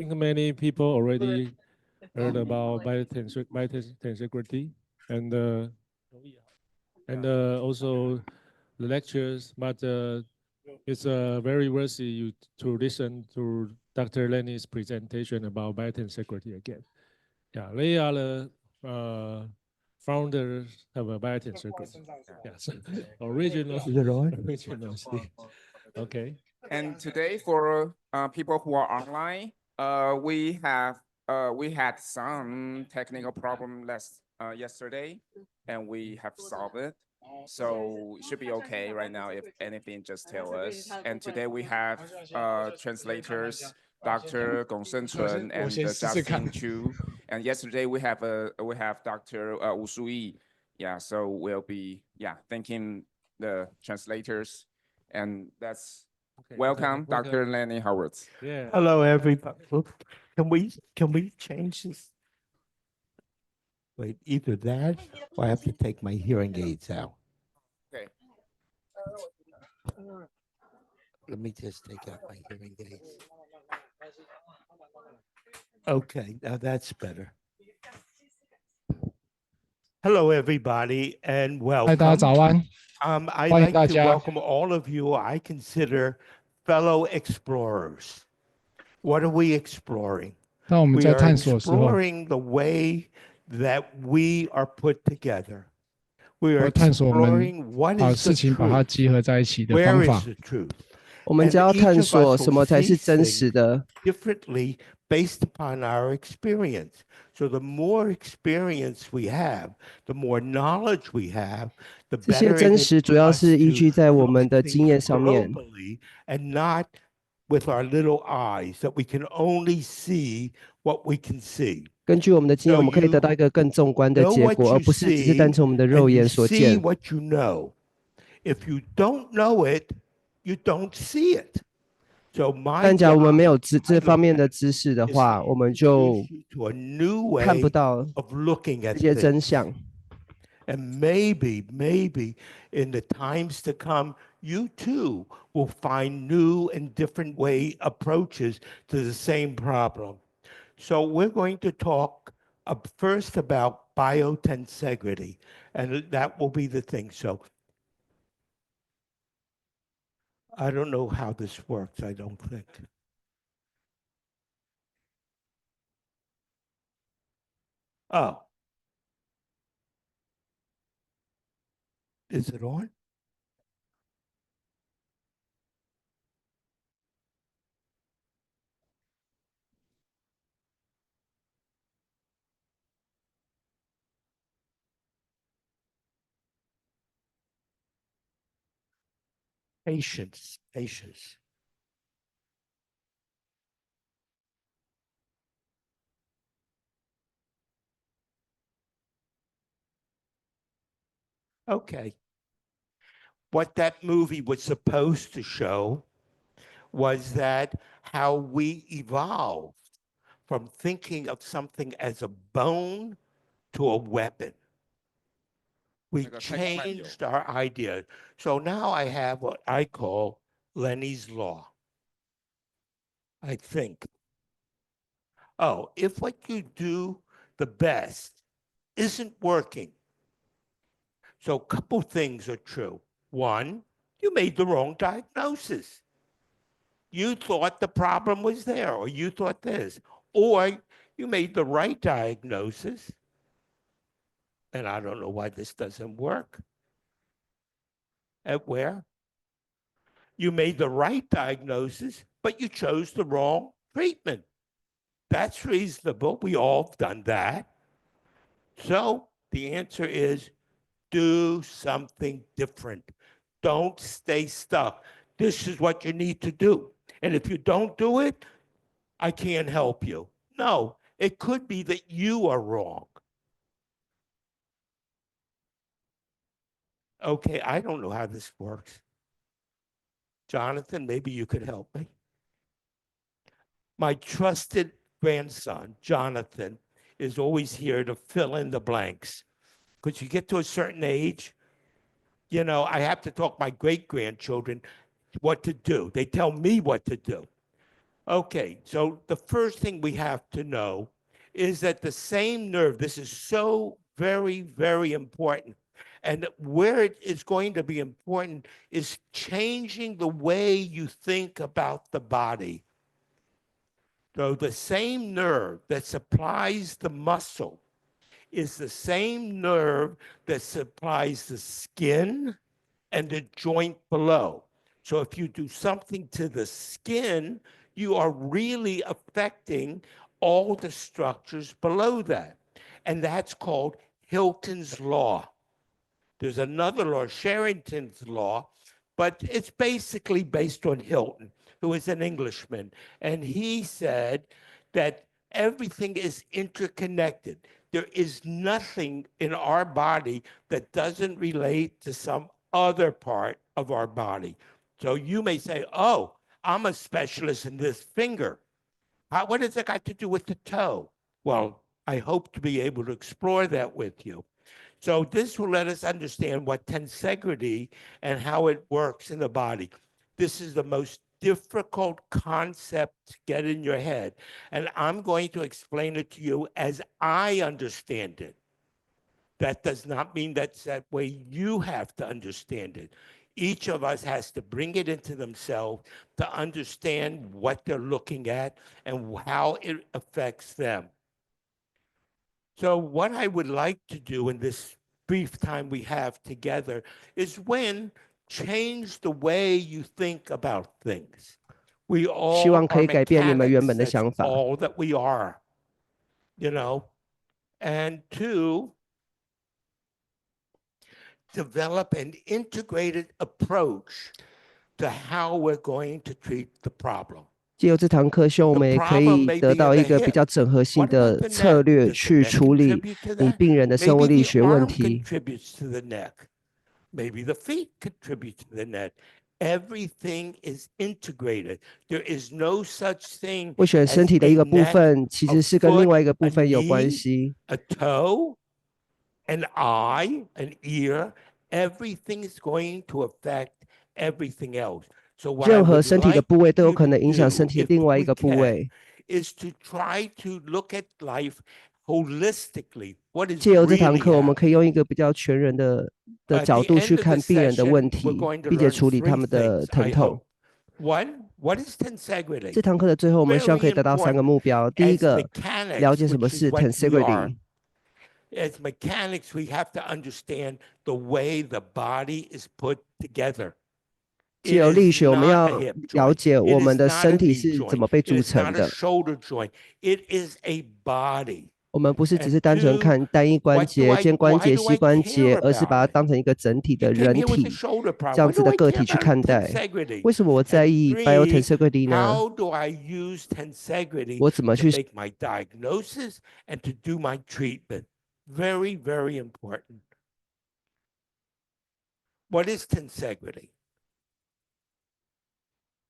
think many people already heard about biotensegrity and also the lectures, but it's very worthy you to listen to Dr. Lenny's presentation about biotensecurity again. Yeah, they are the founders of a biotensecurity. Yes, original. Is it on? Original. Okay. And today, for people who are online, we had some technical problem yesterday, and we have solved it. So it should be okay right now. If anything, just tell us. And today we have translators, Dr. Gong Shen Chun and Justin Chu. And yesterday we have Dr. Wu Shuyi. Yeah, so we'll be thanking the translators, and that's welcome, Dr. Lenny Howard. Yeah. Hello, everybody. Can we change this? Wait, either that or I have to take my hearing aids out. Okay. Let me just take out my hearing aids. Okay, now that's better. Hello, everybody, and 嗨，大家 welcome. 早安。 I'd 欢迎 like 大 to 家。 welcome all of you I consider fellow explorers. What are we exploring? 当我们 We 在 are 探索的时候， exploring the way that we are put together. We 我 are 要探索我们 exploring what 把 is the 事情把它 truth. 集合在一起的 Where 方 is 法。 the truth? 我们将要 And each 探 of 索 us 什么 will 才是 see 真实 things 的。 differently based upon our experience. So the more experience we have, the more knowledge we have, the 这些 better 真 it 实 is 主 for 要 us 是依 to 据在我 look 们 at 的经 things 验上面， globally and not with our little eyes, that we can only see what we can see. 根据我们的经验， So 我们可以 you 得到一个更纵观的 know 结 what 果，而 you 不是只是单 see 纯我们的肉 and you 眼所 see 见。 what you know. If you don't know it, you don't see it. So my 但假如我们 job 没有这 I 方 look 面的 at 知识的 is 话， to 我们就 introduce you to a new 看不 way 到 of looking 这 at 些真 things. 相。 And maybe in the times to come, you too will find new and different way approaches to the same problem. So we're going to talk first about biotensegrity, and that will be the thing. So I don't know how this works, I don't think. Oh. Is it on? Patience, patience. Okay. What that movie was supposed to show was that how we evolved from thinking of something as a bone to a weapon. We Like a taekwondo. changed our idea. So now I have what I call Lenny's Law. I think, oh, if what you do the best isn't working, so a couple things are true. One, you made the wrong diagnosis. You thought the problem was there, or you thought this, or you made the right diagnosis. And I don't know why this doesn't work. At where? You made the right diagnosis, but you chose the wrong treatment. That's reasonable. We all have done that. So the answer is do something different. Don't stay stuck. This is what you need to do. And if you don't do it, I can't help you. No, it could be that you are wrong. Okay, I don't know how this works. Jonathan, maybe you could help me. My trusted grandson, Jonathan, is always here to fill in the blanks. Because you get to a certain age, you know, I have to talk my great grandchildren what to do. They tell me what to do. Okay, so the first thing we have to know is that the same nerve, this is so very, very important. And where it is going to be important is changing the way you think about the body. So the same nerve that supplies the muscle is the same nerve that supplies the skin and the joint below. So if you do something to the skin, you are really affecting all the structures below that. And that's called Hilton's law. There's another law, Sherrington's law, but it's basically based on Hilton, who is an Englishman. And he said that everything is interconnected. There is nothing in our body that doesn't relate to some other part of our body. So you may say, oh, I'm a specialist in this finger. What has it got to do with the toe? Well, I hope to be able to explore that with you. So this will let us understand what tensegrity and how it works in the body. This is the most difficult concept to get in your head. And I'm going to explain it to you as I understand it. That does not mean that's that way you have to understand it. Each of us has to bring it into themselves to understand what they're looking at and how it affects them. So what I would like to do in this brief time we have together is change the way you think about things. We all 希望可 are 以改变你们原 mechanics. 本的 That's 想法。 all that we are, you know. And two, develop an integrated approach to how we're going to treat the problem. 借由这堂课，希望我们也可以得到一个比较整合性的策略去处理你病人的生物力学问 Maybe the arm 题。 contributes to the neck. Maybe the feet contribute to the neck. Everything is integrated. There is no such thing 我选 as 身体的 a 一个部 neck, 分，其 a 实是跟另 foot, 外一个部 a 分有关 knee, 系。 a toe, an eye, an ear. Everything is going to affect everything else. So what I 任何 would 身体的 like 部位都有 you 可 to 能影响 do, 身体 if 另外一 we 个部 can, 位。 is to try to look at life holistically. What is 借由这堂 really 课，我们可以 happening? 用一个比较全人的 At 角 the 度 end 去 of the 看病人的 session, 问 we're 题， going to 并且 learn 处理他 three 们的 things, I 疼痛 hope.。One, what is tensegrity? 这堂课的最后，我们希望可以得到3个目标。第一 As 个，了 mechanics, 解什么 which is 是 what we are. tensegrity。 As mechanics, we have to understand the way the body is put together. 借 It 由力 is 学，我们 not 要 a hip 了 joint. 解 It 我们 is 的 not a 身体 knee 是怎 joint. 么被 It 组 is 成 not a 的。 shoulder joint. It is a body. 我们不是只 And 是单纯 two, 看单一关 what do 节、 I- 肩关 why 节、 do 膝 I 关节， care 而是把 about 它 it? 当成一个整体 You 的 came 人 here with a 体 shoulder 这 problem. 样 What 子 do 的 I 个 care 体去 about 看待。 tensegrity? 为什么我在 And 意 three, biotensegrity 呢？ how do I use tensegrity 我怎么 to 去 make my diagnosis and to do my treatment? Very, very important. What is tensegrity?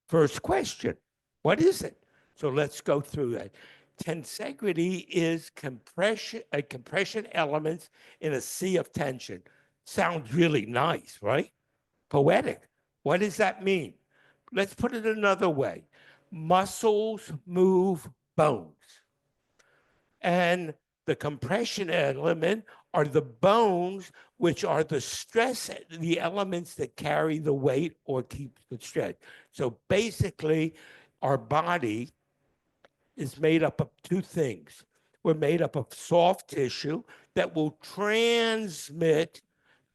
First question, what is it? So let's go through that. Tensegrity is compression elements in a sea of tension. Sounds really nice, right? Poetic. What does that mean? Let's put it another way. Muscles move bones. And the compression element are the bones, which are the stress, the elements that carry the weight or keep the stress. So basically, our body is made up of two things. We're made up of soft tissue that will transmit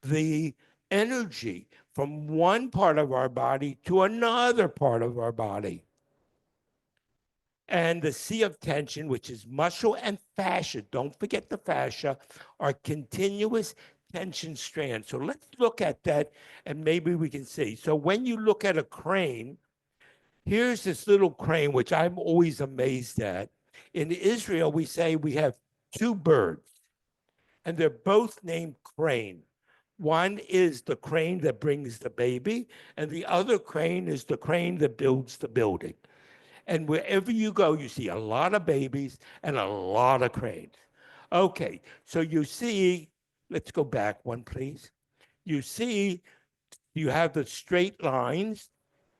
the energy from one part of our body to another part of our body. And the sea of tension, which is muscle and fascia, don't forget the fascia, are continuous tension strands. So let's look at that and maybe we can see. So when you look at a crane, here's this little crane, which I'm always amazed at. In Israel, we say we have two birds, and they're both named crane. One is the crane that brings the baby, and the other crane is the crane that builds the building. And wherever you go, you see a lot of babies and a lot of cranes. Okay, so you see, let's go back one, please. You see, you have the straight lines,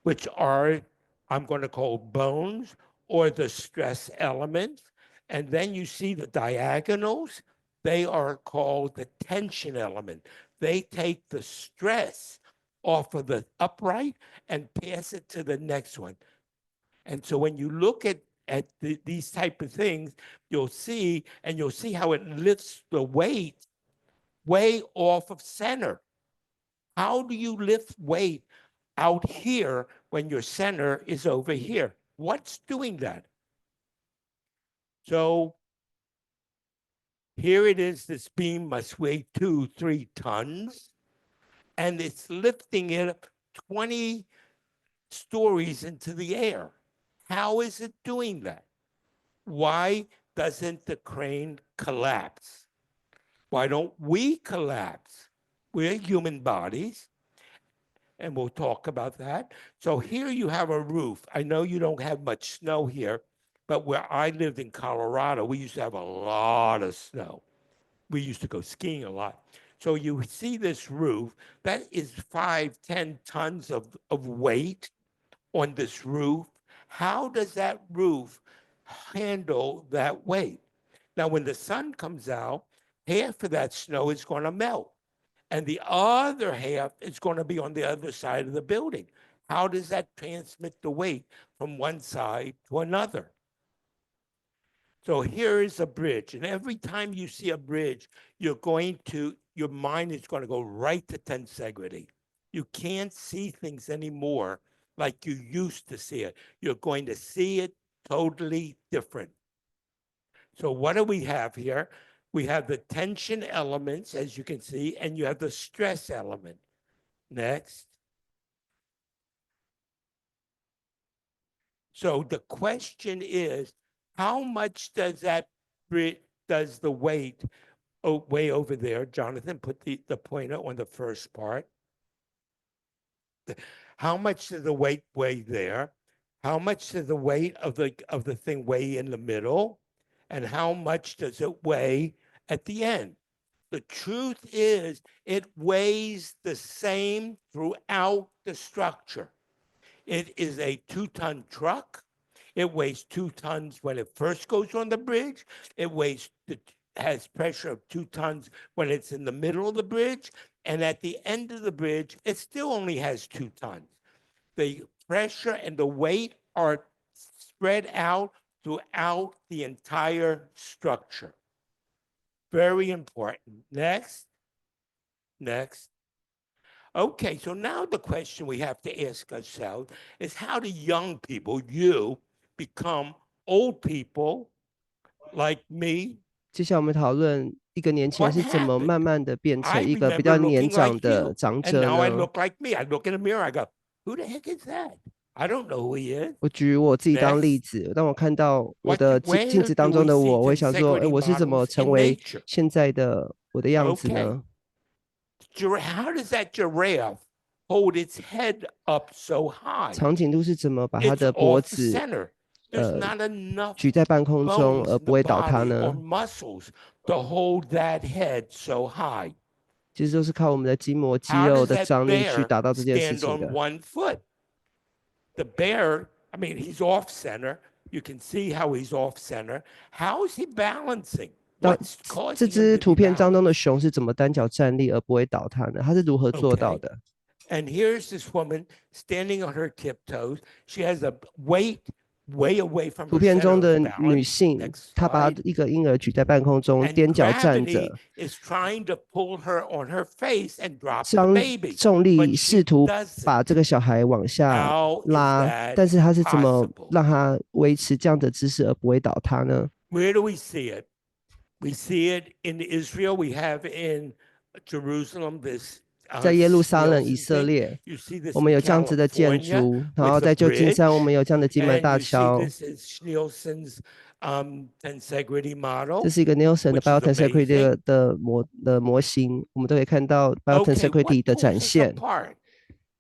which are, I'm going to call bones or the stress elements. And then you see the diagonals. They are called the tension element. They take the stress off of the upright and pass it to the next one. And so when you look at these type of things, you'll see how it lifts the weight way off of center. How do you lift weight out here when your center is over here? What's doing that? So here it is, this beam must weigh 2-3 tons, and it's lifting it 20 stories into the air. How is it doing that? Why doesn't the crane collapse? Why don't we collapse? We're human bodies, and we'll talk about that. So here you have a roof. I know you don't have much snow here, but where I lived in Colorado, we used to have a lot of snow. We used to go skiing a lot. So you see this roof, that is 5-10 tons of weight on this roof. How does that roof handle that weight? Now, when the sun comes out, half of that snow is going to melt, and the other half is going to be on the other side of the building. How does that transmit the weight from one side to another? So here is a bridge, and every time you see a bridge, your mind is going to go right to tensegrity. You can't see things anymore like you used to see it. You're going to see it totally different. So what do we have here? We have the tension elements, as you can see, and you have the stress element. Next. So the question is, how much does the weight weigh over there? Jonathan, put the pointer on the first part. How much does the weight weigh there? How much does the weight of the thing weigh in the middle? And how much does it weigh at the end? The truth is, it weighs the same throughout the structure. It is a 2-ton truck. It weighs 2 tons when it first goes on the bridge. It has pressure of 2 tons when it's in the middle of the bridge. And at the end of the bridge, it still only has 2 tons. The pressure and the weight are spread out throughout the entire structure. Very important. Next. Okay, so now the question we have to ask ourselves is, how do young people, you, become old people like me? 接下来我们讨论一个年轻人是怎么慢慢的变成 I 一个比 remember 较年 looking 长 like 的 you, 长 and 者 now I 呢？ look like me. I look in the mirror, I go, who the heck is that? I don't know who he is. 我举我自己当 Next. 例子，当我看到我 What- 的 where 镜子当 do 中 we 的 see 我，我会想说， tensegrity 我是怎么 models 成 in 为 nature? 现在的我的样子呢？ How does that giraffe hold its head up so high? 长颈鹿是怎么把它 It's 的脖 off the 子 center. There's not enough 举在半空中 bones 而 in 不 the 会倒塌 body or 呢？ muscles to hold that head so high. 其实都是靠我们的筋膜肌 How 肉 does 的 that 张力去 bear 达到这件事 stand 情 on 的。 one foot? The bear, I mean, he's off center. You can see how he's off center. How is he balancing? 那 What's 这 causing 只 him 图 to be 片当中 balanced? 的熊是怎么单脚站立而不会倒塌呢？它是如何做到 Okay. 的？ And here's this woman standing on her tiptoes. She has a weight way away from 图 her 片 center 中 of 的女 balance. 性， Next 她把 slide. 一个婴儿举在半空中， And 踮脚站 gravity 着， is trying to pull her on her face and drop the 将 baby. 重 But 力 she 试图 doesn't. 把这个小孩往下 How is 拉， that 但是他是怎么 possible? 让他维持这样的姿势而不会倒塌呢？ Where do we see it? We see it in Israel. We have in Jerusalem this 在耶路撒冷 Nielsen 以色 thing. 列， You see this 我们 in 有这样子的建 California 筑，然后 with the 在旧金山，我 bridge. 们有这样的金门 And 大 you see 桥。 this is Nielsen's tensegrity model. 这是一个 Nielsen 的 which is Biotensecurity amazing. 的模型，我们都可以看到 Okay, Biotensecurity what 的 pulls 展 us 现。 apart?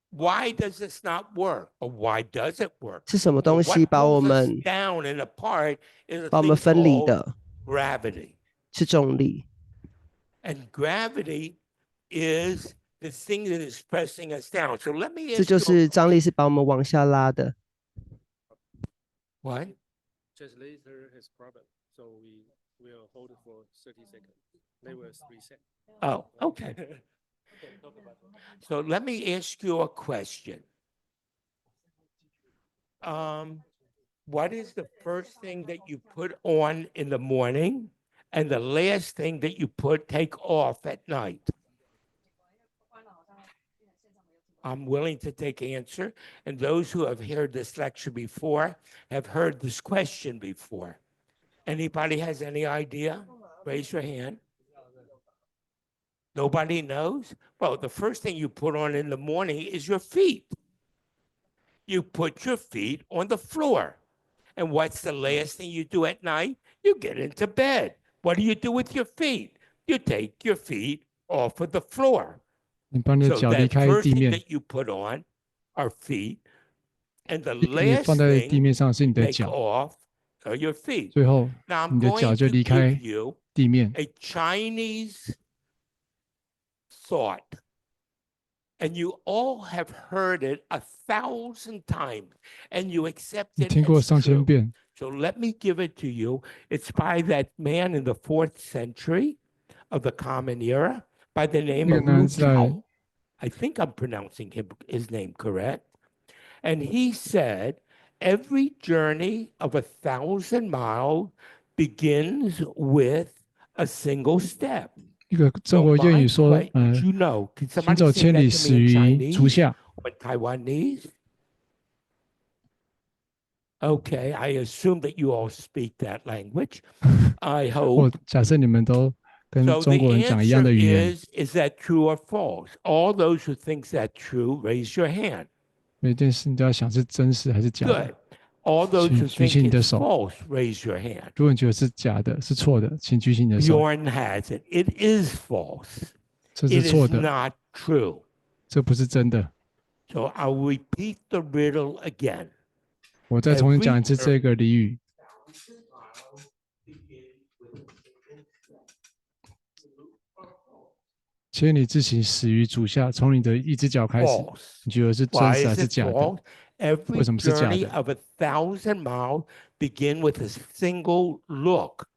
Why does this not work? Or why does it work? 是什么 Well, 东西 what 把我 pulls us 们 down and apart is a 把我们 thing 分离 called 的？ gravity. 是重力。 And gravity is the thing that is pressing us down. So let me 这 ask 就 you 是 a 张力 question. 是把我们往下拉的。 What? translator has problem, so we will hold it for 30 seconds. They will reset. Oh, okay. Okay, talk about it. So let me ask you a question. What is the first thing that you put on in the morning and the last thing that you take off at night? I'm willing to take answer. And those who have heard this lecture before have heard this question before. Anybody has any idea? Raise your hand. Nobody knows? Well, the first thing you put on in the morning is your feet. You put your feet on the floor. And what's the last thing you do at night? You get into bed. What do you do with your feet? You take your feet off of the floor. 你把你的 So 脚离 the 开 first 地 thing 面， that you put on are feet. And the 你 last 放在地 thing 面上是你的 take 脚， off are your feet. 最后 Now 你 I'm 的脚 going 就 to 离开 give you 地面。 a Chinese thought. And you all have heard it 1,000 times, and you accept 你 it 听过 as 3000 true. 遍， So let me give it to you. It's by that man in the 4th century of the Common Era by the name 那 of 个男 Lu 人是在 Chao. I think I'm pronouncing his name correct. And he said, every journey of 1,000 miles begins with a single step. 一个 So 中国谚 my 语说， did you know? Can 行 somebody 走 say 千 that 里 to 始 me in 于足 Chinese 下。 or Taiwanese? Okay, I assume that you all speak that language. I 我 hope. 假设你们都跟 So 中 the 国人讲一样 answer 的语言， is that true or false? All those who think that true, raise your hand. 每件事你都要想是真实还是假 Good. 的。 All those who 请举 think 起你的 it's 手。 false, raise your hand. 如果你觉得是假的、是错的，请举起你的手。 Bjorn has it. It is false. 这 It 是错 is 的， not true. 这不是真的。 So I'll repeat the riddle again. 我再重新 Every 讲一次这个俚语。千里之行，始于足下。从你的一只脚开始， False. 你觉得是真 Why 实还 is 是 it 假的？ false? Every 为什么是假 journey 的？ of 1,000 miles begin with a single look.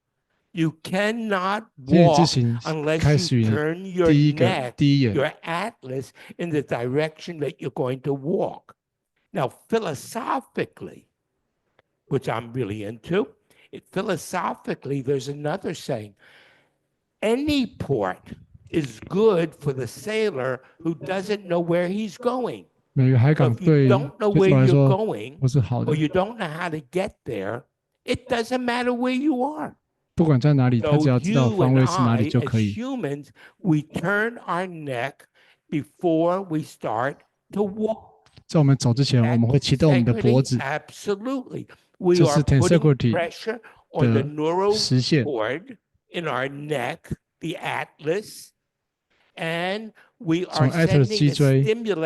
You cannot 千里之 walk 行 unless 开 you 始于 turn your 第一个 neck, 第一眼。 your atlas, in the direction that you're going to walk. Now, philosophically, which I'm really into, philosophically, there's another saying. Any port is good for the sailor who doesn't know where he's going. 每个海 So 港 if you 对 don't know 对 where 我来 you're 说 going, 不是好的 or。you don't know how to get there, it doesn't matter where you are. 不管在哪里，他 So 只要知道 you 方 and 位是哪 I, 里就 as 可以。 humans, we turn our neck before we start to walk. 在我们走之前，我们会启动我们的脖 Integrity? 子， Absolutely. We 这 are 是 putting tensegrity pressure on the 的实现。 neurocord in our neck, the atlas, and we 从 are atlas sending 脊 a 椎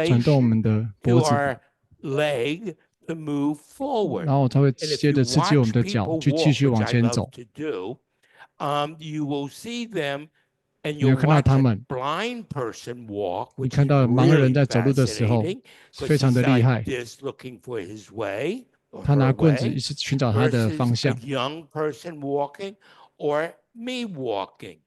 转动我 stimulation 们的 to 脖子， our leg to move forward. 然后它会 And if 接 you 着刺激我 watch 们的脚 people 去继 walk, 续 which 往 I 前 love 走。 to do, you will see them and 你会 you'll 看到 watch 他 a 们， blind person walk, 你 which is 看到盲人 really 在走路的时候 fascinating 非 because 常的 he's 厉害 like，this looking for his way or 他 her 拿棍子 way 是寻找他的 versus 方 a 向。 young person walking or me walking.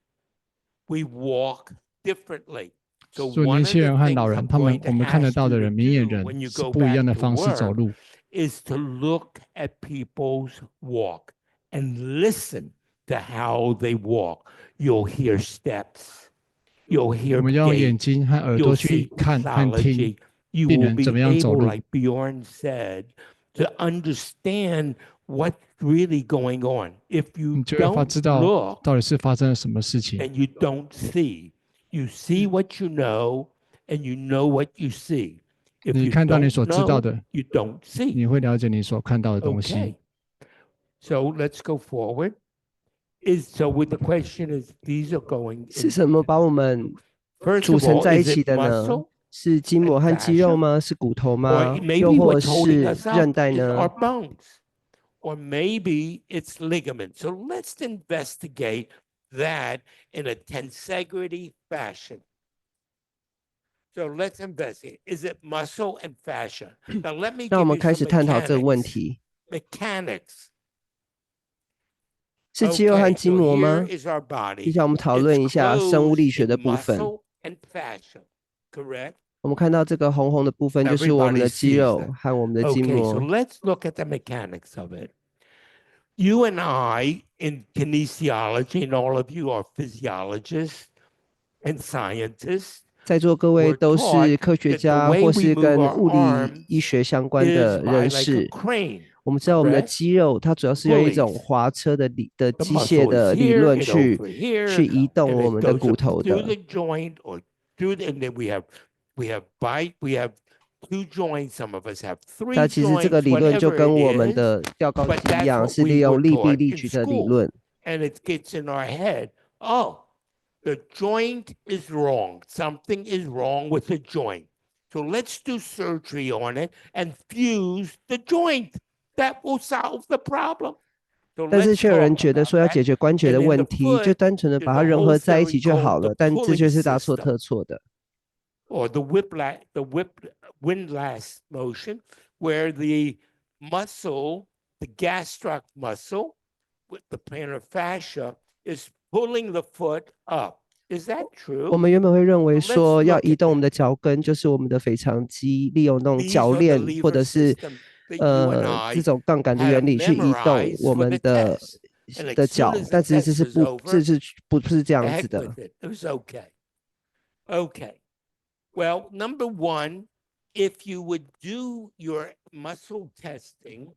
We walk differently. So 所以 one 年 of 轻 the 人和 things 老人， I'm 他们 going to 我们看得 ask 到 you 的 to 人，明眼 do when 人 you 是 go 不一样 back 的 to 方式走 work 路。 is to look at people's walk and listen to how they walk. You'll hear steps. You'll 我 hear 们要用眼 gait. 睛和耳 You'll 朵去 see 看和听 pathology. You 病 will 人怎 be 么样走 able, 路。 like Bjorn said, to understand what's really going on. If 你 you 就要 don't 知道 look, 到底是发生了什么事情。 then you don't see. You see what you know, and you know what you see. If 你 you 看到你 don't 所知道 know, 的， you don't see. 你会了解你所看到的东西。 Okay. So let's go forward. So with the question is, these are going. 是什么把我们 First 组 of 成 all, 在一 is 起 it 的呢？ muscle? 是筋膜和肌肉吗？是骨头吗？ Or 又 maybe 或 what's holding 是 us up 韧带 is 呢 our？ bones. Or maybe it's ligament. So let's investigate that in a tensegrity fashion. So let's investigate. Is it muscle and fascia? Now let me 让我 give 们 you 开 some 始探讨这个问 mechanics. 题。 Mechanics. 是肌肉和 Okay, 筋 so 膜 here 吗？ is our 接 body. 下来我们讨论 It's 一下生物力 closed 学的 in 部分。 muscle and fascia, correct? 我们看到这个红红的部分就是我们的 Everybody 肌 sees 肉 that. 和我们的筋 Okay, so 膜。 let's look at the mechanics of it. You and I in kinesiology, and all of you are physiologists and scientists, 在座各位 were 都是 taught 科学 that the 家 way 或 we 是 move 跟 our 物理 arms 医学相关 is 的 by 人 like a 士。 crane. 我们知道我们的 correct? 肌肉，它主要是用一种 Pulleys. 滑车的 The 机械 muscle is 的理 here, 论 it 去 over here, 移动 and 我 it 们的 goes 骨 up 头 through 的。 the joint or through the, and then we have two joints. Some of us have 它 three 其实这个 joints, 理论就 whatever 跟 it 我们 is. 的吊钢 But 机一 that's 样， what 是 we 利用 were 力臂 taught 力 in 矩的理 school. 论。 And it gets in our head. Oh, the joint is wrong. Something is wrong with the joint. So let's do surgery on it and fuse the joint. That will solve the problem. So 但是 let's 却有人 talk 觉得 about 说要 that. 解决关节 And 的 in 问 the 题，就 foot, 单纯的 there's 把它 a 融 whole 合在一起 theory 就 called 好 the 了，但这 pulley 却是大错 system, 特错的。 or the windlass motion, where the muscle, the gastroc muscle, with the plantar fascia, is pulling the foot up. Is that 我 true? 们原本会认为 So let's 说要 look 移 at 动我们 that. 的脚跟，就是我们的腓肠肌，利用那种 These 铰 are the 链或 lever 者是 system that you and 这 I 种杠杆的 had 原 to 理去移动 memorize 我 for 们 the 的 test. And as 的 soon 脚， as the 但其实 test 是 was 这 over, 是不是这 the 样子 heck 的。 with it. It was okay. Okay. Well, number one, if you would do your muscle testing,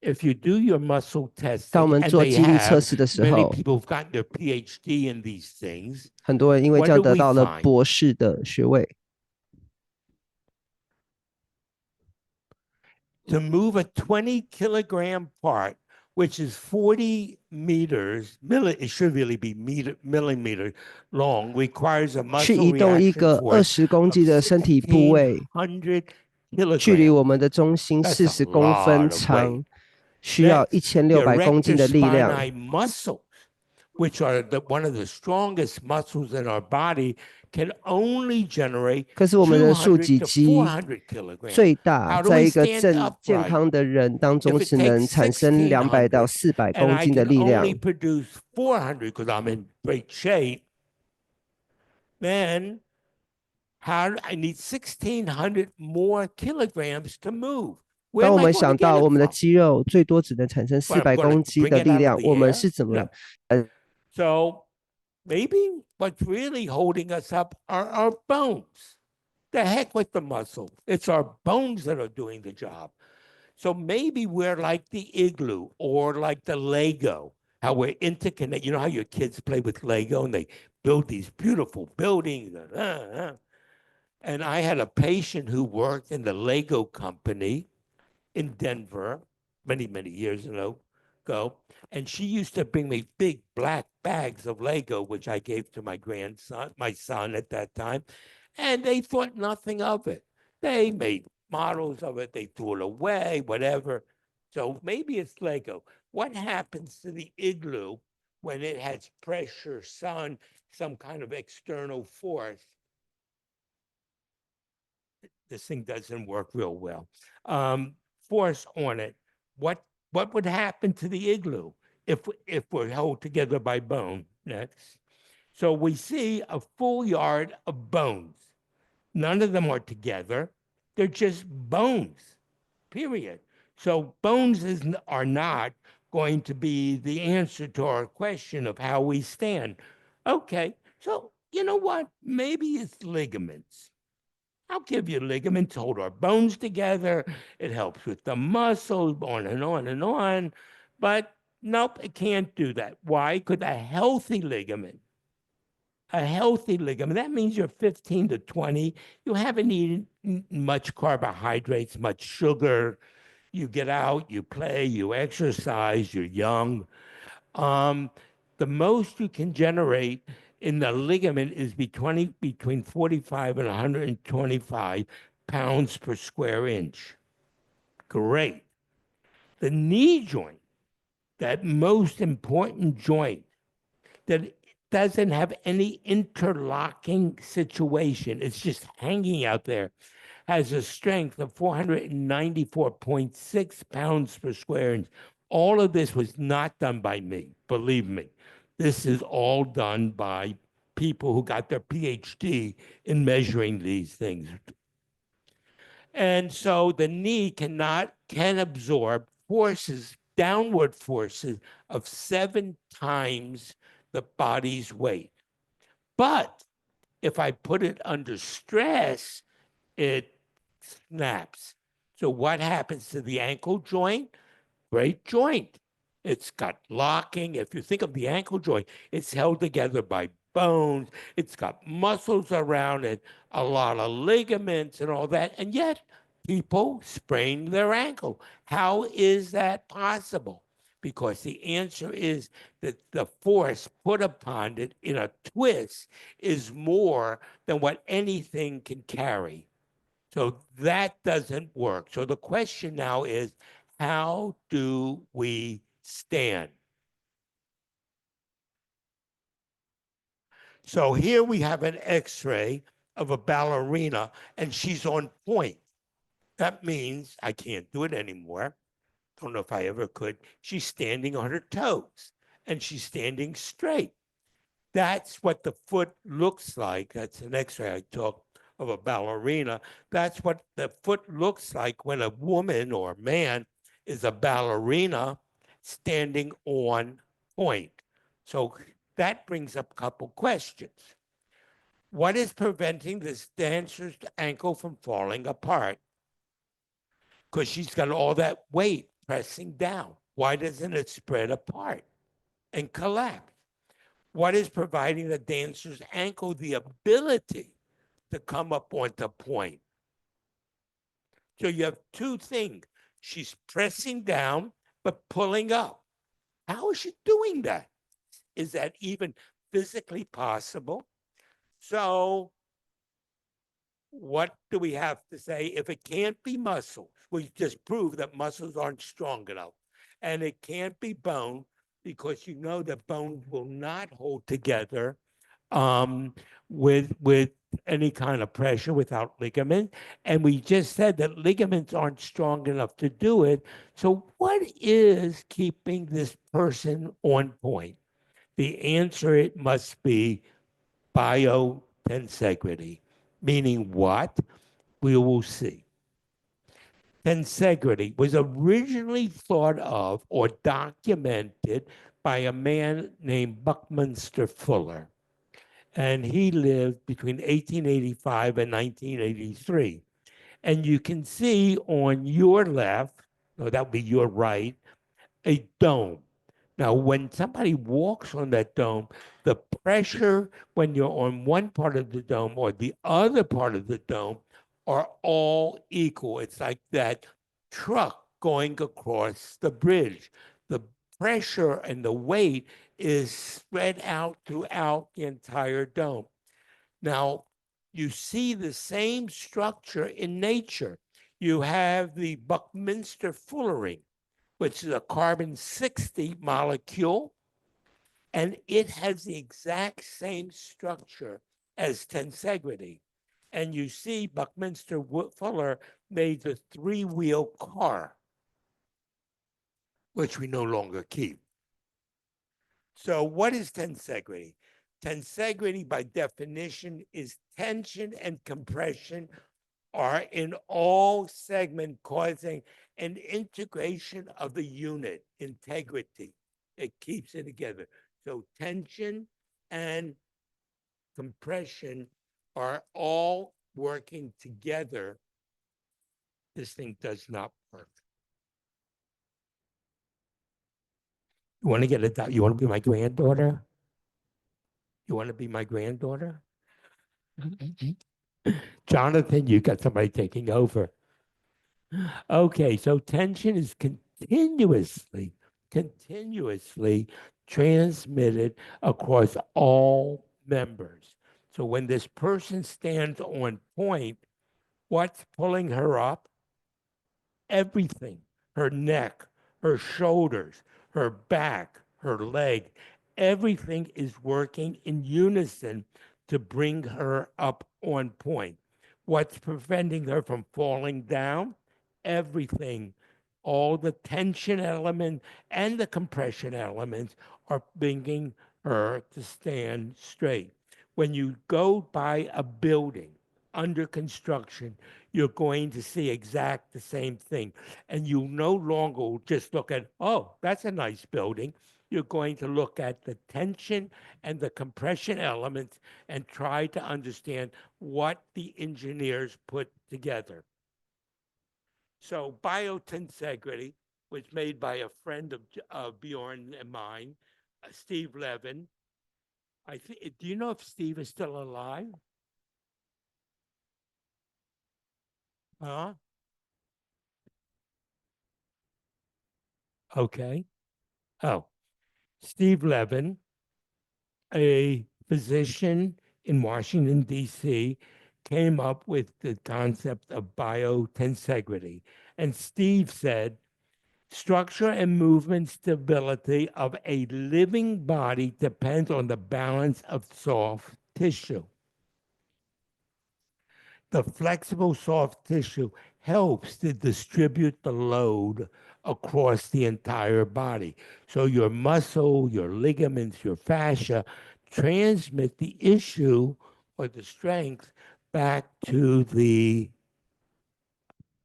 if you do your muscle 当我 testing, 们 and 做 they 肌力测 have, 试的时 many 候， people have gotten their PhD in these things. 很多人因为 What 这样 do 得 we 到了 find? 博士的学位。 To move a 20-kilogram part, which is 40 meters, it should really be millimeter long, requires a 去 muscle 移动一 reaction 个 force 20公 of 斤的身体部位， 1,600距离 kilograms. 我们的中心 That's a 40公分 lot of 长 weight.，需要 Next, the 1600公斤 erector 的力量。 spinae muscles, which are one of the strongest muscles in our body, can only generate 可是我们的竖脊 200 to 肌 400 kilograms. 最大 How do 在 we 一个 stand 健 upright? 康的人当中 If it 只能 takes 产生200到 1,600 400 and 公 I 斤的 can 力量 only。produce 400 because I'm in great shape, then I need 1,600 more kilograms to move. Where 当 am 我 I 们 going to 想 get 到 it 我们的 from? 肌肉最多只能产生 But I'm 400 gonna 公斤 bring 的 it 力 out of 量， the 我们 air? 是怎么 No. So maybe what's really holding us up are our bones. The heck with the muscle. It's our bones that are doing the job. So maybe we're like the igloo or like the Lego, how we're interconnected. You know how your kids play with Lego and they build these beautiful buildings. And I had a patient who worked in the Lego company in Denver many, many years ago. And she used to bring me big black bags of Lego, which I gave to my son at that time. And they thought nothing of it. They made models of it, they threw it away, whatever. So maybe it's Lego. What happens to the igloo when it has pressure, sun, some kind of external force? This thing doesn't work real well. Force on it. What would happen to the igloo if we're held together by bone? Next. So we see a full yard of bones. None of them are together. They're just bones, period. So bones are not going to be the answer to our question of how we stand. Okay, so you know what? Maybe it's ligaments. I'll give you ligaments, hold our bones together. It helps with the muscles, on and on and on. But nope, it can't do that. Why? Because a healthy ligament, that means you're 15 to 20. You haven't eaten much carbohydrates, much sugar. You get out, you play, you exercise, you're young. The most you can generate in the ligament is between 45 and 125 pounds per square inch. Great. The knee joint, that most important joint that doesn't have any interlocking situation, it's just hanging out there, has a strength of 494.6 pounds per square inch. all of this was not done by me, believe me. This is all done by people who got their PhD in measuring these things. And so the knee can absorb forces, downward forces of 7 times the body's weight. But if I put it under stress, it snaps. So what happens to the ankle joint? Great joint. It's got locking. If you think of the ankle joint, it's held together by bones. It's got muscles around it, a lot of ligaments and all that. And yet people sprain their ankle. How is that possible? Because the answer is that the force put upon it in a twist is more than what anything can carry. So that doesn't work. So the question now is, how do we stand? So here we have an X-ray of a ballerina, and she's on point. That means I can't do it anymore. Don't know if I ever could. She's standing on her toes, and she's standing straight. That's what the foot looks like. That's an X-ray I took of a ballerina. That's what the foot looks like when a woman or man is a ballerina standing on point. So that brings up a couple questions. What is preventing this dancer's ankle from falling apart? Because she's got all that weight pressing down. Why doesn't it spread apart and collapse? What is providing the dancer's ankle the ability to come up onto point? So you have 2 things. She's pressing down, but pulling up. How is she doing that? Is that even physically possible? So what do we have to say? If it can't be muscles, we just proved that muscles aren't strong enough. And it can't be bone, because you know that bones will not hold together with any kind of pressure without ligament. And we just said that ligaments aren't strong enough to do it. So what is keeping this person on point? The answer, it must be biotensegrity. Meaning what? We will see. Tensegrity was originally thought of or documented by a man named Buckminster Fuller. And he lived between 1885 and 1983. And you can see on your left, or that would be your right, a dome. Now, when somebody walks on that dome, the pressure when you're on one part of the dome or the other part of the dome are all equal. It's like that truck going across the bridge. The pressure and the weight is spread out throughout the entire dome. Now, you see the same structure in nature. You have the Buckminster fullerene, which is a carbon-60 molecule, and it has the exact same structure as tensegrity. And you see Buckminster Fuller made the 3-wheel car, which we no longer keep. So what is tensegrity? Tensegrity, by definition, is tension and compression are in all segment causing an integration of the unit, integrity. It keeps it together. So tension and compression are all working together. This thing does not work. You want to get it? You want to be my granddaughter? You want to be my granddaughter? Jonathan, you got somebody taking over. Okay, so tension is continuously transmitted across all members. So when this person stands on point, what's pulling her up? Everything. Her neck, her shoulders, her back, her leg, everything is working in unison to bring her up on point. What's preventing her from falling down? Everything. all the tension element and the compression elements are bringing her to stand straight. When you go by a building under construction, you're going to see exact the same thing. And you no longer just look at, oh, that's a nice building. You're going to look at the tension and the compression elements and try to understand what the engineers put together. So biotensegrity was made by a friend of Bjorn and mine, Steve Levin. Do you know if Steve is still alive? Huh? Okay. Oh, Steve Levin, a physician in Washington, D.C., came up with the concept of biotensegrity. And Steve said, structure and movement stability of a living body depends on the balance of soft tissue. The flexible soft tissue helps to distribute the load across the entire body. So your muscle, your ligaments, your fascia transmit the issue or the strength back to the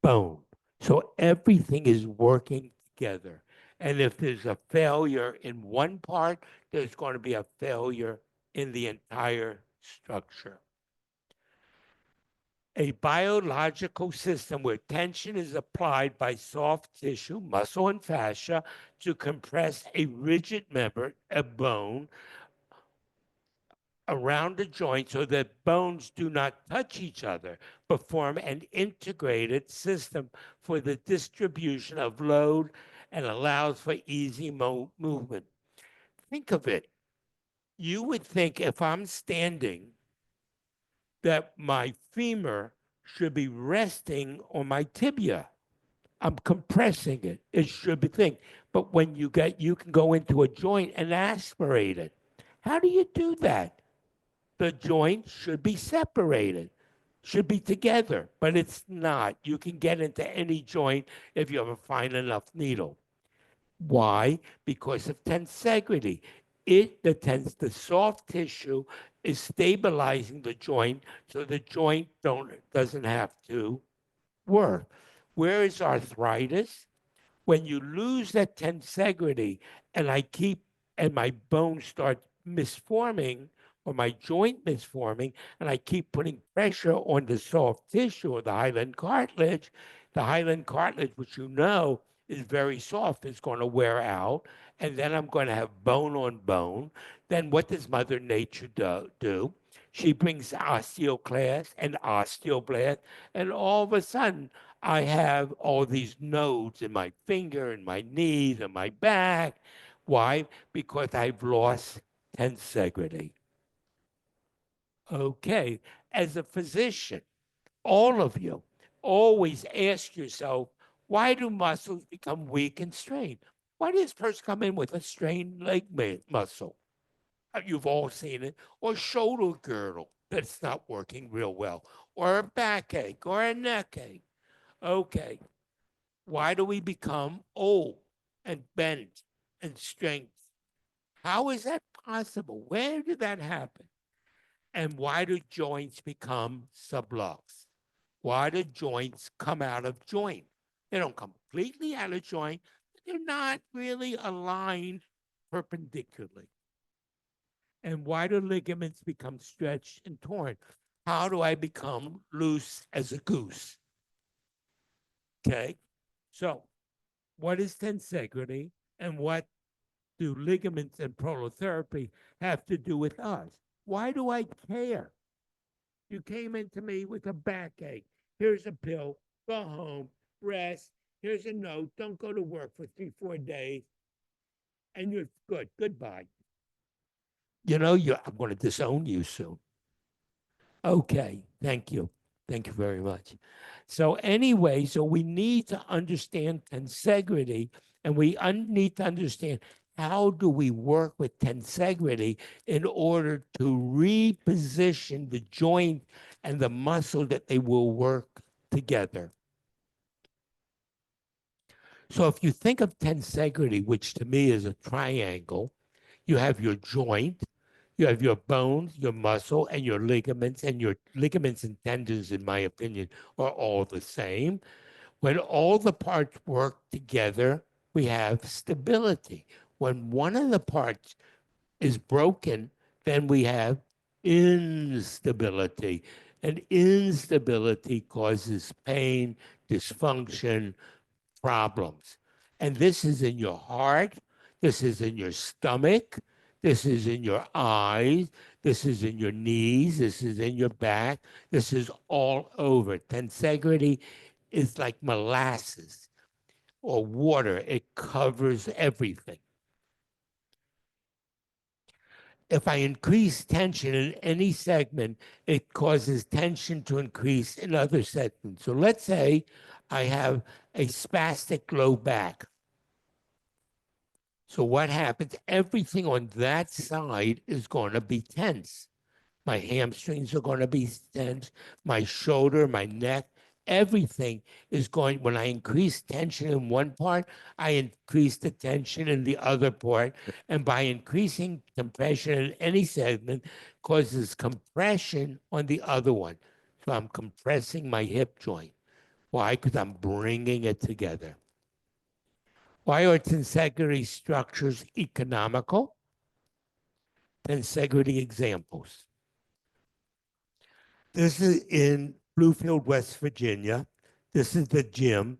bone. So everything is working together. And if there's a failure in one part, there's going to be a failure in the entire structure. A biological system where tension is applied by soft tissue, muscle, and fascia to compress a rigid member, a bone, around a joint so that bones do not touch each other, but form an integrated system for the distribution of load and allows for easy movement. Think of it. You would think if I'm standing that my femur should be resting on my tibia. I'm compressing it. It should be thing. But when you can go into a joint and aspirate it. How do you do that? The joint should be separated, should be together, but it's not. You can get into any joint if you have a fine enough needle. Why? Because of tensegrity. The soft tissue is stabilizing the joint so the joint doesn't have to work. Where is arthritis? When you lose that tensegrity and my bones start misforming or my joint misforming, and I keep putting pressure on the soft tissue or the hyaline cartilage, which you know is very soft, is going to wear out, and then I'm going to have bone on bone. Then what does Mother Nature do? She brings osteoclast and osteoblast, and all of a sudden, I have all these nodes in my finger and my knees and my back. Why? Because I've lost tensegrity. Okay, as a physician, all of you always ask yourself, why do muscles become weak and strained? Why does this person come in with a strained leg muscle? You've all seen it. Or shoulder girdle that's not working real well. Or a backache or a neck ache. Okay, why do we become old and bent and strength? How is that possible? Where did that happen? And why do joints become sublux? Why do joints come out of joint? They don't completely out of joint, but they're not really aligned perpendicularly. And why do ligaments become stretched and torn? How do I become loose as a goose? Okay, so what is tensegrity and what do ligaments and prolotherapy have to do with us? Why do I care? You came into me with a backache. Here's a pill. Go home. Rest. Here's a note. Don't go to work for 3-4 days. And you're good. Goodbye. You know, I'm going to disown you soon. Okay. Thank you. Thank you very much. So anyway, so we need to understand tensegrity, and we need to understand how do we work with tensegrity in order to reposition the joint and the muscle that they will work together. So if you think of tensegrity, which to me is a triangle, you have your joint, you have your bones, your muscle, and your ligaments, and your ligaments and tendons, in my opinion, are all the same. When all the parts work together, we have stability. When one of the parts is broken, then we have instability. And instability causes pain, dysfunction, problems. And this is in your heart, this is in your stomach, this is in your eyes, this is in your knees, this is in your back, this is all over. Tensegrity is like molasses or water, it covers everything. If I increase tension in any segment, it causes tension to increase in other segments. So let's say I have a spastic low back. So what happens? Everything on that side is going to be tense. My hamstrings are going to be tense, my shoulder, my neck, everything is going, when I increase tension in one part, I increase the tension in the other part. And by increasing compression in any segment causes compression on the other one. So I'm compressing my hip joint. Why? Because I'm bringing it together. Why are tensegrity structures economical? Tensegrity examples. This is in Bluefield, West Virginia. This is the gym,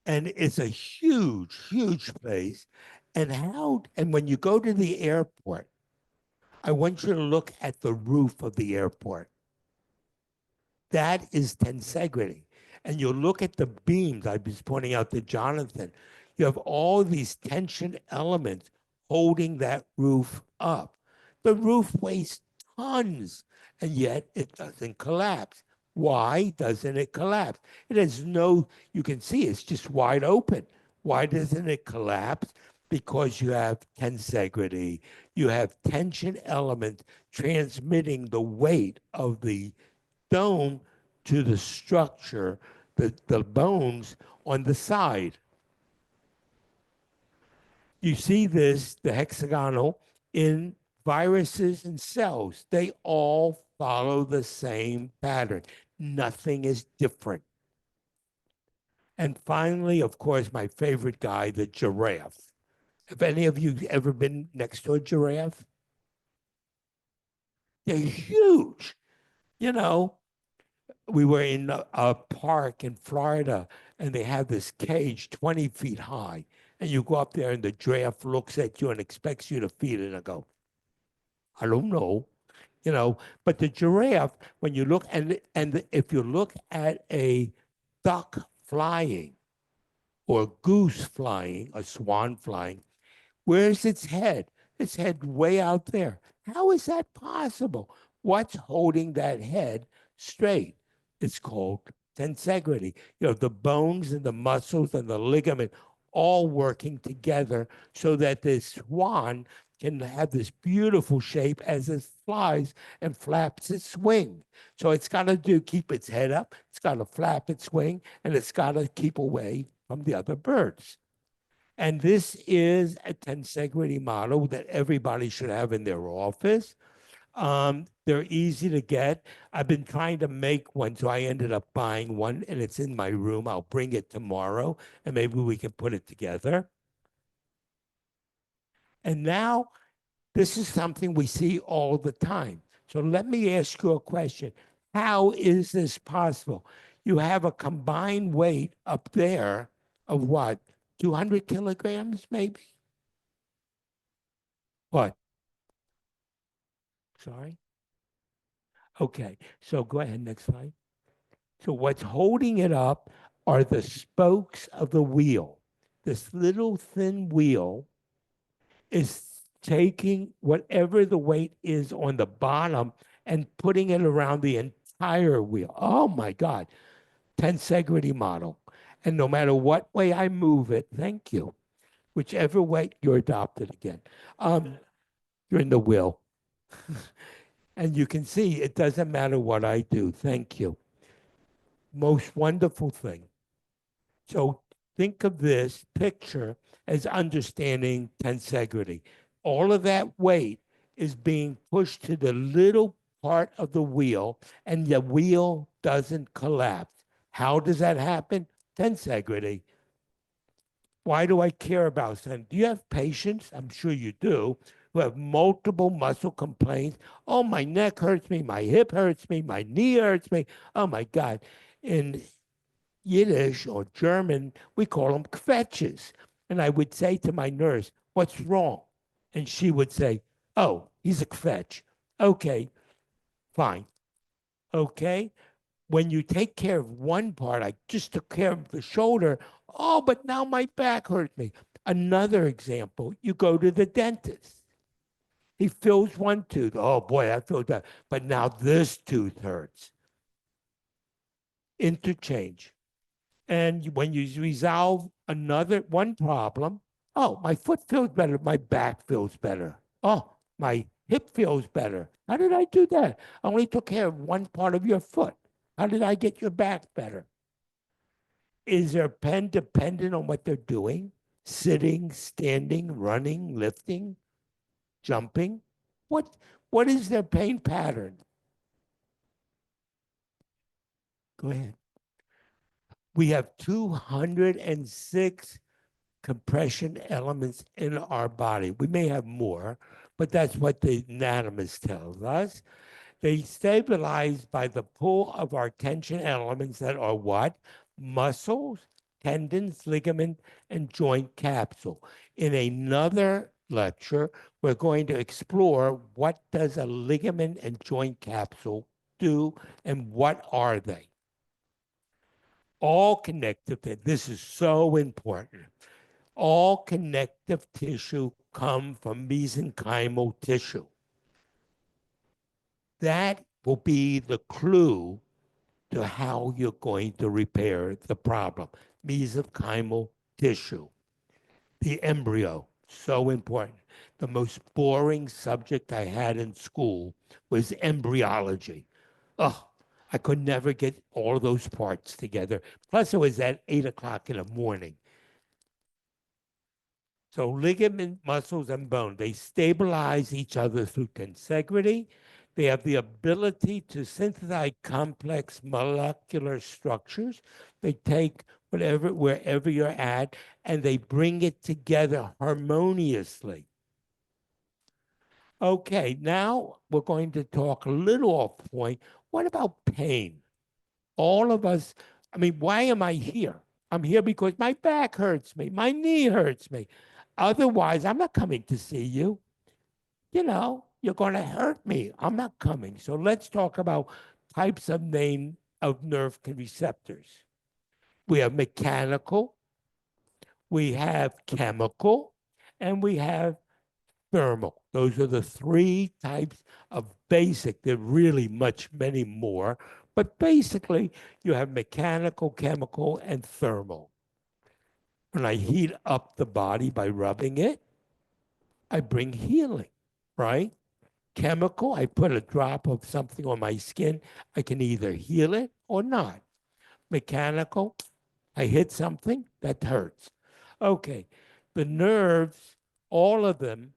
and it's a huge, huge place. And when you go to the airport, I want you to look at the roof of the airport. That is tensegrity. And you'll look at the beams. I was pointing out to Jonathan. You have all these tension elements holding that roof up. The roof weighs tons, and yet it doesn't collapse. Why doesn't it collapse? It has no, you can see it's just wide open. Why doesn't it collapse? Because you have tensegrity. You have tension elements transmitting the weight of the dome to the structure, the bones on the side. You see this, the hexagonal, in viruses and cells. They all follow the same pattern. Nothing is different. And finally, of course, my favorite guy, the giraffe. Have any of you ever been next to a giraffe? They're huge. You know, we were in a park in Florida, and they have this cage 20 feet high. And you go up there, and the giraffe looks at you and expects you to feed it. And I go, I don't know, you know. But the giraffe, when you look, and if you look at a duck flying, or goose flying, a swan flying, where's its head? Its head way out there. How is that possible? What's holding that head straight? It's called tensegrity. You know, the bones and the muscles and the ligament all working together so that this swan can have this beautiful shape as it flies and flaps its wing. So it's got to keep its head up, it's got to flap its wing, and it's got to keep away from the other birds. And this is a tensegrity model that everybody should have in their office. They're easy to get. I've been trying to make one, so I ended up buying one, and it's in my room. I'll bring it tomorrow, and maybe we can put it together. And now, this is something we see all the time. So let me ask you a question. How is this possible? You have a combined weight up there of what? 200 kilograms, maybe? What? Sorry? Okay, so go ahead, next slide. So what's holding it up are the spokes of the wheel. This little thin wheel is taking whatever the weight is on the bottom and putting it around the entire wheel. Oh my God, tensegrity model. And no matter what way I move it, thank you. Whichever way, you're adopted again. You're in the wheel. And you can see it doesn't matter what I do. Thank you. Most wonderful thing. So think of this picture as understanding tensegrity. All of that weight is being pushed to the little part of the wheel, and the wheel doesn't collapse. How does that happen? Tensegrity. Why do I care about that? Do you have patients? I'm sure you do, who have multiple muscle complaints. Oh, my neck hurts me, my hip hurts me, my knee hurts me. Oh my God. In Yiddish or German, we call them kvetches. And I would say to my nurse, what's wrong? And she would say, oh, he's a kvetch. Okay, fine. Okay. When you take care of one part, I just took care of the shoulder. Oh, but now my back hurts me. Another example, you go to the dentist. He fills one tooth. Oh boy, that feels bad. But now this tooth hurts. Interchange. And when you resolve one problem, oh, my foot feels better, my back feels better. Oh, my hip feels better. How did I do that? I only took care of one part of your foot. How did I get your back better? Is their pen dependent on what they're doing? Sitting, standing, running, lifting, jumping? What is their pain pattern? Go ahead. We have 206 compression elements in our body. We may have more, but that's what the anatomist tells us. They stabilize by the pull of our tension elements that are what? Muscles, tendons, ligament, and joint capsule. In another lecture, we're going to explore what does a ligament and joint capsule do and what are they. All connective, this is so important. All connective tissue come from mesenchymal tissue. That will be the clue to how you're going to repair the problem. Mesenchymal tissue. The embryo, so important. The most boring subject I had in school was embryology. Oh, I could never get all those parts together. Plus, it was at 8 o'clock in the morning. So ligament, muscles, and bone, they stabilize each other through tensegrity. They have the ability to synthesize complex molecular structures. They take wherever you're at, and they bring it together harmoniously. Okay, now we're going to talk a little off point. What about pain? All of us, I mean, why am I here? I'm here because my back hurts me, my knee hurts me. Otherwise, I'm not coming to see you. You know, you're going to hurt me. I'm not coming. So let's talk about types of nerve receptors. We have mechanical, we have chemical, and we have thermal. Those are the three types of basic. There are really many more, but basically you have mechanical, chemical, and thermal. When I heat up the body by rubbing it, I bring healing, right? Chemical, I put a drop of something on my skin. I can either heal it or not. Mechanical, I hit something that hurts. Okay, the nerves, all of them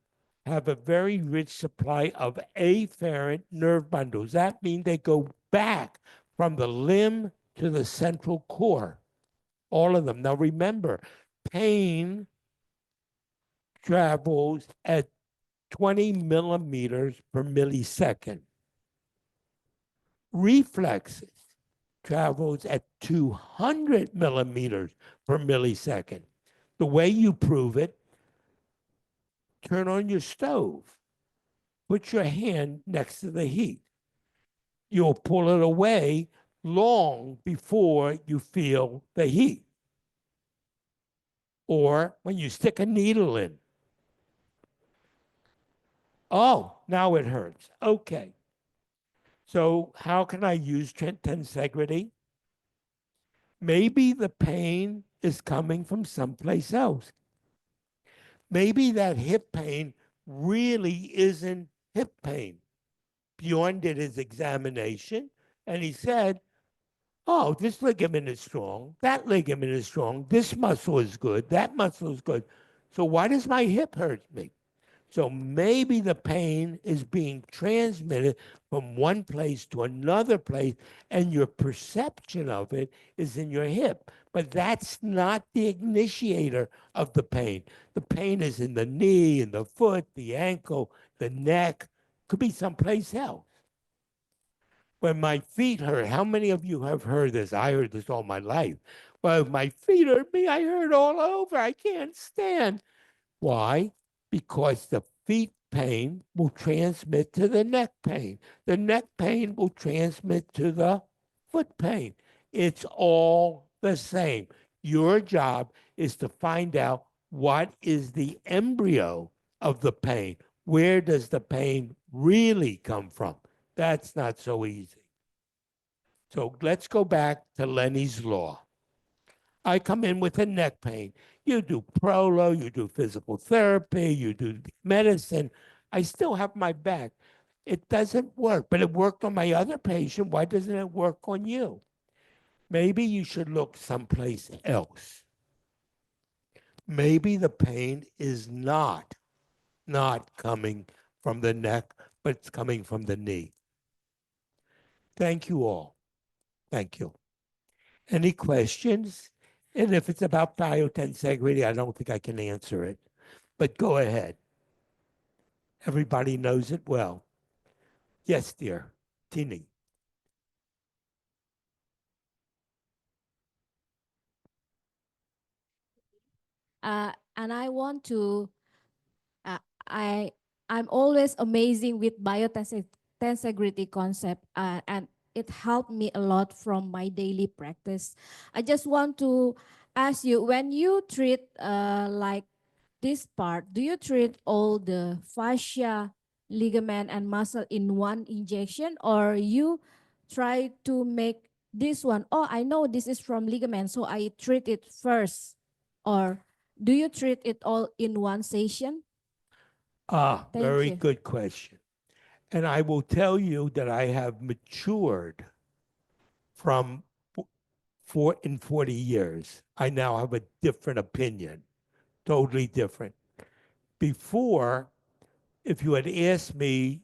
have a very rich supply of afferent nerve bundles. That means they go back from the limb to the central core. All of them. Now remember, pain travels at 20 millimeters per millisecond. Reflexes travels at 200 millimeters per millisecond. The way you prove it, turn on your stove. Put your hand next to the heat. You'll pull it away long before you feel the heat. Or when you stick a needle in. Oh, now it hurts. Okay. So how can I use tensegrity? Maybe the pain is coming from someplace else. Maybe that hip pain really isn't hip pain. Bjorn did his examination and he said, oh, this ligament is strong, that ligament is strong, this muscle is good, that muscle is good. So why does my hip hurt me? So maybe the pain is being transmitted from one place to another place, and your perception of it is in your hip. But that's not the initiator of the pain. The pain is in the knee, in the foot, the ankle, the neck, could be someplace else. When my feet hurt, how many of you have heard this? I heard this all my life. Well, if my feet hurt me, I hurt all over. I can't stand. Why? Because the feet pain will transmit to the neck pain. The neck pain will transmit to the foot pain. It's all the same. Your job is to find out what is the embryo of the pain. Where does the pain really come from? That's not so easy. So let's go back to Lenny's law. I come in with a neck pain. You do prolo, you do physical therapy, you do medicine. I still have my back. It doesn't work, but it worked on my other patient. Why doesn't it work on you? Maybe you should look someplace else. Maybe the pain is not coming from the neck, but it's coming from the knee. Thank you all. Thank you. Any questions? And if it's about biotensegrity, I don't think I can answer it, but go ahead. Everybody knows it well. Yes, dear. Tini. And I want to, I'm always amazing with biotensegrity concept, and it helped me a lot from my daily practice. I just want to ask you, when you treat like this part, do you treat all the fascia, ligament, and muscle in one injection, or you try to make this one, oh, I know this is from ligament, so I treat it first, or do you treat it all in one session? Thank Very you. good question. And I will tell you that I have matured from in 40 years. I now have a different opinion, totally different. Before, if you had asked me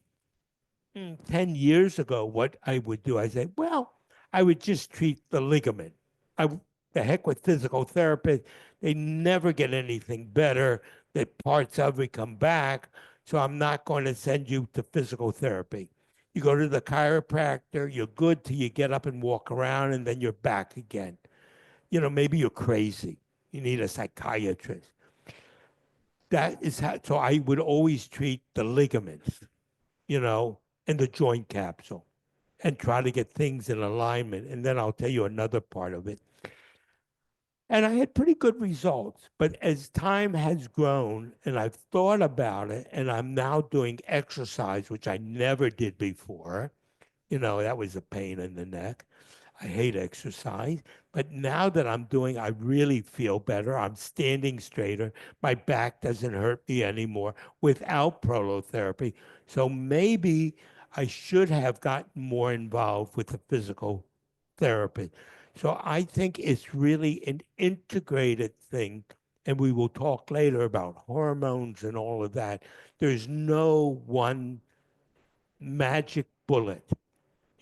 10 years ago what I would do, I said, well, I would just treat the ligament. The heck with physical therapists, they never get anything better. The parts of it come back. So I'm not going to send you to physical therapy. You go to the chiropractor, you're good till you get up and walk around, and then you're back again. You know, maybe you're crazy. You need a psychiatrist. That is how, so I would always treat the ligaments, you know, and the joint capsule and try to get things in alignment. And then I'll tell you another part of it. And I had pretty good results. But as time has grown and I've thought about it, and I'm now doing exercise, which I never did before, you know, that was a pain in the neck. I hate exercise. But now that I'm doing, I really feel better. I'm standing straighter. My back doesn't hurt me anymore without prolotherapy. So maybe I should have gotten more involved with the physical therapy. So I think it's really an integrated thing. And we will talk later about hormones and all of that. There's no one magic bullet.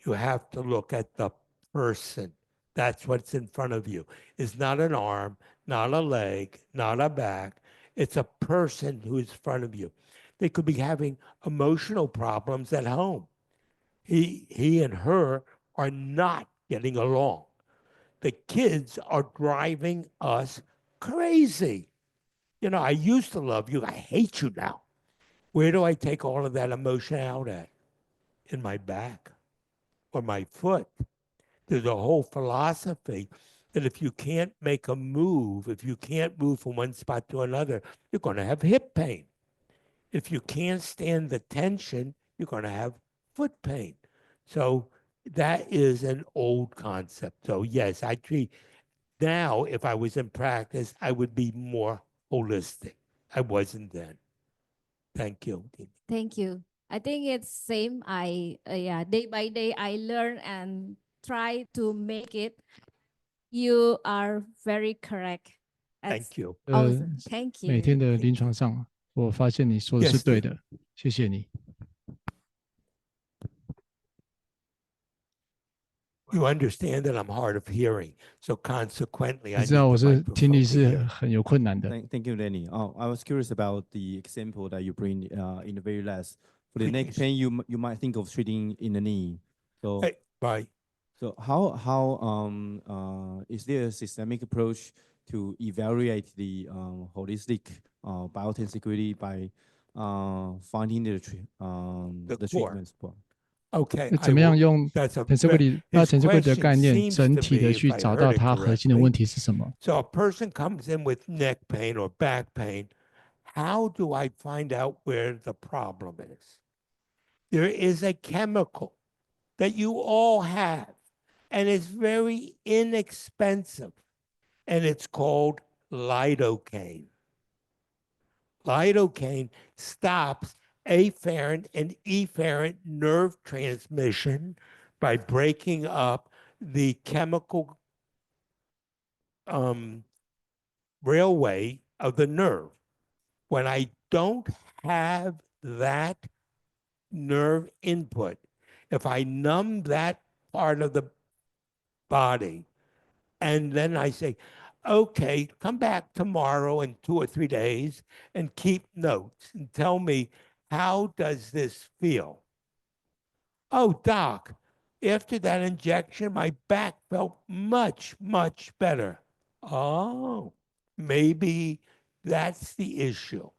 You have to look at the person. That's what's in front of you. It's not an arm, not a leg, not a back. It's a person who is in front of you. They could be having emotional problems at home. He and her are not getting along. The kids are driving us crazy. You know, I used to love you. I hate you now. Where do I take all of that emotion out at? In my back or my foot. There's a whole philosophy that if you can't make a move, if you can't move from one spot to another, you're going to have hip pain. If you can't stand the tension, you're going to have foot pain. So that is an old concept. So yes, I treat now, if I was in practice, I would be more holistic. I wasn't then. Thank you. Thank you. I think it's same. Yeah, day by day I learn, and try to make it. You are very correct. Thank you. Awesome. Thank 每天 you. 的临床上，我发现你说的是 Yes, 对的，谢谢你。You understand that I'm hard of hearing, so consequently 你 I 知道 need 我 the 是听力 microphone to 是 hear. 很有困难的。Thank you, Lenny. I was curious about the example that you bring in the very last. For the neck Please. pain, you might think of treating in the knee. So, Hey, right. so how is there a systemic approach to evaluate the holistic biotensecurity by finding the The core. treatment spot? Okay. 那 I 怎么样 will- 用 That's a tensegrity his tensegrity 的 question 概念， seems 整 to 体 be, 的 if 去 I 找 heard 到 it 它核心的 correctly, 问题是什么？ So a person comes in with neck pain or back pain. How do I find out where the problem is? There is a chemical that you all have, and it's very inexpensive, and it's called lidocaine. Lidocaine stops afferent and efferent nerve transmission by breaking up the chemical railway of the nerve. When I don't have that nerve input, if I numb that part of the body, and then I say, okay, come back tomorrow in 2 or 3 days and keep notes and tell me, how does this feel? Oh, doc, after that injection, my back felt much, much better. Oh, maybe that's the issue.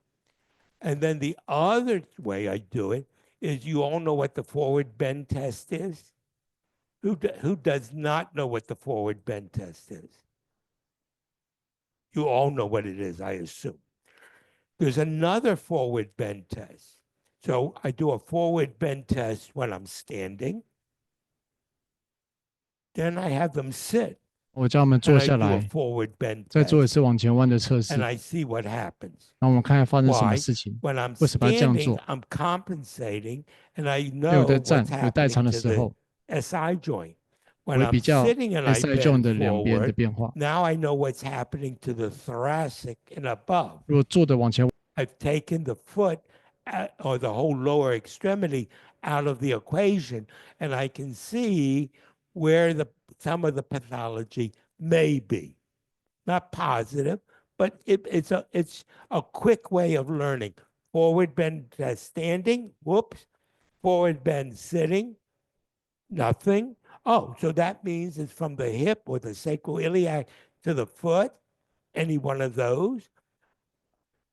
And then the other way I do it is, you all know what the forward bend test is? Who does not know what the forward bend test is? You all know what it is, I assume. There's another forward bend test. So I do a forward bend test when I'm standing. Then I have them sit 我叫他们 and 坐 I 下 do a 来， forward bend 再做一 test 次往前弯的测试， and 然 I see what happens. 后我们看看发生什么 Why? 事情。 When I'm 为什么要这样 standing, 做？ I'm compensating and I 因为我 know 在站 what's 有代 happening 偿的 to 时 the 候， SI joint. 我 When 会 I'm 比较 sitting and I SI joint bend 的两边的 forward, 变化。 now I know what's happening to the thoracic and above. 如果坐的往前， I've taken the foot or the whole lower extremity out of the equation, and I can see where some of the pathology may be. Not positive, but it's a quick way of learning. Forward bend standing, whoops. Forward bend sitting, nothing. Oh, so that means it's from the hip or the sacroiliac to the foot, any one of those.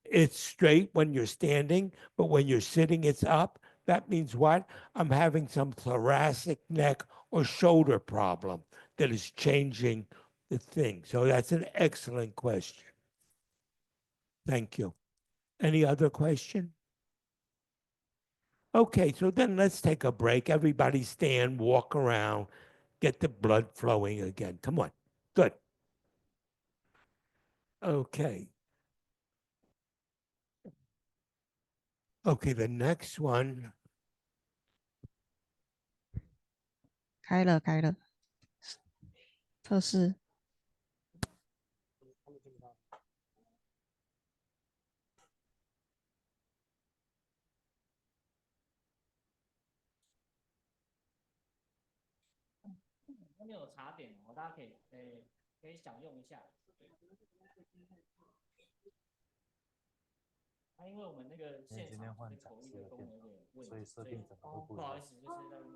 It's straight when you're standing, but when you're sitting, it's up. That means what? I'm having some thoracic neck or shoulder problem that is changing the thing. So that's an excellent question. Thank you. Any other question? Okay, so then let's take a break. Everybody stand, walk around, get the blood flowing again. Come on. Good. Okay. Okay, the next one. 开了，测试。那边有茶点哦，大家可以享用一下。因为我们那个现场口译的功能有点问题，所以不好意思，就是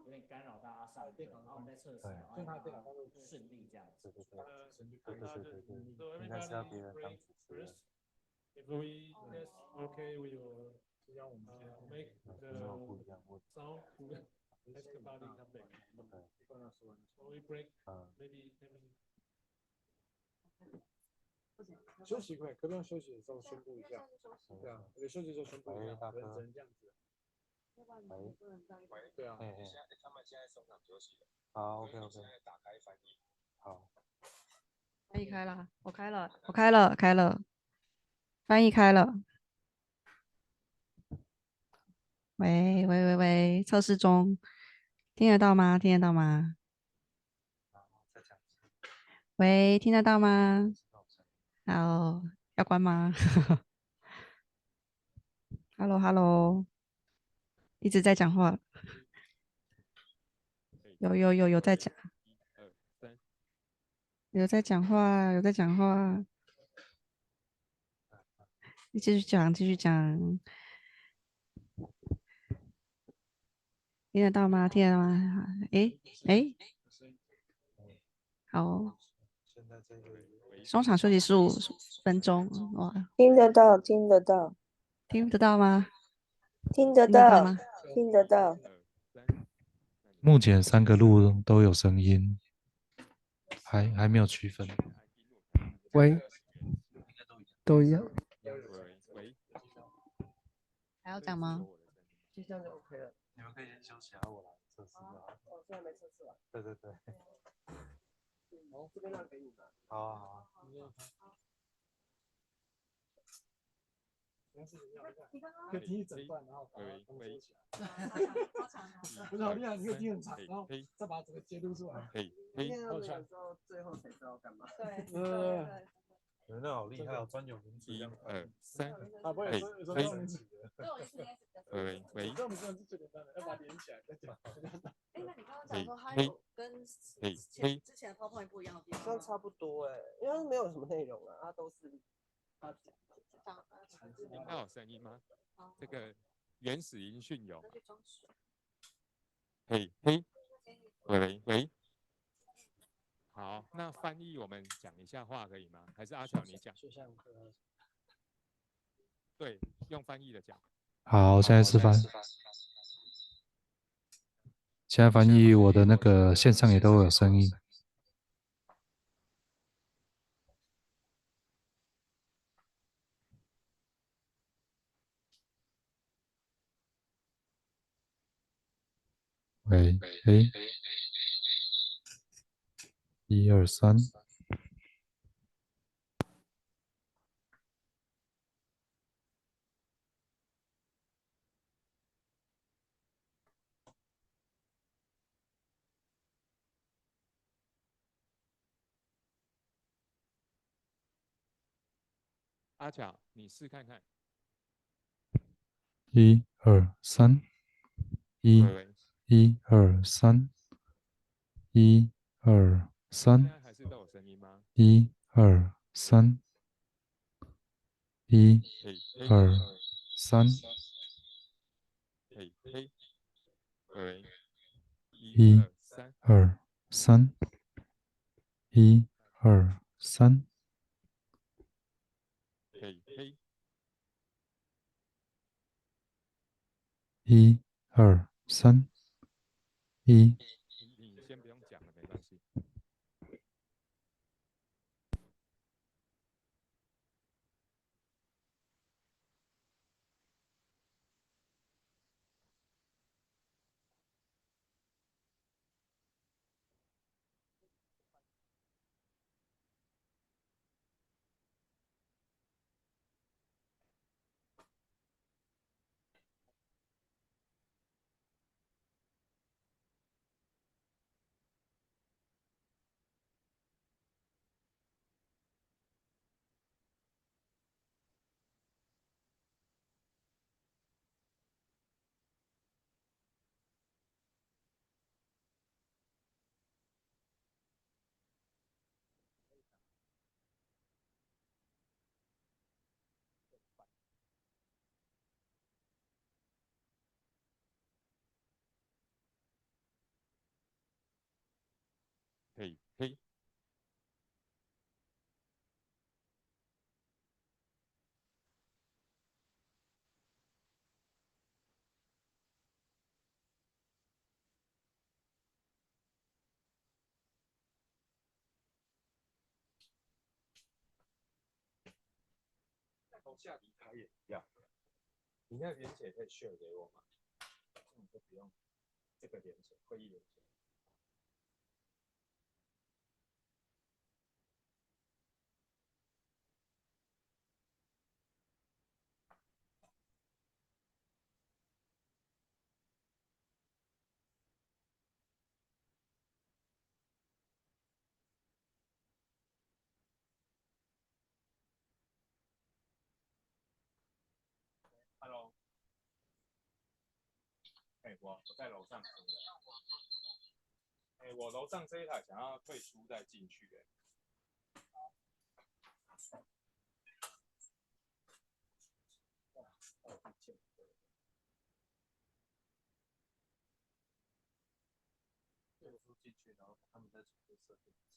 有点干扰大家上课，然后我们在测试，然后顺利这样子。对，应该是要别人当主持人。If we yes okay, we will make the sound to ask about it come back. Okay. So we break maybe 10 minutes. 休息会，可不可以休息的时候宣布一下？对啊，我休息的时候宣布一下，只能这样子。对啊。他们现在中场休息了。好 ，OK。现在打开翻译。好。翻译开了，我开了，翻译开了。喂，测试中，听得到吗？喂，听得到吗？好，要关吗？Hello，Hello，一直在讲话，有在讲，有在讲话，有在讲话，你继续讲，继续讲，听得到吗？听得到吗？诶，诶，好，中场休息15分钟，哇，听得到，听得到，听得到吗？听得到，听得到吗？听得到。目前3个路都有声音，还没有区分。喂，都一样。还要讲吗？就这样就 OK 了。你们可以先休息啊，我来测试啊。哦，现在没测试啊。对对对。哦，这边让给你们。好啊好啊。可以听一整段，然后把它浓缩起来。不是好厉害，你可以听很长，然后再把整个截录出来。有时候最后才知道干嘛。对对。你们那好厉害哦，专有名词。1、2、3。啊，不会，有时候专有名词。喂。专有名词是最简单的，要把它连起来再讲。哎，那你刚刚讲说它有跟之前的 PowerPoint 不一样的地方，好像差不多哎，因为没有什么内容啊，它都是它讲。听到有声音吗？这个原始音讯有。嘿，喂。好，那翻译我们讲一下话可以吗？还是阿巧你讲？对，用翻译的讲。好，现在示范。现在翻译，我的那个线上也都有声音。喂，1、2、3。阿巧，你试看看。1、2、3。1、2、3。1、2、3。现在还是都有声音吗1、2、3。1、2、3。喂1、2、3。1、2、3。1、2、3。1。你先不用讲了，没关系。嘿。从下离开也一样。你那个连结可以 share 给我吗？这样就不用这个连结，会议连结。我在楼上租的。我楼上这一台想要退出再进去退出进去，然后他们再重新设定一次。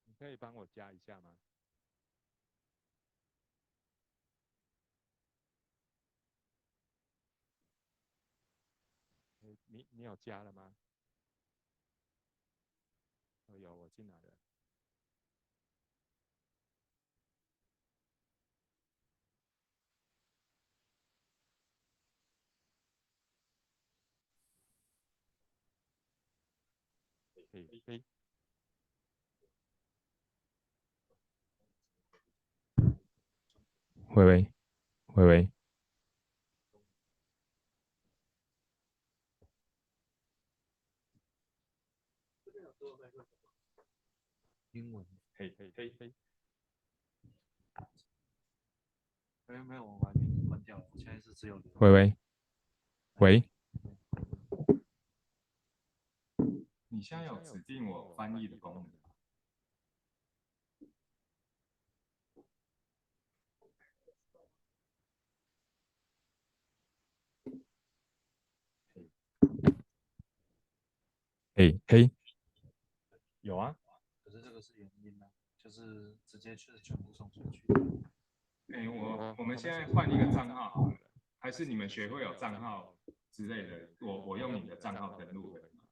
你可以帮我加一下吗？你有加了吗？有，我进来了。嘿，喂，英文。嘿，没有，我把名字关掉了，我现在是只有。喂，你现在有指定我翻译的功能吗？嘿，有啊。可是这个是原因呢，就是直接就是全部送出去。我们现在换一个账号好了，还是你们学会有账号之类的？我用你的账号登录可以吗？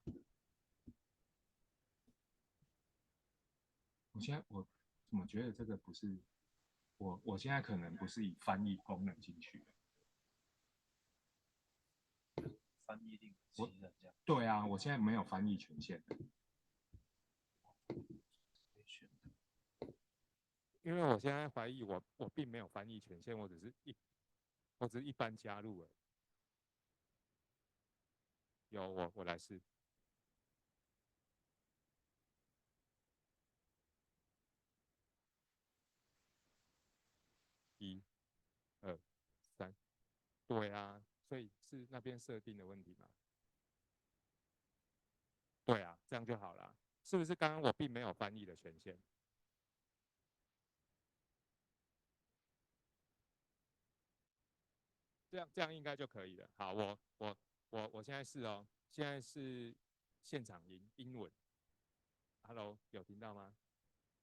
我怎么觉得这个不是我现在可能不是以翻译功能进去的。翻译令人这样。对啊，我现在没有翻译权限。因为我现在怀疑我并没有翻译权限，我只是一般加入了。有我来试。1、2、3，对啊，所以是那边设定的问题吗？对啊，这样就好了。是不是刚刚我并没有翻译的权限？这样应该就可以了。好，我现在是哦，现在是现场英文。Hello， 有听到吗？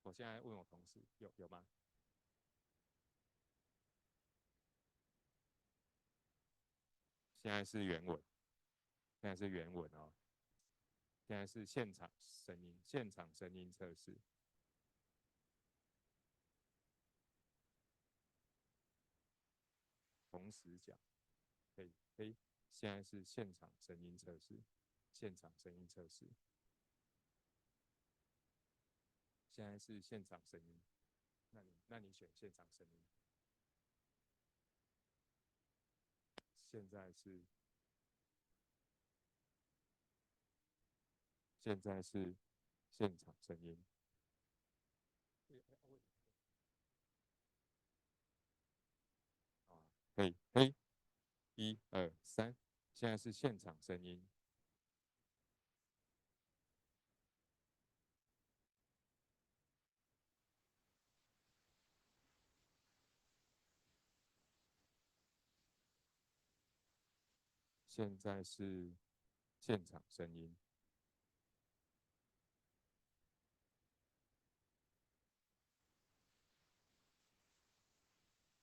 我现在问我同事有吗？现在是原文，哦。现在是现场声音测试。同时讲，嘿，现在是现场声音测试。现在是现场声音，那你选现场声音。现在是现场声音。可以，1、2、3。现在是现场声音。现在是现场声音。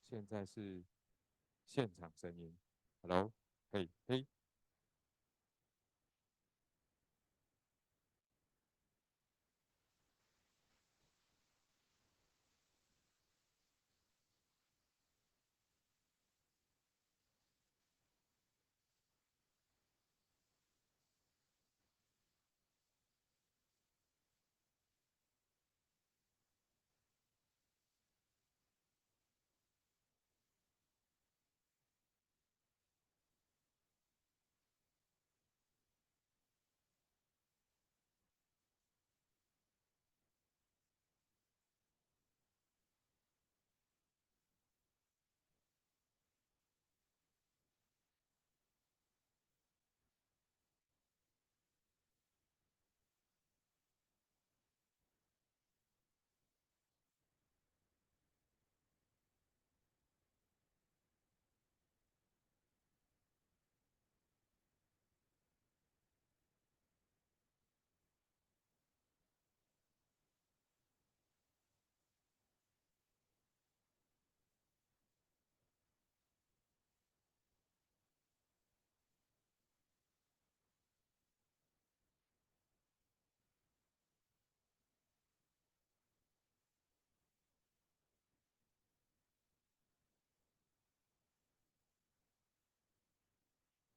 现在是现场声音。Hello，嘿嘿。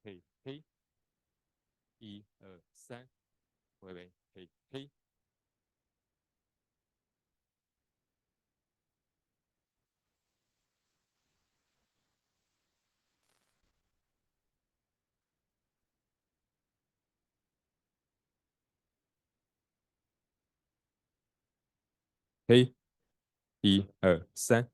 嘿嘿，1、2、3，喂喂，嘿嘿。嘿，1、2、3。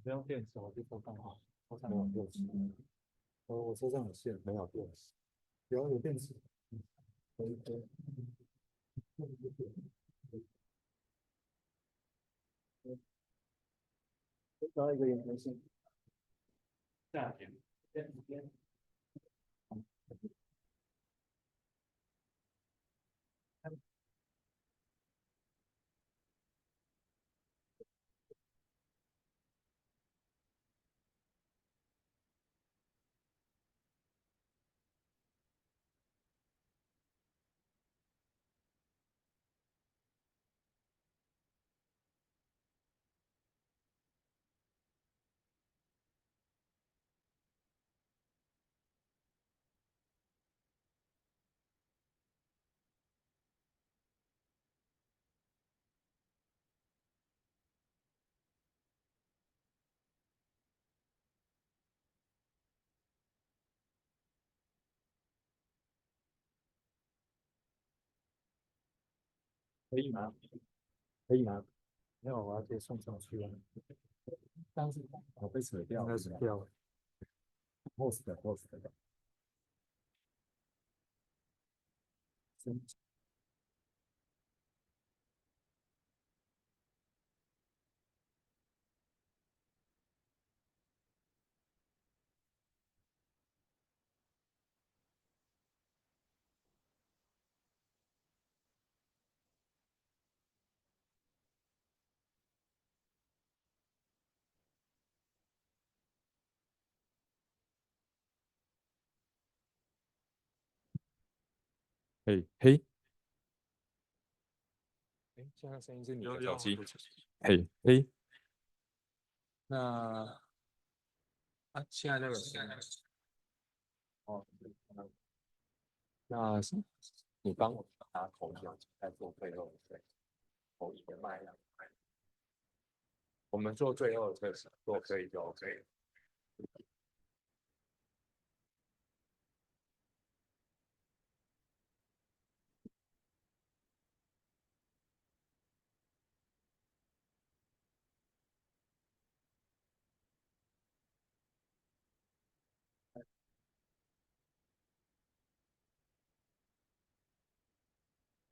不用电池，我去偷刚好，好像没有电池。我车上有线，没有电池。有电池。可以。找一个延长线。下边。可以吗？可以吗？没有，我要直接送上去了。但是我被扯掉了，应该是掉了。host 的。嘿嘿，现在声音是你的手机。嘿嘿，那现在那个声音，哦，那你帮我拿口角再做最后的口译的脉量，我们做最后的测试，如果可以就 OK 了。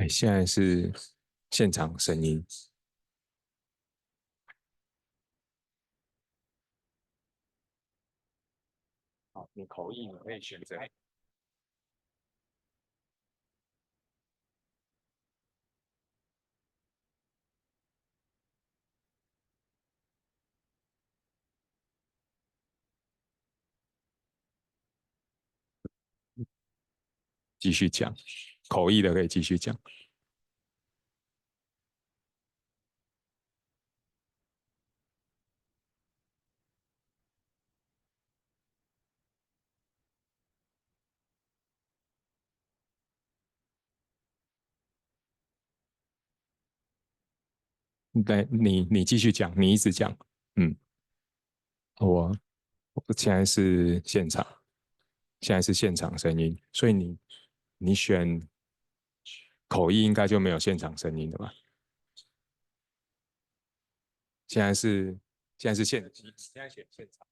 现在是现场声音。好，你口译你可以选择。继续讲，口译的可以继续讲。对，你继续讲，你一直讲。我现在是现场，现在是现场声音，所以你选口译应该就没有现场声音的吧？现在是现在选现场。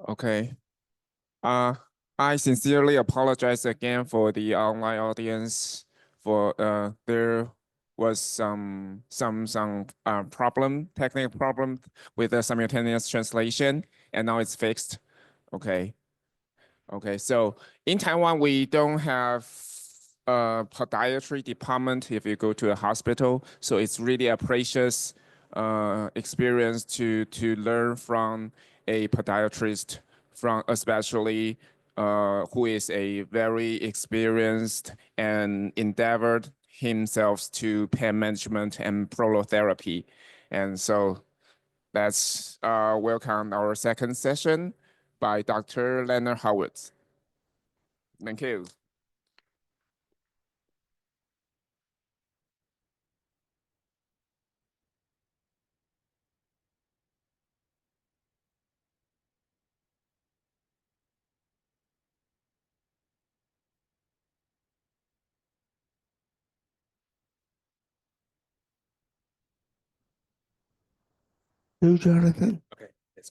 Okay. I sincerely apologize again for the online audience. For there was some problem, technical problem with the simultaneous translation, and now it's fixed. Okay. Okay. So in Taiwan, we don't have a podiatry department if you go to a hospital. So it's really a precious experience to learn from a podiatrist, from especially who is a very experienced and endeavored himself to pain management and prolotherapy. And so let's welcome our second session by Dr. Leonard Howard. Thank you. You, Jonathan? Okay. Yes.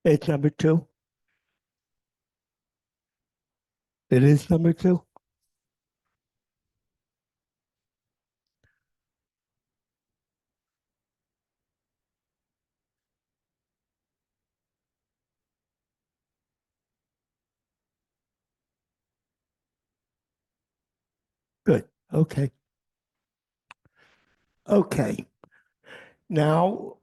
It's number 2. It is number 2. Good. Okay. Okay. Now,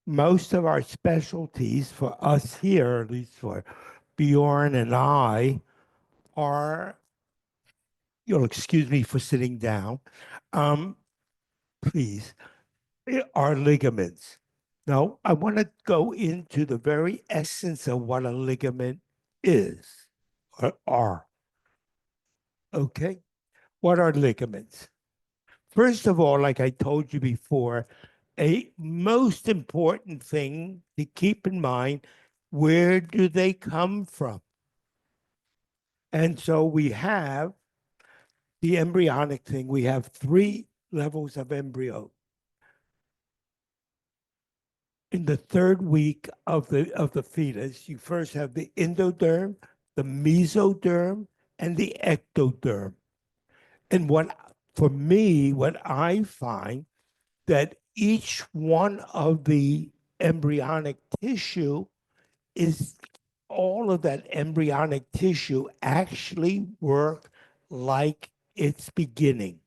most of our specialties for us here, at least for Bjorn and I, are, you'll excuse me for sitting down, please, are ligaments. Now, I want to go into the very essence of what a ligament is or are. Okay? What are ligaments? First of all, like I told you before, a most important thing to keep in mind, where do they come from? And so we have the embryonic thing. We have 3 levels of embryo. In the 3rd week of the fetus, you first have the endoderm, the mesoderm, and the ectoderm. And for me, what I find that each one of the embryonic tissue is all of that embryonic tissue actually work like its beginning.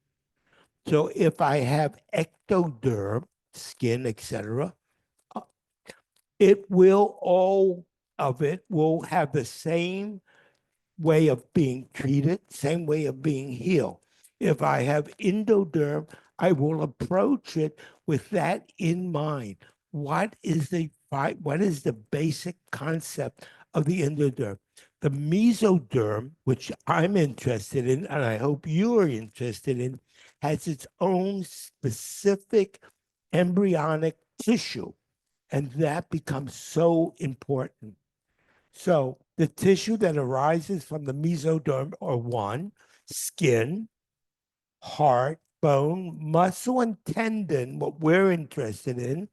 So if I have ectoderm, skin, etc., all of it will have the same way of being treated, same way of being healed. If I have endoderm, I will approach it with that in mind. What is the basic concept of the endoderm? The mesoderm, which I'm interested in, and I hope you are interested in, has its own specific embryonic tissue, and that becomes so important. So the tissue that arises from the mesoderm are 1, skin, heart, bone, muscle, and tendon, what we're interested in,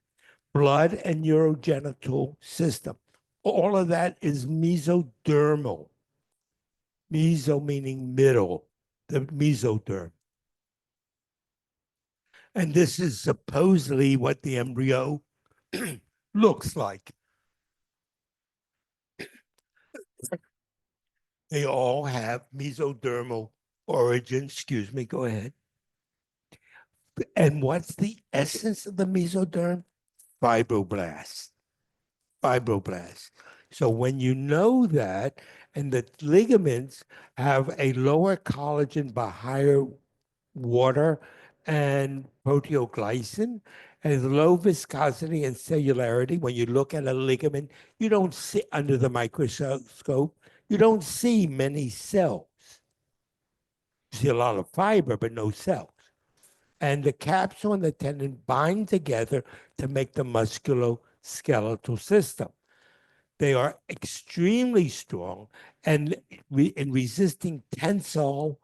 blood and urogenital system. All of that is mesodermal. Meso meaning middle, the mesoderm. And this is supposedly what the embryo looks like. They all have mesodermal origin. Excuse me, go ahead. And what's the essence of the mesoderm? Fibroblasts. Fibroblasts. So when you know that, and the ligaments have a lower collagen but higher water and proteoglycin, and low viscosity and cellularity, when you look at a ligament, you don't see under the microscope, you don't see many cells. You see a lot of fiber, but no cells. And the capsule and the tendon bind together to make the musculoskeletal system. They are extremely strong and in resisting tensile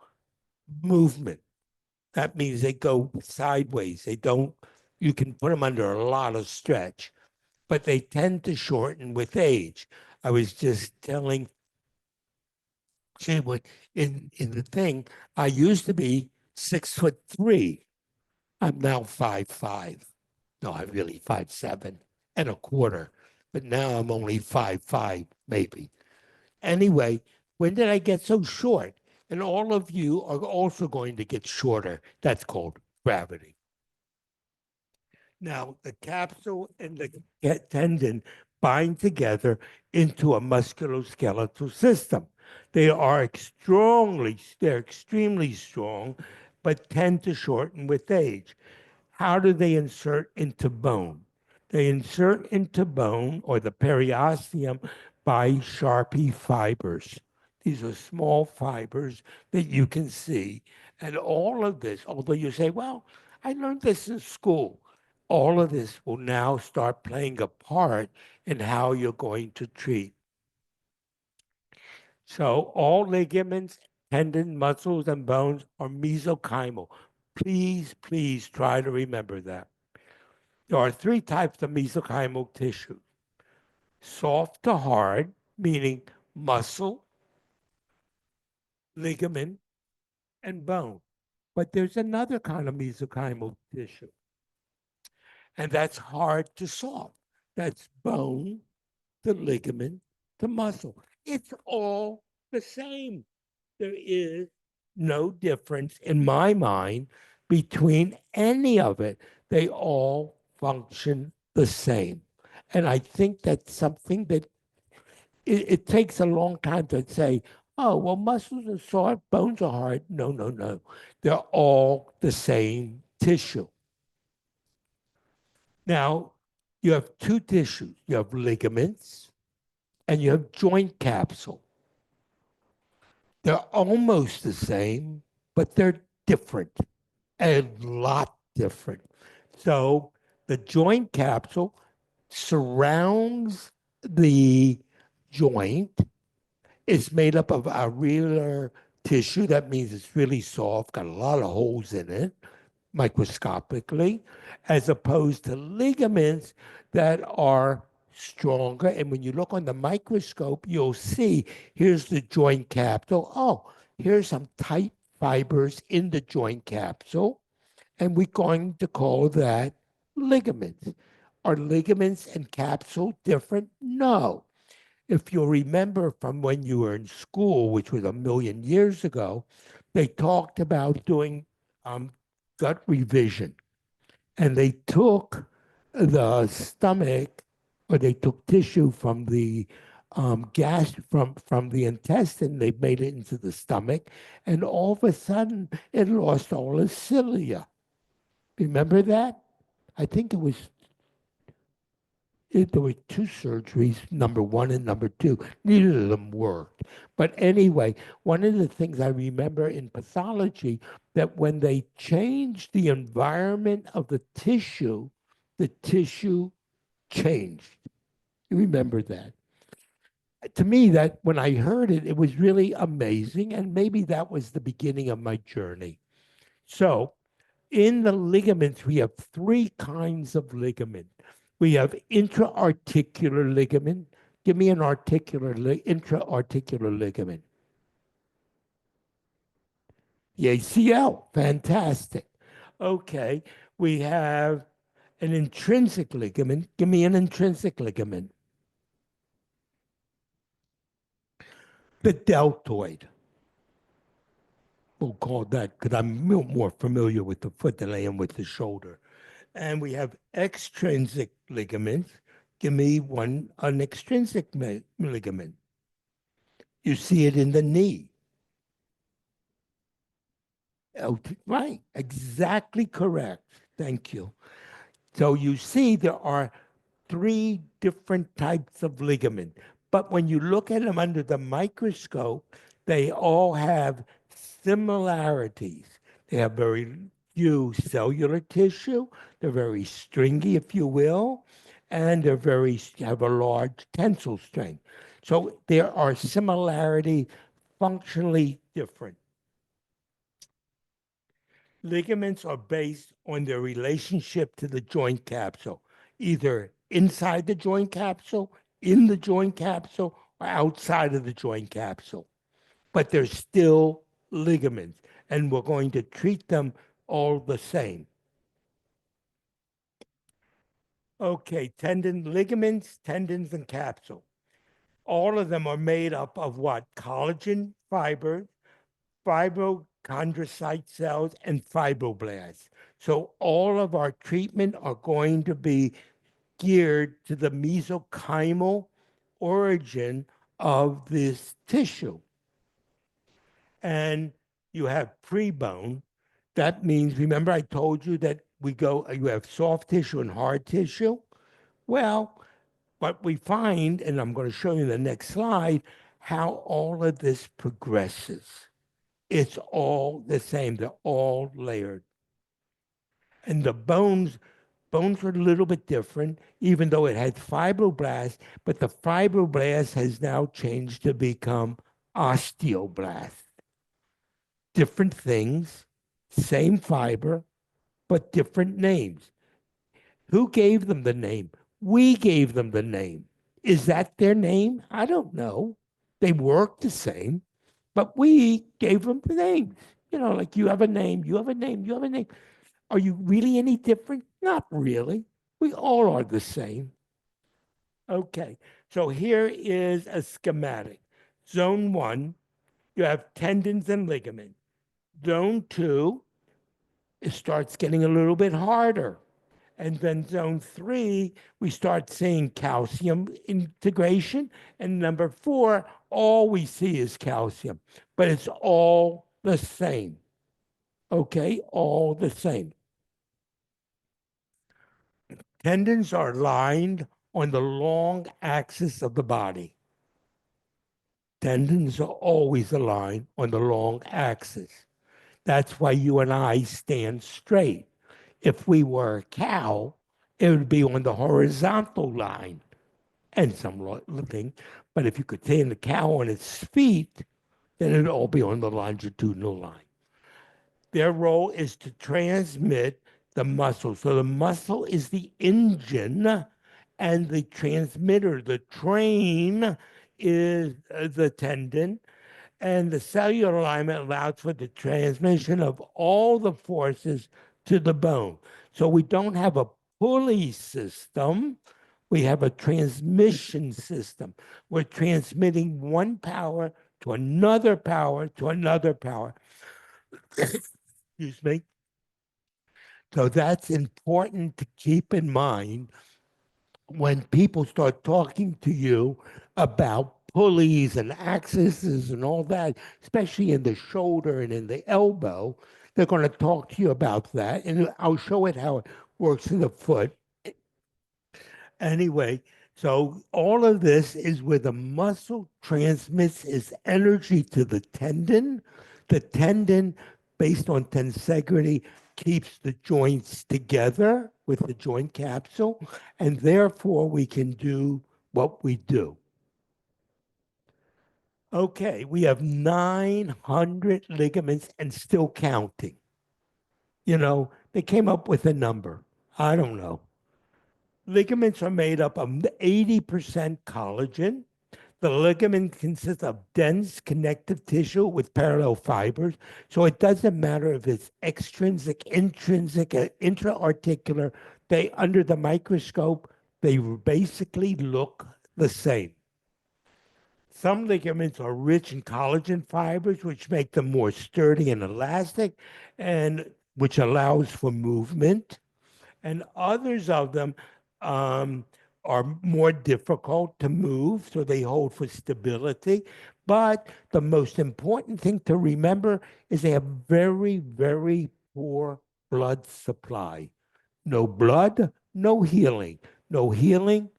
movement. That means they go sideways. You can put them under a lot of stretch, but they tend to shorten with age. I was just telling Jim in the thing, I used to be 6'3". I'm now 5'5". No, I'm really 5'7.25", but now I'm only 5'5", maybe. Anyway, when did I get so short? And all of you are also going to get shorter. That's called gravity. Now, the capsule and the tendon bind together into a musculoskeletal system. They're extremely strong, but tend to shorten with age. How do they insert into bone? They insert into bone or the periosteum by Sharpie fibers. These are small fibers that you can see. And all of this, although you say, well, I learned this in school, all of this will now start playing a part in how you're going to treat. So all ligaments, tendons, muscles, and bones are mesenchymal. Please, please try to remember that. There are three types of mesenchymal tissue. Soft to hard, meaning muscle, ligament, and bone. But there's another kind of mesenchymal tissue, and that's hard to soft. That's bone to ligament to muscle. It's all the same. There is no difference in my mind between any of it. They all function the same. And I think that's something that it takes a long time to say, oh, well, muscles are soft, bones are hard. No, no, no. They're all the same tissue. Now, you have two tissues. You have ligaments and you have joint capsule. They're almost the same, but they're different, a lot different. So the joint capsule surrounds the joint. It's made up of areolar tissue. That means it's really soft, got a lot of holes in it, microscopically, as opposed to ligaments that are stronger. And when you look on the microscope, you'll see here's the joint capsule. Oh, here's some tight fibers in the joint capsule. And we're going to call that ligaments. Are ligaments and capsule different? No. If you'll remember from when you were in school, which was 1,000,000 years ago, they talked about doing gut revision. And they took the stomach, or they took tissue from the gas from the intestine, they made it into the stomach, and all of a sudden it lost all its cilia. Remember that? I think there were two surgeries, number one and number two. Neither of them worked. But anyway, one of the things I remember in pathology, that when they changed the environment of the tissue changed. You remember that? To me, that when I heard it, it was really amazing, and maybe that was the beginning of my journey. So in the ligaments, we have three kinds of ligament. We have intra-articular ligament. Give me an intra-articular ligament. The ACL, fantastic. Okay, we have an intrinsic ligament. Give me an intrinsic ligament. The deltoid. We'll call that, because I'm more familiar with the foot than I am with the shoulder. And we have extrinsic ligaments. Give me an extrinsic ligament. You see it in the knee. Oh, right, exactly correct. Thank you. So you see there are three different types of ligament. But when you look at them under the microscope, they all have similarities. They have very few cellular tissue. They're very stringy, if you will, and have a large tensile strength. So there are similarities, functionally different. Ligaments are based on their relationship to the joint capsule, either inside the joint capsule, in the joint capsule, or outside of the joint capsule. But they're still ligaments, and we're going to treat them all the same. Okay, ligaments, tendons, and capsule. All of them are made up of what? Collagen fibers, fibrochondrocyte cells, and fibroblasts. So all of our treatment are going to be geared to the mesenchymal origin of this tissue. And you have prebone. That means, remember I told you that you have soft tissue and hard tissue? Well, what we find, and I'm going to show you in the next slide, how all of this progresses. It's all the same. They're all layered. And the bones were a little bit different, even though it had fibroblasts, but the fibroblast has now changed to become osteoblast. Different things, same fiber, but different names. Who gave them the name? We gave them the name. Is that their name? I don't know. They work the same, but we gave them the names. You know, like you have a name, you have a name, you have a name. Are you really any different? Not really. We all are the same. Okay, so here is a schematic. Zone 1, you have tendons and ligaments. Zone 2, it starts getting a little bit harder. And then zone 3, we start seeing calcium integration. And number 4, all we see is calcium, but it's all the same. Okay, all the same. Tendons are lined on the long axis of the body. Tendons are always aligned on the long axis. That's why you and I stand straight. If we were a cow, it would be on the horizontal line and some thing. But if you could stand the cow on its feet, then it would all be on the longitudinal line. Their role is to transmit the muscle. So the muscle is the engine, and the transmitter, the train, is the tendon. And the cellular alignment allows for the transmission of all the forces to the bone. So we don't have a pulley system. We have a transmission system. We're transmitting one power to another power to another power. Excuse me. So that's important to keep in mind when people start talking to you about pulleys and axes and all that, especially in the shoulder and in the elbow. They're going to talk to you about that, and I'll show it how it works in the foot. Anyway, so all of this is where the muscle transmits its energy to the tendon. The tendon, based on tensegrity, keeps the joints together with the joint capsule, and therefore we can do what we do. Okay, we have 900 ligaments and still counting. You know, they came up with a number. I don't know. Ligaments are made up of 80% collagen. The ligament consists of dense connective tissue with parallel fibers. So it doesn't matter if it's extrinsic, intrinsic, intra-articular. They, under the microscope, they basically look the same. Some ligaments are rich in collagen fibers, which make them more sturdy and elastic, and which allows for movement. And others of them are more difficult to move, so they hold for stability. But the most important thing to remember is they have very, very poor blood supply. No blood, no healing. No healing,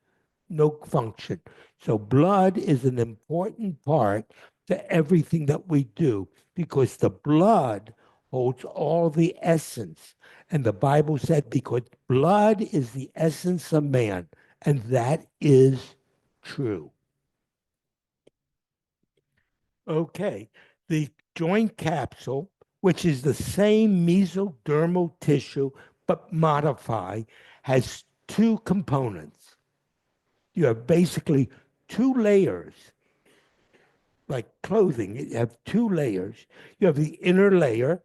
no function. So blood is an important part to everything that we do, because the blood holds all the essence. And the Bible said, because blood is the essence of man, and that is true. Okay, the joint capsule, which is the same mesodermal tissue but modified, has two components. You have basically two layers, like clothing. You have two layers. You have the inner layer,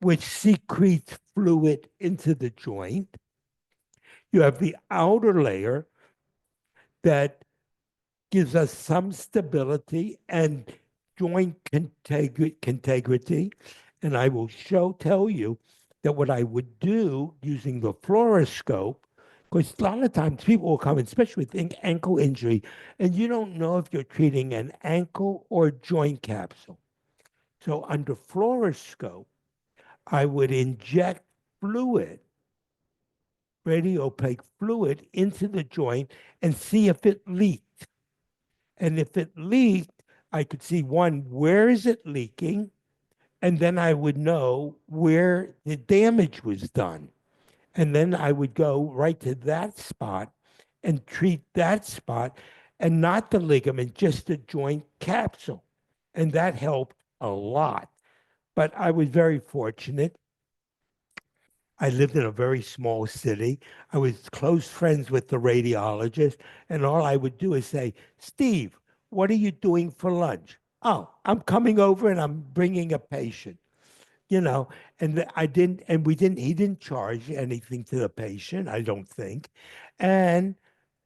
which secretes fluid into the joint. You have the outer layer that gives us some stability and joint integrity. And I will tell you that what I would do using the fluoroscope, because a lot of times people will come, especially with ankle injury, and you don't know if you're treating an ankle or joint capsule. So under fluoroscope, I would inject fluid, radiopaque fluid, into the joint and see if it leaked. And if it leaked, I could see, one, where is it leaking? And then I would know where the damage was done. And then I would go right to that spot and treat that spot, and not the ligament, just the joint capsule. And that helped a lot. But I was very fortunate. I lived in a very small city. I was close friends with the radiologist, and all I would do is say, Steve, what are you doing for lunch? Oh, I'm coming over and I'm bringing a patient, you know, and he didn't charge anything to the patient, I don't think. And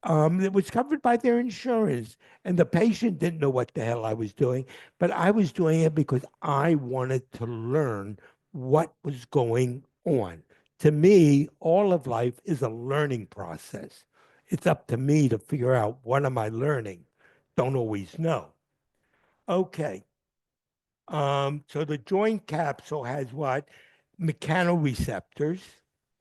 it was covered by their insurance, and the patient didn't know what the hell I was doing, but I was doing it because I wanted to learn what was going on. To me, all of life is a learning process. It's up to me to figure out what am I learning. Don't always know. Okay. So the joint capsule has what? Mechanoreceptors.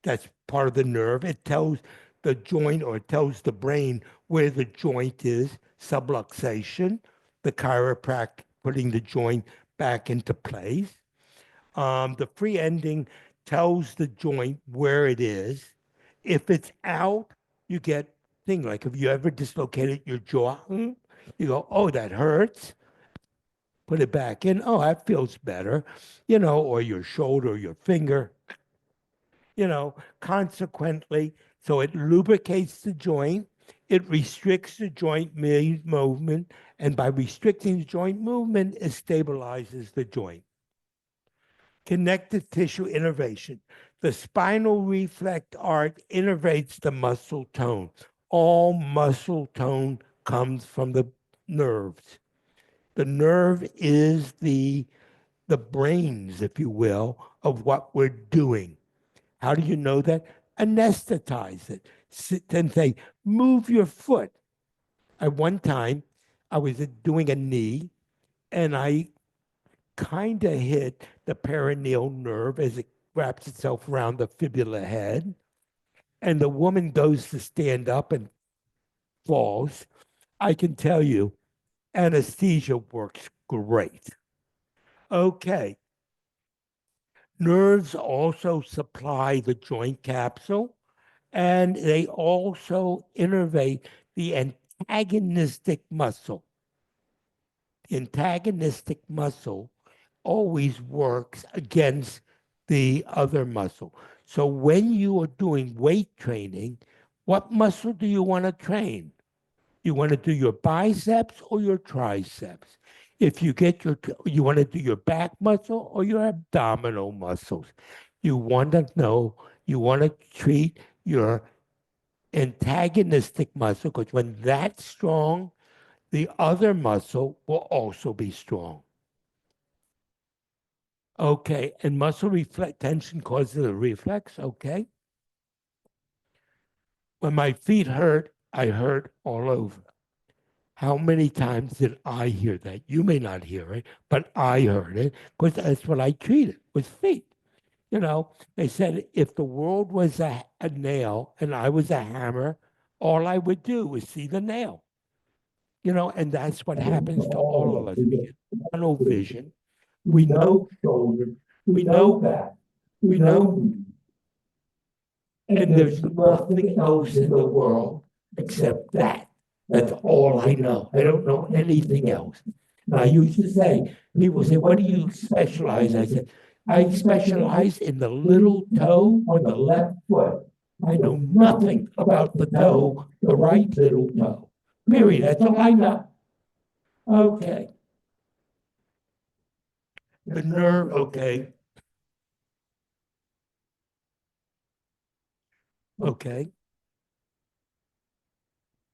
That's part of the nerve. It tells the joint, or it tells the brain where the joint is, subluxation, the chiropractic putting the joint back into place. The free ending tells the joint where it is. If it's out, you get thing like if you ever dislocated your jaw, you go, oh, that hurts. Put it back in. Oh, that feels better, you know, or your shoulder, or your finger, you know, consequently. So it lubricates the joint. It restricts the joint movement. And by restricting the joint movement, it stabilizes the joint. Connective tissue innervation. The spinal reflex arc innervates the muscle tone. All muscle tone comes from the nerves. The nerve is the brains, if you will, of what we're doing. How do you know that? Anesthetize it. Sit and say, move your foot. At one time, I was doing a knee, and I kind of hit the peroneal nerve as it wraps itself around the fibula head. And the woman goes to stand up and falls. I can tell you, anesthesia works great. Okay. Nerves also supply the joint capsule, and they also innervate the antagonistic muscle. The antagonistic muscle always works against the other muscle. So when you are doing weight training, what muscle do you want to train? You want to do your biceps or your triceps? If you you want to do your back muscle or your abdominal muscles. You want to know, you want to treat your antagonistic muscle, because when that's strong, the other muscle will also be strong. Okay, and muscle tension causes a reflex, okay? When my feet hurt, I hurt all over. How many times did I hear that? You may not hear it, but I heard it because that's what I treated, was feet. You know, they said if the world was a nail and I was a hammer, all I would do was see the nail. You know, and that's what happens to all of us. We get tunnel vision. We know shoulders. We know back. We know. And there's nothing else in the world except that. That's all I know. I don't know anything else. And I used to say, people say, what do you specialize? I said, I specialize in the little toe on the left foot. I know nothing about the toe, the right little toe. Period. That's all I know. Okay. The nerve, okay. Okay.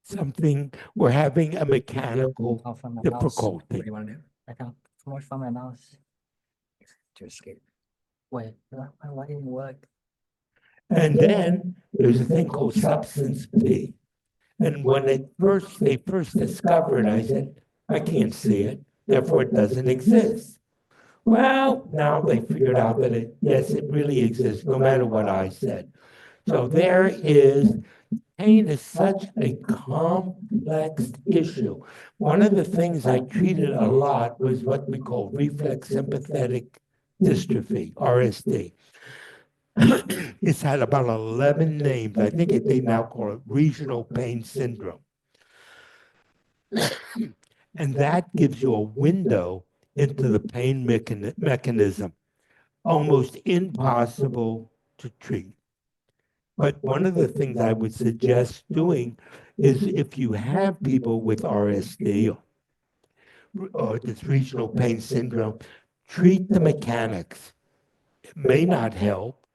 Something, we're having a mechanical difficulty. I can't promote from my mouse. Just get. Wait, why didn't it work? And then there's a thing called substance P. And when they first discovered, I said, I can't see it, therefore it doesn't exist. Well, now they figured out that yes, it really exists, no matter what I said. So there is, pain is such a complex issue. One of the things I treated a lot was what we call reflex sympathetic dystrophy, RSD. It's had about 11 names. I think they now call it regional pain syndrome. And that gives you a window into the pain mechanism, almost impossible to treat. But one of the things I would suggest doing is if you have people with RSD or this regional pain syndrome, treat the mechanics. It may not help,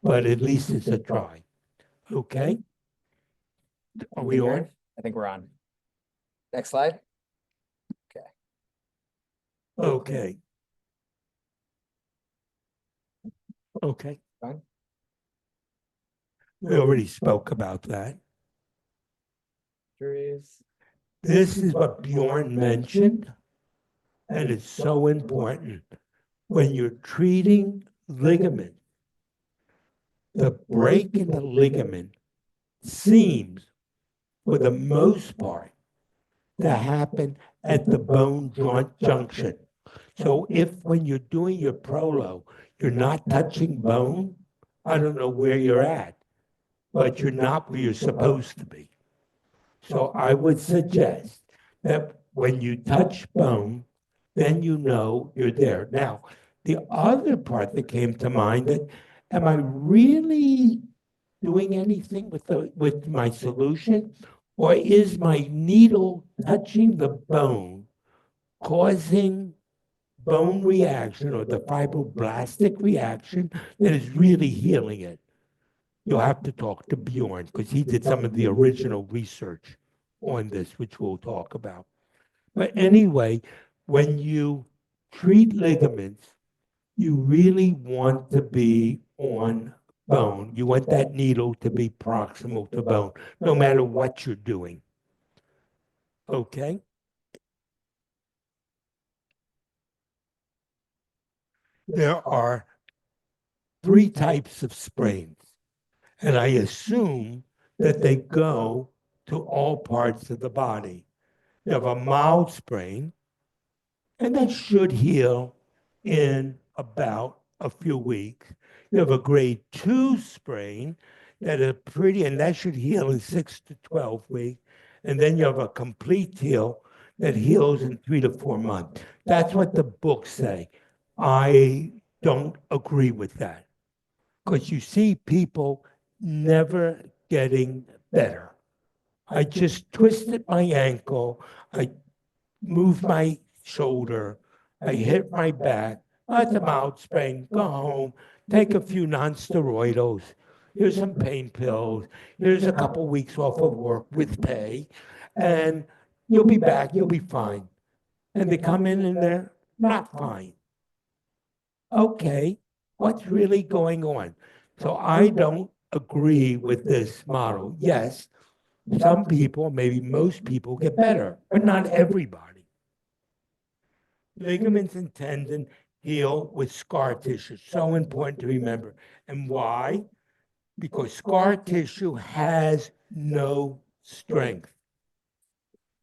but at least it's a try. Okay? Are we on? I think we're on. Next slide. Okay. Okay. Okay. Fine. We already spoke about that. Curious. This is what Bjorn mentioned, and it's so important. When you're treating ligament, the break in the ligament seems, for the most part, to happen at the bone joint junction. So if when you're doing your prolo, you're not touching bone, I don't know where you're at, but you're not where you're supposed to be. So I would suggest that when you touch bone, then you know you're there. Now, the other part that came to mind that, am I really doing anything with my solution? Or is my needle touching the bone causing bone reaction or the fibroblastic reaction that is really healing it? You'll have to talk to Bjorn because he did some of the original research on this, which we'll talk about. But anyway, when you treat ligaments, you really want to be on bone. You want that needle to be proximal to bone, no matter what you're doing. Okay? There are 3 types of sprains, and I assume that they go to all parts of the body. You have a mild sprain, and that should heal in about a few weeks. You have a grade 2 sprain that is pretty, and that should heal in 6 to 12 weeks. And then you have a complete heal that heals in 3 to 4 months. That's what the books say. I don't agree with that because you see people never getting better. I just twisted my ankle. I moved my shoulder. I hit my back. That's a mild sprain. Go home. Take a few non-steroidals. Here's some pain pills. Here's a couple weeks off of work with pay. And you'll be back. You'll be fine. And they come in and they're not fine. Okay, what's really going on? So I don't agree with this model. Yes, some people, maybe most people, get better, but not everybody. Ligaments and tendon heal with scar tissue. So important to remember. And why? Because scar tissue has no strength.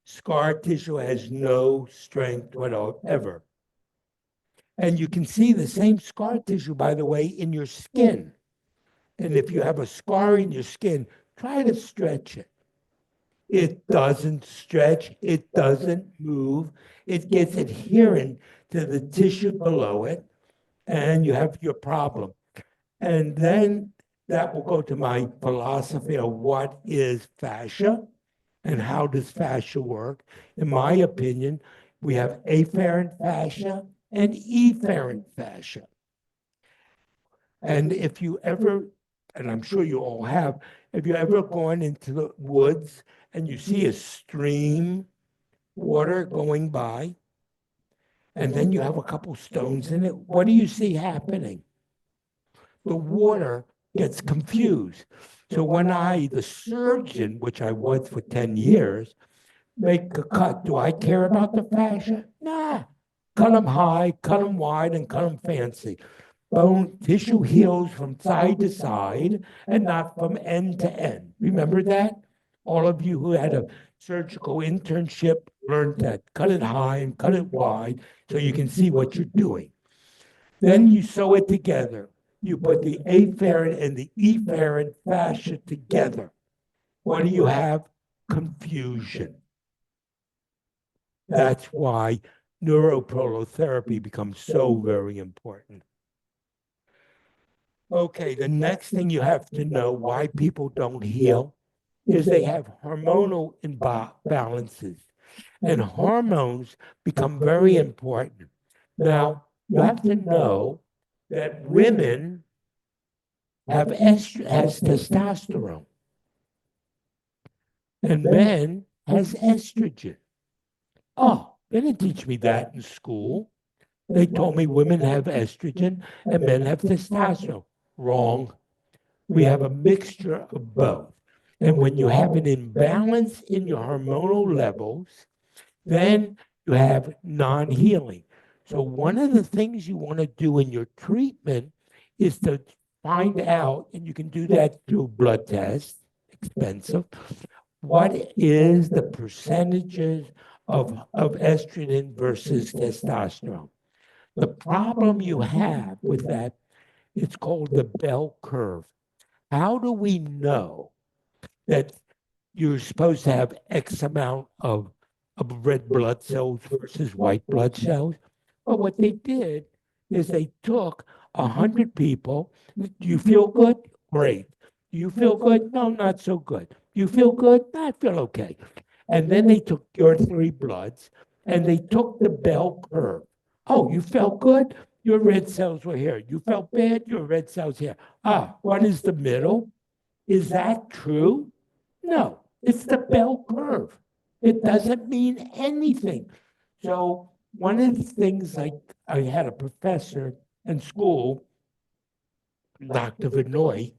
Scar tissue has no strength whatsoever. And you can see the same scar tissue, by the way, in your skin. And if you have a scar in your skin, try to stretch it. It doesn't stretch. It doesn't move. It gets adherent to the tissue below it, and you have your problem. And then that will go to my philosophy of what is fascia and how does fascia work. In my opinion, we have afferent fascia and efferent fascia. And if you ever, and I'm sure you all have, if you ever gone into the woods and you see a stream, water going by, and then you have a couple stones in it, what do you see happening? The water gets confused. So when I, the surgeon, which I was for 10 years, make a cut, do I care about the fascia? Nah. Cut them high, cut them wide, and cut them fancy. Bone tissue heals from side to side and not from end to end. Remember that? All of you who had a surgical internship learned that. Cut it high and cut it wide so you can see what you're doing. Then you sew it together. You put the afferent and the efferent fascia together. What do you have? Confusion. That's why neuroprolotherapy becomes so very important. Okay, the next thing you have to know why people don't heal is they have hormonal imbalances. And hormones become very important. Now, you have to know that women have testosterone, and men has estrogen. Oh, they didn't teach me that in school. They told me women have estrogen and men have testosterone. Wrong. We have a mixture of both. And when you have an imbalance in your hormonal levels, then you have non-healing. So one of the things you want to do in your treatment is to find out, and you can do that through blood tests, expensive, what is the percentages of estrogen versus testosterone. The problem you have with that, it's called the bell curve. How do we know that you're supposed to have X amount of red blood cells versus white blood cells? Well, what they did is they took 100 people. Do you feel good? Great. Do you feel good? No, not so good. You feel good? I feel okay. And then they took your 3 bloods and they took the bell curve. Oh, you felt good? Your red cells were here. You felt bad? Your red cells here. Ah, what is the middle? Is that true? No, it's the bell curve. It doesn't mean anything. So one of the things I had a professor in school, Dr. Vinoy,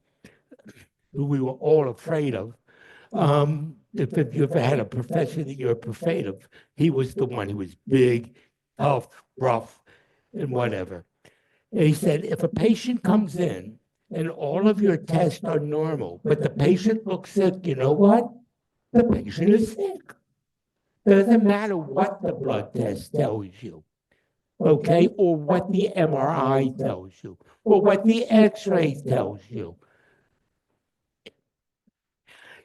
who we were all afraid of. If you ever had a professor that you're afraid of, he was the one who was big, tough, rough, and whatever. And he said, if a patient comes in and all of your tests are normal, but the patient looks sick, you know what? The patient is sick. Doesn't matter what the blood test tells you, okay, or what the MRI tells you, or what the X-ray tells you.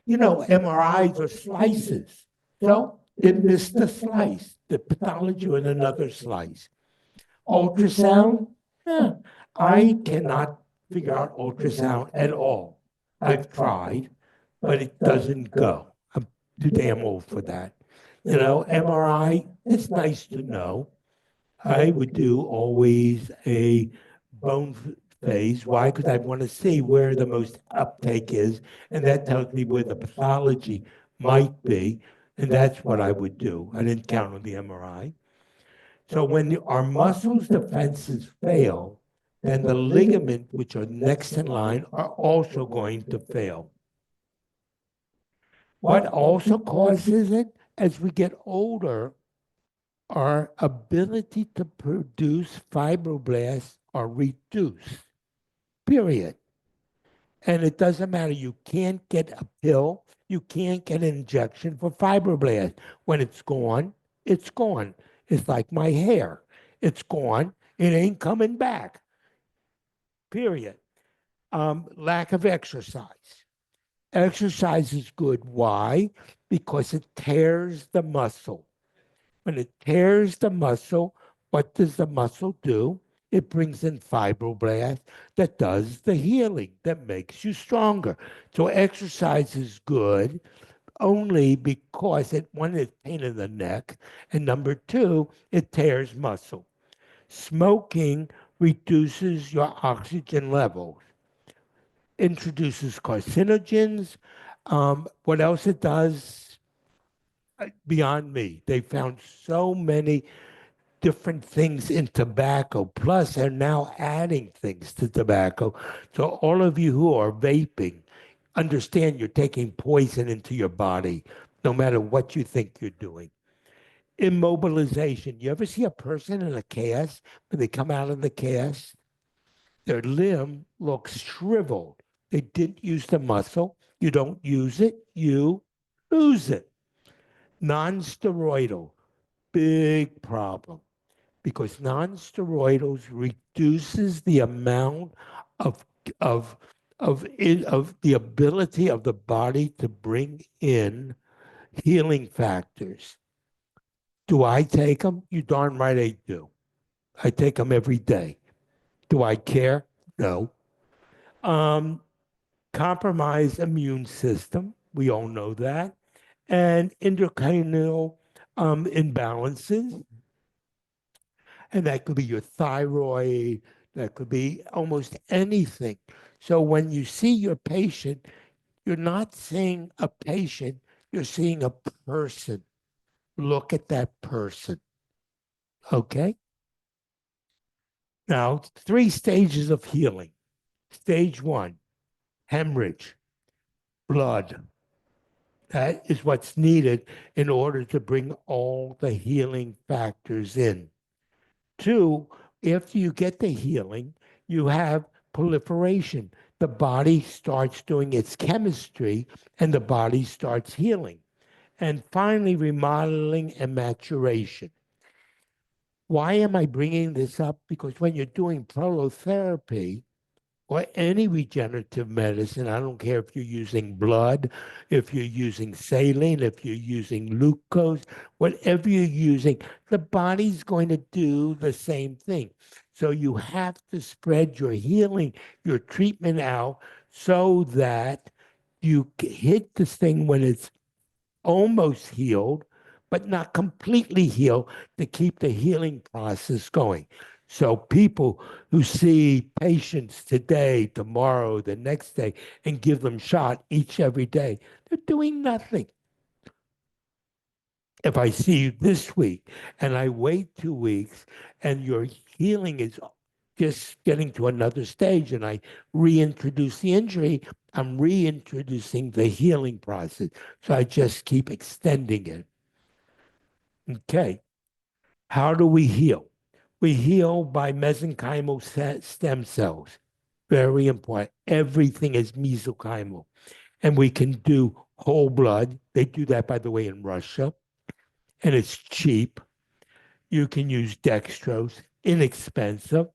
You know, MRIs are slices. So it missed the slice, the pathology in another slice. Ultrasound, I cannot figure out ultrasound at all. I've tried, but it doesn't go. I'm too damn old for that. You know, MRI, it's nice to know. I would do always a bone phase. Why? Because I want to see where the most uptake is, and that tells me where the pathology might be, and that's what I would do. I didn't count on the MRI. So when our muscles defenses fail, then the ligament, which are next in line, are also going to fail. What also causes it? As we get older, our ability to produce fibroblasts are reduced, period. And it doesn't matter. You can't get a pill. You can't get an injection for fibroblasts. When it's gone, it's gone. It's like my hair. It's gone. It ain't coming back, period. Lack of exercise. Exercise is good. Why? Because it tears the muscle. When it tears the muscle, what does the muscle do? It brings in fibroblasts that does the healing, that makes you stronger. So exercise is good only because one, it's pain in the neck, and number 2, it tears muscle. Smoking reduces your oxygen levels, introduces carcinogens. What else it does? Beyond me. They found so many different things in tobacco. Plus, they're now adding things to tobacco. So all of you who are vaping, understand you're taking poison into your body, no matter what you think you're doing. Immobilization. You ever see a person in a cast, when they come out of the cast, their limb looks shriveled. They didn't use the muscle. You don't use it, you lose it. Non-steroidal, big problem, because non-steroidals reduces the amount of the ability of the body to bring in healing factors. Do I take them? You darn right I do. I take them every day. Do I care? No. Compromised immune system. We all know that. And endocrine imbalances. And that could be your thyroid. That could be almost anything. So when you see your patient, you're not seeing a patient, you're seeing a person. Look at that person. Okay? Now, 3 stages of healing. Stage 1, hemorrhage, blood. That is what's needed in order to bring all the healing factors in. 2, after you get the healing, you have proliferation. The body starts doing its chemistry and the body starts healing. And finally, remodeling and maturation. Why am I bringing this up? Because when you're doing prolotherapy or any regenerative medicine, I don't care if you're using blood, if you're using saline, if you're using glucose, whatever you're using, the body's going to do the same thing. So you have to spread your healing, your treatment out so that you hit this thing when it's almost healed, but not completely healed, to keep the healing process going. So people who see patients today, tomorrow, the next day, and give them shot every day, they're doing nothing. If I see you this week and I wait 2 weeks and your healing is just getting to another stage and I reintroduce the injury, I'm reintroducing the healing process. So I just keep extending it. Okay. How do we heal? We heal by mesenchymal stem cells. Very important. Everything is mesenchymal. And we can do whole blood. They do that, by the way, in Russia. And it's cheap. You can use dextrose, inexpensive.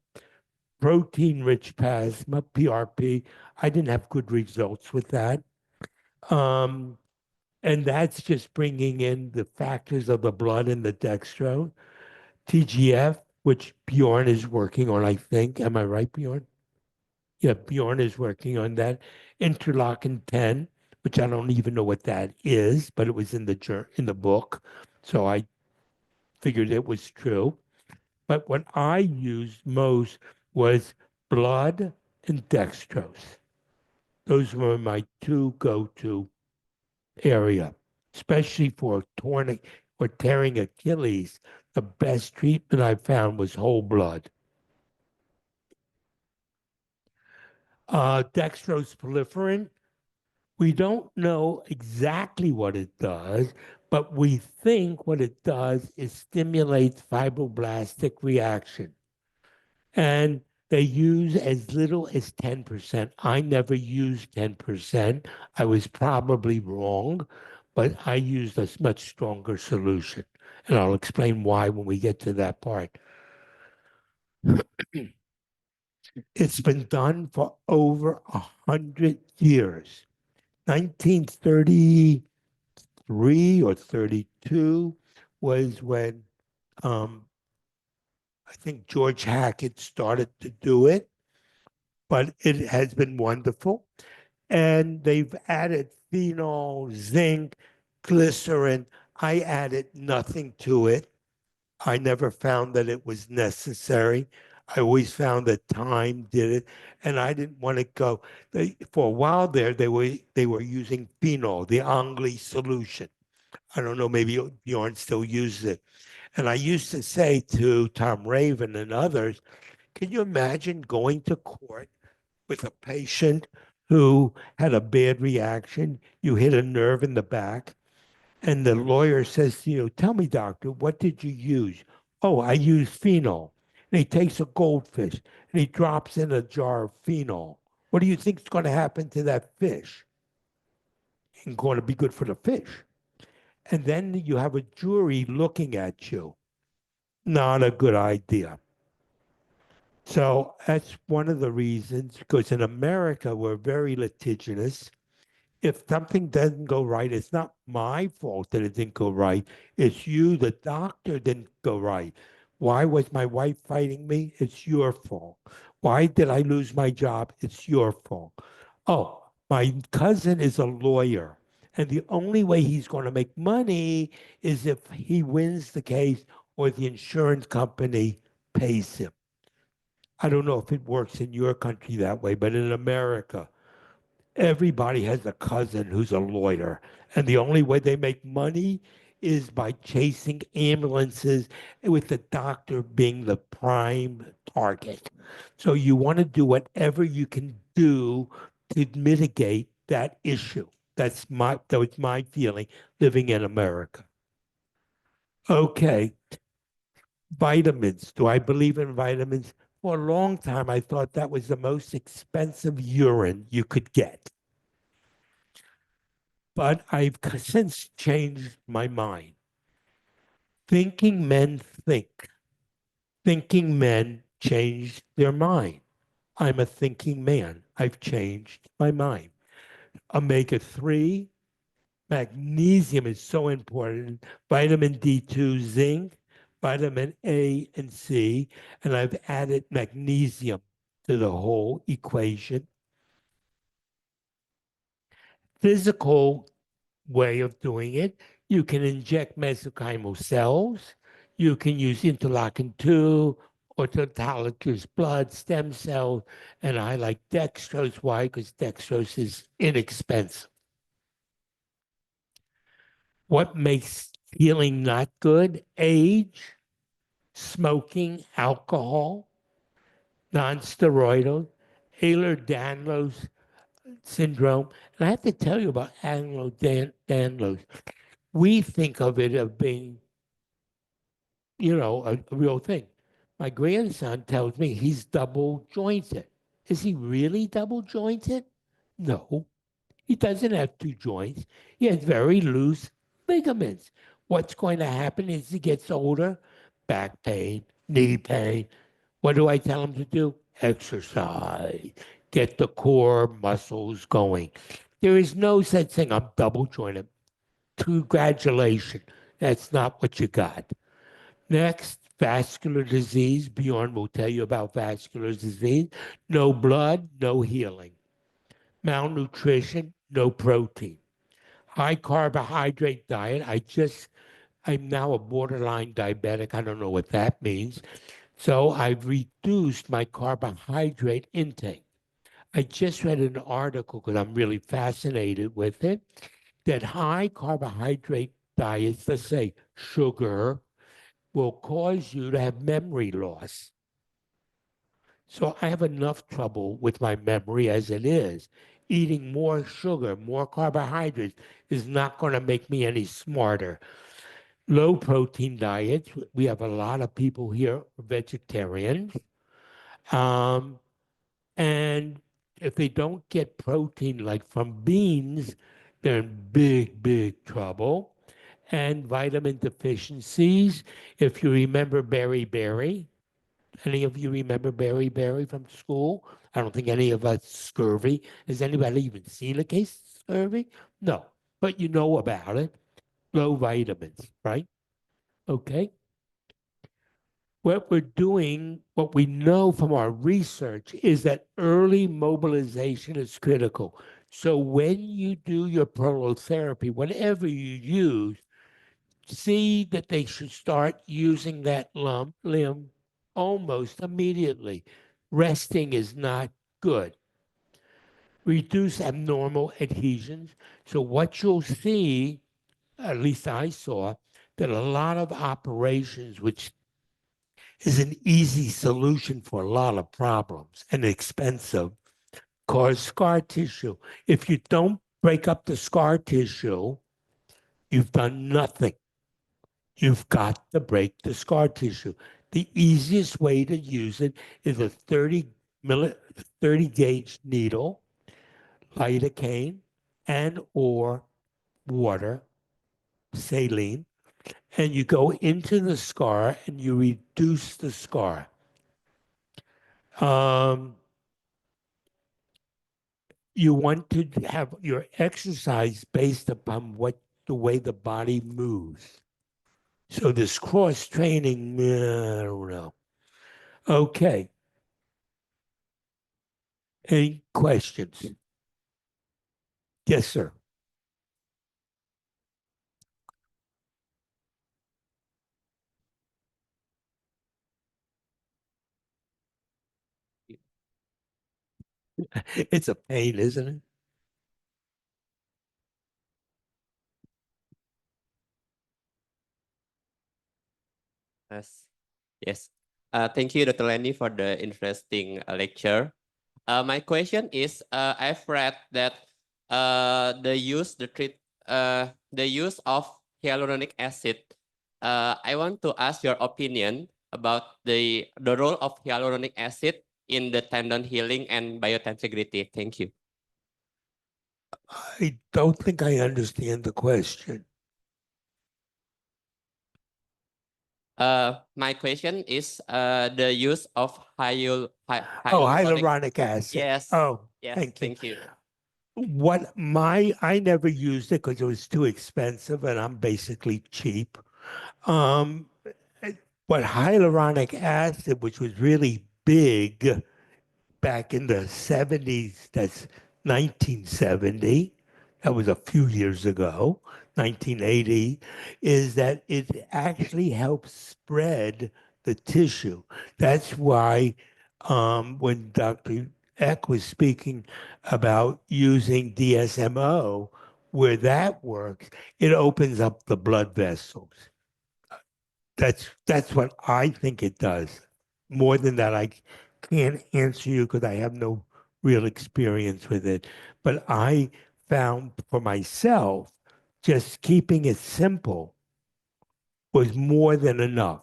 Protein-rich plasma, PRP. I didn't have good results with that. And that's just bringing in the factors of the blood and the dextrose. TGF, which Bjorn is working on, I think. Am I right, Bjorn? Yeah, Bjorn is working on that. Interleukin 10, which I don't even know what that is, but it was in the book. So I figured it was true. But what I used most was blood and dextrose. Those were my 2 go-to area, especially for torn or tearing Achilles. The best treatment I found was whole blood. Dextrose proliferant, we don't know exactly what it does, but we think what it does is stimulates fibroblastic reaction. And they use as little as 10%. I never used 10%. I was probably wrong, but I used a much stronger solution. And I'll explain why when we get to that part. It's been done for over 100 years. 1933 or 32 was when I think George Hackett started to do it, but it has been wonderful. And they've added phenol, zinc, glycerin. I added nothing to it. I never found that it was necessary. I always found that time did it, and I didn't want to go. For a while there, they were using phenol, the Angley solution. I don't know, maybe Bjorn still uses it. And I used to say to Tom Raven and others, can you imagine going to court with a patient who had a bad reaction? You hit a nerve in the back, and the lawyer says to you, tell me, doctor, what did you use? Oh, I used phenol. And he takes a goldfish and he drops in a jar of phenol. What do you think is going to happen to that fish? It's going to be good for the fish. And then you have a jury looking at you. Not a good idea. So that's one of the reasons, because in America, we're very litigious. if something doesn't go right, it's not my fault that it didn't go right. It's you, the doctor, didn't go right. Why was my wife fighting me? It's your fault. Why did I lose my job? It's your fault. Oh, my cousin is a lawyer, and the only way he's going to make money is if he wins the case or the insurance company pays him. I don't know if it works in your country that way, but in America, everybody has a cousin who's a lawyer, and the only way they make money is by chasing ambulances, with the doctor being the prime target. So you want to do whatever you can do to mitigate that issue. That's my feeling living in America. Okay. Vitamins. Do I believe in vitamins? For a long time, I thought that was the most expensive urine you could get. But I've since changed my mind. Thinking men think. Thinking men change their mind. I'm a thinking man. I've changed my mind. Omega-3, magnesium is so important. Vitamin D2, zinc, vitamin A and C, and I've added magnesium to the whole equation. Physical way of doing it, you can inject mesenchymal cells, you can use interleukin-2, autologous blood stem cells, and I like dextrose. Why? Because dextrose is inexpensive. What makes healing not good? Age, smoking, alcohol, non-steroidal, Ehlers-Danlos syndrome. And I have to tell you about Ehlers-Danlos. We think of it as being, a real thing. My grandson tells me he's double jointed. Is he really double jointed? No, he doesn't have two joints. He has very loose ligaments. What's going to happen as he gets older? Back pain, knee pain. What do I tell him to do? Exercise. Get the core muscles going. There is no such thing. I'm double jointed. Congratulations. That's not what you got. Next, vascular disease. Bjorn will tell you about vascular disease. No blood, no healing. Malnutrition, no protein. High carbohydrate diet. I'm now a borderline diabetic. I don't know what that means. So I've reduced my carbohydrate intake. I just read an article, because I'm really fascinated with it, that high carbohydrate diets, let's say sugar, will cause you to have memory loss. So I have enough trouble with my memory as it is. Eating more sugar, more carbohydrates is not going to make me any smarter. Low protein diets, we have a lot of people here vegetarians. And if they don't get protein like from beans, they're in big, big trouble. And vitamin deficiencies, if you remember beriberi, any of you remember beriberi from school? I don't think any of us scurvy. Has anybody even seen a case of scurvy? No, but you know about it. Low vitamins, right? Okay. What we're doing, what we know from our research is that early mobilization is critical. So when you do your prolotherapy, whatever you use, see that they should start using that limb almost immediately. Resting is not good. Reduce abnormal adhesions. So what you'll see, at least I saw, that a lot of operations, which is an easy solution for a lot of problems and expensive, cause scar tissue. If you don't break up the scar tissue, you've done nothing. You've got to break the scar tissue. The easiest way to use it is a 30 gauge needle, lidocaine, and or water, saline, and you go into the scar and you reduce the scar. you want to have your exercise based upon the way the body moves. So this cross training, I don't know. Okay. Any questions? Yes, sir. It's a pain, isn't it? Yes. Yes. Thank you, Dr. Lenny, for the interesting lecture. My question is, I've read that the use of hyaluronic acid. I want to ask your opinion about the role of hyaluronic acid in the tendon healing and biotensegrity. Thank you. I don't think I understand the question. My question is the use of hyaluronic acid. Yes. Oh, yes. thank you. I never used it because it was too expensive and I'm basically cheap. But hyaluronic acid, which was really big back in the 70s, that's 1970, that was a few years ago, 1980, is that it actually helps spread the tissue. That's why when Dr. Eck was speaking about using DSMO, where that works, it opens up the blood vessels. That's what I think it does. More than that, I can't answer you because I have no real experience with it. But I found for myself, just keeping it simple was more than enough.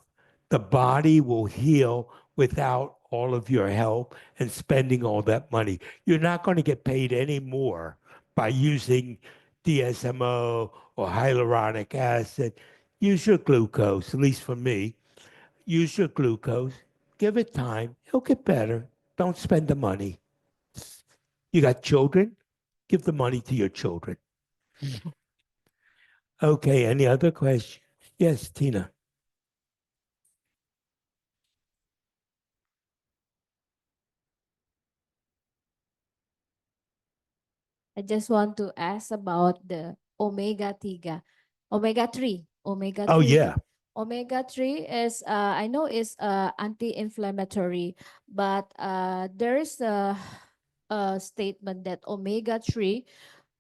The body will heal without all of your help and spending all that money. You're not going to get paid any more by using DSMO or hyaluronic acid. Use your glucose, at least for me. Use your glucose. Give it time. It'll get better. Don't spend the money. You got children? Give the money to your children. Okay, any other questions? Yes, Tina. I just want to ask about the omega-3. Omega-3. Omega-3. Oh, yeah. Omega-3 is, I know it's anti-inflammatory, but there is a statement that omega-3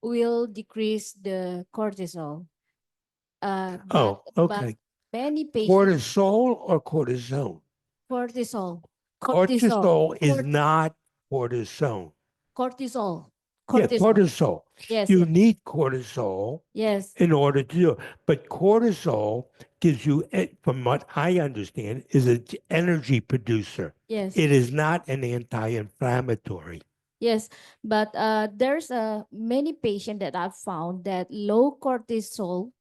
will decrease the cortisol. Oh, okay. Many patients, Cortisol or cortisone? cortisol. Cortisol is not cortisone. Cortisol. Yeah, cortisol. Yes. You need cortisol Yes. in order to do it. But cortisol gives you, from what I understand, is an energy producer. Yes. It is not an anti-inflammatory. Yes, but there's many patients that I've found that low cortisol,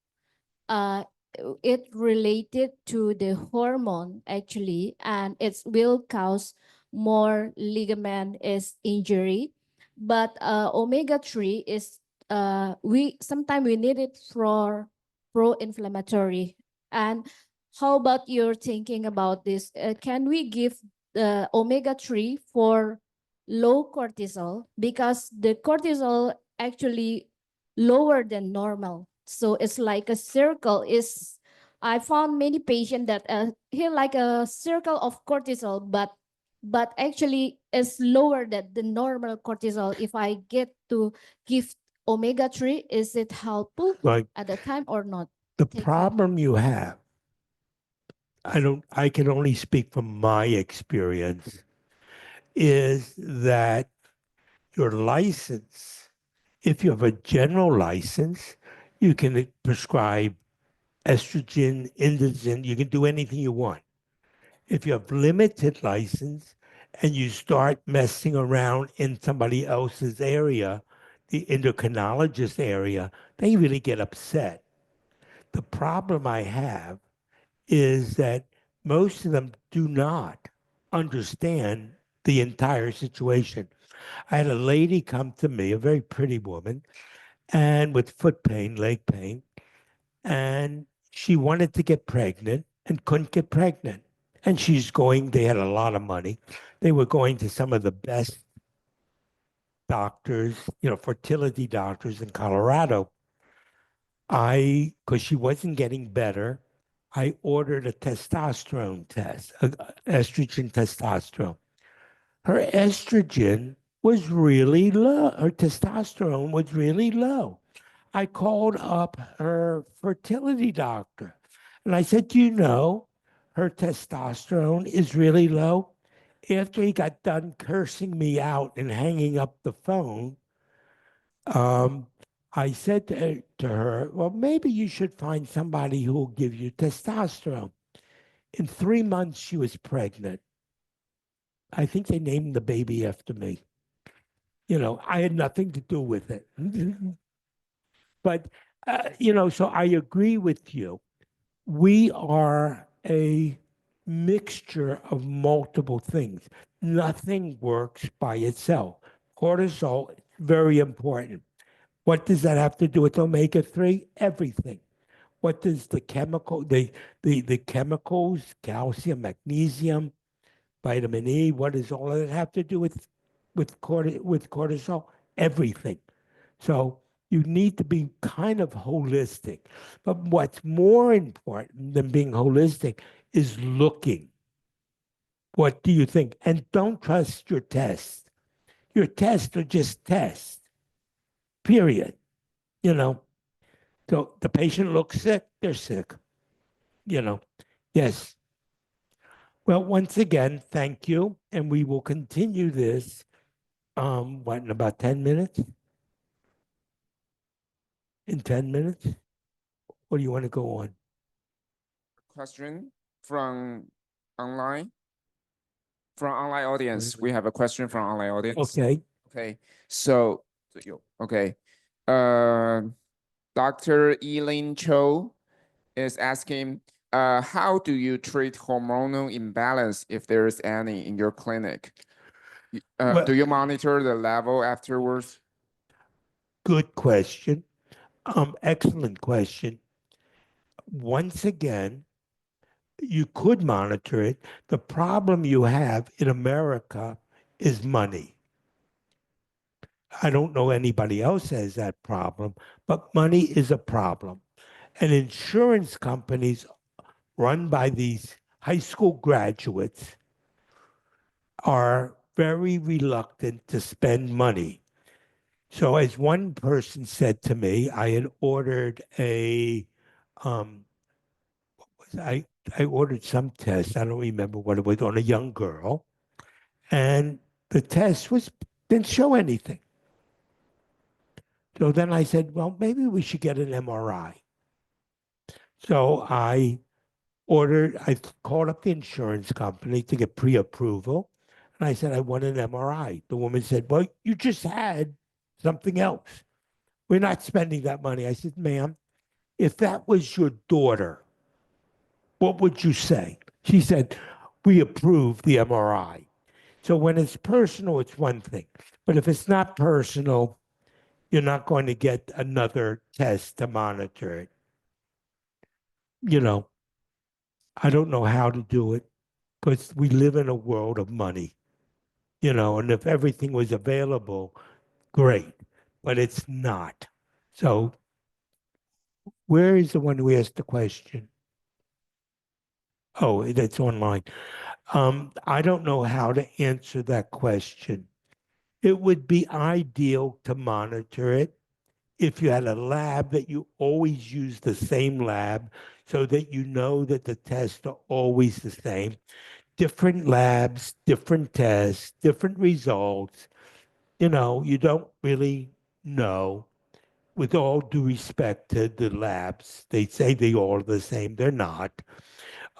it related to the hormone actually, and it will cause more ligament is injury. But omega-3 is sometimes we need it for pro-inflammatory. And how about your thinking about this? Can we give the omega-3 for low cortisol, because the cortisol actually lower than normal? So it's like a circle. I found many patients that here like a circle of cortisol, but actually it's lower than the normal cortisol. If I get to give omega-3, is it helpful Like at the time or not? the problem you have, I can only speak from my experience, is that your license, if you have a general license, you can prescribe estrogen, androgen, you can do anything you want. If you have limited license and you start messing around in somebody else's area, the endocrinologist area, they really get upset. The problem I have is that most of them do not understand the entire situation. I had a lady come to me, a very pretty woman, and with foot pain, leg pain, and she wanted to get pregnant and couldn't get pregnant. And they had a lot of money. They were going to some of the best doctors, fertility doctors in Colorado. Because she wasn't getting better, I ordered a testosterone test, estrogen testosterone. Her estrogen was really low. Her testosterone was really low. I called up her fertility doctor and I said, "Do you know her testosterone is really low?" After he got done cursing me out and hanging up the phone, I said to her, "Well, maybe you should find somebody who will give you testosterone." In 3 months, she was pregnant. I think they named the baby after me. I had nothing to do with it. But, so I agree with you. We are a mixture of multiple things. Nothing works by itself. Cortisol, very important. What does that have to do with omega-3? Everything. What does the chemicals, calcium, magnesium, vitamin E, what does all of that have to do with cortisol? Everything. So you need to be kind of holistic. But what's more important than being holistic is looking. What do you think? And don't trust your tests. Your tests are just tests, period. So the patient looks sick, they're sick. Yes. Well, once again, thank you. And we will continue this, in about 10 minutes? In 10 minutes? Or do you want to go on? Question from online. From online audience, we have a question from online audience. Okay. Okay. So, okay. Dr. Eileen Cho is asking, how do you treat hormonal imbalance if there is any in your clinic? Do you monitor the level afterwards? Good question. Excellent question. Once again, you could monitor it. The problem you have in America is money. I don't know anybody else has that problem, but money is a problem. And insurance companies run by these high school graduates are very reluctant to spend money. So as one person said to me, I had ordered I ordered some test. I don't remember what it was, on a young girl. And the test didn't show anything. So then I said, well, maybe we should get an MRI. So I called up the insurance company to get pre-approval. And I said, I want an MRI. The woman said, well, you just had something else. We're not spending that money. I said, ma'am, if that was your daughter, what would you say? She said, we approve the MRI. So when it's personal, it's one thing. But if it's not personal, you're not going to get another test to monitor it. I don't know how to do it because we live in a world of money, and if everything was available, great, but it's not. So where is the one who asked the question? Oh, that's online. I don't know how to answer that question. It would be ideal to monitor it if you had a lab that you always use the same lab so that you know that the tests are always the same. Different labs, different tests, different results. You don't really know. With all due respect to the labs, they say they all are the same. They're not.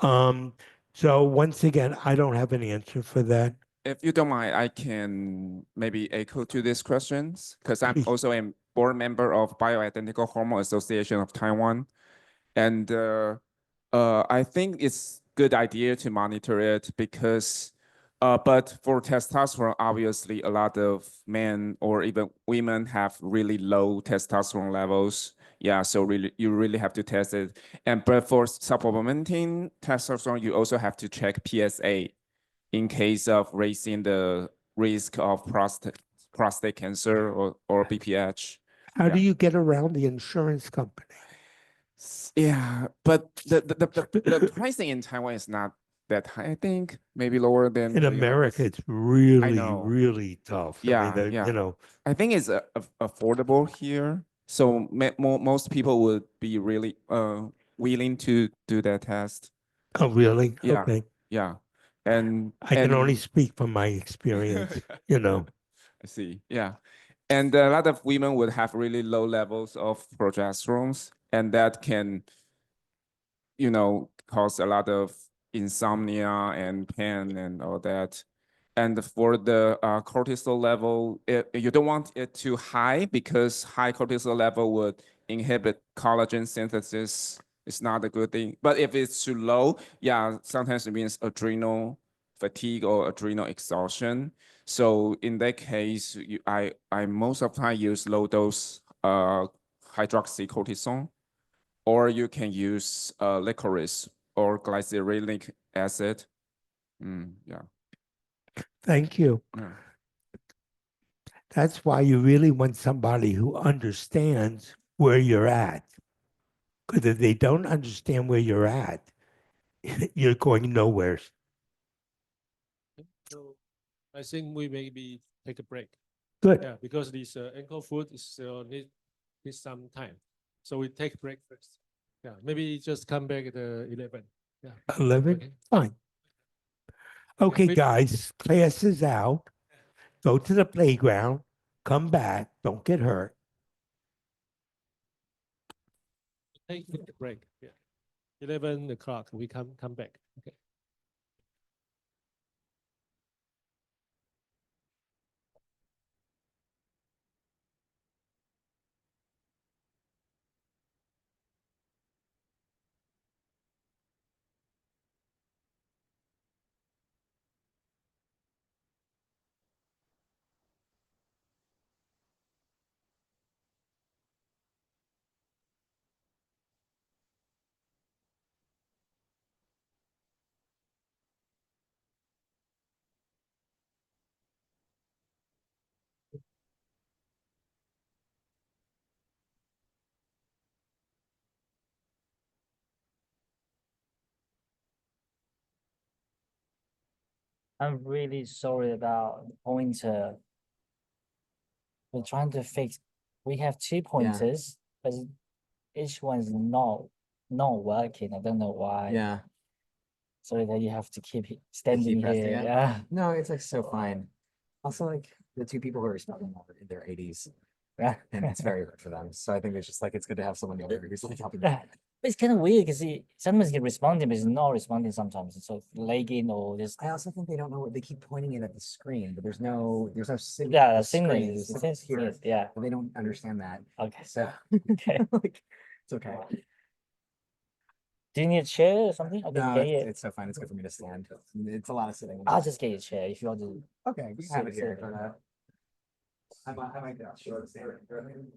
So once again, I don't have an answer for that. If you don't mind, I can maybe echo to these questions because I'm also a board member of Bioidentical Hormone Association of Taiwan. And I think it's good idea to monitor it because But for testosterone, obviously, a lot of men or even women have really low testosterone levels. Yeah, so really, you really have to test it. But for supplementing testosterone, you also have to check PSA in case of raising the risk of prostate cancer or BPH. How do you get around the insurance company? Yeah, but the pricing in Taiwan is not that high. I think maybe lower than In the America, United it's really, know. really tough. Yeah, I mean, yeah. you know, I think it's affordable here, so most people would be really willing to do that test. oh, really? Yeah, Okay. yeah, and I can only speak from my experience, you know. I see. Yeah, and a lot of women would have really low levels of progesterones, and that can, you know, cause a lot of insomnia and pain and all that. And for the cortisol level, you don't want it too high because high cortisol level would inhibit collagen synthesis. It's not a good thing. But if it's too low, yeah, sometimes it means adrenal fatigue or adrenal exhaustion. So in that case, I most of the time use low dose hydroxycortisone, or you can use licorice or glycerolic acid. Yeah. Thank you. Yeah. That's why you really want somebody who understands where you're at. Because if they don't understand where you're at, you're going nowhere. So I think we maybe take a break. Good. Yeah, because this ankle foot is still need some time. So we take break first. Yeah, maybe just come back at 11. Yeah. 11? Okay. Fine. Okay, maybe- guys, class is out. Go to the playground, come back, don't get hurt. Take a break. Yeah. 11 o'clock, we come back. Okay. I'm really sorry about the pointer. We're trying to fix, we have two pointers, but each one is not working. I don't know why. Yeah. So that you have to keep Keep standing pressing here. it. Yeah. No, it's like so fine. Also, like the two people who are responding are in their 80s, Yeah. and it's very hard for them. So I think it's just like it's good to have someone younger who's like helping. Yeah. But it's kind of weird because sometimes he's responding, but he's not responding sometimes. It's sort of lagging or just. I also think they don't know what they keep pointing it at the screen, but there's no signal. Yeah, on the signal screen. is- There's it's something here, yeah. but they don't understand that. Okay. So Okay. like, it's okay. Do you need a chair or something? I can No, get you. it's so fine. It's good for me to stand. It's a lot of sitting. I'll just get you a chair if you want to. Okay, we can have it sit- here. sit. But, I might get short of standing.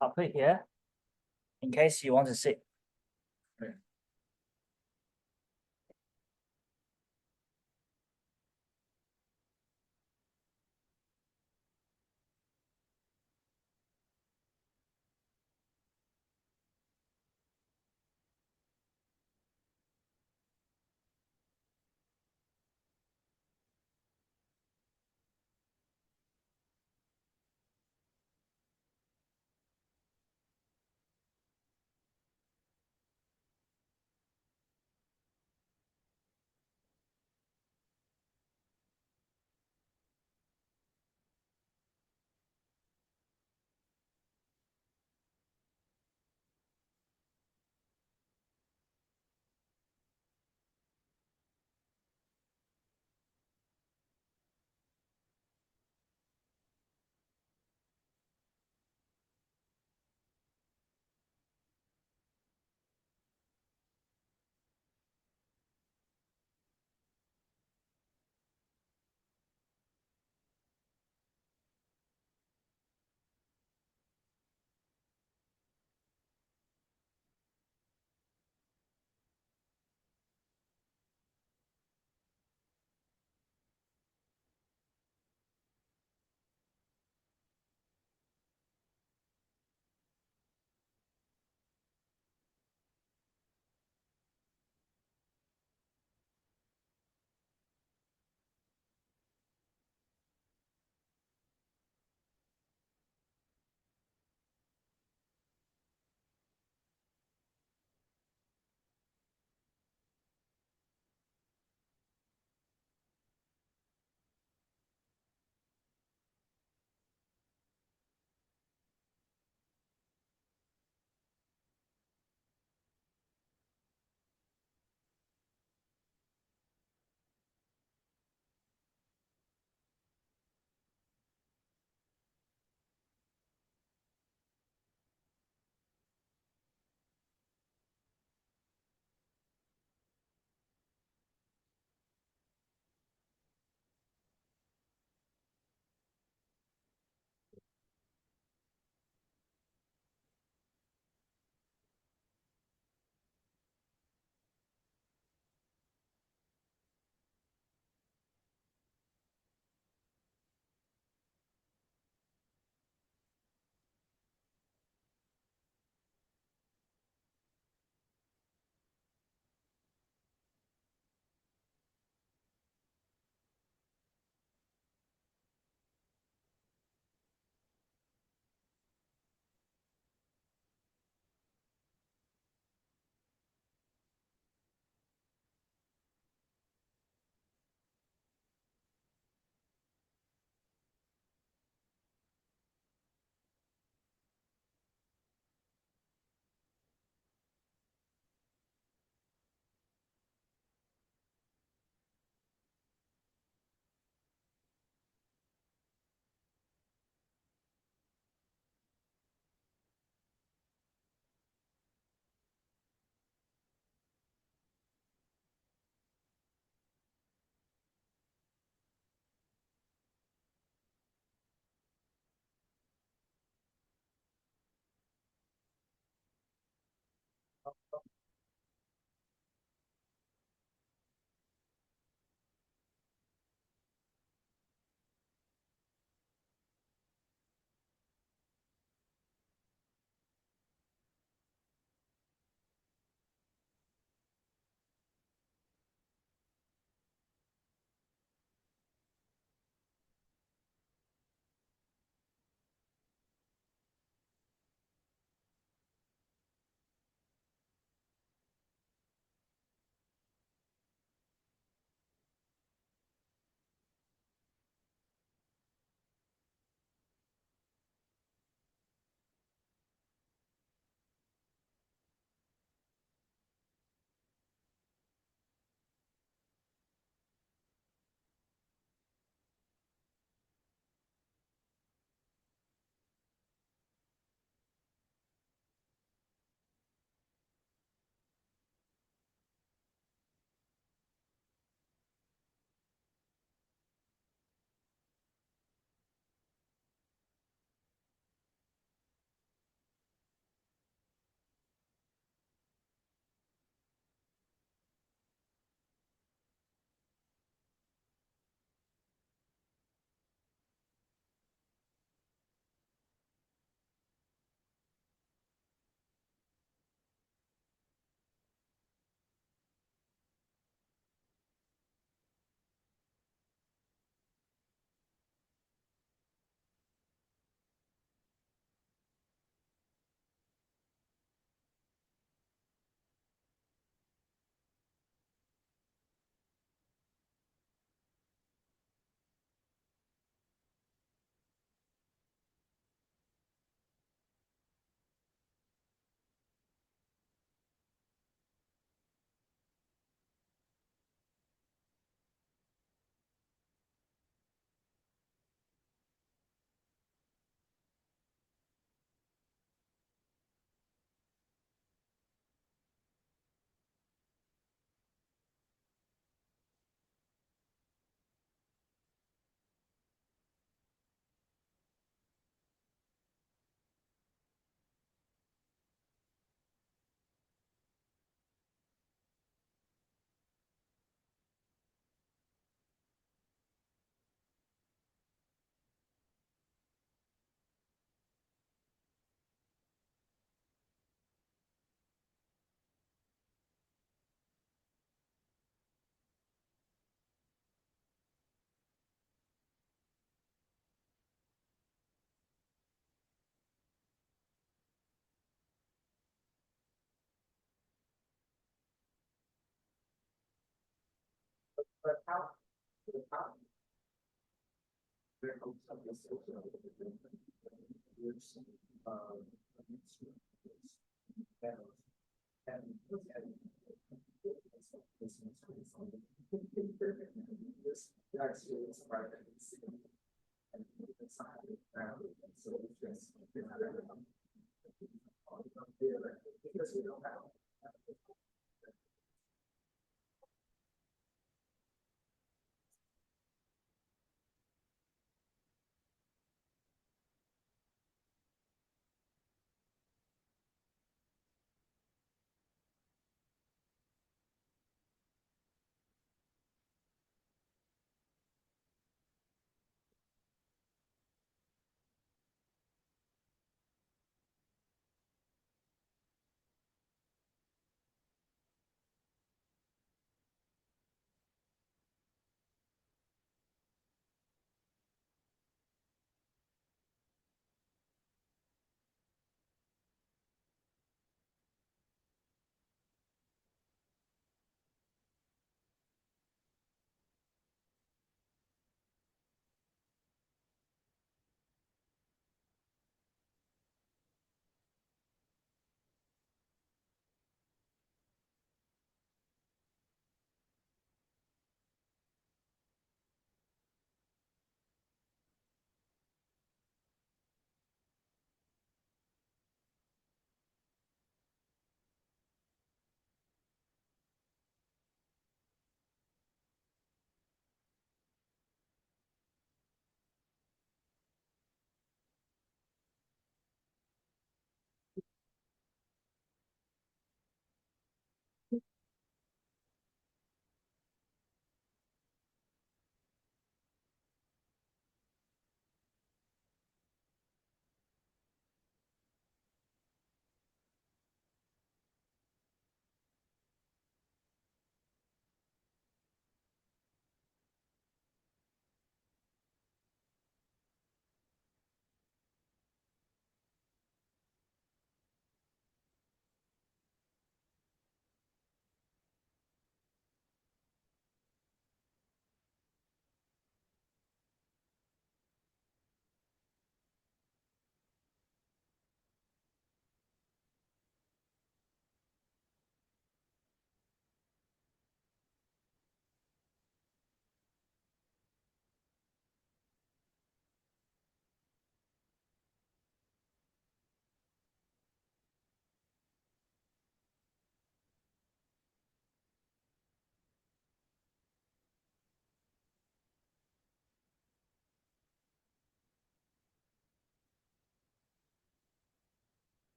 I'll put it here in case you want to sit.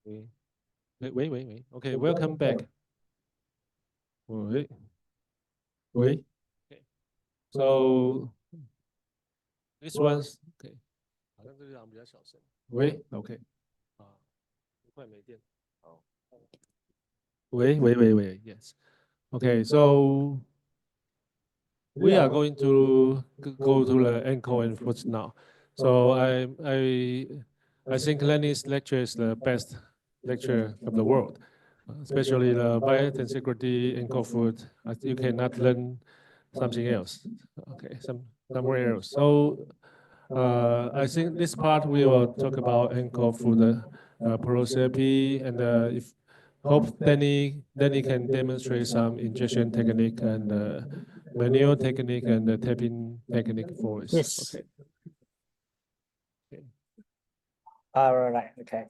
Wait. Okay, welcome back. Wait. Okay. So this one's okay. 好像这个好像比较小声。喂 ，OK。啊，快没电。好。喂 ，yes. Okay, so we are going to go to the ankle and foot now. So I think Lenny's lecture is the best lecture of the world, especially the biotensegrity ankle foot. You cannot learn something else. Okay, somewhere else. So I think this part we will talk about ankle foot prolotherapy, and if hope Danny can demonstrate some injection technique and manual technique and the tapping technique for us. Yes. Okay. All right. Okay.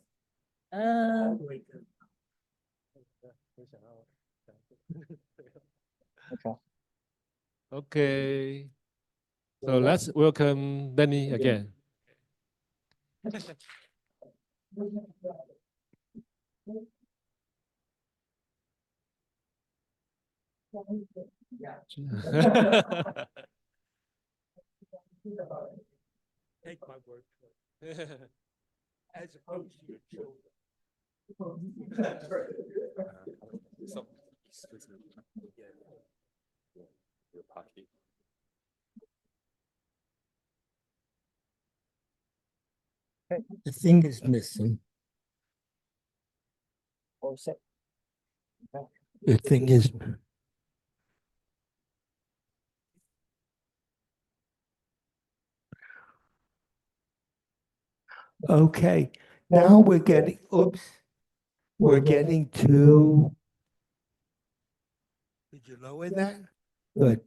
Okay. Okay. So let's welcome Danny again. Take my word for it. As opposed to your children. The thing is missing. What was it? The thing is. Okay, now we're getting, we're getting to. Did you lower that? Good.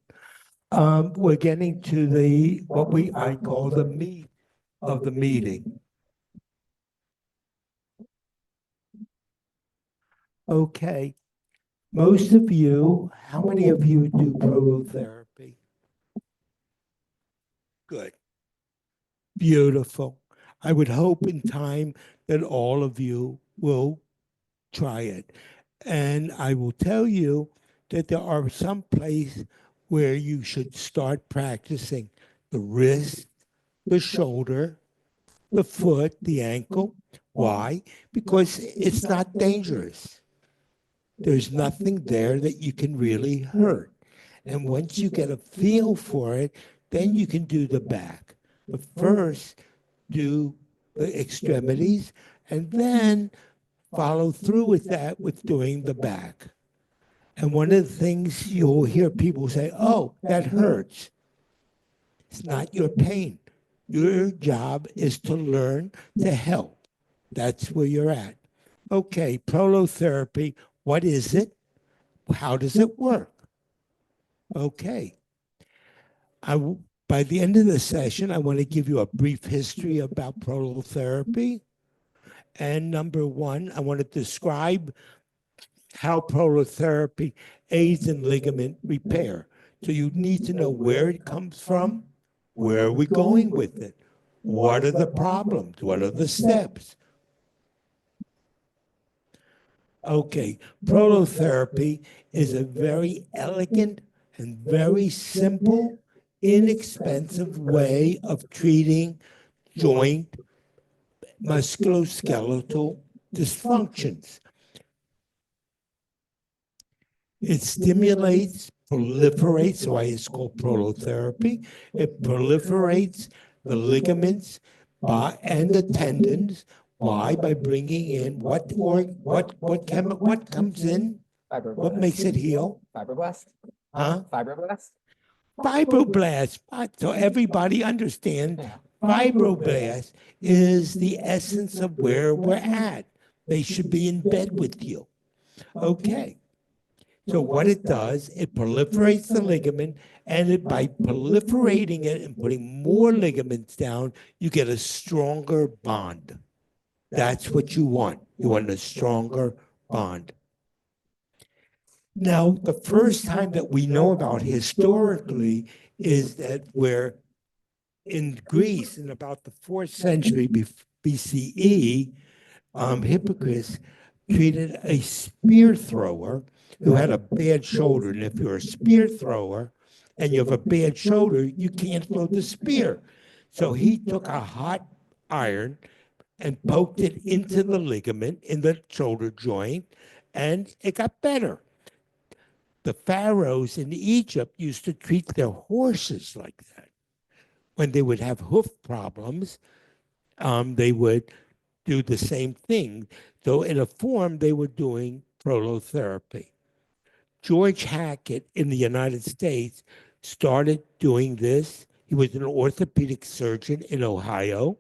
We're getting to I call the meat of the meeting. Okay, most of you, how many of you do prolotherapy? Good. Beautiful. I would hope in time that all of you will try it. And I will tell you that there are some places where you should start practicing the wrist, the shoulder, the foot, the ankle. Why? Because it's not dangerous. There's nothing there that you can really hurt. And once you get a feel for it, then you can do the back. But first, do the extremities, and then follow through with that with doing the back. And one of the things you'll hear people say, oh, that hurts. It's not your pain. Your job is to learn to help. That's where you're at. Okay, prolotherapy, what is it? How does it work? Okay. By the end of the session, I want to give you a brief history about prolotherapy. And number one, I want to describe how prolotherapy aids in ligament repair. So you need to know where it comes from, where are we going with it, what are the problems, what are the steps. Okay, prolotherapy is a very elegant and very simple, inexpensive way of treating joint musculoskeletal dysfunctions. It stimulates, proliferates, why it's called prolotherapy. It proliferates the ligaments and the tendons. Why? By bringing in what comes in? Fibroblast. What makes it heal? Fibroblast. Huh? Fibroblast. Fibroblast. So everybody understand, fibroblast is the essence of where we're at. They should be in bed with you. Okay. So what it does, it proliferates the ligament, and by proliferating it and putting more ligaments down, you get a stronger bond. That's what you want. You want a stronger bond. Now, the first time that we know about historically is that we're in Greece in about the 4th century BCE, Hippocrates treated a spear thrower who had a bad shoulder. And if you're a spear thrower and you have a bad shoulder, you can't throw the spear. So he took a hot iron and poked it into the ligament in the shoulder joint, and it got better. The pharaohs in Egypt used to treat their horses like that. When they would have hoof problems, they would do the same thing. So in a form, they were doing prolotherapy. George Hackett in the United States started doing this. He was an orthopedic surgeon in Ohio,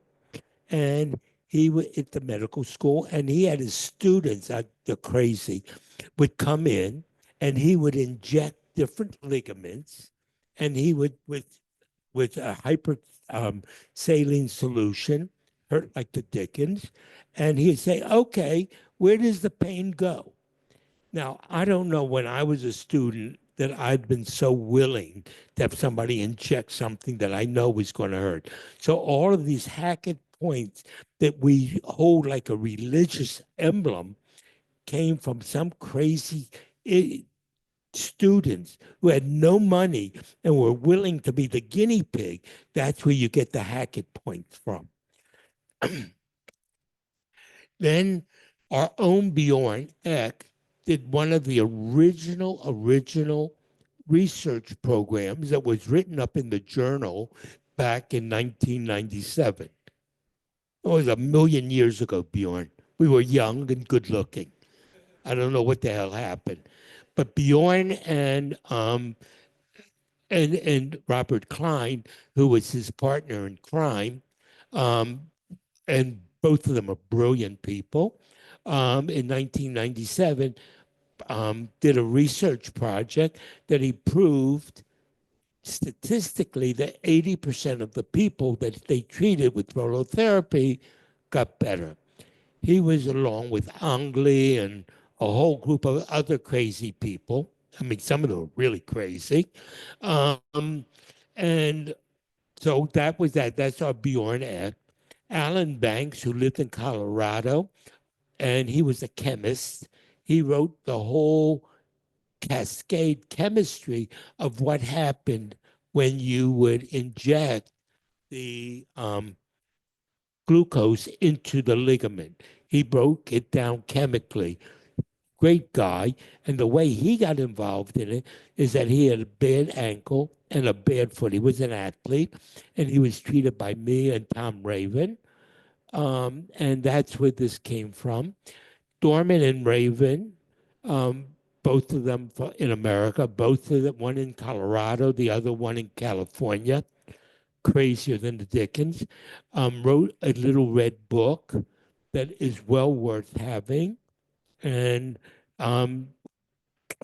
and he was at the medical school, and he had his students, they're crazy, would come in, and he would inject different ligaments, and he would, with a hyper saline solution, hurt like the dickens, and he'd say, okay, where does the pain go? Now, I don't know when I was a student that I'd been so willing to have somebody inject something that I know was going to hurt. So all of these Hackett points that we hold like a religious emblem came from some crazy students who had no money and were willing to be the guinea pig. That's where you get the Hackett points from. Then our own Bjorn Eck did one of the original research programs that was written up in the journal back in 1997. It was 1,000,000 years ago, Bjorn. We were young and good looking. I don't know what the hell happened. But Bjorn and Robert Klein, who was his partner in crime, and both of them are brilliant people, in 1997, did a research project that he proved statistically that 80% of the people that they treated with prolotherapy got better. He was along with Angli and a whole group of other crazy people. I mean, some of them were really crazy. And so that was that. That's our Bjorn Eck. Alan Banks, who lived in Colorado, and he was a chemist. He wrote the whole cascade chemistry of what happened when you would inject the glucose into the ligament. He broke it down chemically. Great guy. And the way he got involved in it is that he had a bad ankle and a bad foot. He was an athlete, and he was treated by me and Tom Raven. And that's where this came from. Dorman and Raven, both of them in America, both of them, one in Colorado, the other one in California, crazier than the Dickens, wrote a little red book that is well worth having, and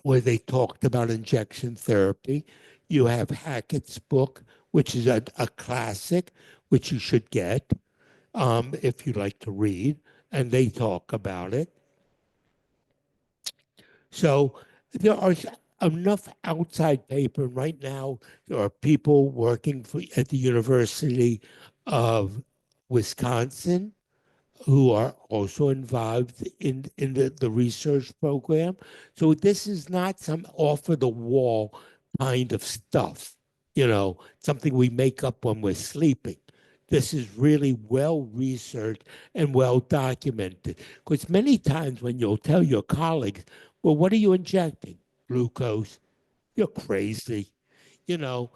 where they talked about injection therapy. You have Hackett's book, which is a classic, which you should get if you like to read, and they talk about it. So there are enough outside paper. Right now, there are people working at the University of Wisconsin who are also involved in the research program. So this is not some off-the-wall kind of stuff, something we make up when we're sleeping. This is really well-researched and well-documented. Because many times when you'll tell your colleagues, well, what are you injecting? Glucose. You're crazy. You're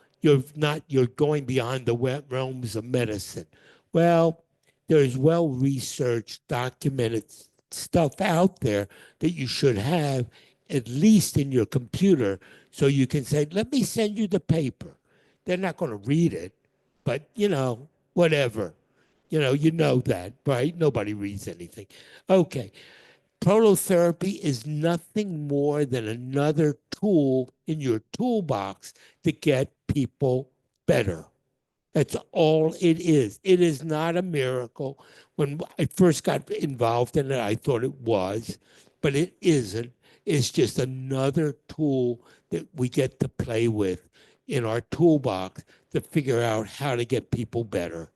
going beyond the realms of medicine. Well, there's well-researched, documented stuff out there that you should have at least in your computer so you can say, let me send you the paper. They're not going to read it, but, whatever. You know that, right? Nobody reads anything. Okay. Prolotherapy is nothing more than another tool in your toolbox to get people better. That's all it is. It is not a miracle. When I first got involved in it, I thought it was, but it isn't. It's just another tool that we get to play with in our toolbox to figure out how to get people better.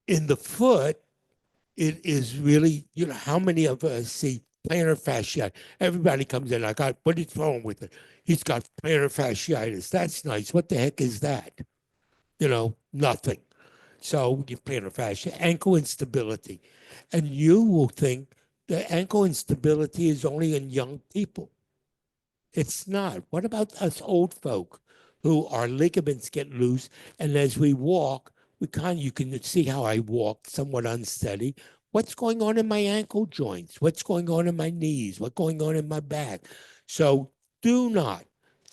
In the foot, it is really, you know, how many of us see plantar fasciitis? Everybody comes in, what is wrong with it? He's got plantar fasciitis. That's nice. What the heck is that? You know, nothing. So you plantar fascia, ankle instability. And you will think that ankle instability is only in young people. It's not. What about us old folk who our ligaments get loose, and as we walk, you can see how I walk somewhat unsteady. What's going on in my ankle joints? What's going on in my knees? What's going on in my back? So do not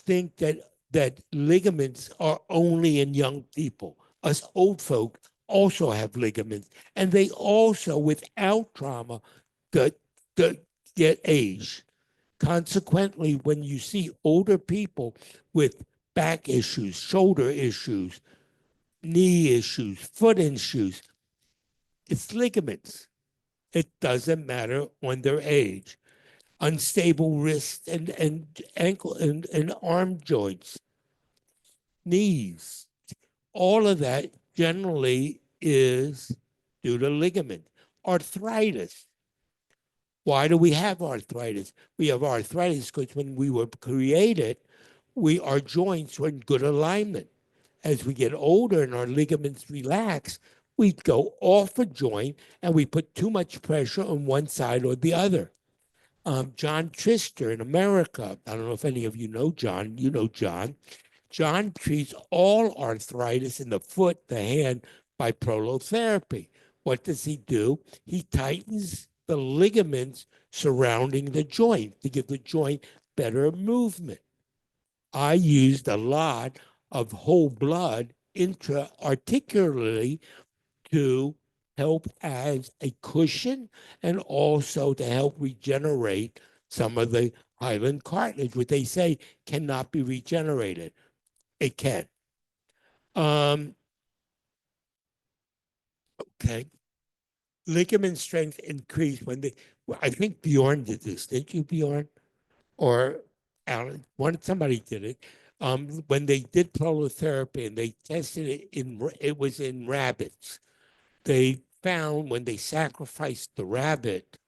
think that ligaments are only in young people. Us old folk also have ligaments, and they also, without trauma, get age. Consequently, when you see older people with back issues, shoulder issues, knee issues, foot issues, it's ligaments. It doesn't matter on their age. Unstable wrist and ankle and arm joints, knees, all of that generally is due to ligament. Arthritis. Why do we have arthritis? We have arthritis because when we were created, our joints were in good alignment. As we get older and our ligaments relax, we go off a joint and we put too much pressure on one side or the other. John Trister in America, I don't know if any of you know John, you know John. John treats all arthritis in the foot, the hand, by prolotherapy. What does he do? He tightens the ligaments surrounding the joint to give the joint better movement. I used a lot of whole blood intra-articularly to help as a cushion and also to help regenerate some of the hyaline cartilage, which they say cannot be regenerated. It can. Okay. Ligament strength increased when I think Bjorn did this, didn't you, Bjorn? Or Alan, somebody did it. When they did prolotherapy and they tested it it was in rabbits. They found when they sacrificed the rabbit,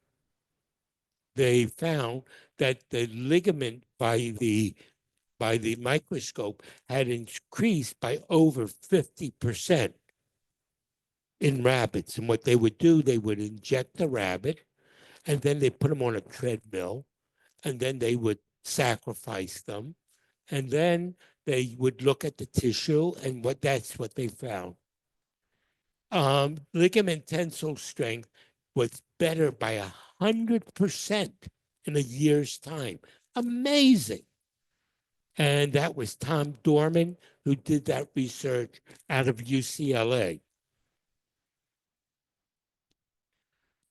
they found that the ligament by the microscope had increased by over 50% in rabbits. And what they would do, they would inject the rabbit, and then they put them on a treadmill, and then they would sacrifice them, and then they would look at the tissue, and that's what they found. Ligament tensile strength was better by 100% in a year's time. Amazing. And that was Tom Dorman, who did that research out of UCLA.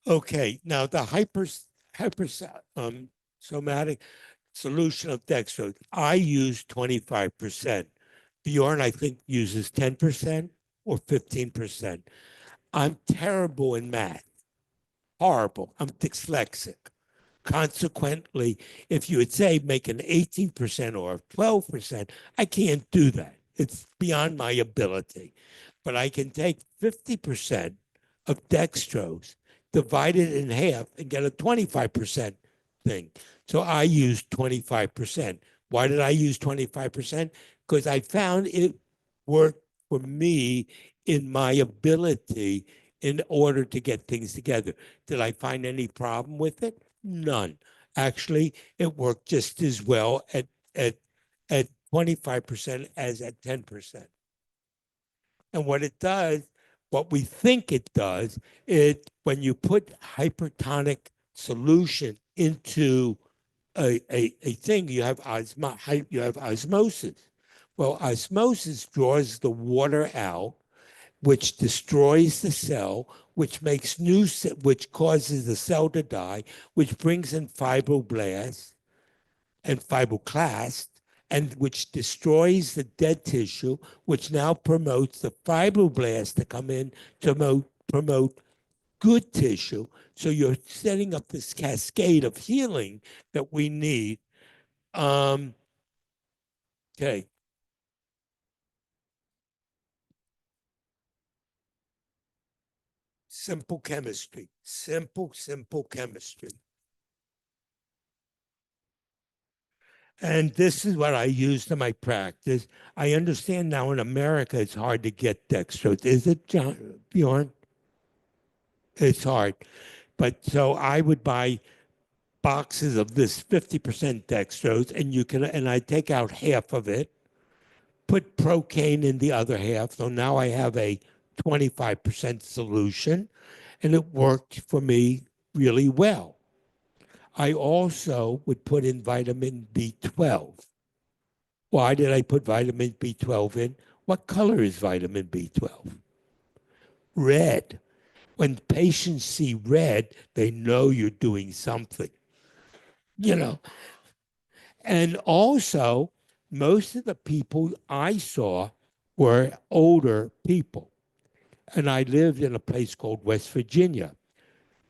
Okay, now the somatic solution of dextrose, I use 25%. Bjorn, I think, uses 10% or 15%. I'm terrible in math. Horrible. I'm dyslexic. Consequently, if you would say make an 18% or 12%, I can't do that. It's beyond my ability. But I can take 50% of dextrose, divide it in half, and get a 25% thing. So I use 25%. Why did I use 25%? Because I found it worked for me in my ability in order to get things together. Did I find any problem with it? None. Actually, it worked just as well at 25% as at 10%. And what it does, what we think it does, when you put hypertonic solution into a thing, you have osmosis. Well, osmosis draws the water out, which destroys the cell, which makes which causes the cell to die, which brings in fibroblasts and fibroclasts, and which destroys the dead tissue, which now promotes the fibroblasts to come in to promote good tissue. So you're setting up this cascade of healing that we need. Okay. Simple chemistry, simple chemistry. And this is what I use in my practice. I understand now in America it's hard to get dextrose. Is it, John, Bjorn? It's hard. But so I would buy boxes of this 50% dextrose, and I take out half of it, put Procaine in the other half. So now I have a 25% solution, and it worked for me really well. I also would put in vitamin B12. Why did I put vitamin B12 in? What color is vitamin B12? Red. When patients see red, they know you're doing something, you know. And also, most of the people I saw were older people. And I lived in a place called West Virginia.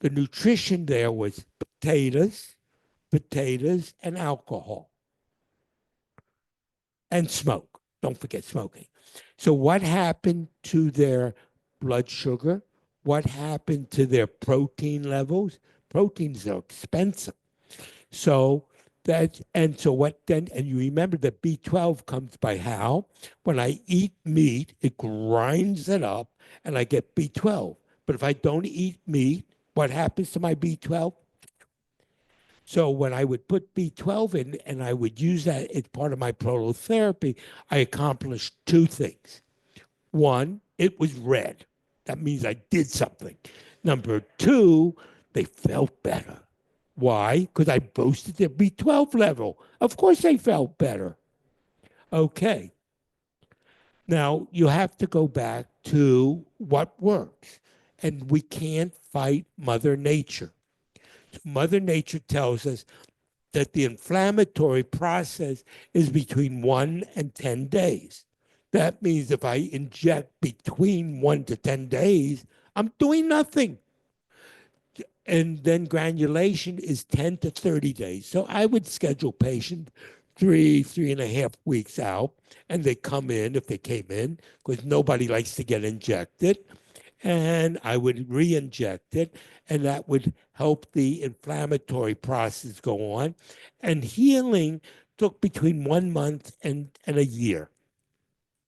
The nutrition there was potatoes, and alcohol. And smoke. Don't forget smoking. So what happened to their blood sugar? What happened to their protein levels? Proteins are expensive. So you remember that B12 comes by how? When I eat meat, it grinds it up and I get B12. But if I don't eat meat, what happens to my B12? So when I would put B12 in and I would use that as part of my prototherapy, I accomplished two things. One, it was red. That means I did something. Number two, they felt better. Why? Because I boosted their B12 level. Of course they felt better. Okay. Now you have to go back to what works. And we can't fight Mother Nature. Mother Nature tells us that the inflammatory process is between 1 and 10 days. That means if I inject between 1 to 10 days, I'm doing nothing. And then granulation is 10 to 30 days. So I would schedule patients 3.5 weeks out, and they come in if they came in, because nobody likes to get injected. And I would re-inject it, and that would help the inflammatory process go on. And healing took between 1 month and a year.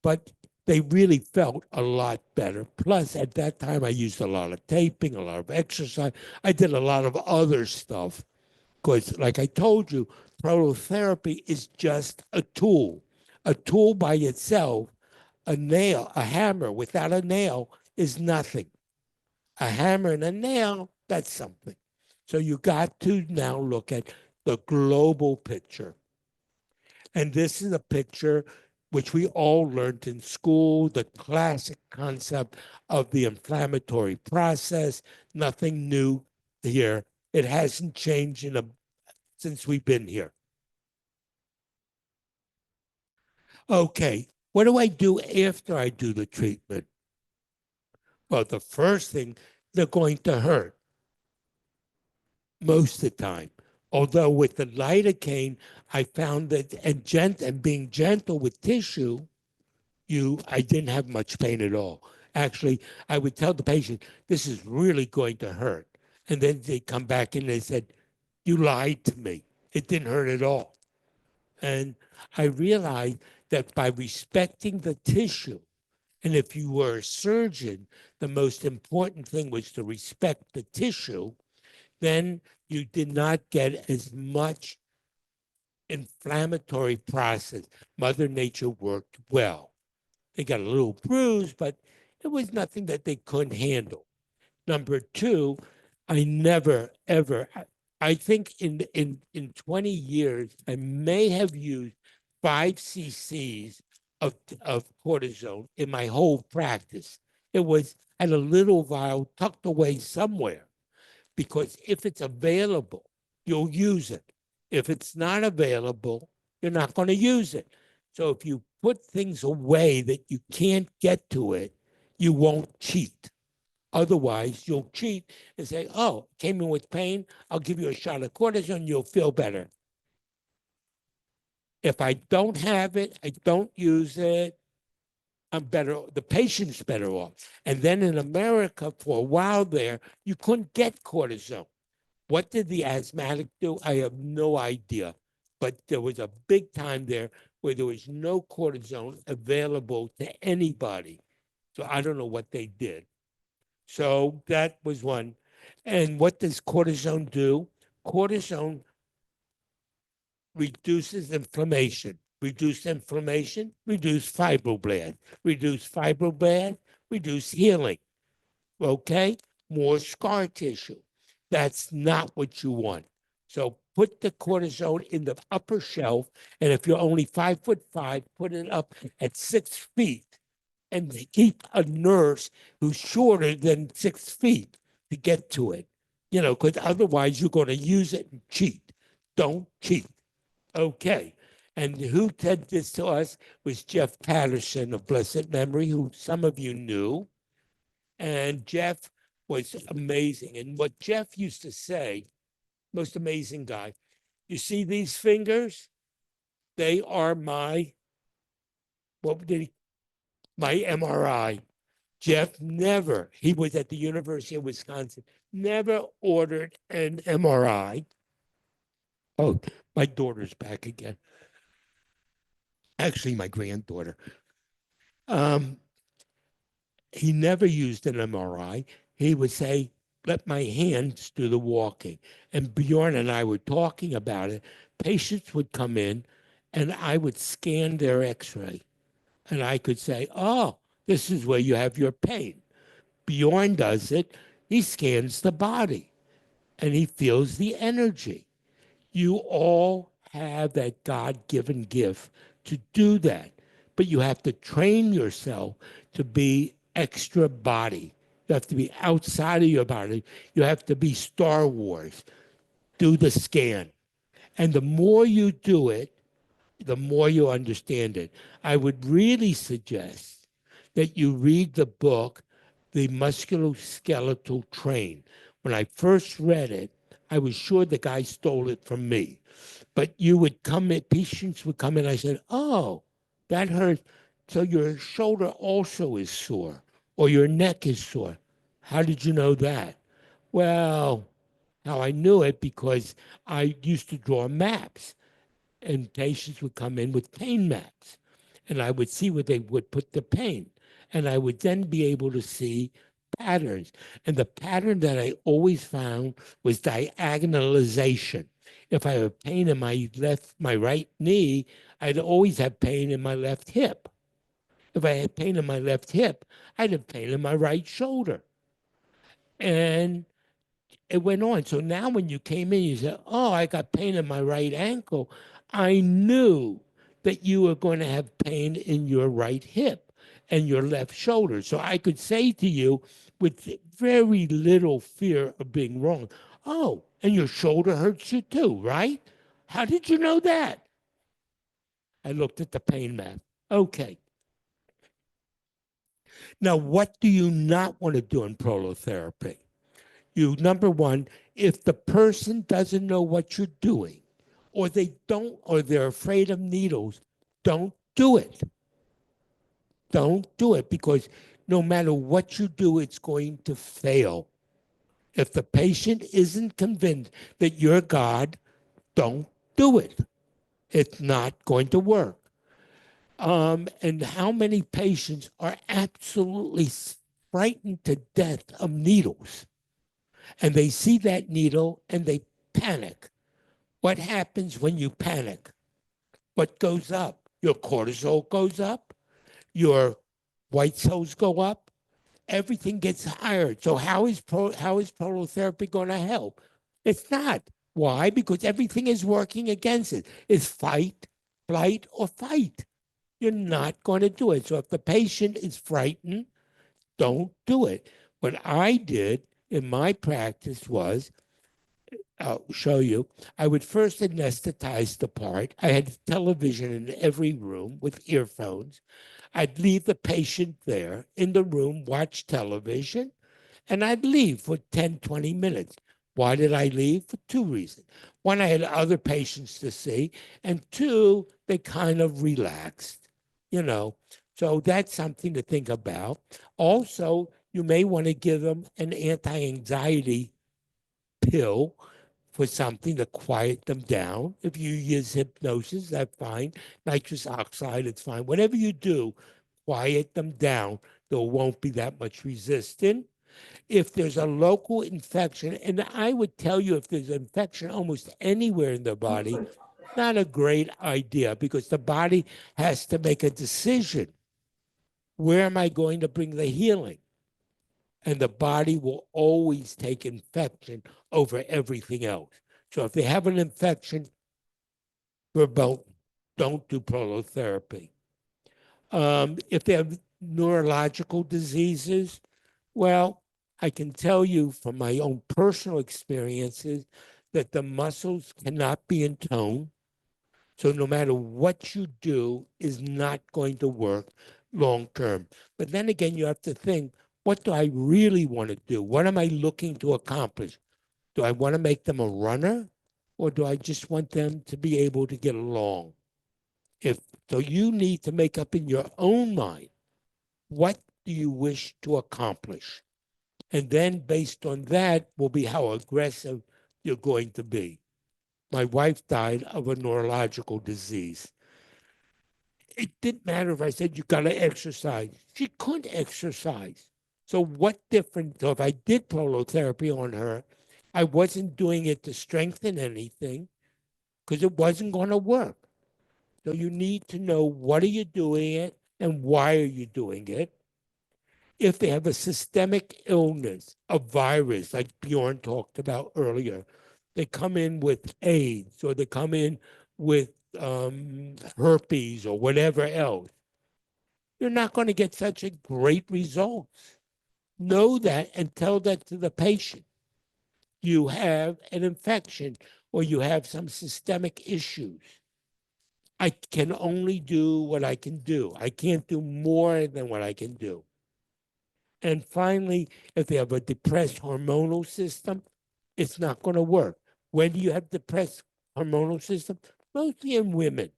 But they really felt a lot better. Plus, at that time, I used a lot of taping, a lot of exercise. I did a lot of other stuff. Because, like I told you, prototherapy is just a tool. A tool by itself, a hammer without a nail is nothing. A hammer and a nail, that's something. So you got to now look at the global picture. And this is a picture which we all learned in school, the classic concept of the inflammatory process. Nothing new here. It hasn't changed since we've been here. Okay, what do I do after I do the treatment? Well, the first thing, they're going to hurt most of the time. Although with the lidocaine, I found that, and being gentle with tissue, I didn't have much pain at all. Actually, I would tell the patient, this is really going to hurt. And then they come back and they said, you lied to me. It didn't hurt at all. And I realized that by respecting the tissue, and if you were a surgeon, the most important thing was to respect the tissue, then you did not get as much inflammatory process. Mother Nature worked well. They got a little bruise, but it was nothing that they couldn't handle. Number two, I never, ever, I think in 20 years, I may have used 5 cc's of cortisone in my whole practice. It was at a little vial tucked away somewhere, because if it's available, you'll use it. If it's not available, you're not going to use it. So if you put things away that you can't get to it, you won't cheat. Otherwise, you'll cheat and say, oh, came in with pain, I'll give you a shot of cortisone, you'll feel better. If I don't have it, I don't use it, I'm better, the patient's better off. And then in America, for a while there, you couldn't get cortisone. What did the asthmatic do? I have no idea. But there was a big time there where there was no cortisone available to anybody. So I don't know what they did. So that was one. And what does cortisone do? Cortisone reduces inflammation. Reduce inflammation, reduce fibroblast. Reduce fibroblast, reduce healing. Okay? More scar tissue. That's not what you want. So put the cortisone in the upper shelf, and if you're only 5'5", put it up at 6 feet, and keep a nurse who's shorter than 6 feet to get to it. You know, because otherwise you're going to use it and cheat. Don't cheat. Okay. And who said this to us was Jeff Patterson of blessed memory, who some of you knew. And Jeff was amazing. And what Jeff used to say, most amazing guy, you see these fingers? They are my, my MRI. Jeff never, he was at the University of Wisconsin, never ordered an MRI. Oh, my daughter's back again. Actually, my granddaughter. He never used an MRI. He would say, let my hands do the walking. And Bjorn and I were talking about it. Patients would come in and I would scan their x-ray. And I could say, oh, this is where you have your pain. Bjorn does it. He scans the body and he feels the energy. You all have that God-given gift to do that, but you have to train yourself to be extra body. You have to be outside of your body. You have to be Star Wars. Do the scan. And the more you do it, the more you understand it. I would really suggest that you read the book, The Musculoskeletal Train. When I first read it, I was sure the guy stole it from me. But you would come in, patients would come in, I said, oh, that hurts. So your shoulder also is sore, or your neck is sore. How did you know that? Well, how I knew it, because I used to draw maps, and patients would come in with pain maps, and I would see where they would put the pain, and I would then be able to see patterns. And the pattern that I always found was diagonalization. If I have pain in my right knee, I'd always have pain in my left hip. If I had pain in my left hip, I'd have pain in my right shoulder. And it went on. So now when you came in, you said, oh, I got pain in my right ankle. I knew that you were going to have pain in your right hip and your left shoulder. So I could say to you with very little fear of being wrong, oh, and your shoulder hurts you too, right? How did you know that? I looked at the pain map. Okay. Now, what do you not want to do in prolotherapy? You, number one, if the person doesn't know what you're doing, or they don't, or they're afraid of needles, don't do it. Don't do it, because no matter what you do, it's going to fail. If the patient isn't convinced that you're God, don't do it. It's not going to work. And how many patients are absolutely frightened to death of needles? And they see that needle and they panic. What happens when you panic? What goes up? Your cortisol goes up. Your white cells go up. Everything gets higher. So how is prolotherapy going to help? It's not. Why? Because everything is working against it. It's fight, flight, or fight. You're not going to do it. So if the patient is frightened, don't do it. What I did in my practice was, I'll show you, I would first anesthetize the part. I had television in every room with earphones. I'd leave the patient there in the room, watch television, and I'd leave for 10, 20 minutes. Why did I leave? For two reasons. One, I had other patients to see, and two, they kind of relaxed. You know, So that's something to think about. Also, you may want to give them an anti-anxiety pill for something to quiet them down. If you use hypnosis, that's fine. Nitrous oxide, it's fine. Whatever you do, quiet them down. There won't be that much resistance. If there's a local infection, and I would tell you if there's an infection almost anywhere in the body, not a great idea because the body has to make a decision. Where am I going to bring the healing? And the body will always take infection over everything else. So if they have an infection, don't do prolotherapy. If they have neurological diseases, well, I can tell you from my own personal experiences that the muscles cannot be in tone. So no matter what you do is not going to work long term. But then again, you have to think, what do I really want to do? What am I looking to accomplish? Do I want to make them a runner? Or do I just want them to be able to get along? So you need to make up in your own mind, what do you wish to accomplish? And then based on that will be how aggressive you're going to be. My wife died of a neurological disease. It didn't matter if I said, you got to exercise. She couldn't exercise. So what difference? So if I did prolotherapy on her, I wasn't doing it to strengthen anything because it wasn't going to work. So you need to know what are you doing it and why are you doing it. If they have a systemic illness, a virus, like Bjorn talked about earlier, they come in with AIDS or they come in with herpes or whatever else, you're not going to get such a great results. Know that and tell that to the patient. You have an infection or you have some systemic issues. I can only do what I can do. I can't do more than what I can do. And finally, if they have a depressed hormonal system, it's not going to work. When do you have depressed hormonal system? Mostly in women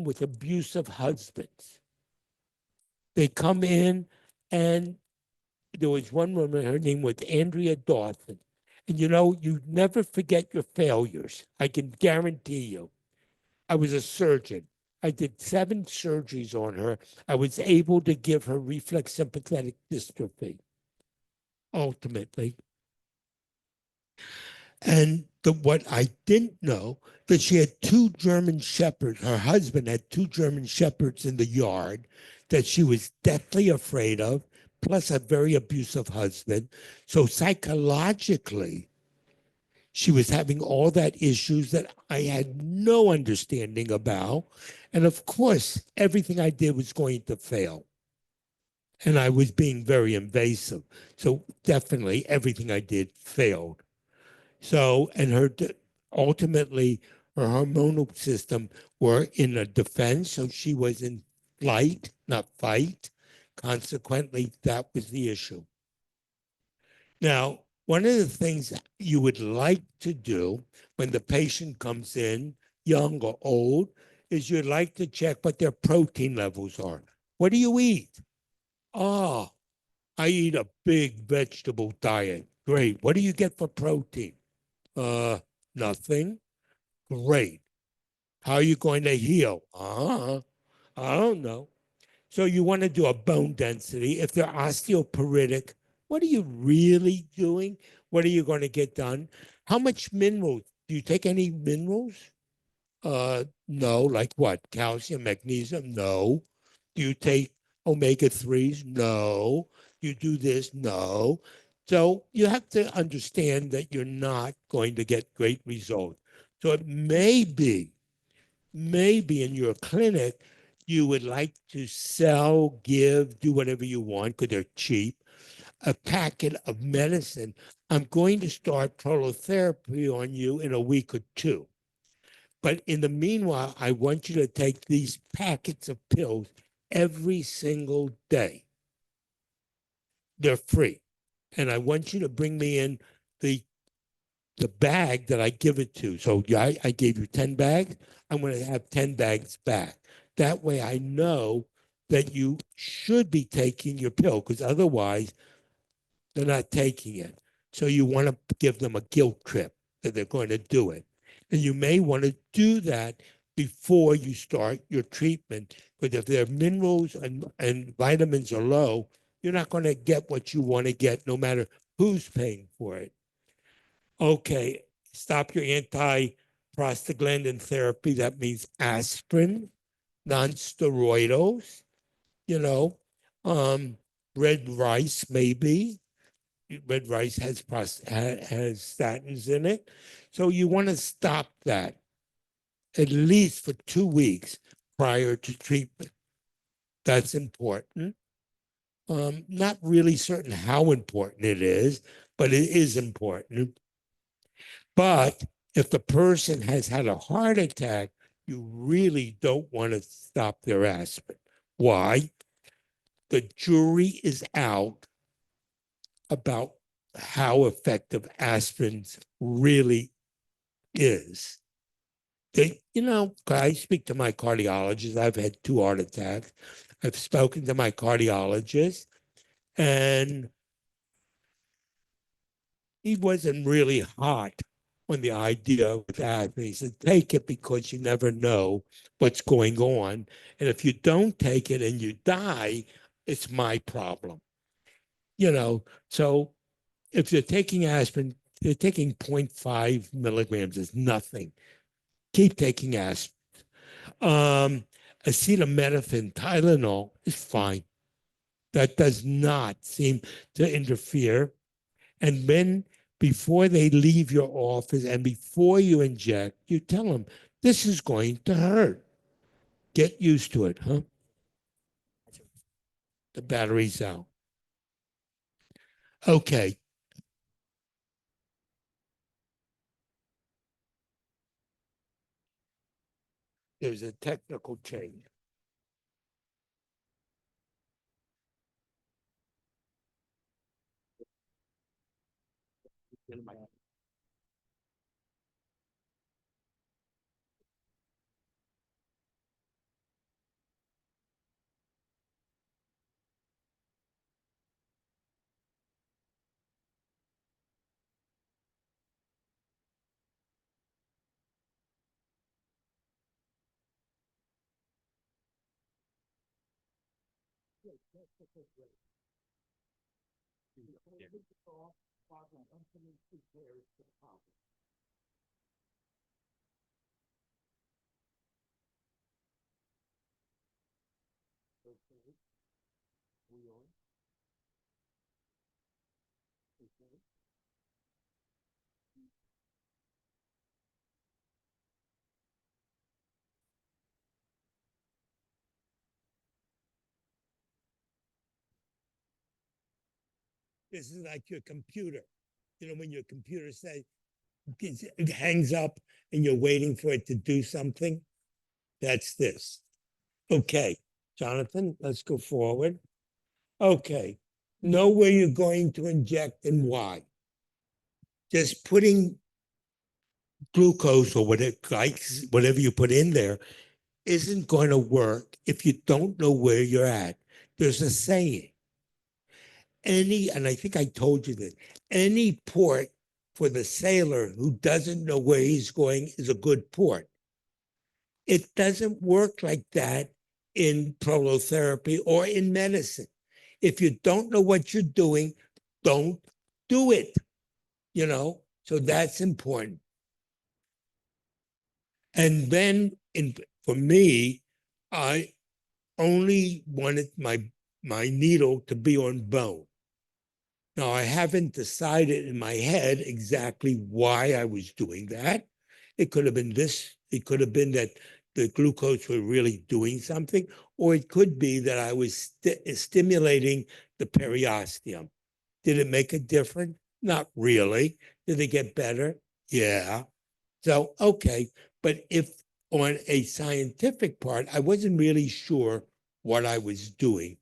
with abusive husbands. They come in, and there was one woman, her name was Andrea Dawson. And you never forget your failures. I can guarantee you. I was a surgeon. I did 7 surgeries on her. I was able to give her reflex sympathetic dystrophy, ultimately. And what I didn't know, that she had 2 German shepherds. Her husband had 2 German shepherds in the yard that she was deathly afraid of, plus a very abusive husband. So psychologically, she was having all that issues that I had no understanding about. And of course, everything I did was going to fail. And I was being very invasive. So definitely everything I did failed. So, and ultimately, her hormonal system were in a defense. So she was in flight, not fight. Consequently, that was the issue. Now, one of the things you would like to do when the patient comes in, young or old, is you'd like to check what their protein levels are. What do you eat? Oh, I eat a big vegetable diet. Great. What do you get for protein? Nothing. Great. How are you going to heal? I don't know. So you want to do a bone density. If they're osteoporotic, what are you really doing? What are you going to get done? How much minerals? Do you take any minerals? No. Like what? Calcium, magnesium? No. Do you take omega-3s? No. You do this? No. So you have to understand that you're not going to get great results. So it may be in your clinic, you would like to sell, give, do whatever you want because they're cheap, a packet of medicine. I'm going to start prolotherapy on you in a week or 2. But in the meanwhile, I want you to take these packets of pills every single day. They're free. And I want you to bring me in the bag that I give it to. So I gave you 10 bags. I'm going to have 10 bags back. That way I know that you should be taking your pill, because otherwise they're not taking it. So you want to give them a guilt trip that they're going to do it. And you may want to do that before you start your treatment, because if their minerals and vitamins are low, you're not going to get what you want to get no matter who's paying for it. Okay, stop your anti-prostaglandin therapy. That means aspirin, non-steroidals, red rice maybe. Red rice has statins in it. So you want to stop that at least for 2 weeks prior to treatment. That's important. Not really certain how important it is, but it is important. But if the person has had a heart attack, you really don't want to stop their aspirin. Why? The jury is out about how effective aspirin really is. I speak to my cardiologist. I've had 2 heart attacks. I've spoken to my cardiologist, and he wasn't really hot on the idea with aspirin. He said, take it because you never know what's going on. And if you don't take it and you die, it's my problem. So if you're taking aspirin, you're taking 0.5 milligrams is nothing. Keep taking aspirin. Acetaminophen, Tylenol is fine. That does not seem to interfere. And then before they leave your office and before you inject, you tell them, this is going to hurt. Get used to it, huh? The battery's out. Okay. There's a technical change. This is like your computer. When your computer says it hangs up and you're waiting for it to do something, that's this. Okay, Jonathan, let's go forward. Okay, know where you're going to inject and why. Just putting glucose or whatever you put in there isn't going to work if you don't know where you're at. There's a saying. And I think I told you this, any port for the sailor who doesn't know where he's going is a good port. It doesn't work like that in prolotherapy or in medicine. If you don't know what you're doing, don't do it. So that's important. And then for me, I only wanted my needle to be on bone. Now, I haven't decided in my head exactly why I was doing that. It could have been this. It could have been that the glucose were really doing something, or it could be that I was stimulating the periosteum. Did it make a difference? Not really. Did it get better? Yeah. So, okay. But if on a scientific part, I wasn't really sure what I was doing.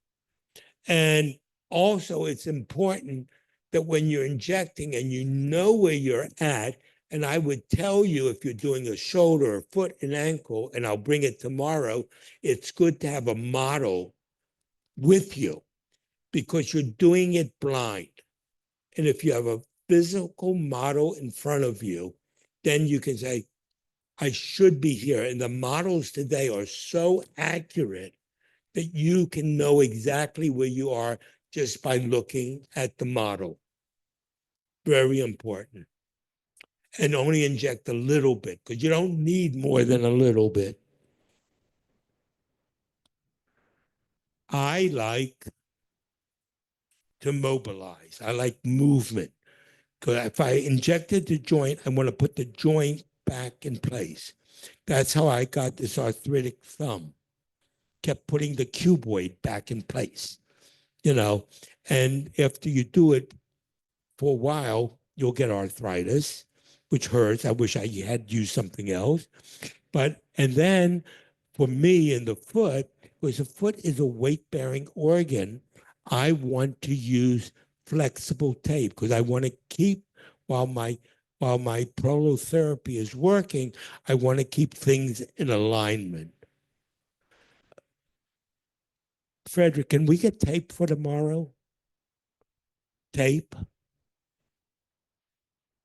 And also, it's important that when you're injecting and you know where you're at And I would tell you if you're doing a shoulder, a foot, an ankle, and I'll bring it tomorrow, it's good to have a model with you because you're doing it blind. And if you have a physical model in front of you, then you can say, I should be here. And the models today are so accurate that you can know exactly where you are just by looking at the model. Very important. And only inject a little bit because you don't need more than a little bit. I like to mobilize. I like movement. Because if I injected the joint, I want to put the joint back in place. That's how I got this arthritic thumb. Kept putting the cuboid back in place, you know. And after you do it for a while, you'll get arthritis, which hurts. I wish I had used something else. And then for me in the foot, because the foot is a weight-bearing organ, I want to use flexible tape because I want to keep, while my prolotherapy is working, I want to keep things in alignment. Frederick, can we get tape for tomorrow? Tape?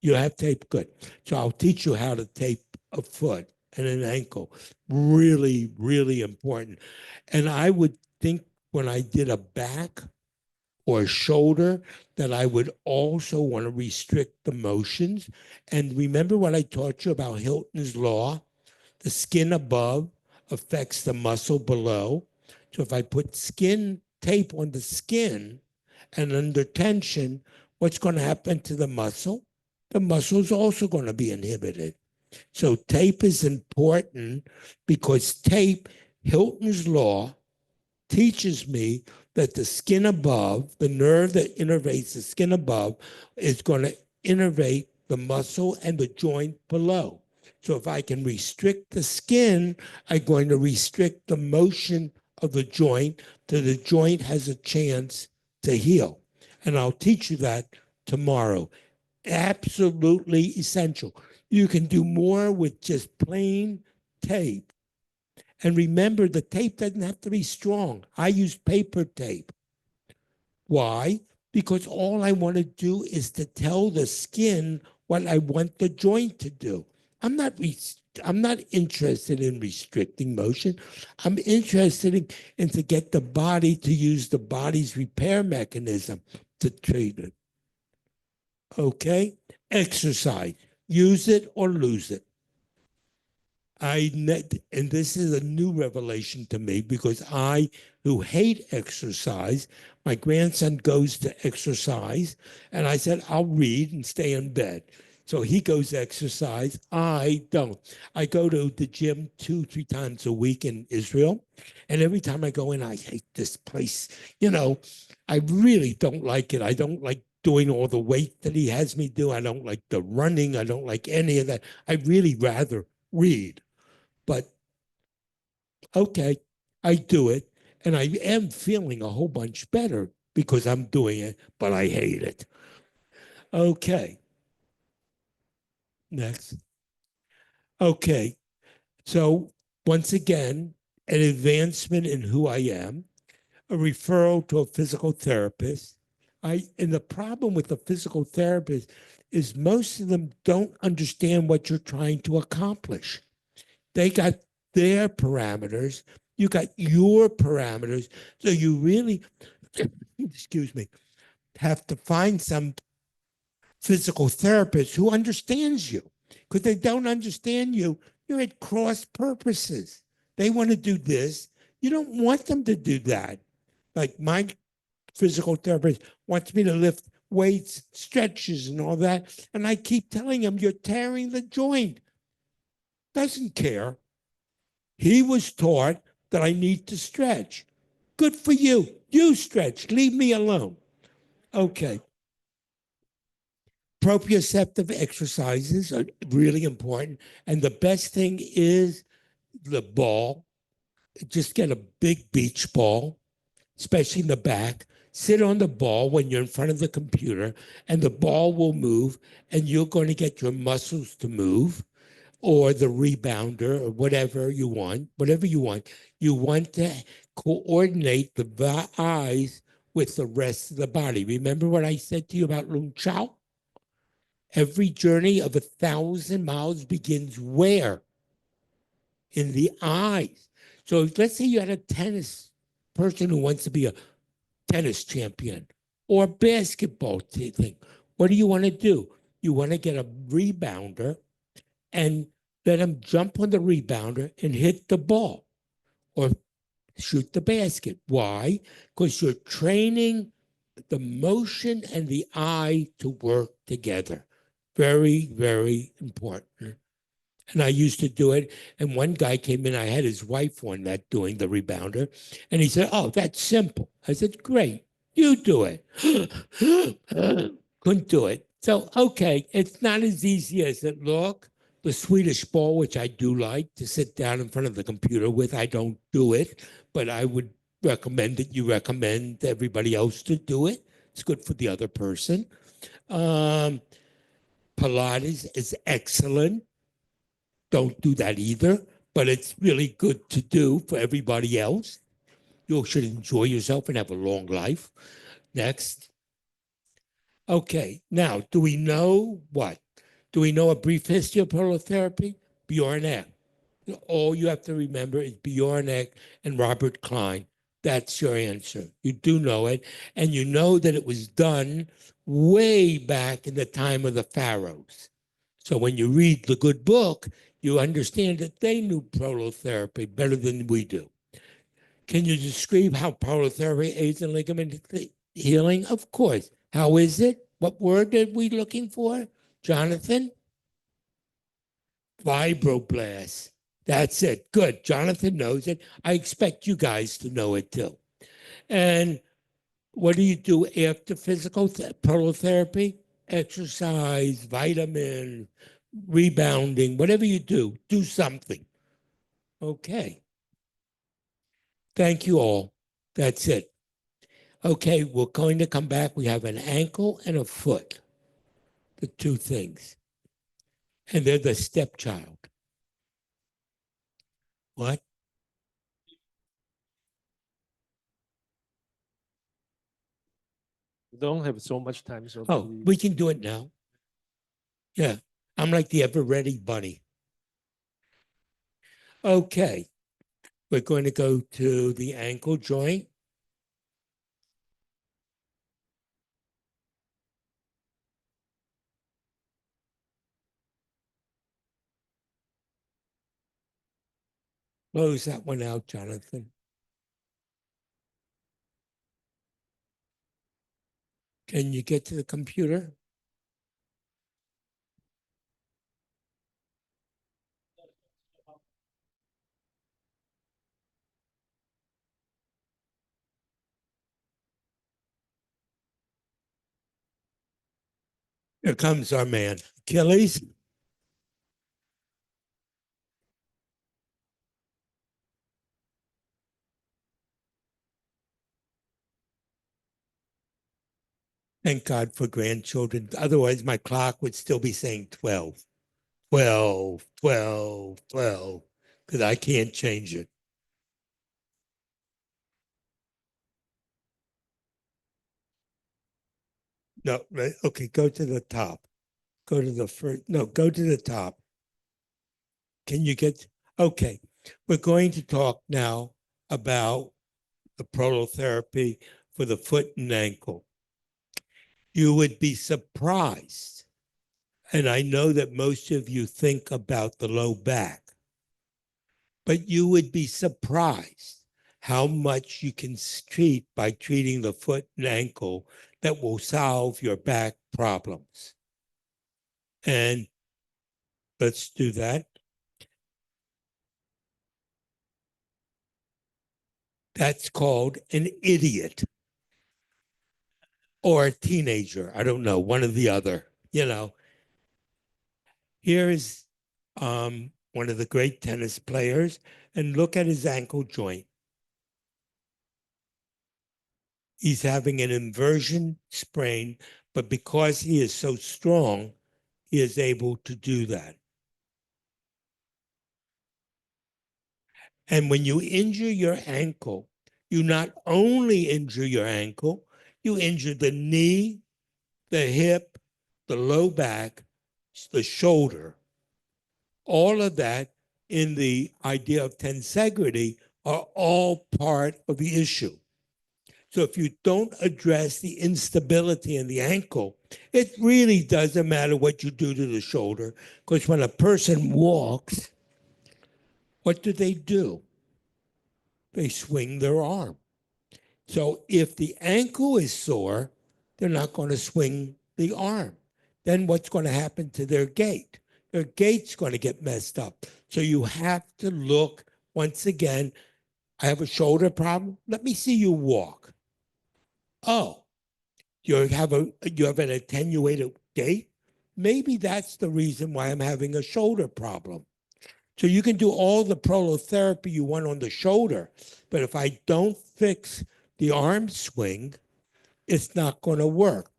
You have tape? Good. So I'll teach you how to tape a foot and an ankle. Really, really important. And I would think when I did a back or a shoulder that I would also want to restrict the motions. And remember what I taught you about Hilton's law? The skin above affects the muscle below. So if I put skin tape on the skin and under tension, what's going to happen to the muscle? The muscle is also going to be inhibited. So tape is important because tape, Hilton's law, teaches me that the skin above, the nerve that innervates the skin above, is going to innervate the muscle and the joint below. So if I can restrict the skin, I'm going to restrict the motion of the joint so the joint has a chance to heal. And I'll teach you that tomorrow. Absolutely essential. You can do more with just plain tape. And remember, the tape doesn't have to be strong. I use paper tape. Why? Because all I want to do is to tell the skin what I want the joint to do. I'm not interested in restricting motion. I'm interested in to get the body to use the body's repair mechanism to treat it. Okay? Exercise. Use it or lose it. And this is a new revelation to me because I, who hate exercise, my grandson goes to exercise, and I said, I'll read and stay in bed. So he goes exercise. I don't. I go to the gym 2-3 times a week in Israel, and every time I go in, I hate this place. You know, I really don't like it. I don't like doing all the weight that he has me do. I don't like the running. I don't like any of that. I'd really rather read. But okay, I do it, and I am feeling a whole bunch better because I'm doing it, but I hate it. Okay. Next. Okay. So once again, an advancement in who I am, a referral to a physical therapist. And the problem with the physical therapist is most of them don't understand what you're trying to accomplish. They got their parameters. You got your parameters. So you really, excuse me, have to find some physical therapist who understands you. Because they don't understand you, you're at cross purposes. They want to do this. You don't want them to do that. Like my physical therapist wants me to lift weights, stretches, and all that. And I keep telling him, you're tearing the joint. Doesn't care. He was taught that I need to stretch. Good for you. You stretch. Leave me alone. Okay. Proprioceptive exercises are really important. And the best thing is the ball. Just get a big beach ball, especially in the back. sit on the ball when you're in front of the computer, and the ball will move, and you're going to get your muscles to move, or the rebounder, or whatever you want, You want to coordinate the eyes with the rest of the body. Remember what I said to you about Lung Chao? Every journey of 1,000 miles begins where? In the eyes. So let's say you had a tennis person who wants to be a tennis champion or a basketball thing. What do you want to do? You want to get a rebounder and let him jump on the rebounder and hit the ball or shoot the basket. Why? Because you're training the motion and the eye to work together. Very, very important. And I used to do it. And one guy came in, I had his wife on that doing the rebounder. And he said, "Oh, that's simple." I said, "Great, you do it." Couldn't do it. So, okay, it's not as easy as it looked. The Swedish ball, which I do like to sit down in front of the computer with, I don't do it, but I would recommend that you recommend everybody else to do it. It's good for the other person. Pilates is excellent. Don't do that either, but it's really good to do for everybody else. You should enjoy yourself and have a long life. Next. Okay, now, do we know what? Do we know a brief history of prolotherapy? Bjorn Eck. All you have to remember is Bjorn Eck and Robert Klein. That's your answer. You do know it, and you know that it was done way back in the time of the pharaohs. So when you read the good book, you understand that they knew prolotherapy better than we do. Can you describe how prolotherapy aids in ligament healing? Of course. How is it? What word are we looking for? Jonathan? Fibroblast. That's it. Good. Jonathan knows it. I expect you guys to know it too. And what do you do after physical prolotherapy? Exercise, vitamin, rebounding, whatever you do something. Okay. Thank you all. That's it. Okay, we're going to come back. We have an ankle and a foot, the two things. And they're the stepchild. What? We don't have so much time. So Oh, we can do it now. Yeah, I'm like the ever-ready bunny. Okay, we're going to go to the ankle joint. Close that one out, Jonathan. Can you get to the computer? Here comes our man, Achilles. Thank God for grandchildren. Otherwise, my clock would still be saying 12, 12, 12, 12, because I can't change it. No, right, okay, go to the top. Go to the first, no, go to the top. Can you get, okay. We're going to talk now about the prolotherapy for the foot and ankle. You would be surprised, and I know that most of you think about the low back, but you would be surprised how much you can treat by treating the foot and ankle that will solve your back problems. And let's do that. That's called an idiot or a teenager. I don't know, one or the other, you know. Here is one of the great tennis players, and look at his ankle joint. He's having an inversion sprain, but because he is so strong, he is able to do that. And when you injure your ankle, you not only injure your ankle, you injure the knee, the hip, the low back, the shoulder. All of that in the idea of tensegrity are all part of the issue. So if you don't address the instability in the ankle, it really doesn't matter what you do to the shoulder, because when a person walks, what do? They swing their arm. So if the ankle is sore, they're not going to swing the arm. Then what's going to happen to their gait? Their gait's going to get messed up. So you have to look, once again, I have a shoulder problem. Let me see you walk. Oh, you have an attenuated gait? Maybe that's the reason why I'm having a shoulder problem. So you can do all the prolotherapy you want on the shoulder, but if I don't fix the arm swing, it's not going to work.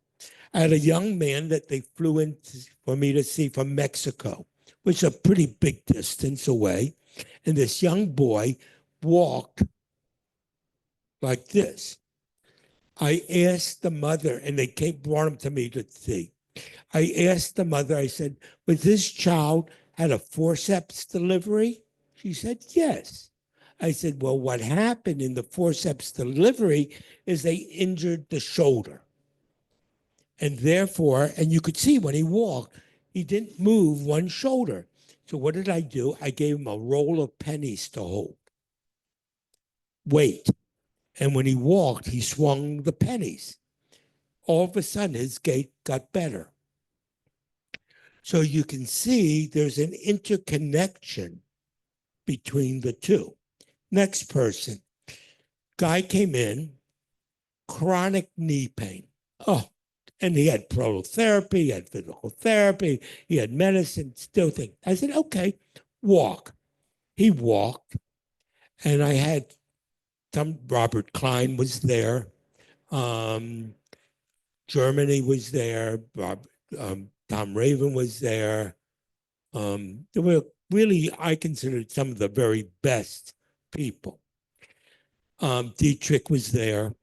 I had a young man that they flew in for me to see from Mexico, which is a pretty big distance away. And this young boy walked like this. I asked the mother, and they brought him to me to see. I asked the mother, I said, was this child had a forceps delivery? She said, yes. I said, well, what happened in the forceps delivery is they injured the shoulder. And therefore, and you could see when he walked, he didn't move one shoulder. So what did I do? I gave him a roll of pennies to hold. Wait. And when he walked, he swung the pennies. All of a sudden, his gait got better. So you can see there's an interconnection between the two. Next person. Guy came in, chronic knee pain. Oh, and he had prolotherapy, he had physical therapy, he had medicine, still think. I said, okay, walk. He walked, and I had Robert Klein was there. Germany was there. Tom Raven was there. There were really, I considered some of the very best people. Dietrich was there.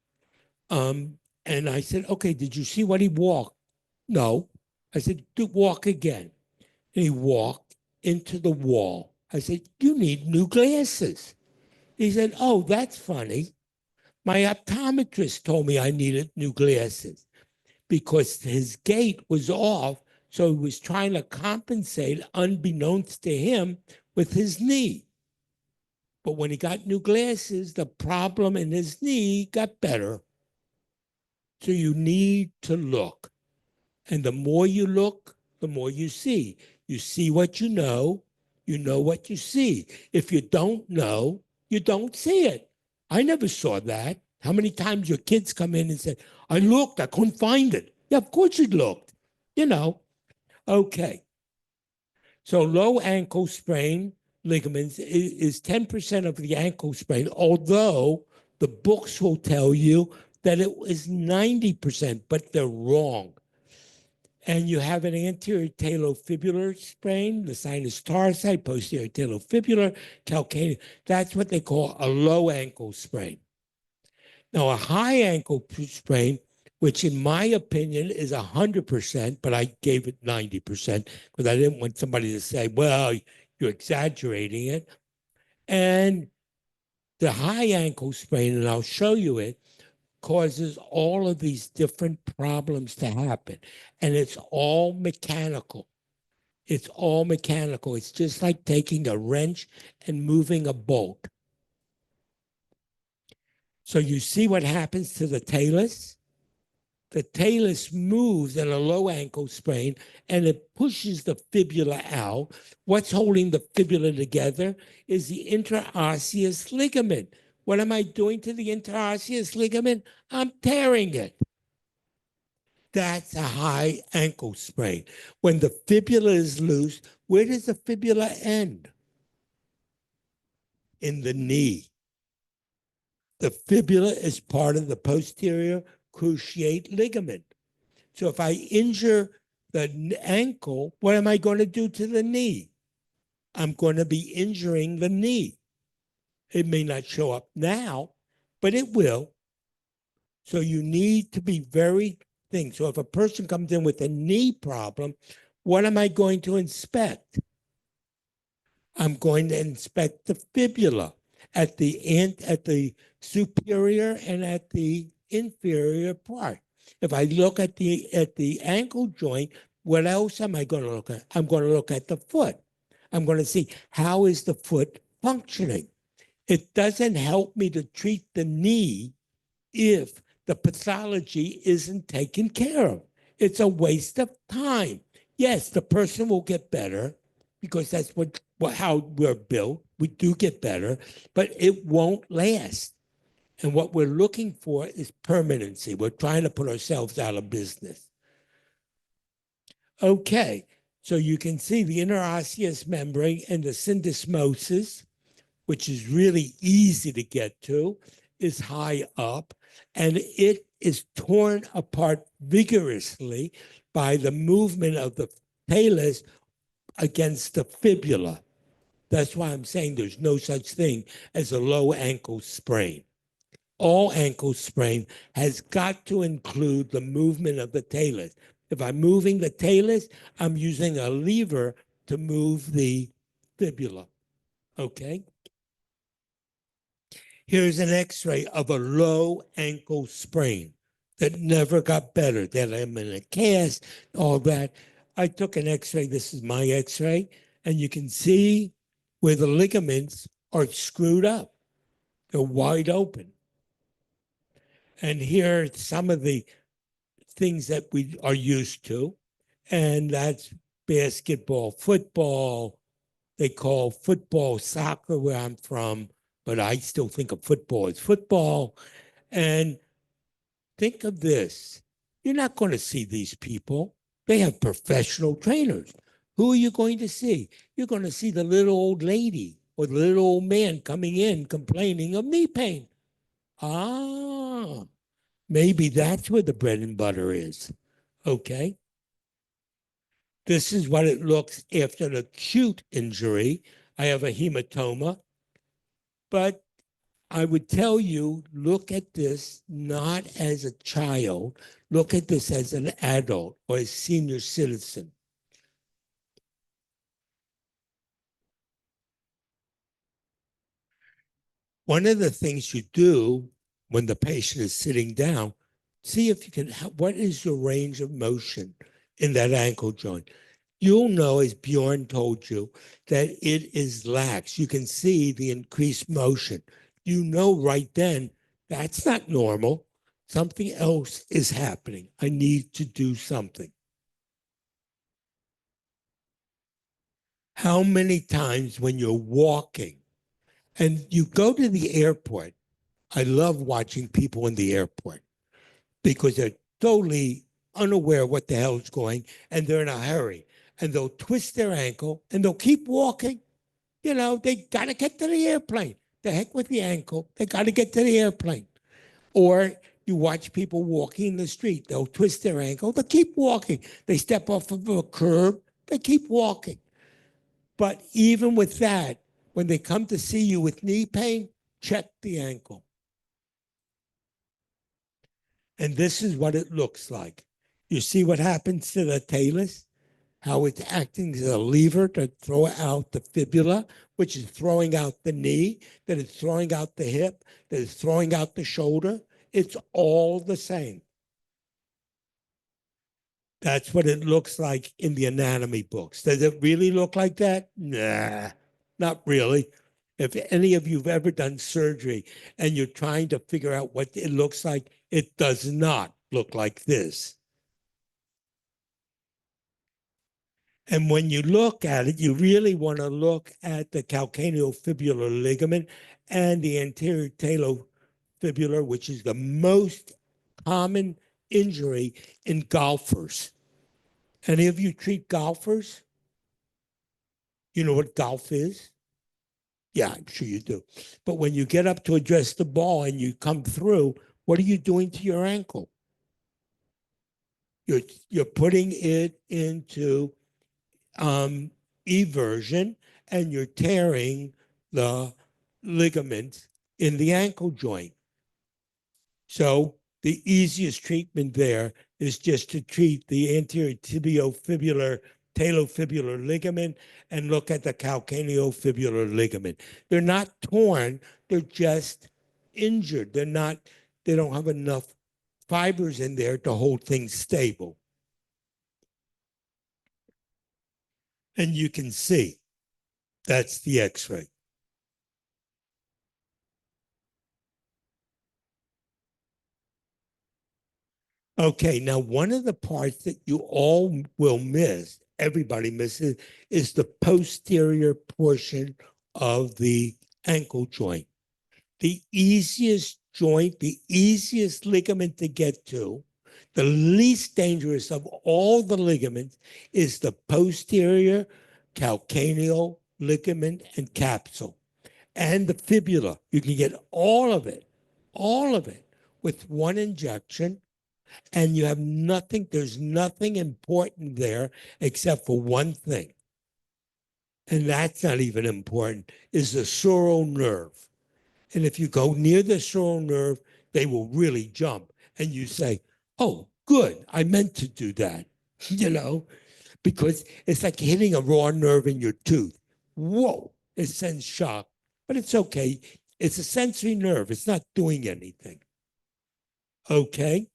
And I said, okay, did you see what he walked? No. I said, walk again. And he walked into the wall. I said, you need new glasses. He said, oh, that's funny. My optometrist told me I needed new glasses because his gait was off. So he was trying to compensate, unbeknownst to him, with his knee. But when he got new glasses, the problem in his knee got better. So you need to look. And the more you look, the more you see. You see what you know what you see. If you don't know, you don't see it. I never saw that. How many times your kids come in and say, I looked, I couldn't find it. Yeah, of course you looked. Okay. So low ankle sprain ligaments is 10% of the ankle sprain, although the books will tell you that it was 90%, but they're wrong. And you have an anterior talofibular sprain, the sinus tarsi, posterior talofibular, calcaneus. That's what they call a low ankle sprain. Now, a high ankle sprain, which in my opinion is 100%, but I gave it 90% because I didn't want somebody to say, well, you're exaggerating it. And the high ankle sprain, and I'll show you it, causes all of these different problems to happen. And it's all mechanical. It's all mechanical. It's just like taking a wrench and moving a bolt. So you see what happens to the talus? The talus moves in a low ankle sprain and it pushes the fibula out. What's holding the fibula together is the interosseous ligament. What am I doing to the interosseous ligament? I'm tearing it. That's a high ankle sprain. When the fibula is loose, where does the fibula end? In the knee. The fibula is part of the posterior cruciate ligament. So if I injure the ankle, what am I going to do to the knee? I'm going to be injuring the knee. It may not show up now, but it will. So you need to be very thin. So if a person comes in with a knee problem, what am I going to inspect? I'm going to inspect the fibula at the superior and at the inferior part. If I look at the ankle joint, what else am I going to look at? I'm going to look at the foot. I'm going to see how is the foot functioning. It doesn't help me to treat the knee if the pathology isn't taken care of. It's a waste of time. Yes, the person will get better because that's how we're built. We do get better, but it won't last. And what we're looking for is permanency. We're trying to put ourselves out of business. Okay, so you can see the interosseous membrane and the syndesmosis, which is really easy to get to, is high up, and it is torn apart vigorously by the movement of the talus against the fibula. That's why I'm saying there's no such thing as a low ankle sprain. All ankle sprain has got to include the movement of the talus. If I'm moving the talus, I'm using a lever to move the fibula, okay? Here's an x-ray of a low ankle sprain that never got better, that I'm in a cast, all that. I took an x-ray, this is my x-ray, and you can see where the ligaments are screwed up. They're wide open. And here are some of the things that we are used to, and that's basketball, football. They call football soccer where I'm from, but I still think of football as football. And think of this. You're not going to see these people. They have professional trainers. Who are you going to see? You're going to see the little old lady or the little old man coming in complaining of knee pain. Ah, maybe that's where the bread and butter is. Okay. This is what it looks after an acute injury. I have a hematoma, but I would tell you, look at this not as a child, look at this as an adult or a senior citizen. One of the things you do when the patient is sitting down, see if you can, what is your range of motion in that ankle joint? You'll know, as Bjorn told you, that it is lax. You can see the increased motion. You know right then, that's not normal. Something else is happening. I need to do something. How many times when you're walking and you go to the airport, I love watching people in the airport because they're totally unaware of what the hell is going and they're in a hurry. And they'll twist their ankle and they'll keep walking. You know, they got to get to the airplane. The heck with the ankle. They got to get to the airplane. Or you watch people walking in the street. They'll twist their ankle. They keep walking. They step off of a curb. They keep walking. But even with that, when they come to see you with knee pain, check the ankle. And this is what it looks like. You see what happens to the talus? How it's acting as a lever to throw out the fibula, which is throwing out the knee, that is throwing out the hip, that is throwing out the shoulder. It's all the same. That's what it looks like in the anatomy books. Does it really look like that? Nah, not really. If any of you have ever done surgery and you're trying to figure out what it looks like, it does not look like this. And when you look at it, you really want to look at the calcaneofibular ligament and the anterior talofibular, which is the most common injury in golfers. Any of you treat golfers? You know what golf is? Yeah, I'm sure you do. But when you get up to address the ball and you come through, what are you doing to your ankle? You're putting it into eversion, and you're tearing the ligament in the ankle joint. So the easiest treatment there is just to treat the anterior tibiofibular talofibular ligament and look at the calcaneofibular ligament. They're not torn, they're just injured. They don't have enough fibers in there to hold things stable. And you can see that's the x-ray. Okay, now one of the parts that you all will miss, everybody misses, is the posterior portion of the ankle joint. The easiest joint, the easiest ligament to get to, the least dangerous of all the ligaments is the posterior calcaneal ligament and capsule. And the fibula. You can get all of it with one injection. And you have nothing, there's nothing important there except for one thing. And that's not even important, is the sural nerve. And if you go near the sural nerve, they will really jump. And you say, oh, good, I meant to do that, because it's like hitting a raw nerve in your tooth. Whoa, it sends shock, but it's okay. It's a sensory nerve. It's not doing anything. Okay?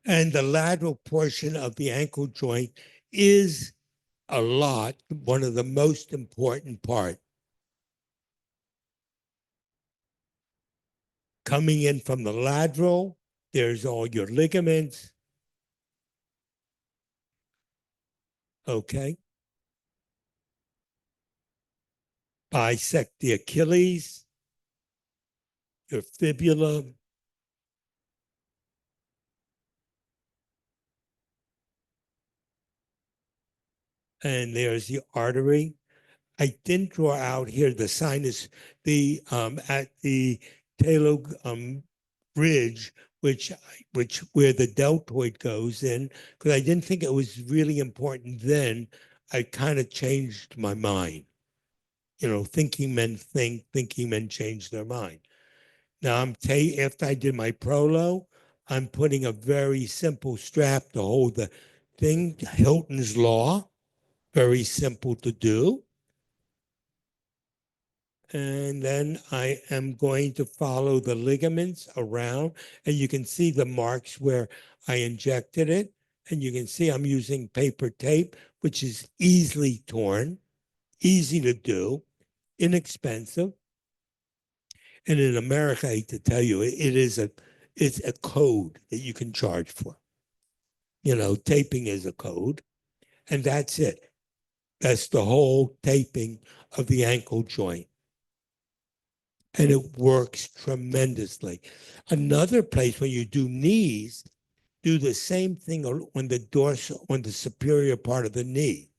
And the lateral portion of the ankle joint is one of the most important part. Coming in from the lateral, there's all your ligaments. Okay. Bisect the Achilles, your fibula. And there's the artery. I didn't draw out here the sinus, at the talus bridge, which where the deltoid goes in, because I didn't think it was really important then. I kind of changed my mind. Thinking men think, thinking men change their mind. Now after I did my prolo, I'm putting a very simple strap to hold the thing, Hilton's Law, very simple to do. And then I am going to follow the ligaments around, and you can see the marks where I injected it. And you can see I'm using paper tape, which is easily torn, easy to do, inexpensive. And in America, I hate to tell you, it's a code that you can charge for. Taping is a code, and that's it. That's the whole taping of the ankle joint. And it works tremendously. Another place when you do knees, do the same thing on the superior part of the knee.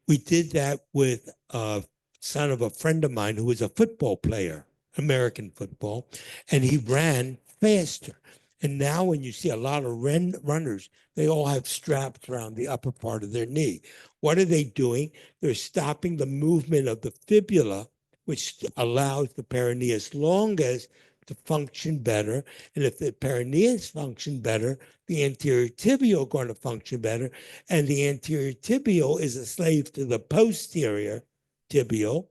We did that with a son of a friend of mine who was a football player, American football, and he ran faster. And now when you see a lot of runners, they all have straps around the upper part of their knee. What are they doing? They're stopping the movement of the fibula, which allows the peroneus longus to function better. And if the peroneus function better, the anterior tibial is going to function better. And the anterior tibial is a slave to the posterior tibial,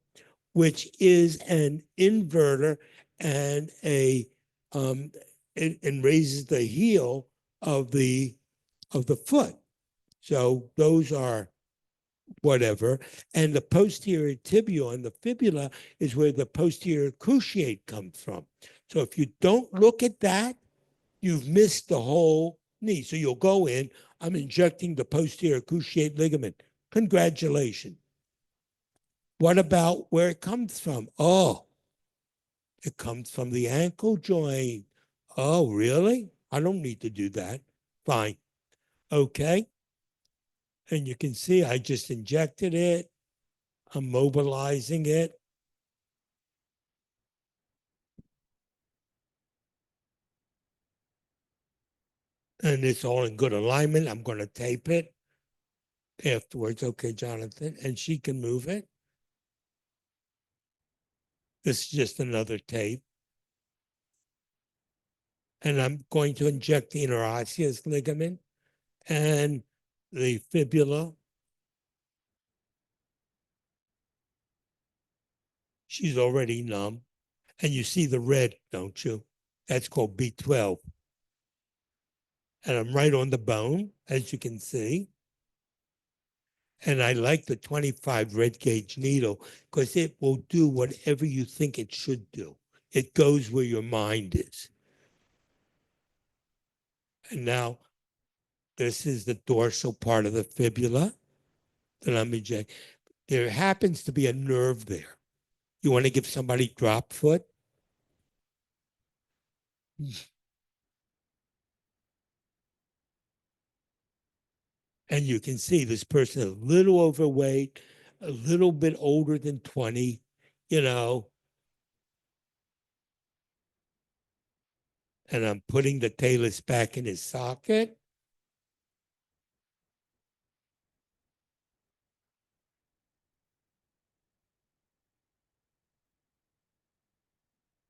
which is an inverter and and raises the heel of the foot. So those are whatever. And the posterior tibial and the fibula is where the posterior cruciate comes from. So if you don't look at that, you've missed the whole knee. So you'll go in, I'm injecting the posterior cruciate ligament. Congratulations. What about where it comes from? Oh, it comes from the ankle joint. Oh, really? I don't need to do that. Fine. Okay. And you can see I just injected it. I'm mobilizing it. And it's all in good alignment. I'm going to tape it afterwards. Okay, Jonathan, and she can move it. This is just another tape. And I'm going to inject the interosseous ligament and the fibula. She's already numb. And you see the red, don't you? That's called B12. And I'm right on the bone, as you can see. And I like the 25 red gauge needle because it will do whatever you think it should do. It goes where your mind is. And now this is the dorsal part of the fibula that I'm injecting. There happens to be a nerve there. You want to give somebody drop foot? And you can see this person a little overweight, a little bit older than 20, you know. And I'm putting the talus back in his socket.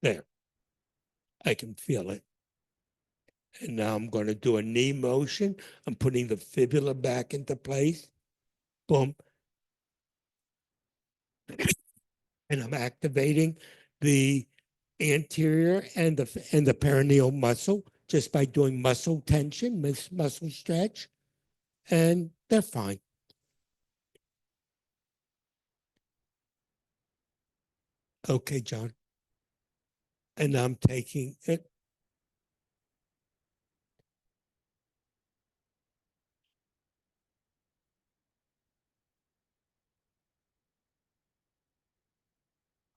There. I can feel it. And now I'm going to do a knee motion. I'm putting the fibula back into place. Boom. And I'm activating the anterior and the perineal muscle just by doing muscle tension, muscle stretch. And they're fine. Okay, John. And I'm taking it.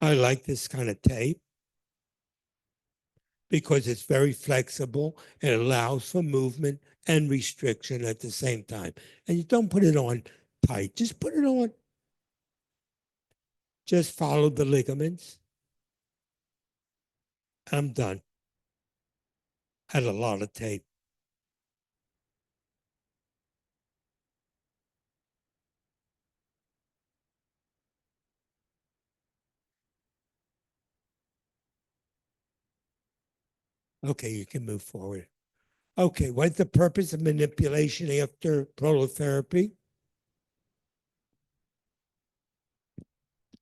I like this kind of tape because it's very flexible. It allows for movement and restriction at the same time. And you don't put it on tight. Just put it on. Just follow the ligaments. I'm done. Had a lot of tape. Okay, you can move forward. Okay, what's the purpose of manipulation after prolotherapy?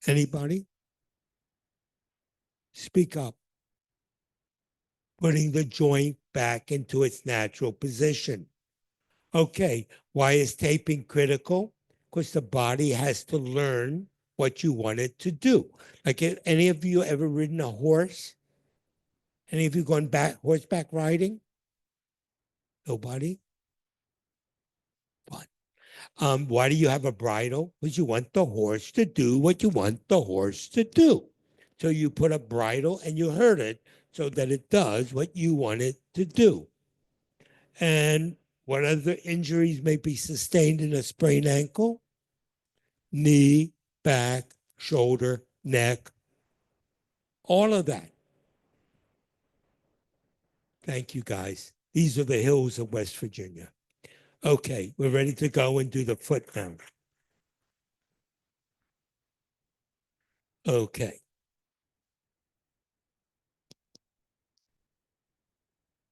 Anybody? Speak up. Putting the joint back into its natural position. Okay, why is taping critical? Because the body has to learn what you want it to do. Like, any of you ever ridden a horse? Any of you gone horseback riding? Nobody? Fun. Why do you have a bridle? Because you want the horse to do what you want the horse to do. So you put a bridle and you hurt it so that it does what you want it to do. And what other injuries may be sustained in a sprained ankle? Knee, back, shoulder, neck, all of that. Thank you, guys. These are the hills of West Virginia. Okay, we're ready to go and do the foot now. Okay.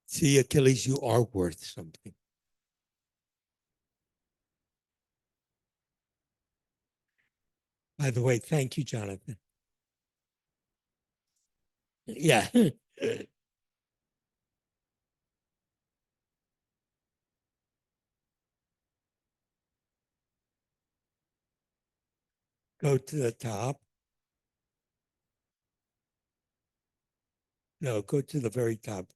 See, Achilles, you are worth something. By the way, thank you, Jonathan. Yeah. Go to the top. No, go to the very top.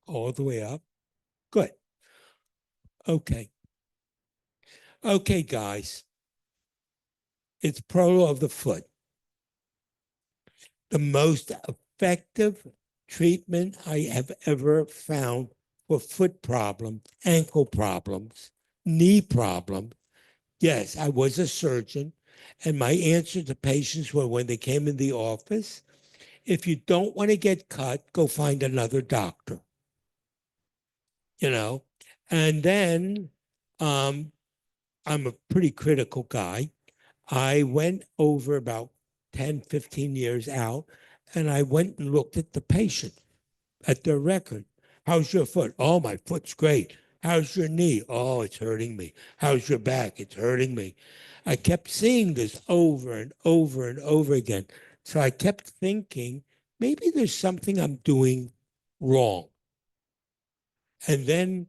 All the way up. Good. Okay. Okay, guys. It's prolo of the foot. The most effective treatment I have ever found for foot problems, ankle problems, knee problem, yes, I was a surgeon. And my answer to patients were when they came in the office, if you don't want to get cut, go find another doctor. You know, and then I'm a pretty critical guy. I went over about 10, 15 years out, and I went and looked at the patient, at their record. How's your foot? Oh, my foot's great. How's your knee? Oh, it's hurting me. How's your back? It's hurting me. I kept seeing this over and over and over again. So I kept thinking, maybe there's something I'm doing wrong. And then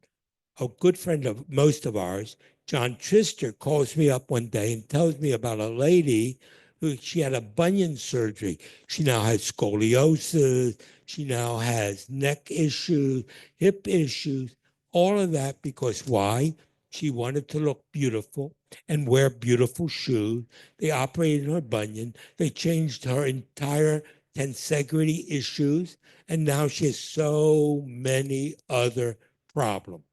a good friend of most of ours, John Trister, calls me up one day and tells me about a lady who she had a bunion surgery. She now has scoliosis. She now has neck issues, hip issues, all of that because why? She wanted to look beautiful and wear beautiful shoes. They operated her bunion. They changed her entire tensegrity issues. And now she has so many other problems.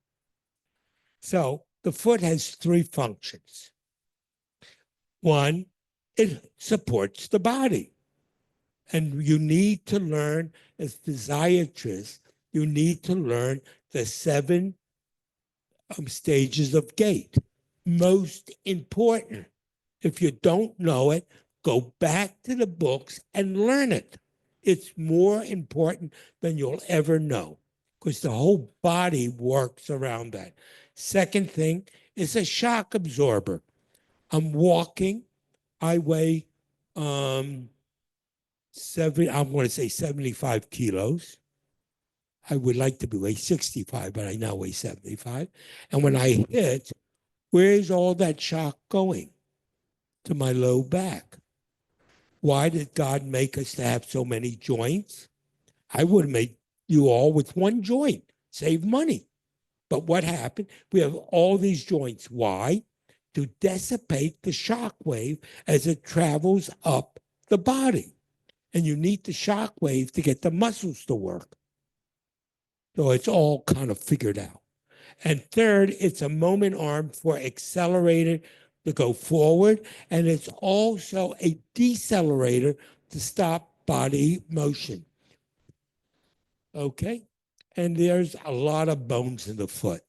So the foot has three functions. One, it supports the body. And you need to learn, as physiatrists, you need to learn the 7 stages of gait. Most important. If you don't know it, go back to the books and learn it. It's more important than you'll ever know because the whole body works around that. Second thing is a shock absorber. I'm walking. I weigh I'm going to say 75 kilos. I would like to weigh 65, but I now weigh 75. And when I hit, where's all that shock going? To my low back. Why did God make us to have so many joints? I would have made you all with one joint, save money. But what happened? We have all these joints. Why? To dissipate the shock wave as it travels up the body. And you need the shock wave to get the muscles to work. So it's all kind of figured out. And third, it's a moment arm for accelerator to go forward. And it's also a decelerator to stop body motion. Okay? And there's a lot of bones in the foot.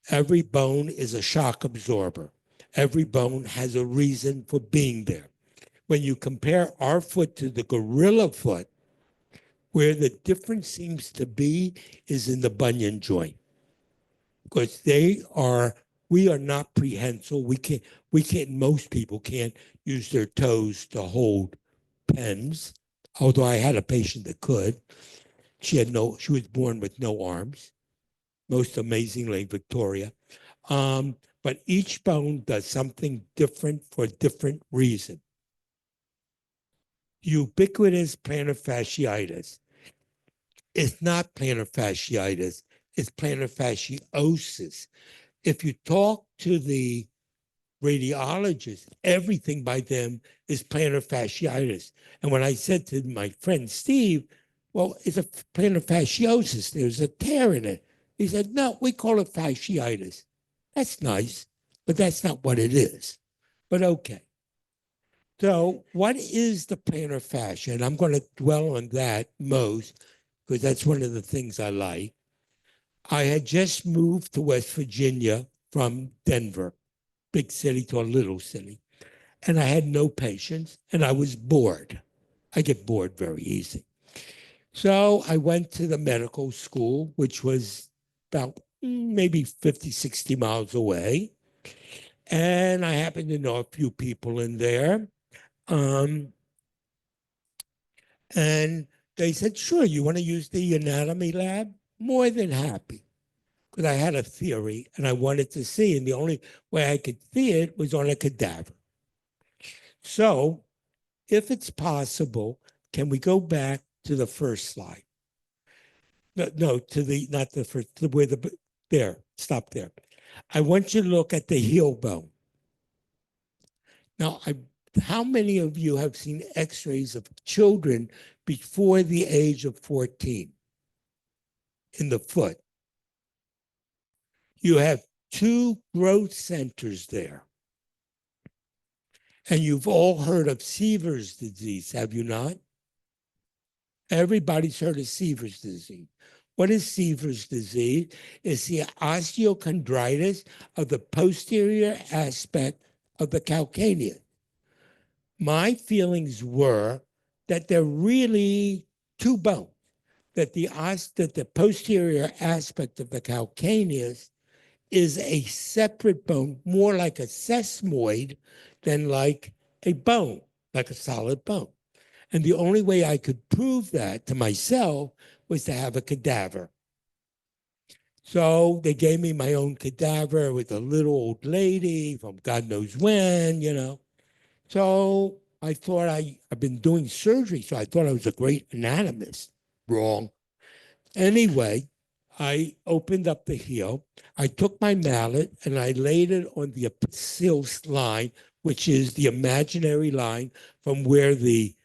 Every bone is a shock absorber. Every bone has a reason for being there. When you compare our foot to the gorilla foot, where the difference seems to be is in the bunion joint. Because we are not prehensile. We can't, most people can't use their toes to hold pens. Although I had a patient that could. She was born with no arms. Most amazingly, Victoria. But each bone does something different for a different reason. Ubiquitous plantar fasciitis. It's not plantar fasciitis. It's plantar fasciosis. If you talk to the radiologist, everything by them is plantar fasciitis. And when I said to my friend Steve, well, it's a plantar fasciosis, there's a tear in it. He said, no, we call it fasciitis. That's nice, but that's not what it is. But okay. So what is the plantar fascia? And I'm going to dwell on that most because that's one of the things I like. I had just moved to West Virginia from Denver, big city to a little city. And I had no patience and I was bored. I get bored very easy. So I went to the medical school, which was about maybe 50, 60 miles away. And I happened to know a few people in there. And they said, sure, you want to use the anatomy lab? More than happy. Because I had a theory and I wanted to see, and the only way I could see it was on a cadaver. So if it's possible, can we go back to the first slide? No, to the, not the first, to where the, there, stop there. I want you to look at the heel bone. Now, how many of you have seen x-rays of children before the age of 14 in the foot? You have 2 growth centers there. And you've all heard of Sever's disease, have you not? Everybody's heard of Sever's disease. What is Sever's disease? It's the osteochondritis of the posterior aspect of the calcaneus. My feelings were that they're really 2 bones, that the posterior aspect of the calcaneus is a separate bone, more like a sesamoid than like a bone, like a solid bone. And the only way I could prove that to myself was to have a cadaver. So they gave me my own cadaver with a little old lady from God knows when, you know. So I thought I've been doing surgery, so I thought I was a great anatomist. Wrong. Anyway, I opened up the heel. I took my mallet and I laid it on the apical line, which is the imaginary line from where the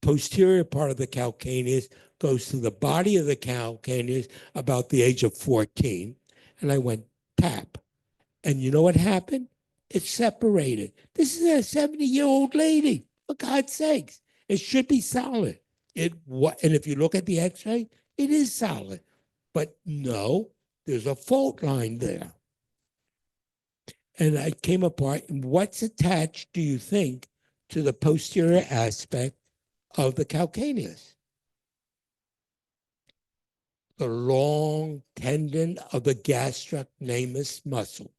posterior part of the calcaneus goes to the body of the calcaneus about the age of 14. And I went tap. And you know what happened? It separated. This is a 70-year-old lady, for God's sakes. It should be solid. And if you look at the x-ray, it is solid. But no, there's a fault line there. And I came apart, and what's attached, do you think, to the posterior aspect of the calcaneus? The long tendon of the gastrocnemius muscle.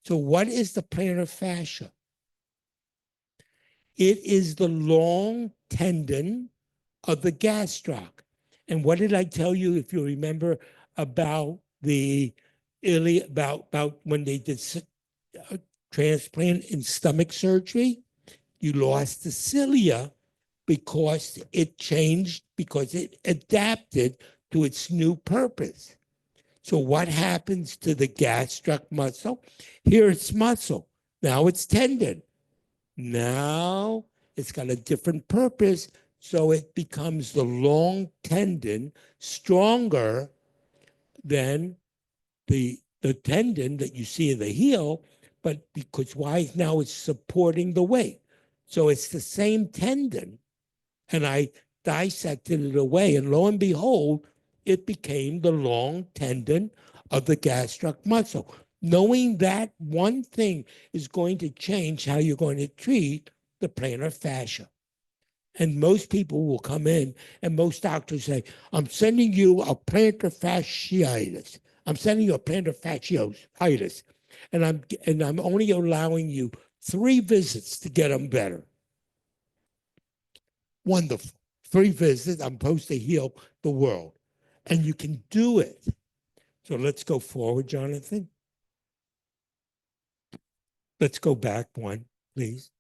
So what is the plantar fascia? It is the long tendon of the gastroc. And what did I tell you, if you remember, about the about when they did transplant in stomach surgery? You lost the cilia because it changed, because it adapted to its new purpose. So what happens to the gastric muscle? Here it's muscle. Now it's tendon. Now it's got a different purpose. So it becomes the long tendon, stronger than the tendon that you see in the heel, but because why? Now it's supporting the weight. So it's the same tendon. And I dissected it away, and lo and behold, it became the long tendon of the gastric muscle. Knowing that one thing is going to change how you're going to treat the plantar fascia. And most people will come in, and most doctors say, I'm sending you a plantar fasciitis. I'm sending you a plantar fasciitis. And I'm only allowing you 3 visits to get them better. Wonderful. 3 visits, I'm supposed to heal the world. And you can do it. So let's go forward, Jonathan. Let's go back 1, please.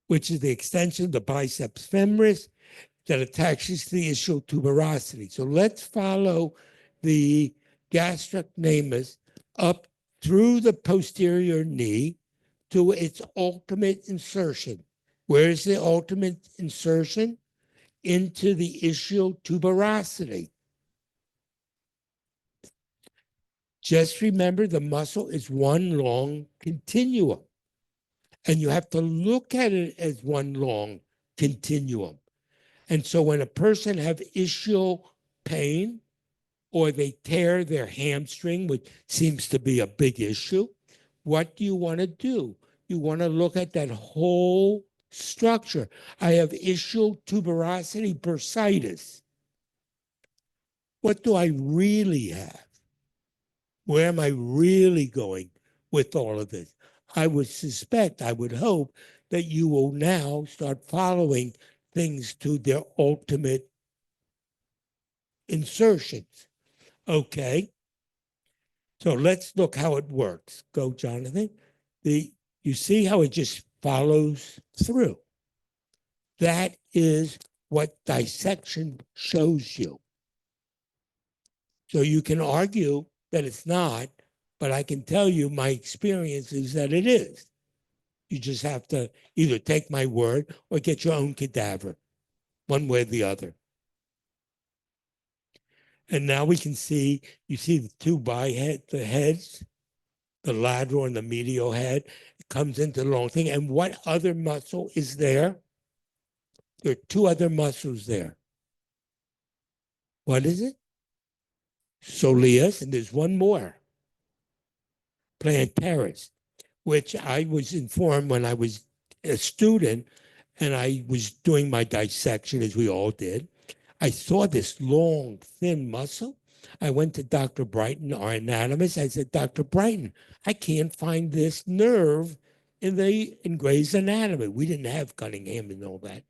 Which is the extension of the biceps femoris that attaches to the ischial tuberosity. So let's follow the gastrocnemius up through the posterior knee to its ultimate insertion. Where is the ultimate insertion? Into the ischial tuberosity. Just remember, the muscle is one long continuum. And you have to look at it as one long continuum. And so when a person have ischial pain, or they tear their hamstring, which seems to be a big issue, what do you want to do? You want to look at that whole structure. I have ischial tuberosity bursitis. What do I really have? Where am I really going with all of this? I would suspect, I would hope that you will now start following things to their ultimate insertions. Okay. So let's look how it works. Go, Jonathan. You see how it just follows through. That is what dissection shows you. So you can argue that it's not, but I can tell you my experience is that it is. You just have to either take my word or get your own cadaver, one way or the other. And now we can see, you see the two the heads, the lateral and the medial head. It comes into the long thing. And what other muscle is there? There are two other muscles there. What is it? Soleus, and there's one more. Plantaris, which I was informed when I was a student and I was doing my dissection, as we all did. I saw this long, thin muscle. I went to Dr. Brighton, our anatomist. I said, Dr. Brighton, I can't find this nerve in Gray's Anatomy. We didn't have Cunningham and all that.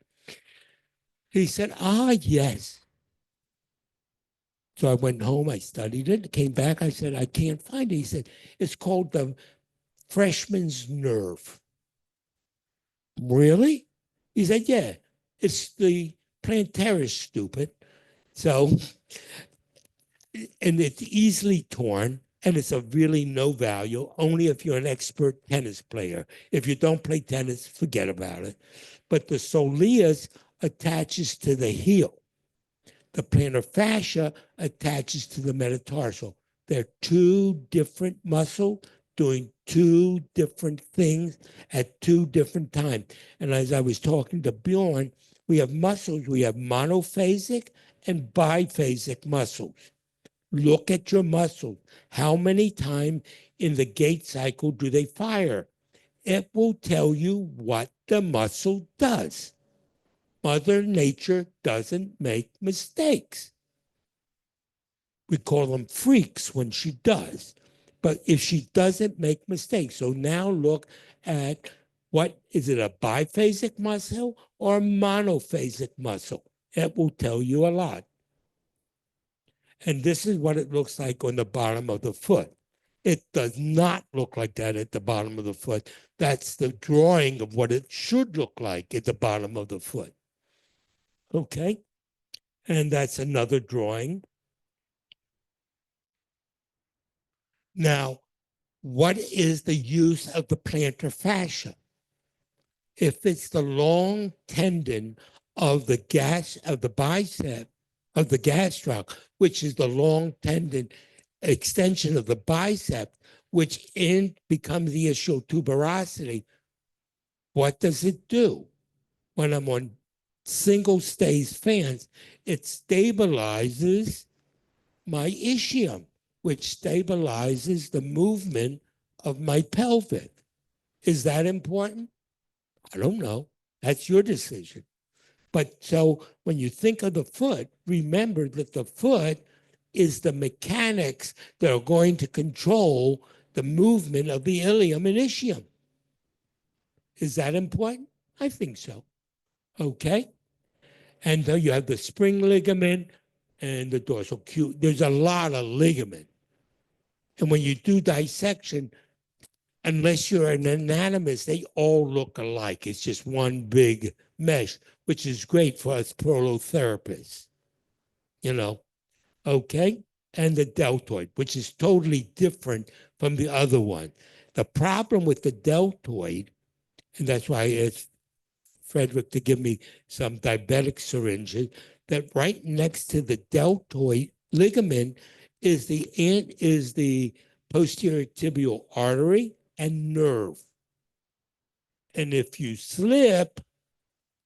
He said, yes. So I went home, I studied it, came back, I said, I can't find it. He said, it's called the freshman's nerve. Really? He said, yeah, it's the plantaris, stupid. So, and it's easily torn, and it's of really no value, only if you're an expert tennis player. If you don't play tennis, forget about it. But the soleus attaches to the heel. The plantar fascia attaches to the metatarsal. They're two different muscles doing two different things at two different times. And as I was talking to Bjorn, we have muscles. We have monophasic and biphasic muscles. Look at your muscles. How many times in the gait cycle do they fire? It will tell you what the muscle does. Mother Nature doesn't make mistakes. We call them freaks when she does. But if she doesn't make mistakes, so now look at what, is it a biphasic muscle or a monophasic muscle? It will tell you a lot. And this is what it looks like on the bottom of the foot. It does not look like that at the bottom of the foot. That's the drawing of what it should look like at the bottom of the foot. Okay? And that's another drawing. Now, what is the use of the plantar fascia? If it's the long tendon of the bicep, of the gastroc, which is the long tendon extension of the bicep, which becomes the ischial tuberosity, what does it do? When I'm on single stage fans, it stabilizes my ischium, which stabilizes the movement of my pelvic. Is that important? I don't know. That's your decision. But so when you think of the foot, remember that the foot is the mechanics that are going to control the movement of the ilium and ischium. Is that important? I think so. Okay? And then you have the spring ligament and the dorsal acute. There's a lot of ligament. And when you do dissection, unless you're an anatomist, they all look alike. It's just one big mesh, which is great for us prolotherapists. You know, okay? And the deltoid, which is totally different from the other one. The problem with the deltoid, and that's why I asked Frederick to give me some diabetic syringes, that right next to the deltoid ligament is the posterior tibial artery and nerve. And if you slip,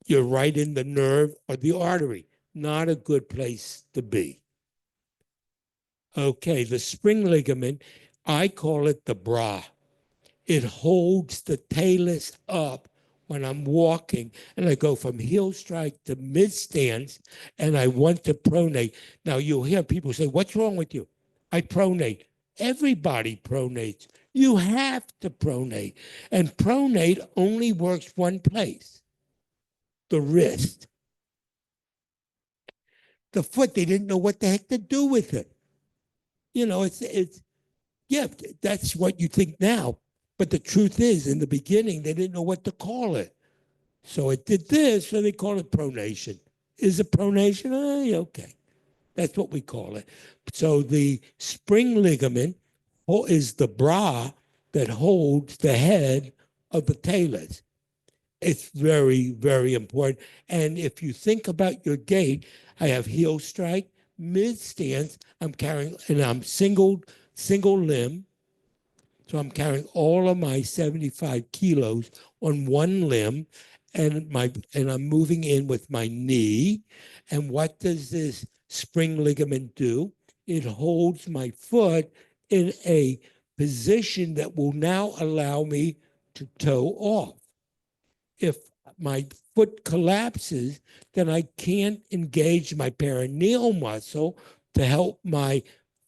you're right in the nerve or the artery. Not a good place to be. Okay, the spring ligament, I call it the bra. It holds the talus up when I'm walking, and I go from heel strike to mid stance, and I want to pronate. Now you'll hear people say, what's wrong with you? I pronate. Everybody pronates. You have to pronate. And pronate only works one place, the wrist. The foot, they didn't know what the heck to do with it. You know, yeah, that's what you think now. But the truth is, in the beginning, they didn't know what to call it. So it did this, so they call it pronation. Is it pronation? Okay. That's what we call it. So the spring ligament is the bra that holds the head of the talus. It's very, very important. And if you think about your gait, I have heel strike, mid stance, I'm carrying, and I'm single limb. So I'm carrying all of my 75 kilos on one limb, and I'm moving in with my knee. And what does this spring ligament do? It holds my foot in a position that will now allow me to toe off. If my foot collapses, then I can't engage my perineal muscle to help my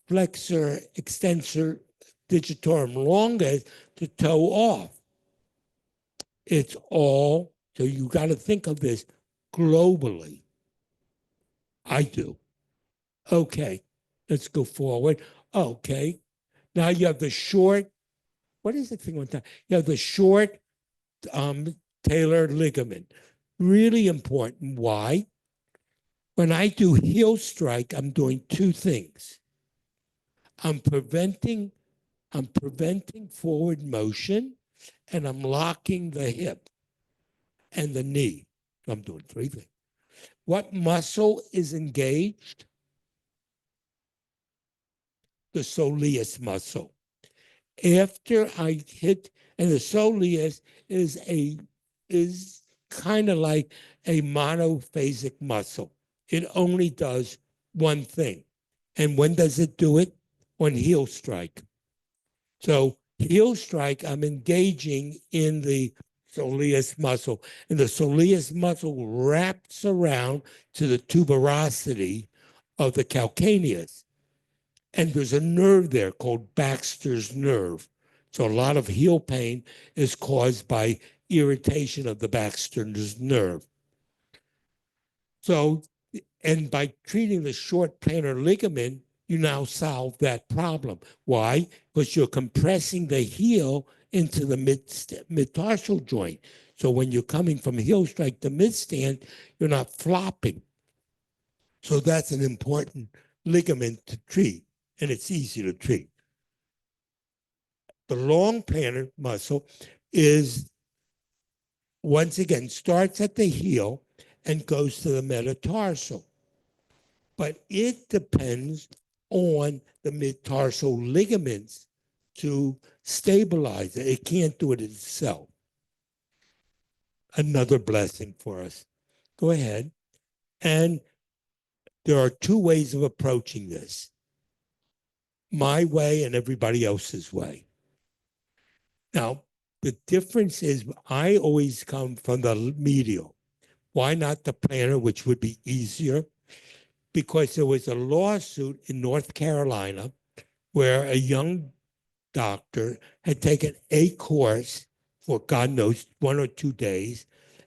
flexor extensor digitorum longus to toe off. It's all, so you got to think of this globally. I do. Okay, let's go forward. Okay, now you have the short, what is the thing on top? You have the short talar ligament. Really important. Why? When I do heel strike, I'm doing two things. I'm preventing forward motion, and I'm locking the hip and the knee. I'm doing three things. What muscle is engaged? The soleus muscle. After I hit, and the soleus is kind of like a monophasic muscle. It only does one thing. And when does it do it? On heel strike. So heel strike, I'm engaging in the soleus muscle, and the soleus muscle wraps around to the tuberosity of the calcaneus. And there's a nerve there called Baxter's nerve. So a lot of heel pain is caused by irritation of the Baxter's nerve. So, and by treating the short plantar ligament, you now solve that problem. Why? Because you're compressing the heel into the mid-tarsal joint. So when you're coming from heel strike to mid-stand, you're not flopping. So that's an important ligament to treat, and it's easy to treat. The long plantar muscle is, once again, starts at the heel and goes to the metatarsal. But it depends on the mid-tarsal ligaments to stabilize it. It can't do it itself. Another blessing for us. Go ahead. And there are two ways of approaching this. My way and everybody else's way. Now, the difference is I always come from the medial. Why not the plantar, which would be easier? Because there was a lawsuit in North Carolina where a young doctor had taken a course for God knows 1 or 2 days,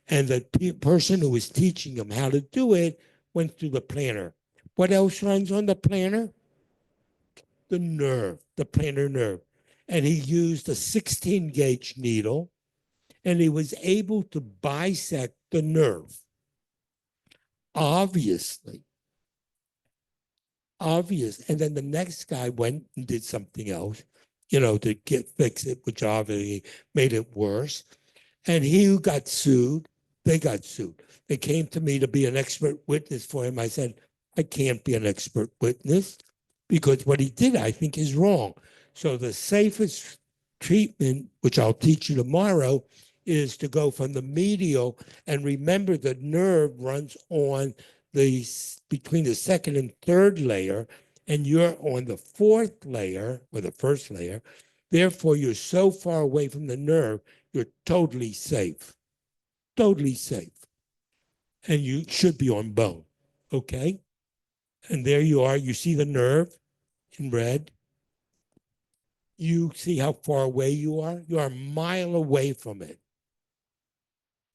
and the person who was teaching him how to do it went through the plantar. What else runs on the plantar? The nerve, the plantar nerve. And he used a 16-gauge needle, and he was able to bisect the nerve. Obviously. And then the next guy went and did something else, to fix it, which obviously made it worse. And he who got sued, they got sued. They came to me to be an expert witness for him. I said, I can't be an expert witness because what he did, I think, is wrong. So the safest treatment, which I'll teach you tomorrow, is to go from the medial, and remember the nerve runs on between the second and third layer, and you're on the fourth layer, or the first layer. Therefore, you're so far away from the nerve, you're totally safe. Totally safe. And you should be on bone, okay? And there you are. You see the nerve in red? You see how far away you are? You are a mile away from it.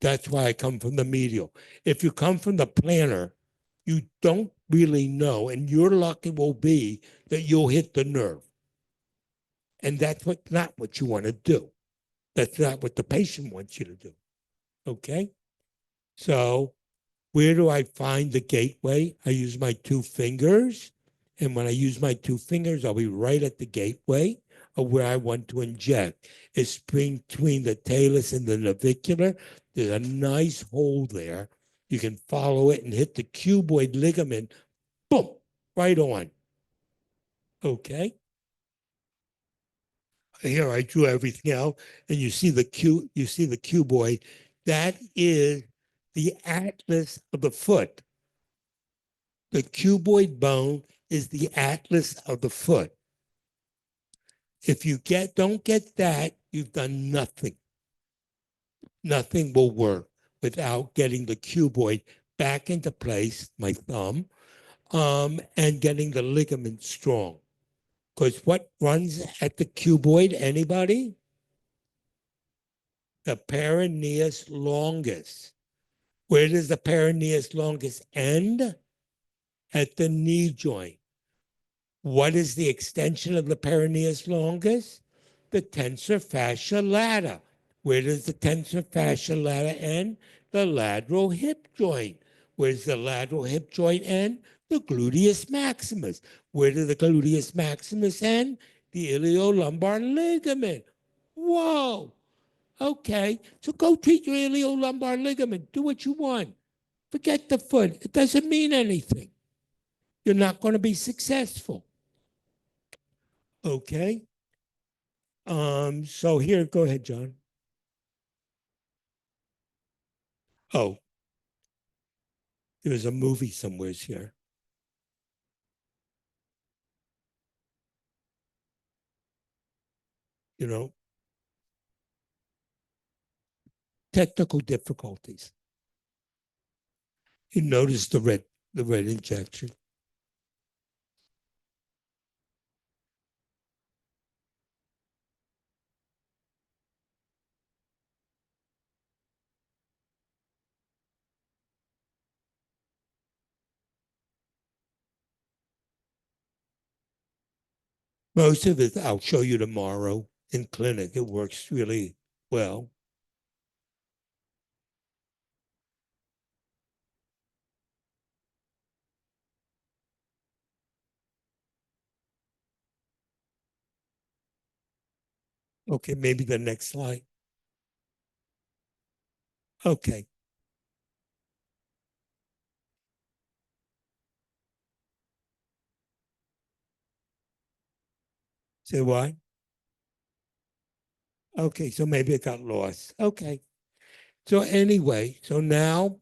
That's why I come from the medial. If you come from the plantar, you don't really know, and your luck will be that you'll hit the nerve. And that's not what you want to do. That's not what the patient wants you to do. Okay? So where do I find the gateway? I use my 2 fingers. And when I use my 2 fingers, I'll be right at the gateway of where I want to inject. It's between the talus and the navicular. There's a nice hole there. You can follow it and hit the cuboid ligament. Boom. right on. Okay. Here I drew everything out, and you see the cuboid. That is the atlas of the foot. The cuboid bone is the atlas of the foot. If you don't get that, you've done nothing. Nothing will work without getting the cuboid back into place, my thumb, and getting the ligament strong. Because what runs at the cuboid, anybody? The peroneus longus. Where does the peroneus longus end? At the knee joint. What is the extension of the peroneus longus? The tensor fascia lata. Where does the tensor fascia lata end? The lateral hip joint. Where's the lateral hip joint end? The gluteus maximus. Where does the gluteus maximus end? The iliolumbar ligament. Whoa. Okay, so go treat your iliolumbar ligament. Do what you want. Forget the foot. It doesn't mean anything. You're not going to be successful. Okay. So here, go ahead, John. Oh, there's a movie somewheres here. You know, technical difficulties. You notice the red injection. Most of it I'll show you tomorrow in clinic. It works really well. Okay, maybe the next slide. Okay. Say what? Okay, so maybe it got lost. Okay. So anyway, so now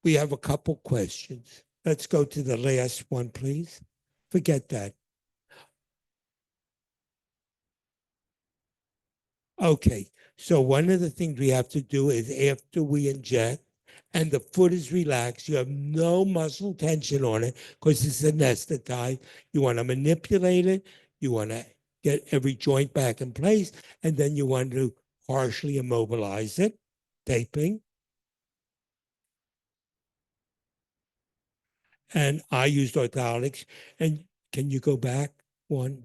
we have a couple questions. Let's go to the last one, please. Forget that. Okay, so one of the things we have to do is after we inject and the foot is relaxed, you have no muscle tension on it because it's anesthetized. You want to manipulate it. You want to get every joint back in place. And then you want to partially immobilize it, taping. And I used orthotics. And can you go back one?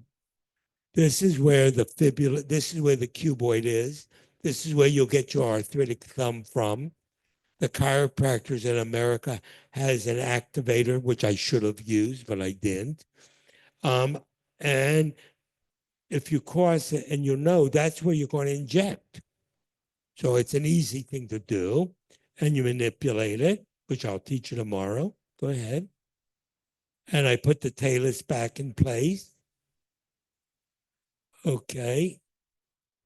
This is where the fibula, this is where the cuboid is. This is where you'll get your arthritic thumb from. The chiropractors in America has an activator, which I should have used, but I didn't. And if you cross it and you know, that's where you're going to inject. So it's an easy thing to do. And you manipulate it, which I'll teach you tomorrow. Go ahead. And I put the talus back in place. Okay.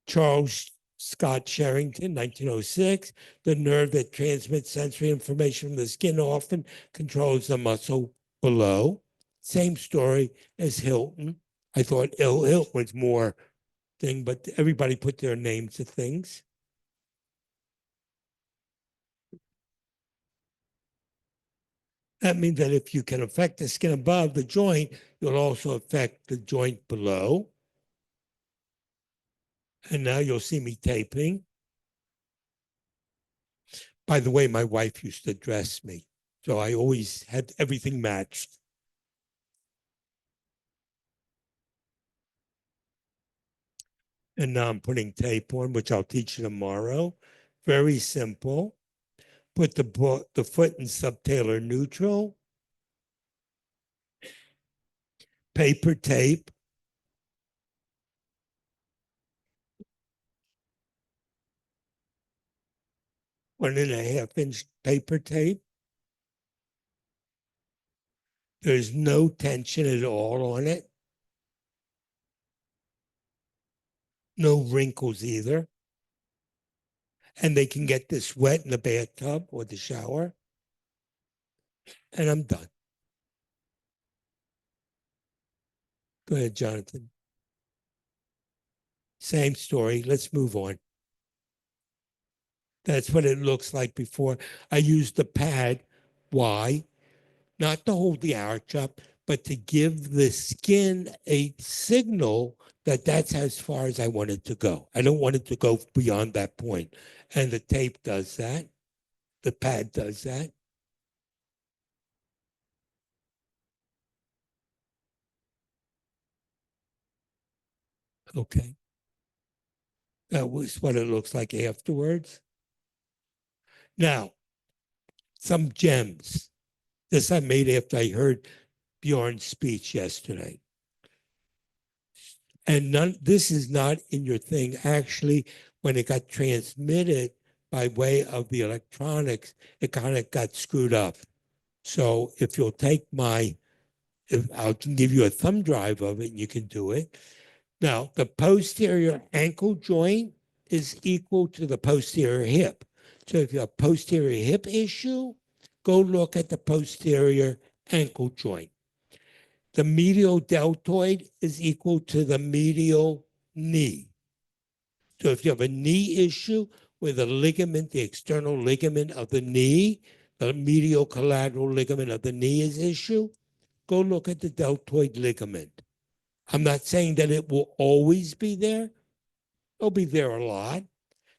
Charles Scott Sherrington, 1906. The nerve that transmits sensory information from the skin often controls the muscle below. Same story as Hilton. I thought Hilton was more thing, but everybody put their names to things. That means that if you can affect the skin above the joint, you'll also affect the joint below. And now you'll see me taping. By the way, my wife used to dress me, so I always had everything matched. And now I'm putting tape on, which I'll teach you tomorrow. Very simple. Put the foot in subtalar neutral. Paper tape. 1.5 inch paper tape. There's no tension at all on it. No wrinkles either. And they can get this wet in the bathtub or the shower. And I'm done. Go ahead, Jonathan. Same story. Let's move on. That's what it looks like before. I used the pad. Why? Not to hold the arch up, but to give the skin a signal that that's as far as I want it to go. I don't want it to go beyond that point. And the tape does that. The pad does that. Okay. That was what it looks like afterwards. Now, some gems. This I made after I heard Bjorn's speech yesterday. And this is not in your thing. Actually, when it got transmitted by way of the electronics, it kind of got screwed up. So if you'll take I can give you a thumb drive of it and you can do it. Now, the posterior ankle joint is equal to the posterior hip. So if you have posterior hip issue, go look at the posterior ankle joint. The medial deltoid is equal to the medial knee. So if you have a knee issue with a ligament, the external ligament of the knee, the medial collateral ligament of the knee is issue, go look at the deltoid ligament. I'm not saying that it will always be there. It'll be there a lot.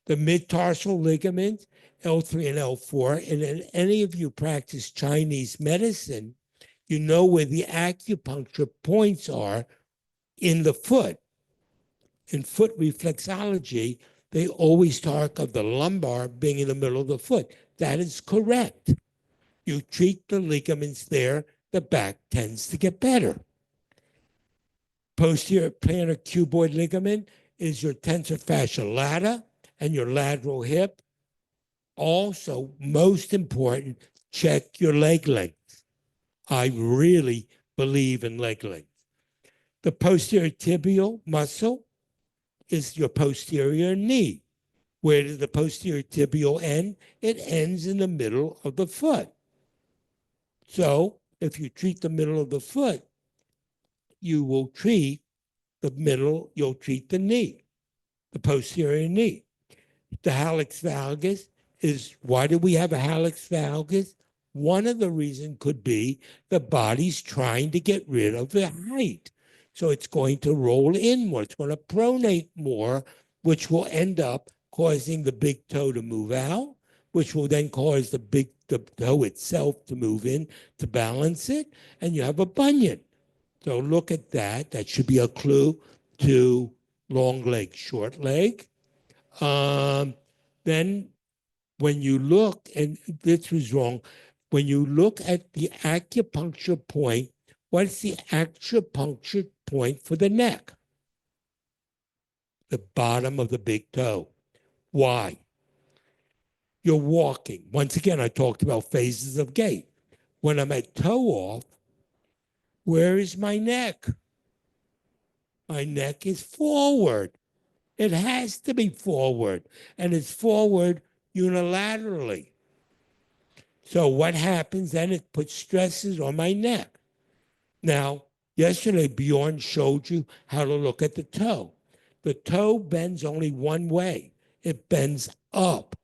The mid-tarsal ligaments, L3 and L4, and if any of you practice Chinese medicine, you know where the acupuncture points are in the foot. In foot reflexology, they always talk of the lumbar being in the middle of the foot. That is correct. You treat the ligaments there, the back tends to get better. Posterior plantar cuboid ligament is your tensor fascia lata and your lateral hip. Also, most important, check your leg length. I really believe in leg length. The posterior tibial muscle is your posterior knee. Where does the posterior tibial end? It ends in the middle of the foot. So if you treat the middle of the foot, you will treat the middle, you'll treat the knee, the posterior knee. The hallux valgus is, why do we have a hallux valgus? One of the reasons could be the body's trying to get rid of the height. So it's going to roll in more, it's going to pronate more, which will end up causing the big toe to move out, which will then cause the toe itself to move in to balance it, and you have a bunion. So look at that. That should be a clue to long leg, short leg. Then when you look, and this was wrong, when you look at the acupuncture point, what's the acupuncture point for the neck? The bottom of the big toe. Why? You're walking. Once again, I talked about phases of gait. When I'm at toe off, where is my neck? My neck is forward. It has to be forward, and it's forward unilaterally. So what happens then? It puts stresses on my neck. Now, yesterday, Bjorn showed you how to look at the toe. The toe bends only one way. It bends up.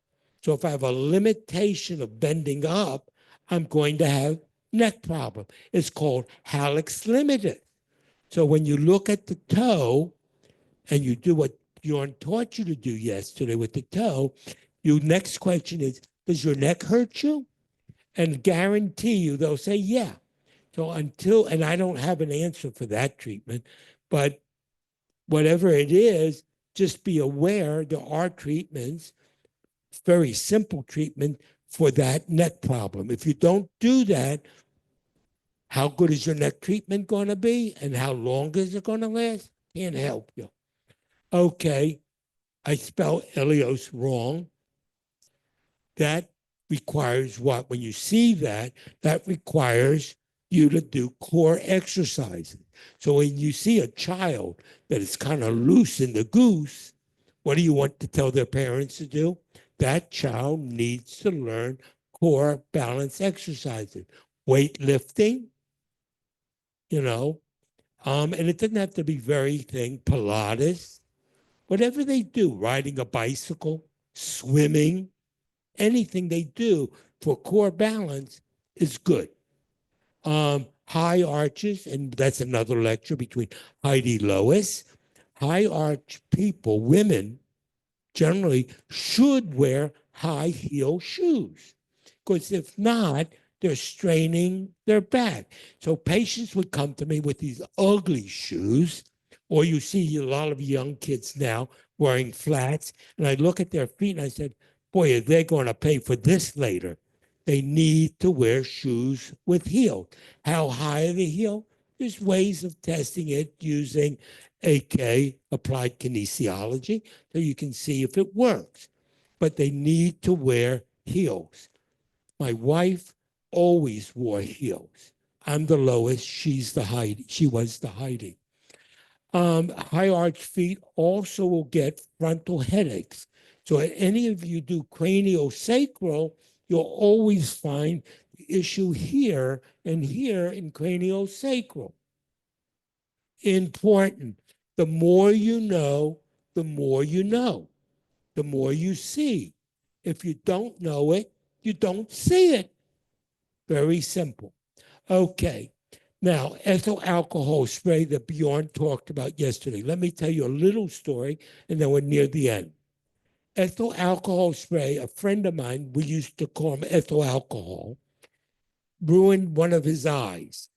So if I have a limitation of bending up, I'm going to have neck problem. It's called hallux limited. So when you look at the toe and you do what Bjorn taught you to do yesterday with the toe, your next question is, does your neck hurt you? And guarantee you, they'll say, yeah. So until, and I don't have an answer for that treatment, but whatever it is, just be aware there are treatments, very simple treatment for that neck problem. If you don't do that, how good is your neck treatment going to be? And how long is it going to last? Can't help you. Okay, I spelled Ilios wrong. That requires what? When you see that, that requires you to do core exercises. So when you see a child that is kind of loose in the goose, what do you want to tell their parents to do? That child needs to learn core balance exercises, weightlifting, and it doesn't have to be very thing, Pilates, whatever they do, riding a bicycle, swimming, anything they do for core balance is good. High arches, and that's another lecture between Heidi Lois. High arch people, women, generally should wear high heel shoes, because if not, they're straining their back. So patients would come to me with these ugly shoes, or you see a lot of young kids now wearing flats, and I look at their feet and I said, boy, are they going to pay for this later? They need to wear shoes with heels. How high are the heel? There's ways of testing it using AK, applied kinesiology, so you can see if it works. But they need to wear heels. My wife always wore heels. I'm the lowest, she's the Heidi. She was the Heidi. High arch feet also will get frontal headaches. So if any of you do craniosacral, you'll always find the issue here and here in craniosacral. Important. The more you know, the more you know. The more you see. If you don't know it, you don't see it. Very simple. Okay. Now, ethyl alcohol spray that Bjorn talked about yesterday. Let me tell you a little story, and then we're near the end. Ethyl alcohol spray, a friend of mine, we used to call him ethyl alcohol, ruined one of his eyes.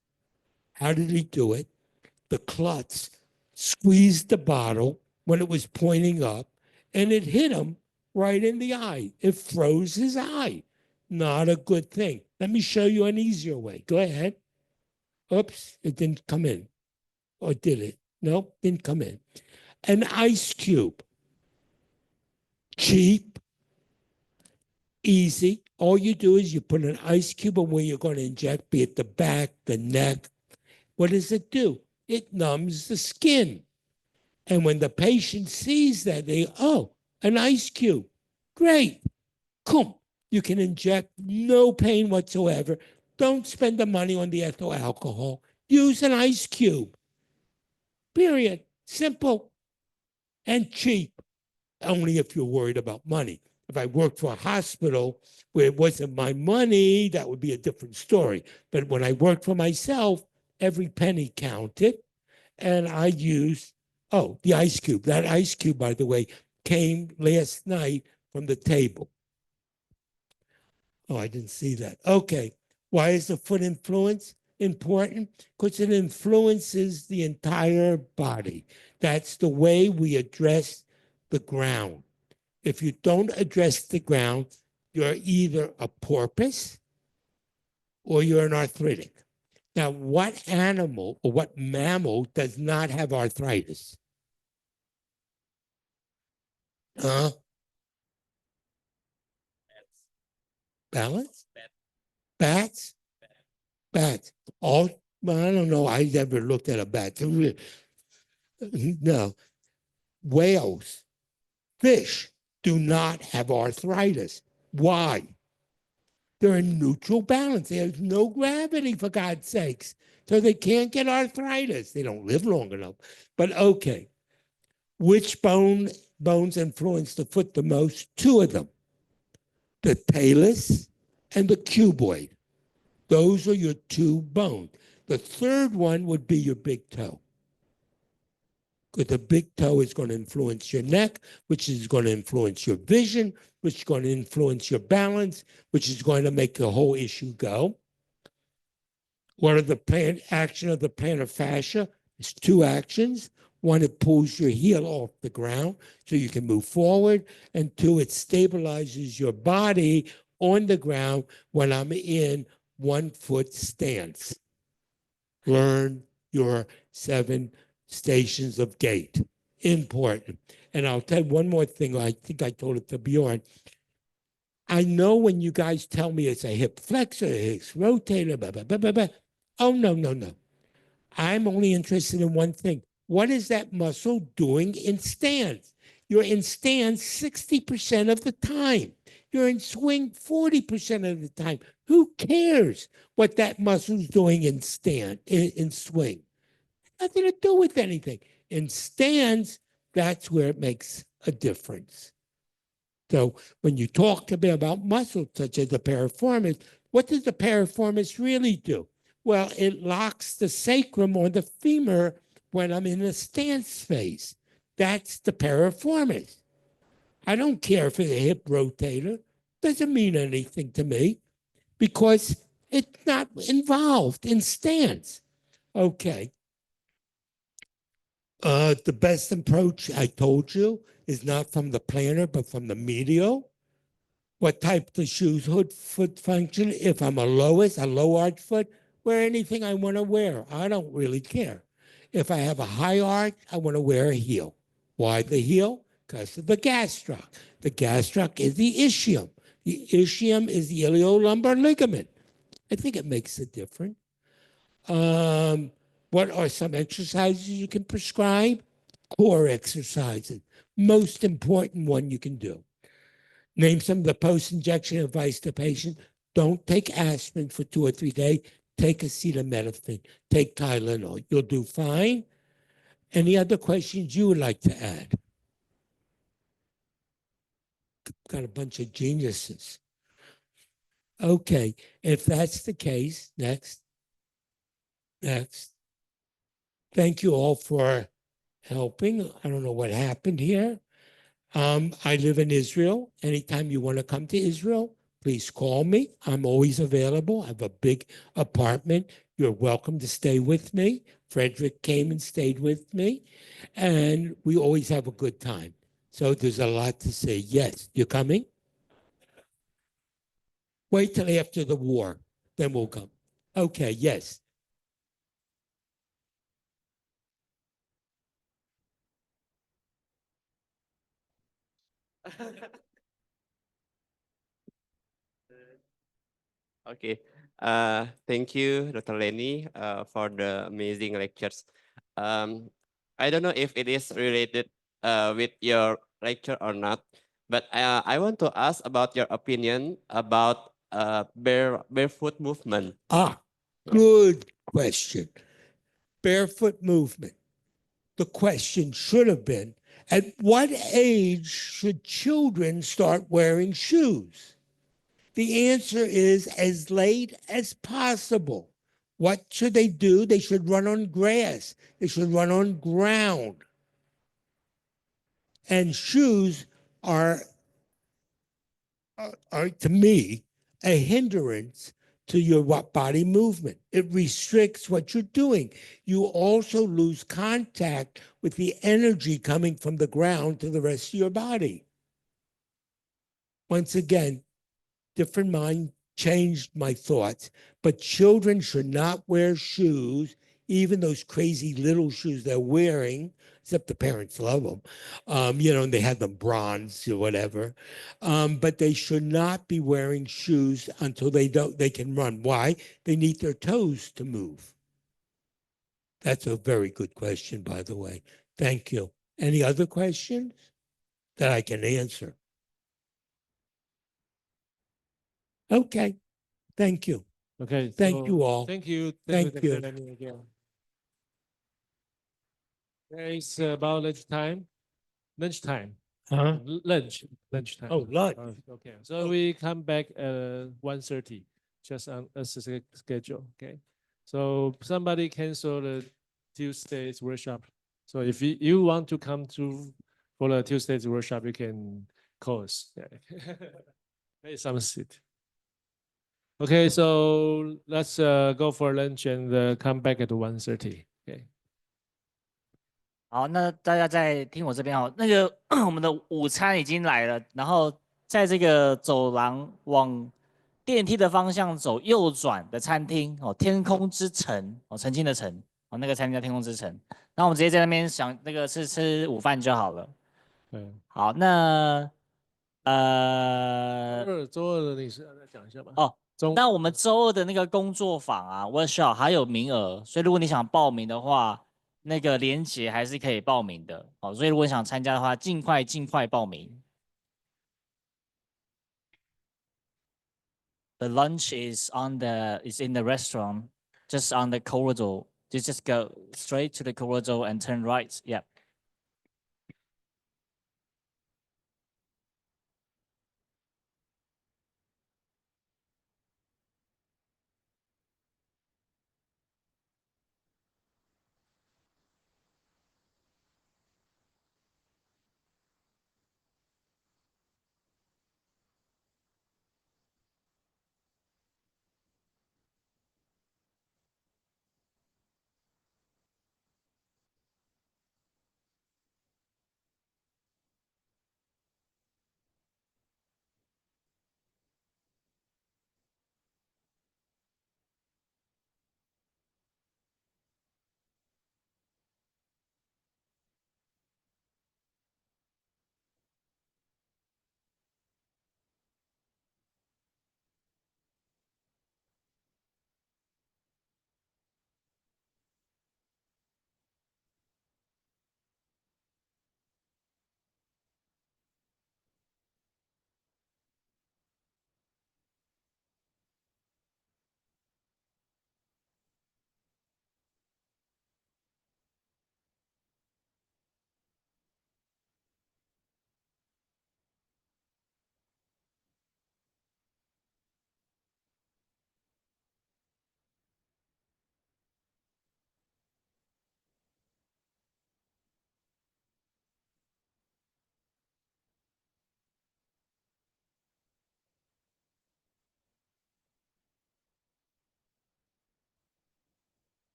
How did he do it? The klutz squeezed the bottle when it was pointing up, and it hit him right in the eye. It froze his eye. Not a good thing. Let me show you an easier way. Go ahead. Oops, it didn't come in. Or did it? Nope, didn't come in. An ice cube. Cheap, easy. All you do is you put an ice cube on where you're going to inject, be it the back, the neck. What does it do? It numbs the skin. And when the patient sees that, an ice cube. Great. Come. You can inject, no pain whatsoever. Don't spend the money on the ethyl alcohol. Use an ice cube. Period. Simple and cheap. Only if you're worried about money. If I worked for a hospital where it wasn't my money, that would be a different story. But when I worked for myself, every penny counted. And I used, the ice cube. That ice cube, by the way, came last night from the table. Oh, I didn't see that. Okay. Why is the foot influence important? Because it influences the entire body. That's the way we address the ground. If you don't address the ground, you're either a porpoise or you're an arthritic. Now, what animal or what mammal does not have arthritis? Balance? Bats? Bats. I don't know. I never looked at a bat. No. Whales, fish do not have arthritis. Why? They're in neutral balance. There's no gravity, for God's sakes. So they can't get arthritis. They don't live long enough. But okay. Which bones influence the foot the most? Two of them. The talus and the cuboid. Those are your two bones. The third one would be your big toe. Because the big toe is going to influence your neck, which is going to influence your vision, which is going to influence your balance, which is going to make the whole issue go. What are the action of the plantar fascia? It's two actions. One, it pulls your heel off the ground so you can move forward. And two, it stabilizes your body on the ground when I'm in 1 foot stance. Learn your 7 stations of gait. Important. And I'll tell you one more thing. I think I told it to Bjorn. I know when you guys tell me it's a hip flexor, a hip rotator, blah, blah, blah, blah, blah. Oh, no, no, no. I'm only interested in one thing. What is that muscle doing in stance? You're in stance 60% of the time. You're in swing 40% of the time. Who cares what that muscle's doing in swing? Nothing to do with anything. In stance, that's where it makes a difference. So when you talk to me about muscles such as the piriformis, what does the piriformis really do? Well, it locks the sacrum or the femur when I'm in a stance phase. That's the piriformis. I don't care for the hip rotator. Doesn't mean anything to me because it's not involved in stance. Okay. The best approach, I told you, is not from the plantar, but from the medial. What type of shoes, hood, foot function? If I'm a low arch foot, wear anything I want to wear. I don't really care. If I have a high arch, I want to wear a heel. Why the heel? Because of the gastroc. The gastroc is the ischium. The ischium is the iliolumbar ligament. I think it makes a difference. What are some exercises you can prescribe? Core exercises. Most important one you can do. Name some of the post-injection advice to patients. Don't take aspirin for 2 or 3 days. Take acetaminophen. Take Tylenol. You'll do fine. Any other questions you would like to add? Got a bunch of geniuses. Okay, if that's the case, next. Thank you all for helping. I don't know what happened here. I live in Israel. Anytime you want to come to Israel, please call me. I'm always available. I have a big apartment. You're welcome to stay with me. Frederick came and stayed with me, and we always have a good time. So there's a lot to say. Yes, you're coming? Wait till after the war, then we'll come. Okay, yes. Okay. Thank you, Dr. Lenny, for the amazing lectures. I don't know if it is related with your lecture or not, but I want to ask about your opinion about barefoot movement. Good question. Barefoot movement. The question should have been, at what age should children start wearing shoes? The answer is as late as possible. What should they do? They should run on grass. They should run on ground. And shoes are to me, a hindrance to your body movement. It restricts what you're doing. You also lose contact with the energy coming from the ground to the rest of your body. Once again, different mind changed my thoughts, but children should not wear shoes, even those crazy little shoes they're wearing, except the parents love them, and they have them bronze or whatever. But they should not be wearing shoes until they can run. Why? They need their toes to move. That's a very good question, by the way. Thank you. Any other questions that I can answer? Okay. Thank you. Okay. Thank you all. Thank you. Thank you. Dr. Lenny again. It's about lunchtime. Lunchtime. Huh? Lunchtime. Oh, lunch. Okay. So we come back at 1:30, just as a schedule. Okay. So somebody cancel the Tuesday's workshop. So if you want to come for the Tuesday's workshop, you can call us. Yeah. Take some seat. Okay, so let's go for lunch and come back at 1:30. Okay. 好，那大家在听我这边哦。那个我们的午餐已经来了，然后在这个走廊往电梯的方向走右转的餐厅哦，天空之城哦，澄清的城哦，那个餐厅叫天空之城。然后我们直接在那边吃午饭就好了。嗯，好，那周二的你是要再讲一下吗？哦，那我们周二的那个工作坊啊，workshop 还有名额，所以如果你想报名的话，那个连结还是可以报名的。哦，所以如果你想参加的话，尽快报名。The lunch is in the restaurant, just on the corridor. You just go straight to the corridor and turn right. Yeah.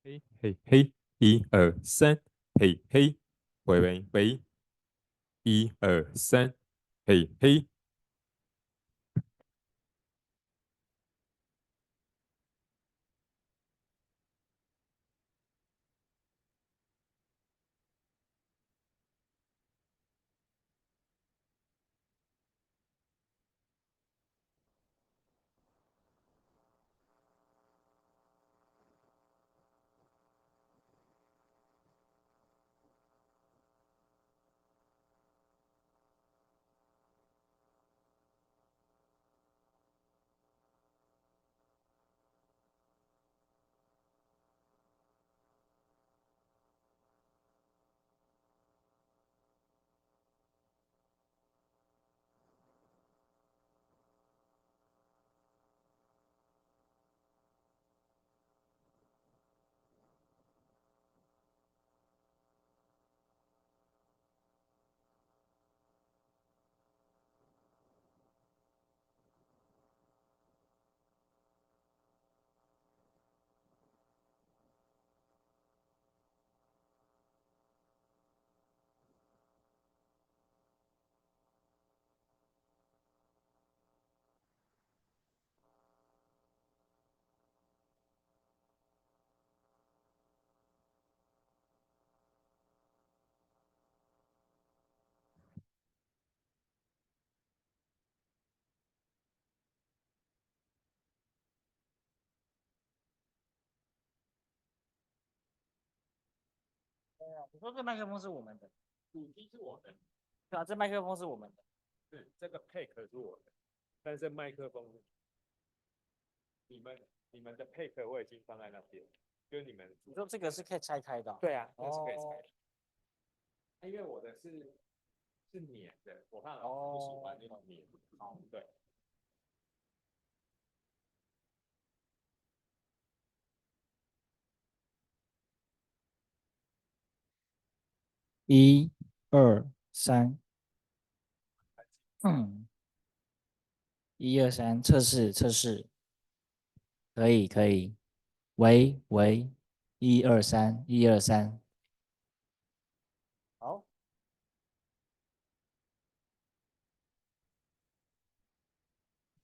嘿嘿嘿，一二三，嘿嘿，喂喂喂，一二三，嘿嘿。你说这麦克风是我们的，主机是我的，对啊，这麦克风是我们的。是这个 pick 是我的，但是麦克风你们的 pick 我已经放在那边，就是你们。你说这个是可以拆开的哦？对啊，这个是可以拆哦的。因为我的是粘的，我怕老师不喜欢那种粘。好，对。一二三，一二三，测试测试，可以可以，喂喂，一二三，一二三，好，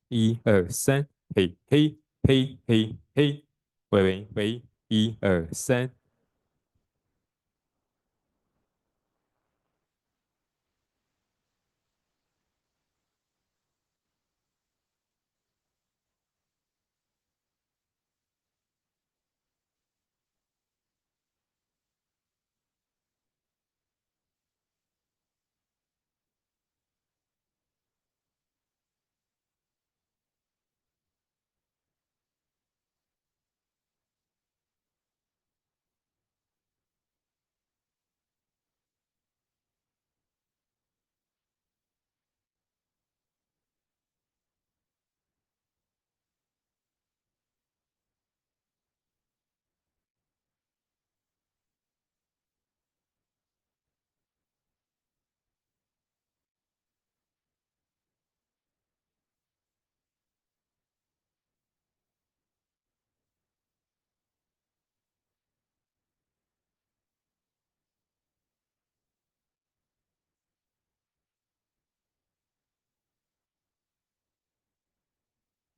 一二三，嘿嘿嘿嘿嘿，喂喂喂，一二三。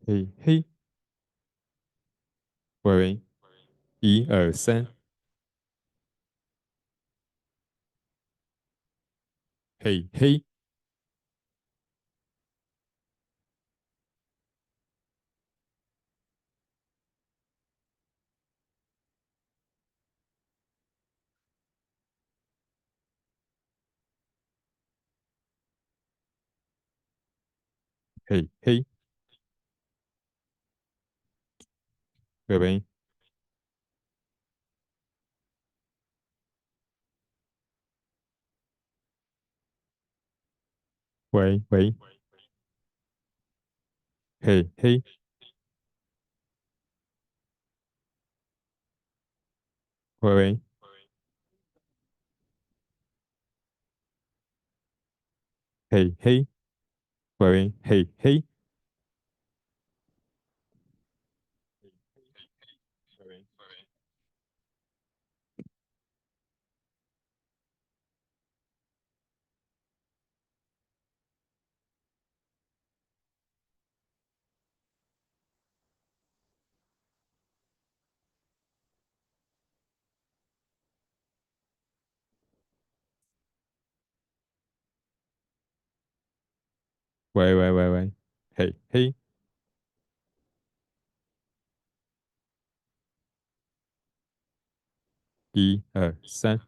嘿嘿，喂喂，一二三，嘿嘿，嘿嘿，喂喂，喂喂，嘿嘿，喂喂，嘿嘿，喂喂，嘿嘿，喂喂。喂，嘿，一二三。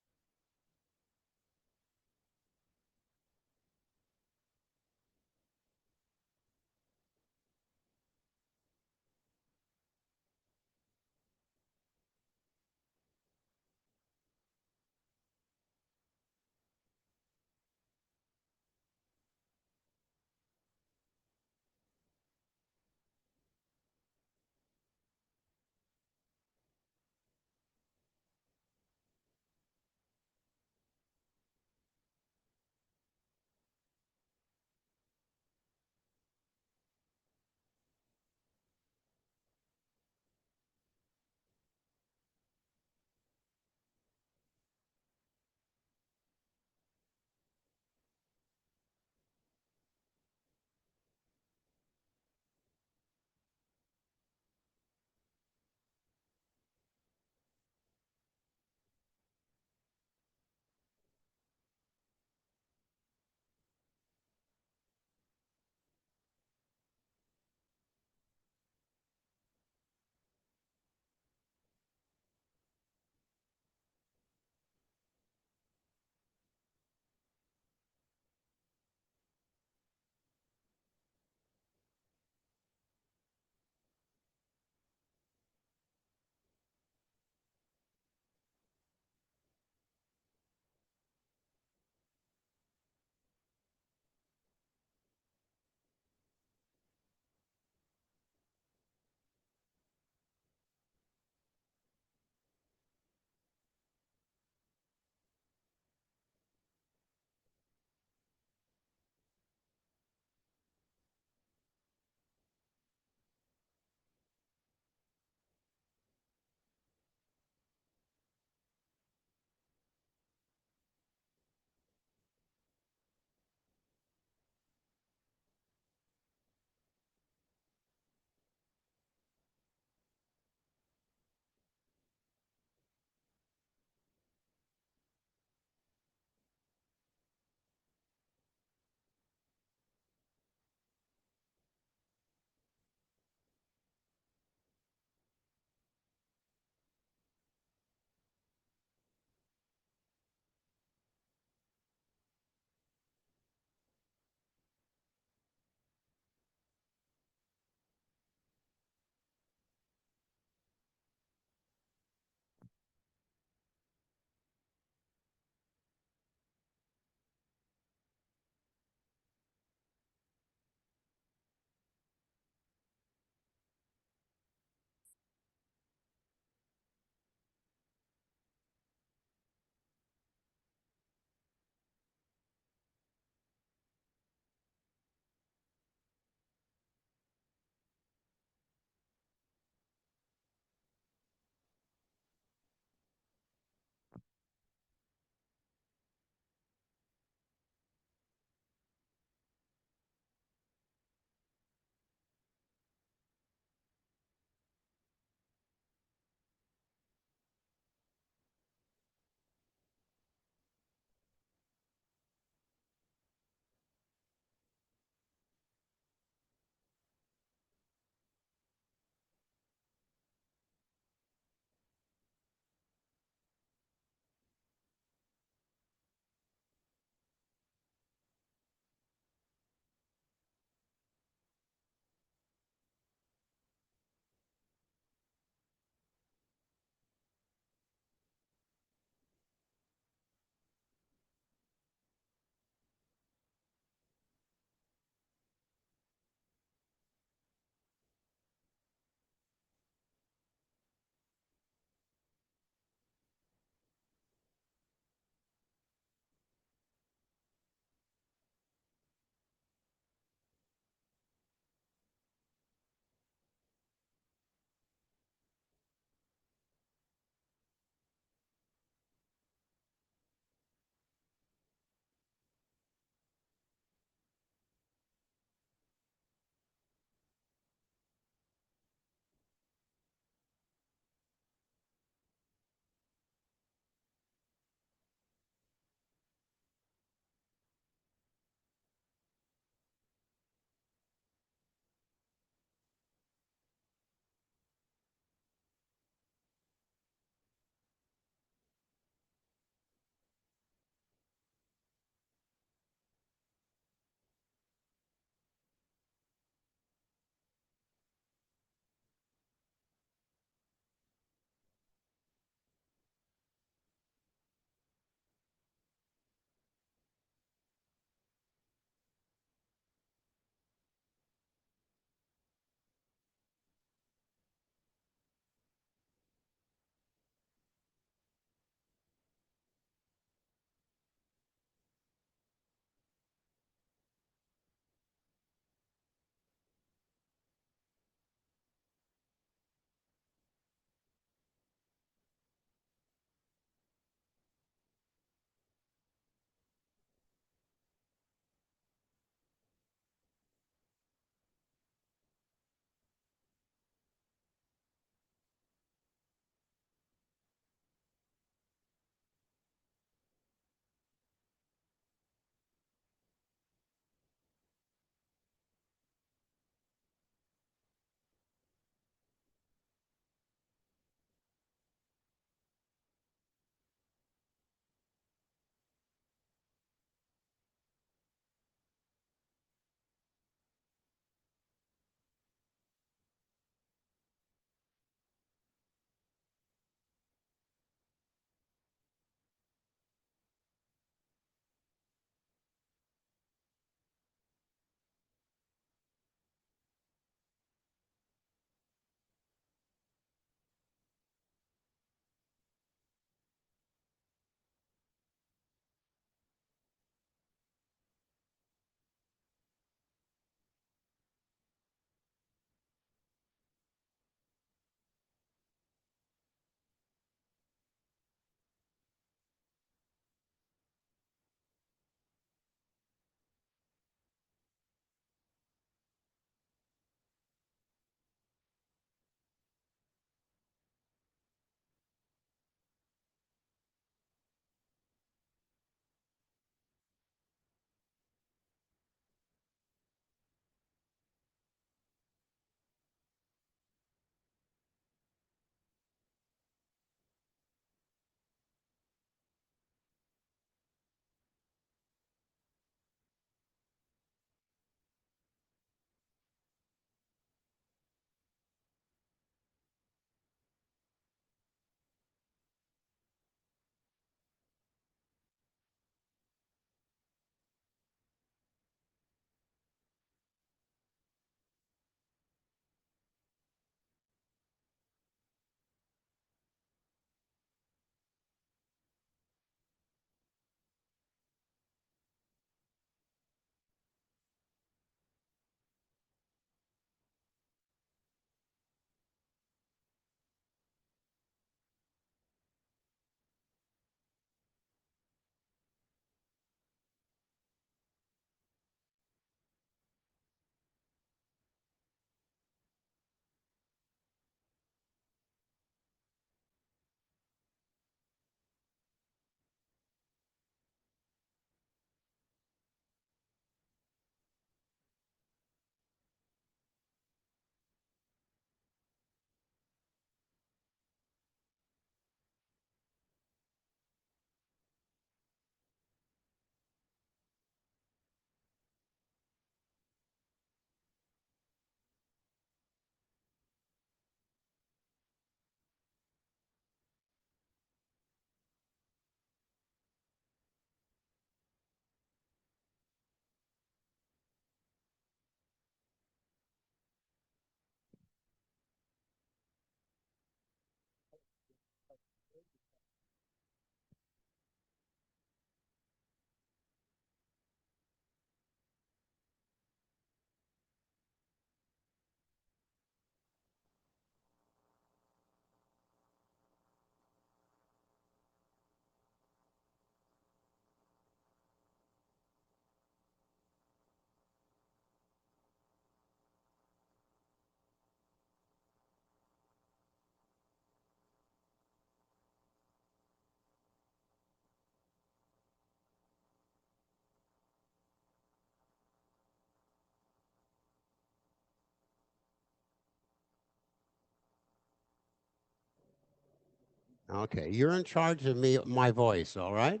Okay, you're in charge of my voice, all right?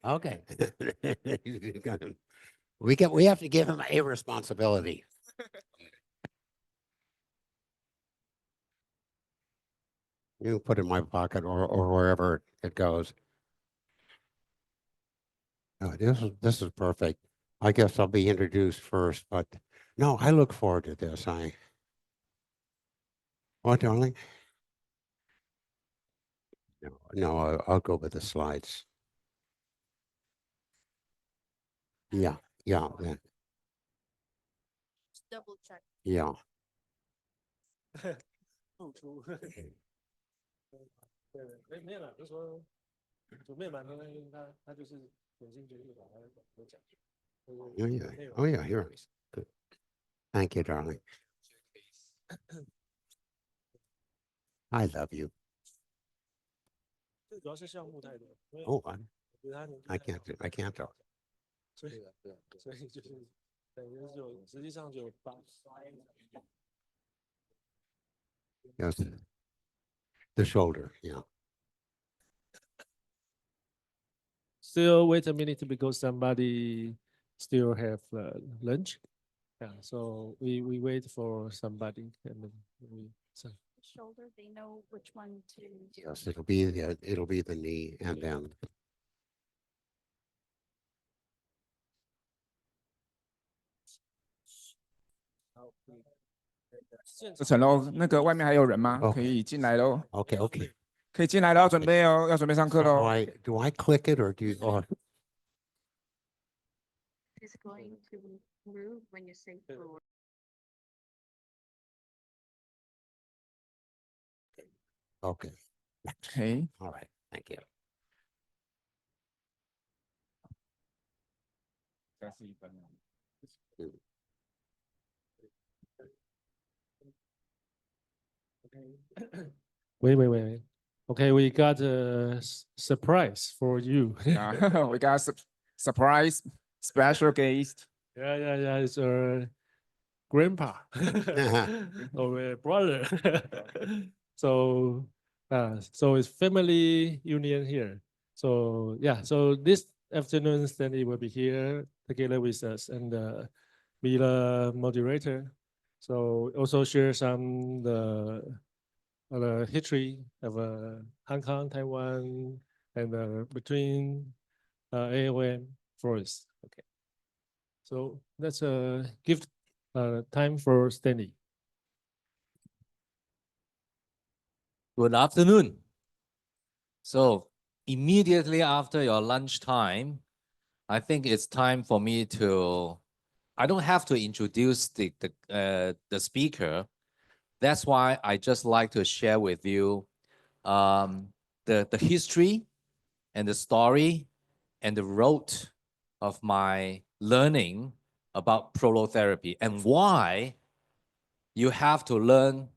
Okay. We have to give him a responsibility. You can put it in my pocket or wherever it goes. Oh, this is perfect. I guess I'll be introduced first, but no, I look forward to this. What, darling? No, I'll go with the slides. Yeah, yeah, Double check. yeah. 付出。对，没有啦，就说准备满天，因为他就是有兴趣就把它都讲。Oh yeah, oh yeah, here. Good. Thank you, darling. I love you. 最主要是项目太多。Oh, 我觉得他年纪 I 太 can't 小 do. I can't do. 所以就是等于实际上就8。Yes. The shoulder, yeah. Still wait a minute because somebody still have lunch. Yeah, so we wait for somebody and then we. Shoulder, they know which one to. Yes, it'll be the knee and then. 这层喽，那个外面还有人吗？可以进来喽。Okay, okay. 可以进来喽，准备哦，要准备上课喽。Do I click it or do you? Oh. Is going to move when you say floor. Okay. Okay. All right. Thank you. 31分。Wait. Okay, we got a surprise for you. Yeah, we got surprise special guest. Yeah. It's our grandpa or brother. So it's family union here. So yeah, so this afternoon Stanley will be here together with us and be the moderator. So also share some the history of Hong Kong, Taiwan, and between AOM first. Okay. So let's give time for Stanley. Good afternoon. So immediately after your lunchtime, I think it's time for me to. I don't have to introduce the speaker. That's why I just like to share with you the history and the story and the road of my learning about prolotherapy and why you have to learn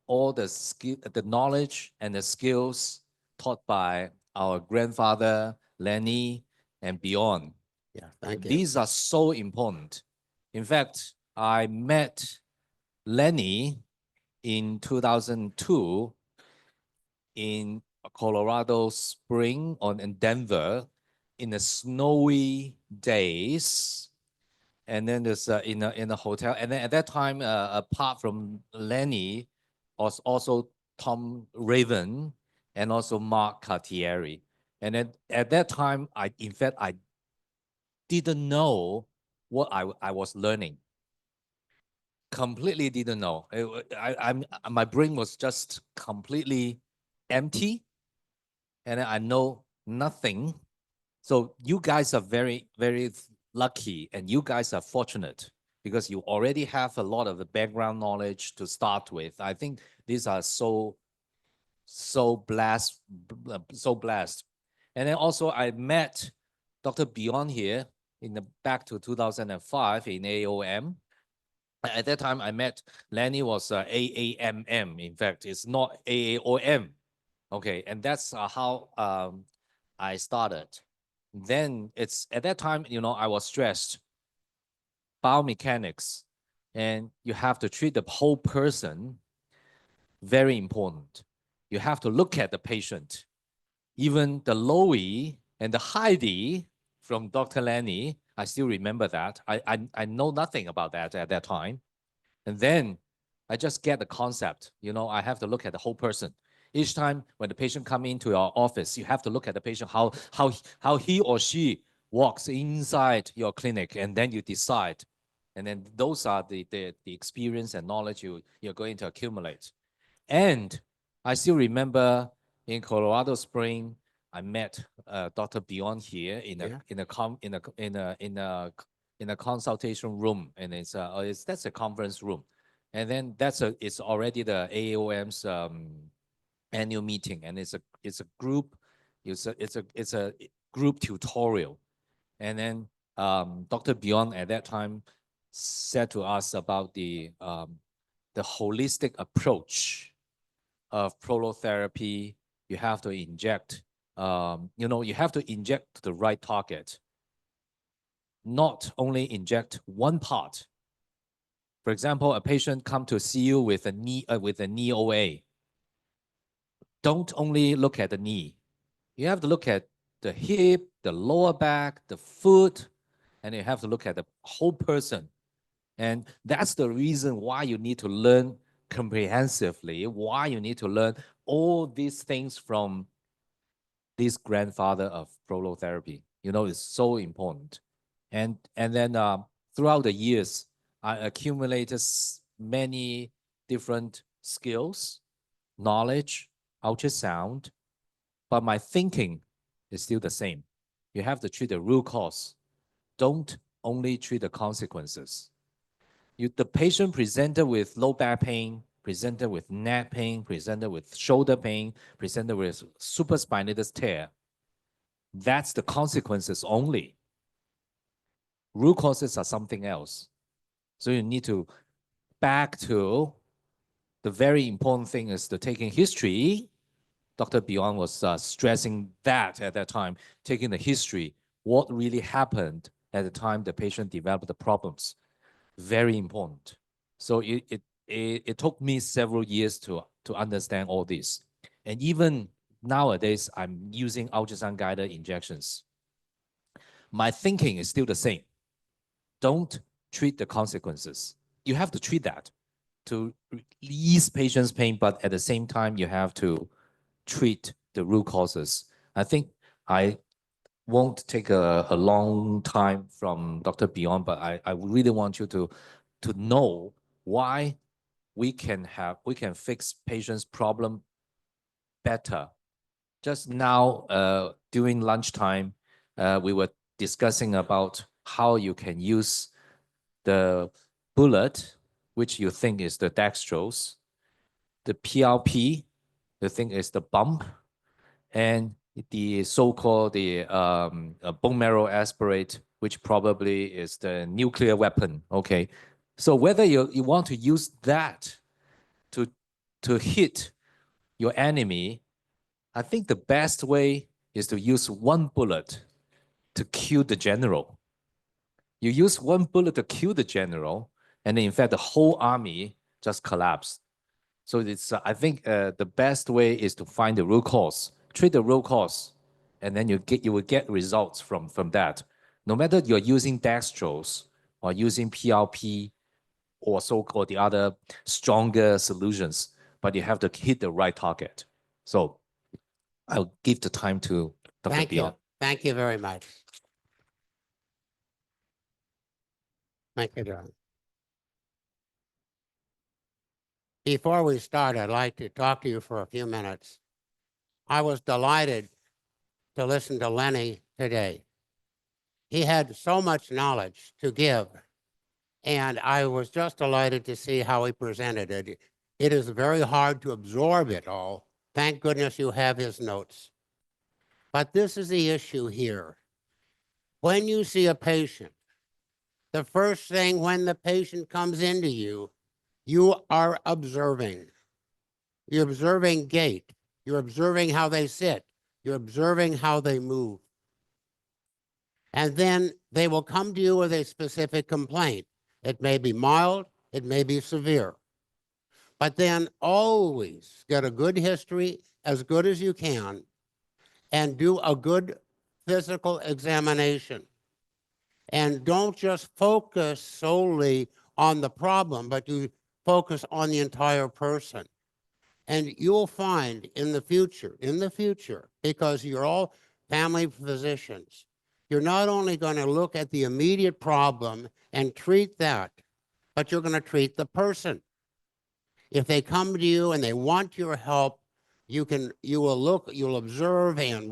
all the knowledge and the skills taught by our grandfather, Lenny, and beyond. Yeah, thank you. These are so important. In fact, I met Lenny in 2002 in Colorado Spring in Denver in the snowy days. And then there's in a hotel. And then at that time, apart from Lenny, was also Tom Raven and also Mark Cartieri. And then at that time, I didn't know what I was learning. Completely didn't know. My brain was just completely empty, and I know nothing. So you guys are very, very lucky, and you guys are fortunate because you already have a lot of the background knowledge to start with. I think these are so blessed. And then also I met Dr. Beyond here back to 2005 in AOM. At that time, I met Lenny was AAMM. In fact, it's not AAOM. Okay, and that's how I started. Then it's at that time, I was stressed. Biomechanics, and you have to treat the whole person. Very important. You have to look at the patient. even the low E and the high D from Dr. Lenny. I still remember that. I know nothing about that at that time. And then I just get the concept. You know, I have to look at the whole person. Each time when the patient come into your office, you have to look at the patient, how he or she walks inside your clinic, and then you decide. And then those are the experience and knowledge you're going to accumulate. And I still remember in Colorado Spring, I met Dr. Beyond here in a consultation room, and that's a conference room, and then it's already the AAOM's annual meeting, and it's a group tutorial, and then Dr. Beyond at that time said to us about the holistic approach of prolotherapy. You have to inject, you have to inject the right target, not only inject one part. For example, a patient come to see you with a knee OA. Don't only look at the knee. You have to look at the hip, the lower back, the foot, and you have to look at the whole person. And that's the reason why you need to learn comprehensively, why you need to learn all these things from this grandfather of prolotherapy. You know, it's so important. And then throughout the years, I accumulated many different skills, knowledge, ultrasound, but my thinking is still the same. You have to treat the root cause. Don't only treat the consequences. The patient presented with low back pain, presented with neck pain, presented with shoulder pain, presented with supraspinatus tear. That's the consequences only. Root causes are something else. So you need to back to the very important thing is the taking history. Dr. Beyond was stressing that at that time, taking the history, what really happened at the time the patient developed the problems. Very important. So it took me several years to understand all this. And even nowadays, I'm using ultrasound guided injections. My thinking is still the same. Don't treat the consequences. You have to treat that to ease patient's pain, but at the same time, you have to treat the root causes. I think I won't take a long time from Dr. Beyond, but I really want you to know why we can fix patients' problem better. Just now, during lunchtime, we were discussing about how you can use the bullet, which you think is the dextrose, the PRP, you think is the bump, and the so-called bone marrow aspirate, which probably is the nuclear weapon. Okay, so whether you want to use that to hit your enemy, I think the best way is to use one bullet to kill the general. You use one bullet to kill the general, and in fact, the whole army just collapsed. So it's I think the best way is to find the root cause, treat the root cause, and then you will get results from that. No matter you're using dextrose or using PRP or so-called the other stronger solutions, but you have to hit the right target. So I'll give the time to Dr. Beyond. Thank you very much. Thank you, John. Before we start, I'd like to talk to you for a few minutes. I was delighted to listen to Lenny today. He had so much knowledge to give, and I was just delighted to see how he presented it. It is very hard to absorb it all. Thank goodness you have his notes. But this is the issue here. When you see a patient, the first thing when the patient comes into you, you are observing. You're observing gait. You're observing how they sit. You're observing how they move. And then they will come to you with a specific complaint. It may be mild, it may be severe. But then always get a good history, as good as you can, and do a good physical examination. And don't just focus solely on the problem, but you focus on the entire person. And you'll find in the future, because you're all family physicians, you're not only going to look at the immediate problem and treat that, but you're going to treat the person. If they come to you and they want your help, you'll observe and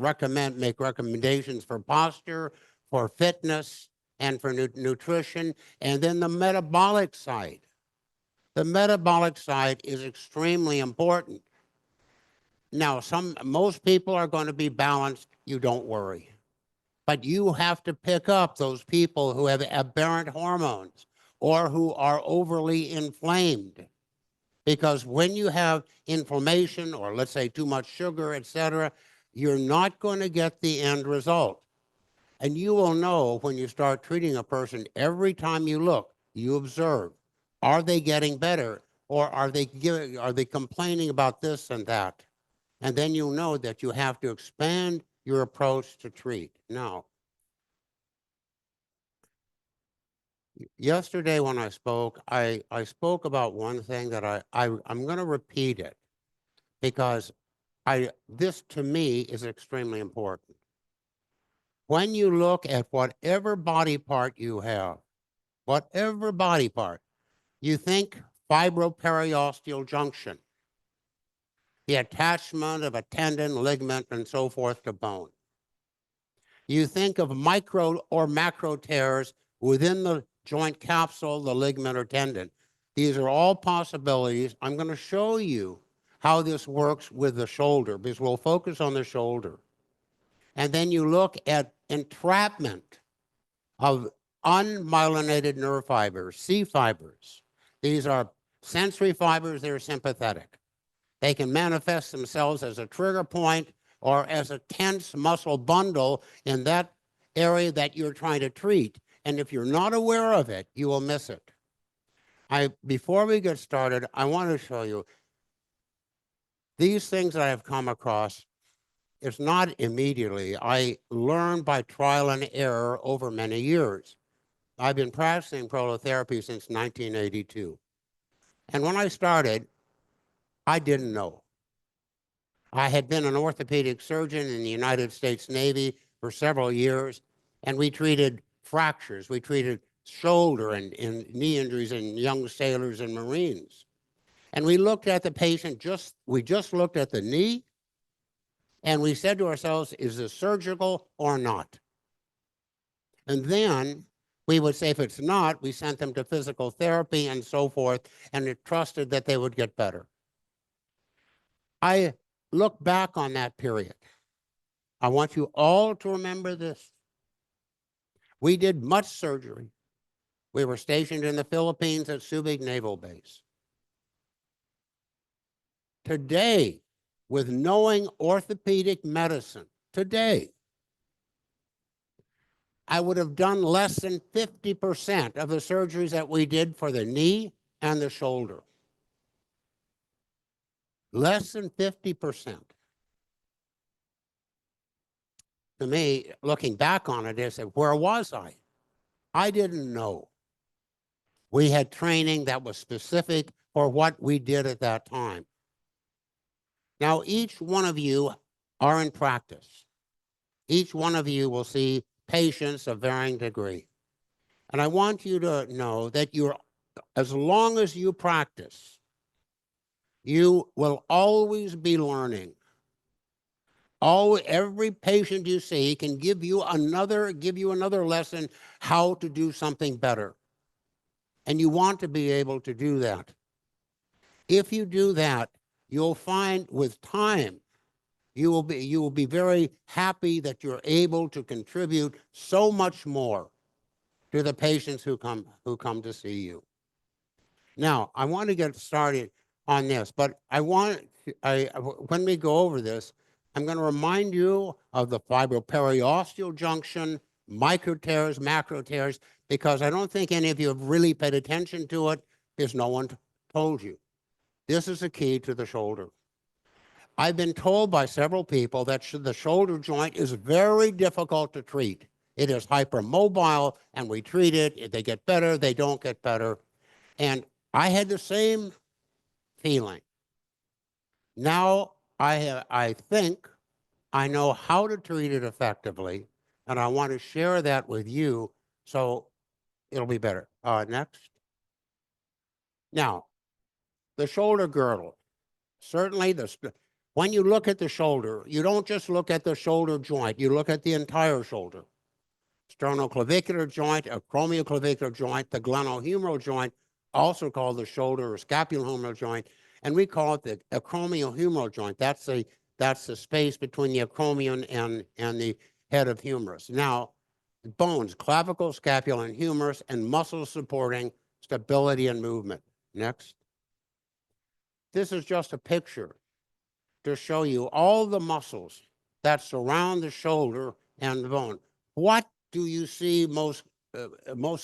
make recommendations for posture, for fitness, and for nutrition, and then the metabolic side. The metabolic side is extremely important. Now, most people are going to be balanced, you don't worry. But you have to pick up those people who have aberrant hormones or who are overly inflamed. Because when you have inflammation or let's say too much sugar, etc., you're not going to get the end result. And you will know when you start treating a person, every time you look, you observe, are they getting better or are they complaining about this and that? And then you'll know that you have to expand your approach to treat. Now, yesterday when I spoke, I spoke about one thing that I'm going to repeat it because this to me is extremely important. When you look at whatever body part you have, whatever body part, you think fibroperiosteal junction, the attachment of a tendon, ligament, and so forth to bone. You think of micro or macro tears within the joint capsule, the ligament or tendon. These are all possibilities. I'm going to show you how this works with the shoulder because we'll focus on the shoulder. And then you look at entrapment of unmyelinated nerve fibers, C fibers. These are sensory fibers that are sympathetic. They can manifest themselves as a trigger point or as a tense muscle bundle in that area that you're trying to treat. And if you're not aware of it, you will miss it. Before we get started, I want to show you these things that I have come across. It's not immediately. I learned by trial and error over many years. I've been practicing prolotherapy since 1982. And when I started, I didn't know. I had been an orthopedic surgeon in the United States Navy for several years, and we treated fractures. We treated shoulder and knee injuries in young sailors and Marines. And we looked at the patient, we just looked at the knee, and we said to ourselves, is this surgical or not? And then we would say, if it's not, we sent them to physical therapy and so forth, and it trusted that they would get better. I look back on that period. I want you all to remember this. We did much surgery. We were stationed in the Philippines at Subic Naval Base. Today, with knowing orthopedic medicine, today, I would have done less than 50% of the surgeries that we did for the knee and the shoulder. Less than 50%. To me, looking back on it, I said, where was I? I didn't know. We had training that was specific for what we did at that time. Now, each one of you are in practice. Each one of you will see patients of varying degree. And I want you to know that as long as you practice, you will always be learning. Every patient you see can give you another lesson how to do something better. And you want to be able to do that. If you do that, you'll find with time, you will be very happy that you're able to contribute so much more to the patients who come to see you. Now, I want to get started on this, but when we go over this, I'm going to remind you of the fibroperiosteal junction, micro tears, macro tears, because I don't think any of you have really paid attention to it because no one told you. This is the key to the shoulder. I've been told by several people that the shoulder joint is very difficult to treat. It is hypermobile, and we treat it. If they get better, they don't get better. And I had the same feeling. Now I think I know how to treat it effectively, and I want to share that with you so it'll be better. Next. Now, the shoulder girdle. Certainly, when you look at the shoulder, you don't just look at the shoulder joint, you look at the entire shoulder. Sternoclavicular joint, acromioclavicular joint, the glenohumeral joint, also called the shoulder or scapulohumeral joint, and we call it the acromiohumeral joint. That's the space between the acromion and the head of humerus. Now, bones, clavicle, scapula, and humerus, and muscles supporting stability and movement. Next. This is just a picture to show you all the muscles that surround the shoulder and the bone. What do you see most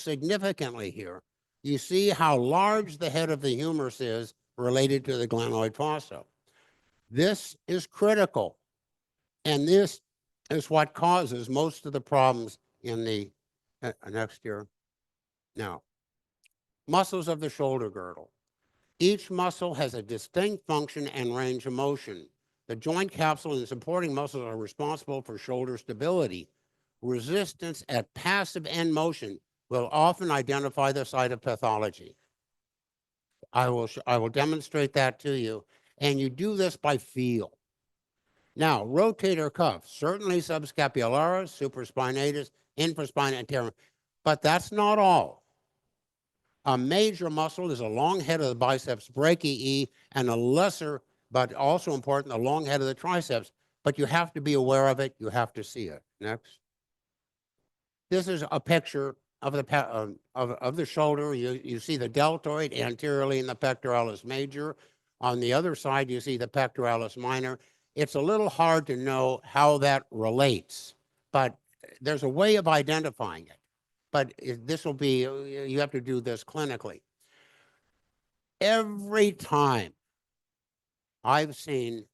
significantly here? You see how large the head of the humerus is related to the glenoid fossa. This is critical, and this is what causes most of the problems in the next year. Now, muscles of the shoulder girdle. Each muscle has a distinct function and range of motion. The joint capsule and supporting muscles are responsible for shoulder stability. Resistance at passive end motion will often identify the site of pathology. I will demonstrate that to you, and you do this by feel. Now, rotator cuff, certainly subscapularis, supraspinatus, infraspinatus anterior, but that's not all. A major muscle is a long head of the biceps brachii, and a lesser, but also important, the long head of the triceps. But you have to be aware of it. You have to see it. Next. This is a picture of the shoulder. You see the deltoid anteriorly in the pectoralis major. On the other side, you see the pectoralis minor. It's a little hard to know how that relates, but there's a way of identifying it. But this will be, you have to do this clinically. Every time I've seen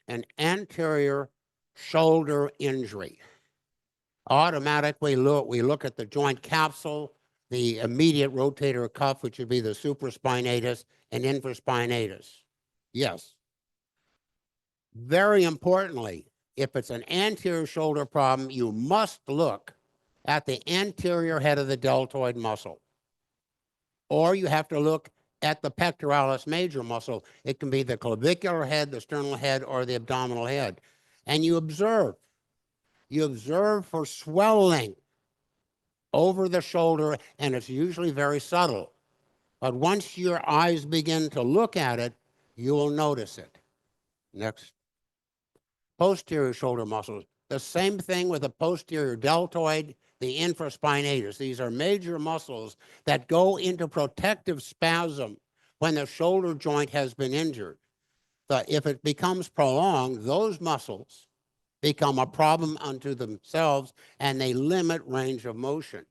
an anterior shoulder injury, automatically we look at the joint capsule, the immediate rotator cuff, which would be the supraspinatus and infraspinatus. Yes. Very importantly, if it's an anterior shoulder problem, you must look at the anterior head of the deltoid muscle, or you have to look at the pectoralis major muscle. It can be the clavicular head, the sternal head, or the abdominal head. And you observe for swelling over the shoulder, and it's usually very subtle. But once your eyes begin to look at it, you will notice it. Next. Posterior shoulder muscles. The same thing with the posterior deltoid, the infraspinatus. These are major muscles that go into protective spasm when the shoulder joint has been injured. But if it becomes prolonged, those muscles become a problem unto themselves, and they limit range of motion.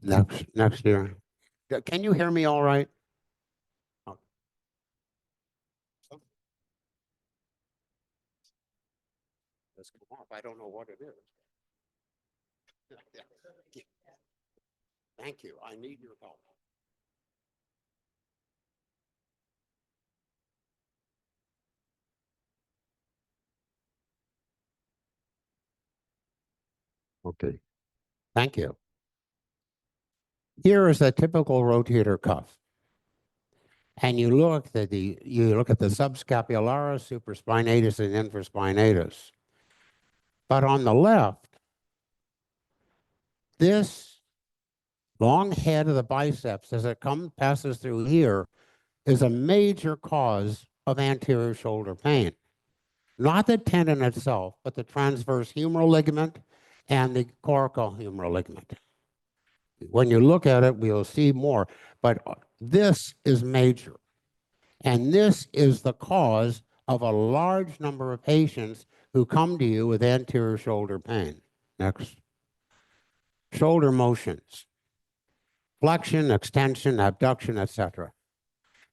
Next here. Can you hear me all right? Let's come off. I don't know what it is. Thank you. I need your help. Okay. Thank you. Here is a typical rotator cuff. And you look at the subscapularis, supraspinatus, and infraspinatus. But on the left, this long head of the biceps, as it passes through here, is a major cause of anterior shoulder pain. Not the tendon itself, but the transverse humeral ligament and the coracohumeral ligament. When you look at it, we'll see more. But But this is major. And this is the cause of a large number of patients who come to you with anterior shoulder pain. Next. Shoulder motions. Flexion, extension, abduction, etc.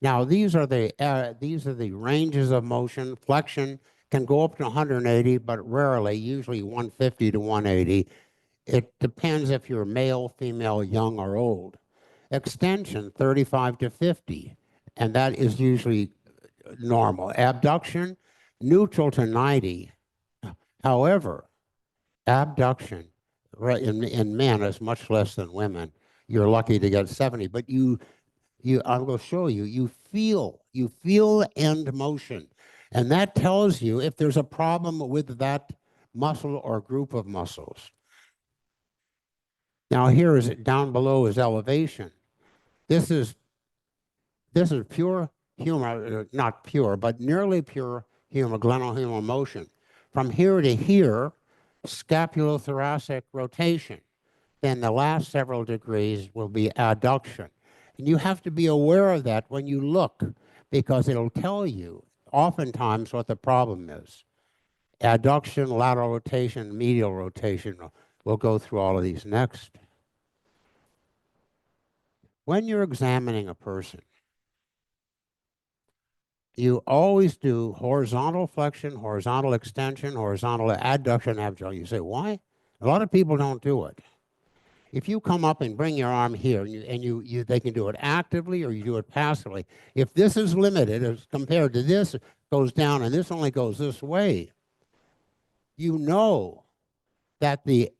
Now, these are the ranges of motion. Flexion can go up to 180, but rarely, usually 150 to 180. It depends if you're male, female, young, or old. Extension, 35 to 50, and that is usually normal. Abduction, neutral to 90. However, abduction in men is much less than women. You're lucky to get 70, but I will show you, you feel end motion. And that tells you if there's a problem with that muscle or group of muscles. Now here is down below is elevation. This is pure humor, not pure, but nearly pure humor, glenohumeral motion. From here to here, scapulothoracic rotation. Then the last several degrees will be adduction. And you have to be aware of that when you look, because it'll tell you oftentimes what the problem is. Adduction, lateral rotation, medial rotation. We'll go through all of these next. When you're examining a person, you always do horizontal flexion, horizontal extension, horizontal adduction, abduction. You say, why? A lot of people don't do it. If you come up and bring your arm here, and they can do it actively or you do it passively. If this is limited as compared to this, it goes down and this only goes this way, you know that the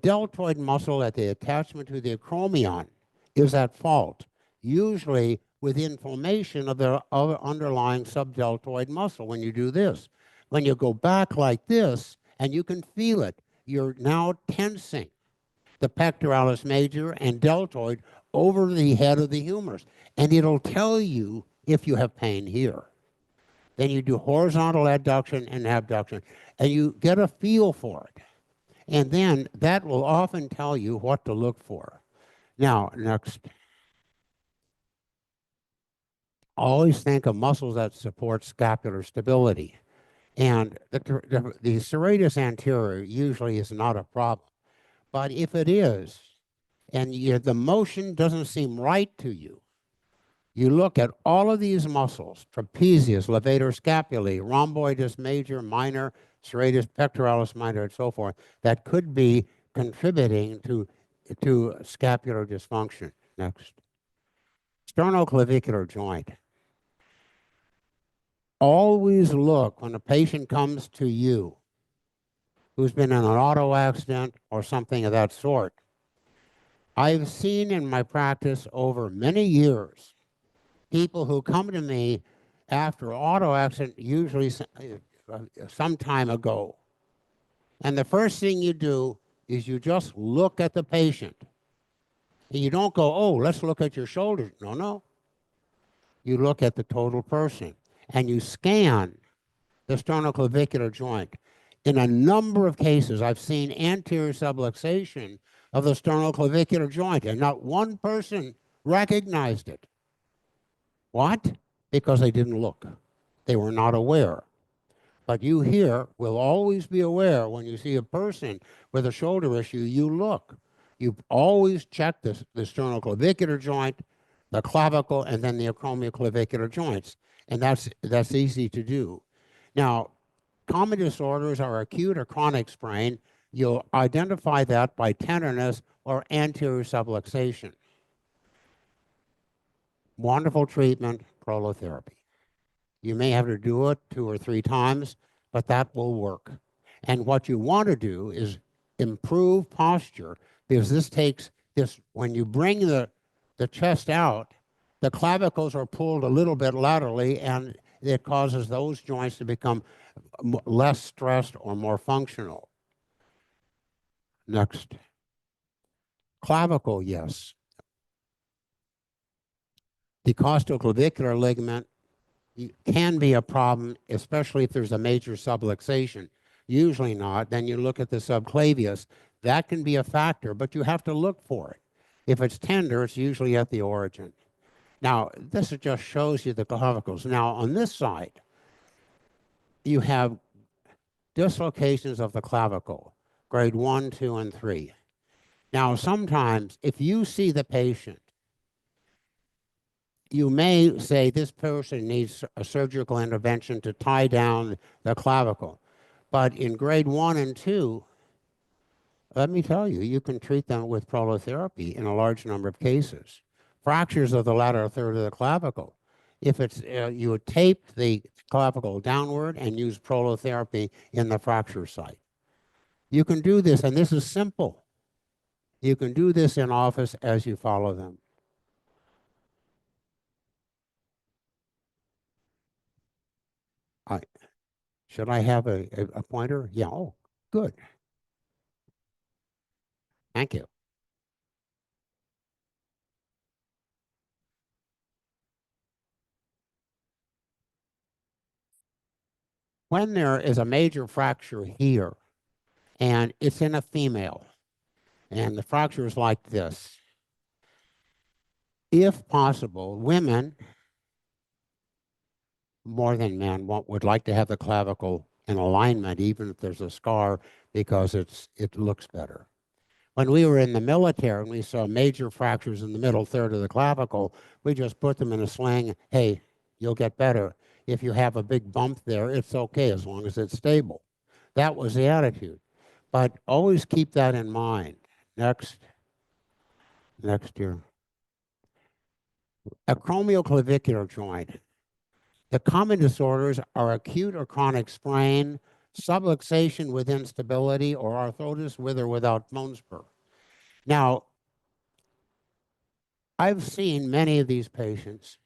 deltoid muscle at the attachment to the acromion is at fault, usually with inflammation of the underlying subdeltoid muscle when you do this. When you go back like this, and you can feel it, you're now tensing the pectoralis major and deltoid over the head of the humerus. And it'll tell you if you have pain here. Then you do horizontal adduction and abduction, and you get a feel for it. And then that will often tell you what to look for. Now, next. Always think of muscles that support scapular stability. And the serratus anterior usually is not a problem. But if it is, and the motion doesn't seem right to you, you look at all of these muscles, trapezius, levator scapulae, rhomboidus major, minor, serratus pectoralis minor, and so forth, that could be contributing to scapular dysfunction. Next. Sternoclavicular joint. Always look when a patient comes to you who's been in an auto accident or something of that sort. I've seen in my practice over many years people who come to me after auto accident, usually some time ago. And the first thing you do is you just look at the patient. And you don't go, oh, let's look at your shoulders. No, no. You look at the total person and you scan the sternoclavicular joint. In a number of cases, I've seen anterior subluxation of the sternoclavicular joint, and not one person recognized it. What? Because they didn't look. They were not aware. But you here will always be aware when you see a person with a shoulder issue, you look. You always check the sternoclavicular joint, the clavicle, and then the acromioclavicular joints. And that's easy to do. Now, common disorders are acute or chronic sprain. You'll identify that by tenderness or anterior subluxation. Wonderful treatment, prolotherapy. You may have to do it 2 or 3 times, but that will work. And what you want to do is improve posture, because this takes this, when you bring the chest out, the clavicles are pulled a little bit laterally, and it causes those joints to become less stressed or more functional. Next. Clavicle, yes. The costoclavicular ligament can be a problem, especially if there's a major subluxation. Usually not. Then you look at the subclavius. That can be a factor, but you have to look for it. If it's tender, it's usually at the origin. Now, this just shows you the clavicles. Now, on this side, you have dislocations of the clavicle, grade 1, 2, and 3. Now, sometimes if you see the patient, you may say this person needs a surgical intervention to tie down the clavicle. But in grade 1 and 2, let me tell you, you can treat them with prolotherapy in a large number of cases. Fractures of the lateral third of the clavicle. If it's, you would tape the clavicle downward and use prolotherapy in the fracture site. You can do this, and this is simple. You can do this in office as you follow them. Should I have a pointer? Yeah, oh, good. Thank you. When there is a major fracture here, and it's in a female, and the fracture is like this, if possible, women, more than men, would like to have the clavicle in alignment, even if there's a scar, because it looks better. When we were in the military and we saw major fractures in the middle third of the clavicle, we just put them in a sling. Hey, you'll get better. If you have a big bump there, it's okay as long as it's stable. That was the attitude. But always keep that in mind. Next year. Acromioclavicular joint. The common disorders are acute or chronic sprain, subluxation with instability, or arthrosis with or without bone spur. Now, I've seen many of these patients,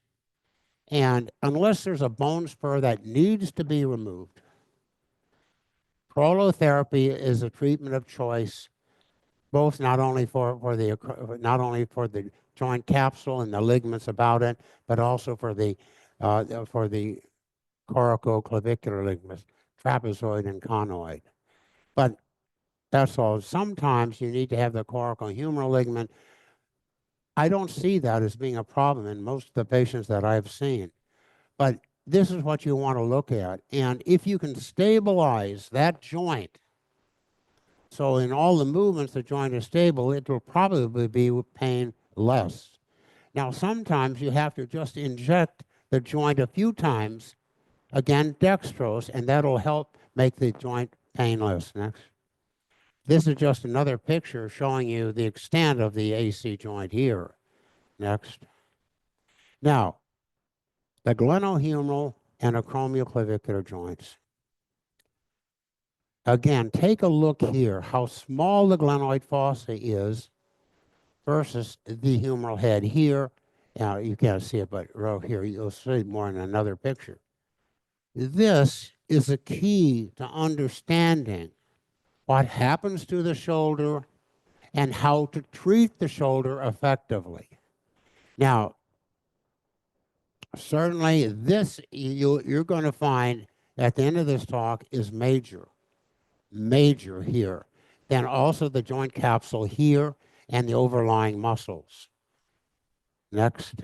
and unless there's a bone spur that needs to be removed, prolotherapy is a treatment of choice, both not only for the joint capsule and the ligaments about it, but also for the coracoclavicular ligaments, trapezoid and conoid. But that's all. Sometimes you need to have the coracohumeral ligament. I don't see that as being a problem in most of the patients that I've seen. But this is what you want to look at. And if you can stabilize that joint, so in all the movements the joint is stable, it will probably be pain less. Now, sometimes you have to just inject the joint a few times, again, dextrose, and that'll help make the joint painless. Next. This is just another picture showing you the extent of the AC joint here. Next. Now, the glenohumeral and acromioclavicular joints. Again, take a look here, how small the glenoid fossa is versus the humeral head here. Now, you can't see it, but right here, you'll see it more in another picture. This is a key to understanding what happens to the shoulder and how to treat the shoulder effectively. Now, certainly this you're going to find at the end of this talk is major here. Then also the joint capsule here and the overlying muscles. Next.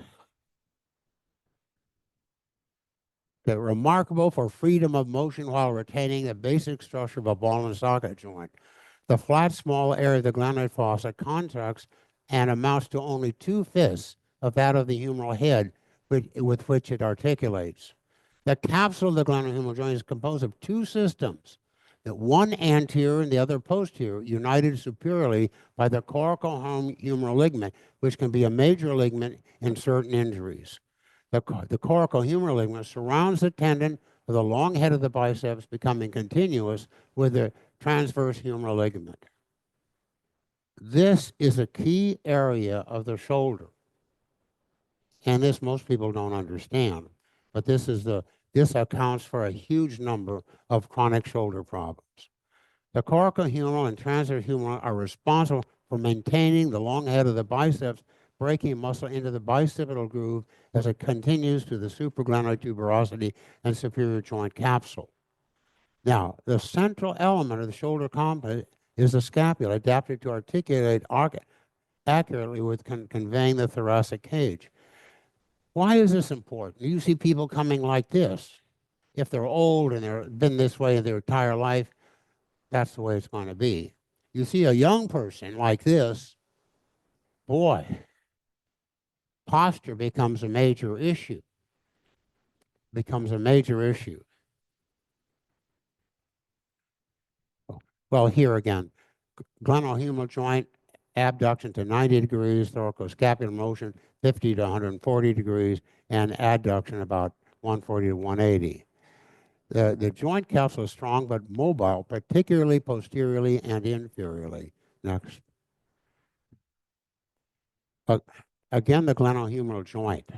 They're remarkable for freedom of motion while retaining the basic structure of a ball and socket joint. The flat, small area of the glenoid fossa contracts and amounts to only 2/5 of that of the humeral head with which it articulates. The capsule of the glenohumeral joint is composed of two systems, the one anterior and the other posterior, united superiorly by the coracohumeral ligament, which can be a major ligament in certain injuries. The coracohumeral ligament surrounds the tendon with the long head of the biceps becoming continuous with the transverse humeral ligament. This is a key area of the shoulder. And this most people don't understand, but this accounts for a huge number of chronic shoulder problems. The coracohumeral and transverse humeral are responsible for maintaining the long head of the biceps, breaking muscle into the bicipital groove as it continues to the supraglenoid tuberosity and superior joint capsule. Now, the central element of the shoulder complex is the scapula, adapted to articulate accurately with conveying the thoracic cage. Why is this important? You see people coming like this. If they're old and they've been this way their entire life, that's the way it's going to be. You see a young person like this, boy, posture becomes a major issue. Becomes a major issue. Well, here again, glenohumeral joint abduction to 90 degrees, thoracoscapular motion 50 to 140 degrees, and adduction about 140 to 180. The joint capsule is strong but mobile, particularly posteriorly and inferiorly. Next. Again, the glenohumeral joint.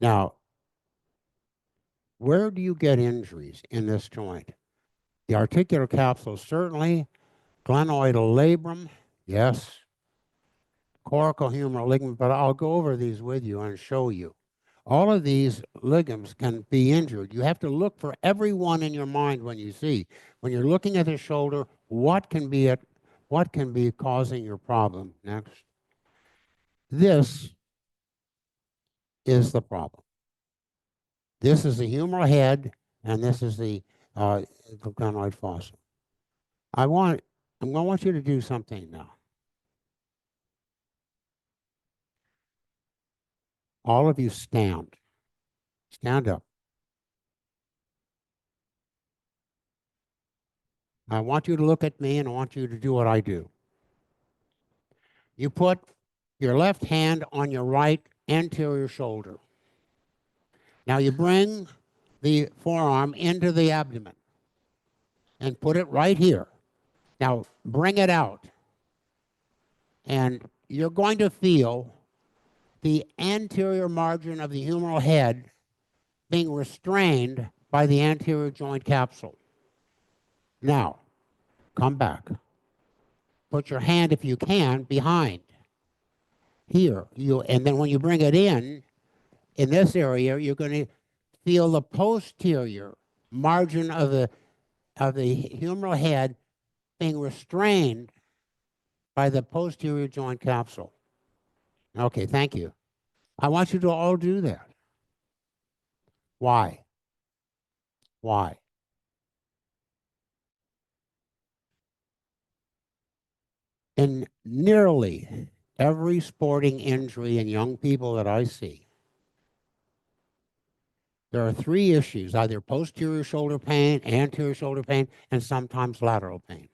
Now, where do you get injuries in this joint? The articular capsule, certainly. Glenoidal labrum, yes. Coracohumeral ligament, but I'll go over these with you and show you. All of these ligaments can be injured. You have to look for every one in your mind when you see. When you're looking at the shoulder, what can be causing your problem? Next. This is the problem. This is the humeral head, and this is the glenoid fossa. I'm going to want you to do something now. All of you stand. Stand up. I want you to look at me and I want you to do what I do. You put your left hand on your right anterior shoulder. Now you bring the forearm into the abdomen and put it right here. Now bring it out. And you're going to feel the anterior margin of the humeral head being restrained by the anterior joint capsule. Now, come back. Put your hand, if you can, behind. Here, and then when you bring it in this area, you're going to feel the posterior margin of the humeral head being restrained by the posterior joint capsule. Okay, thank you. I want you to all do that. Why? Why? In nearly every sporting injury in young people that I see, there are three issues, either posterior shoulder pain, anterior shoulder pain, and sometimes lateral pain.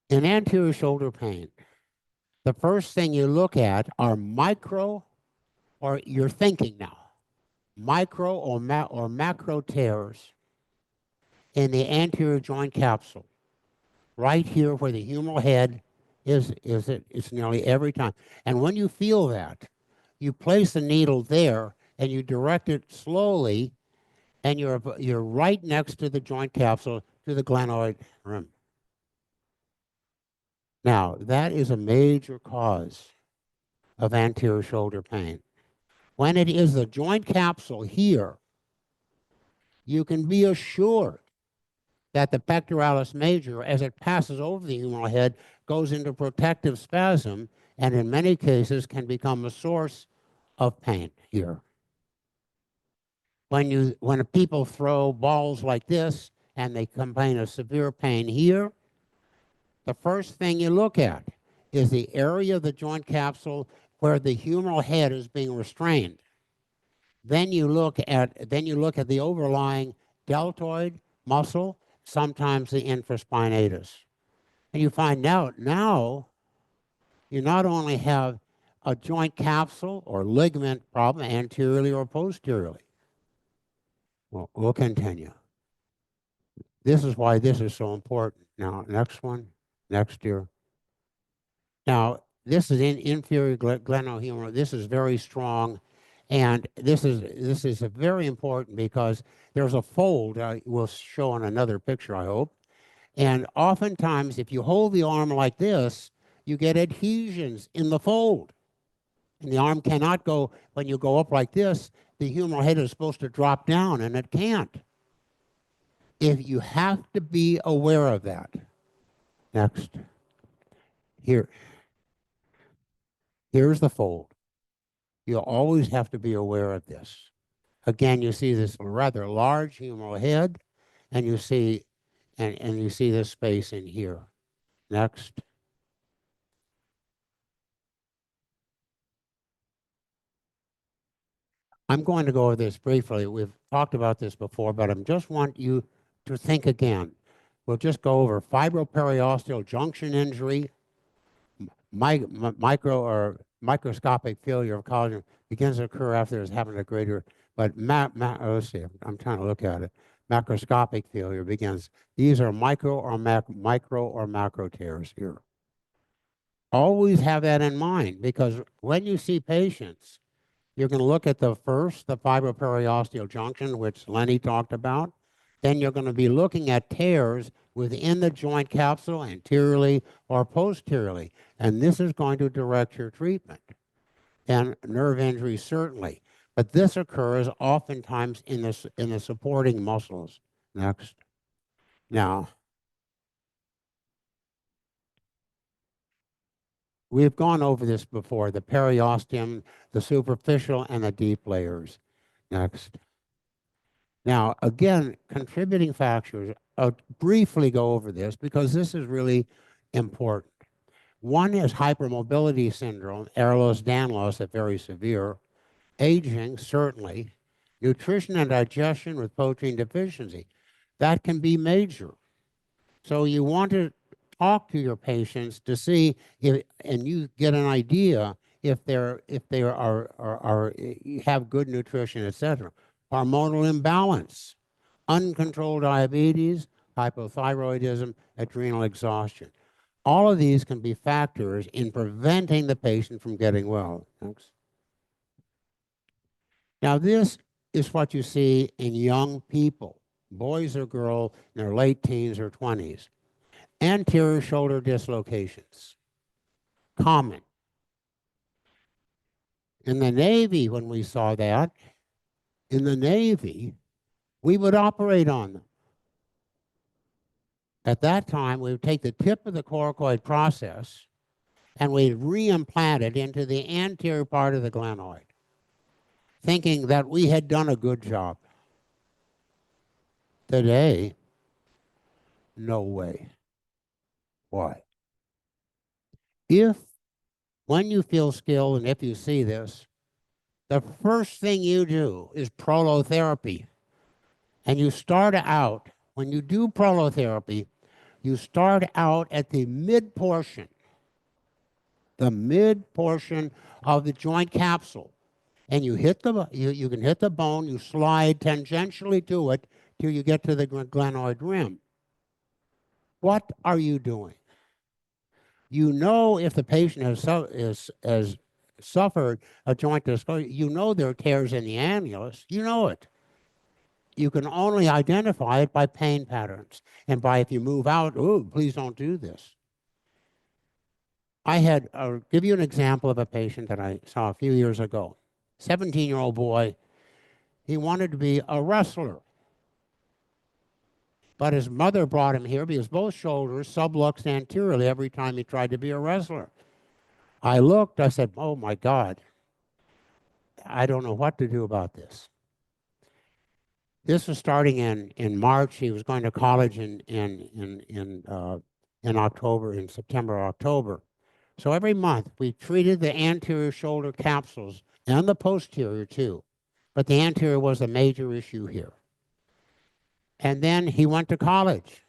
In anterior shoulder pain, the first thing you look at are micro, or you're thinking now, micro or macro tears in the anterior joint capsule. Right here where the humeral head is it's nearly every time. And when you feel that, you place the needle there and you direct it slowly, and you're right next to the joint capsule, to the glenoid rim. Now, that is a major cause of anterior shoulder pain. When it is the joint capsule here, you can be assured that the pectoralis major, as it passes over the humeral head, goes into protective spasm, and in many cases can become a source of pain here. When people throw balls like this and they complain of severe pain here, the first thing you look at is the area of the joint capsule where the humeral head is being restrained. Then you look at the overlying deltoid muscle, sometimes the infraspinatus. And you find out now you not only have a joint capsule or ligament problem anteriorly or posteriorly. Well, we'll continue. This is why this is so important. Now, next one, next year. Now, this is inferior glenohumeral. This is very strong, and this is very important because there's a fold. We'll show on another picture, I hope. And oftentimes, if you hold the arm like this, you get adhesions in the fold. And the arm cannot go, when you go up like this, the humeral head is supposed to drop down, and it can't. If you have to be aware of that. Next. Here's the fold. You always have to be aware of this. Again, you see this rather large humeral head, and you see this space in here. Next. I'm going to go over this briefly. We've talked about this before, but I just want you to think again. We'll just go over fibroperiosteal junction injury, micro or microscopic failure of collagen begins to occur after there's having a greater, but let's see, I'm trying to look at it. Macroscopic failure begins. These are micro or macro tears here. Always have that in mind, because when you see patients, you're going to look at the fibroperiosteal junction, which Lenny talked about. Then you're going to be looking at tears within the joint capsule, anteriorly or posteriorly. And this is going to direct your treatment. And nerve injury, certainly. But this occurs oftentimes in the supporting muscles. Next. Now, we've gone over this before, the periosteum, the superficial and the deep layers. Next. Now, again, contributing factors, I'll briefly go over this because this is really important. One is hypermobility syndrome, Ehlers-Danlos, if very severe, aging, certainly, nutrition and digestion with protein deficiency. That can be major. So you want to talk to your patients to see if, and you get an idea if they have good nutrition, etc. Hormonal imbalance, uncontrolled diabetes, hypothyroidism, adrenal exhaustion. All of these can be factors in preventing the patient from getting well. Thanks. Now, this is what you see in young people, boys or girls in their late teens or 20s. Anterior shoulder dislocations, common. In the Navy, when we saw that, in the Navy, we would operate on them. At that time, we would take the tip of the coracoid process and we'd reimplant it into the anterior part of the glenoid, thinking that we had done a good job. Today, no way. Why? When you feel skilled and if you see this, the first thing you do is prolotherapy. And you start out, when you do prolotherapy, you start out at the mid portion of the joint capsule. And you hit you can hit the bone, you slide tangentially to it till you get to the glenoid rim. What are you doing? You know if the patient has suffered a joint dislocation, you know there are tears in the annulus, you know it. You can only identify it by pain patterns and by if you move out, oh, please don't do this. I'll give you an example of a patient that I saw a few years ago. 17-year-old boy, he wanted to be a wrestler. But his mother brought him here because both shoulders subluxed anteriorly every time he tried to be a wrestler. I looked, I said, oh my God, I don't know what to do about this. This was starting in March. He was going to college in October, in September or October. So every month we treated the anterior shoulder capsules and the posterior too. But the anterior was a major issue here. And then he went to college.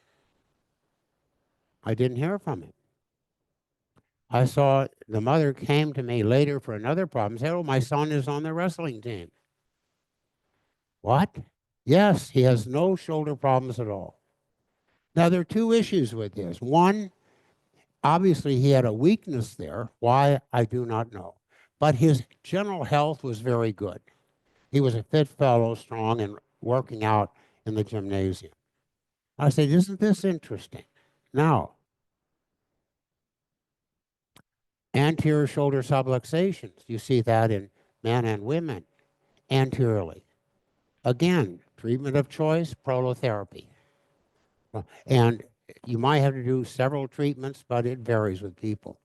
I didn't hear from him. I saw the mother came to me later for another problem, said, oh, my son is on the wrestling team. What? Yes, he has no shoulder problems at all. Now, there are two issues with this. One, obviously he had a weakness there. Why, I do not know. But his general health was very good. He was a fit fellow, strong, and working out in the gymnasium. I said, isn't this interesting? Now, anterior shoulder subluxations, you see that in men and women anteriorly. Again, treatment of choice, prolotherapy. And you might have to do several treatments, but it varies with people.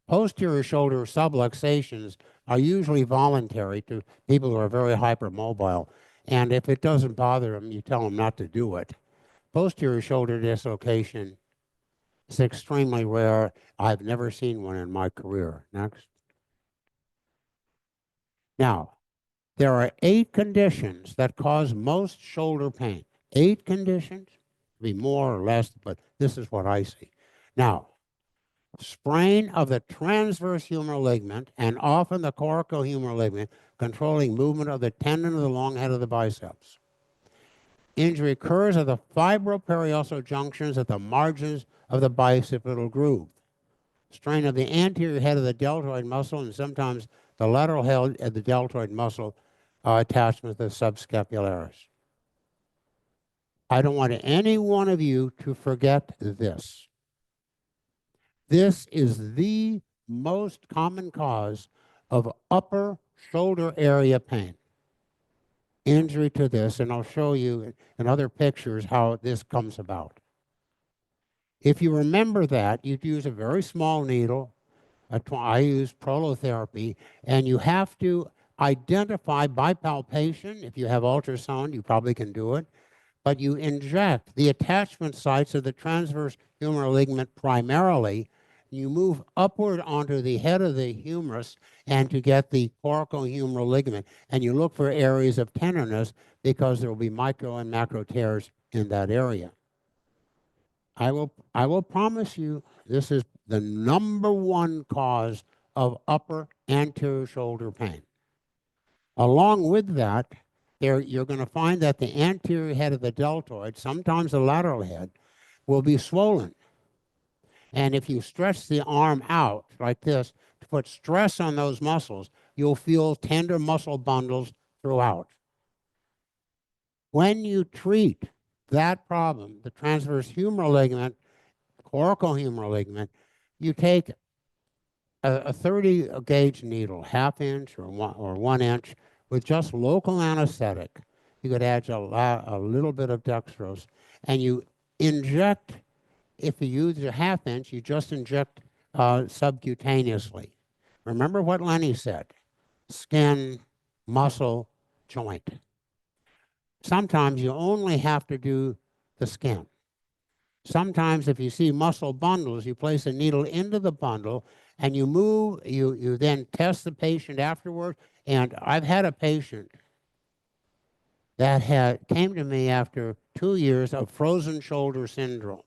Posterior shoulder subluxations are usually voluntary to people who are very hypermobile. And if it doesn't bother them, you tell them not to do it. Posterior shoulder dislocation is extremely rare. I've never seen one in my career. Next. Now, there are 8 conditions that cause most shoulder pain. 8 conditions, be more or less, but this is what I see. Now, sprain of the transverse humeral ligament and often the coracohumeral ligament, controlling movement of the tendon of the long head of the biceps. Injury occurs at the fibroperiosteal junctions at the margins of the bicipital groove. Strain of the anterior head of the deltoid muscle and sometimes the lateral head of the deltoid muscle attachment to the subscapularis. I don't want any one of you to forget this. This is the most common cause of upper shoulder area pain. Injury to this, and I'll show you in other pictures how this comes about. If you remember that, you'd use a very small needle. I use prolotherapy, and you have to identify by palpation. If you have ultrasound, you probably can do it. But you inject the attachment sites of the transverse humeral ligament primarily. You move upward onto the head of the humerus and to get the coracohumeral ligament. And you look for areas of tenderness because there will be micro and macro tears in that area. I will promise you this is the #1 cause of upper anterior shoulder pain. Along with that, you're going to find that the anterior head of the deltoid, sometimes the lateral head, will be swollen. And if you stretch the arm out like this to put stress on those muscles, you'll feel tender muscle bundles throughout. When you treat that problem, the transverse humeral ligament, coracohumeral ligament, you take a 30 gauge needle, 1/2 inch or 1 inch, with just local anesthetic. You could add a little bit of dextrose, and you inject. If you use a 1/2 inch, you just inject subcutaneously. Remember what Lenny said: skin, muscle, joint. Sometimes you only have to do the skin. Sometimes if you see muscle bundles, you place a needle into the bundle and you move, you then test the patient afterward. And I've had a patient that came to me after 2 years of frozen shoulder syndrome.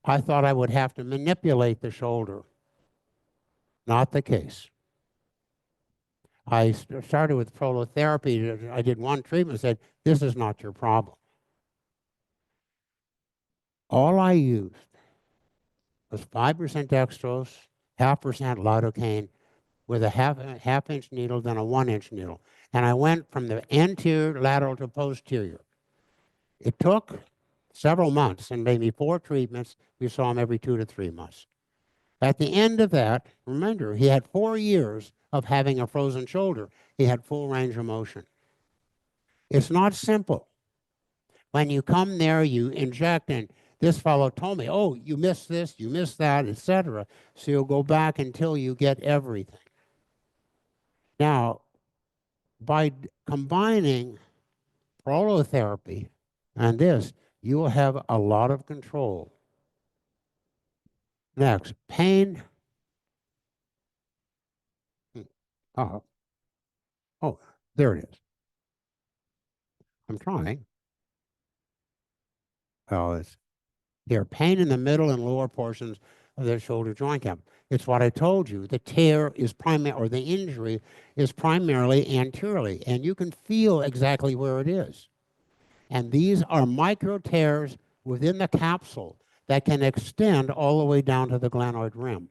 I thought I would have to manipulate the shoulder. Not the case. I started with prolotherapy. I did 1 treatment, said, this is not your problem. All I used was 5% dextrose, 0.5% lidocaine, with a half inch needle, then a 1 inch needle. And I went from the anterior lateral to posterior. It took several months and maybe 4 treatments. We saw him every 2 to 3 months. At the end of that, remember, he had 4 years of having a frozen shoulder. He had full range of motion. It's not simple. When you come there, you inject, and this fellow told me, oh, you missed this, you missed that, etc. So you'll go back until you get everything. Now, by combining prolotherapy and this, you will have a lot of control. Next, pain. Oh, there it is. I'm trying. Oh, it's here. Pain in the middle and lower portions of the shoulder joint cavity. It's what I told you. The tear is or the injury is primarily anteriorly, and you can feel exactly where it is. And these are micro tears within the capsule that can extend all the way down to the glenoid rim.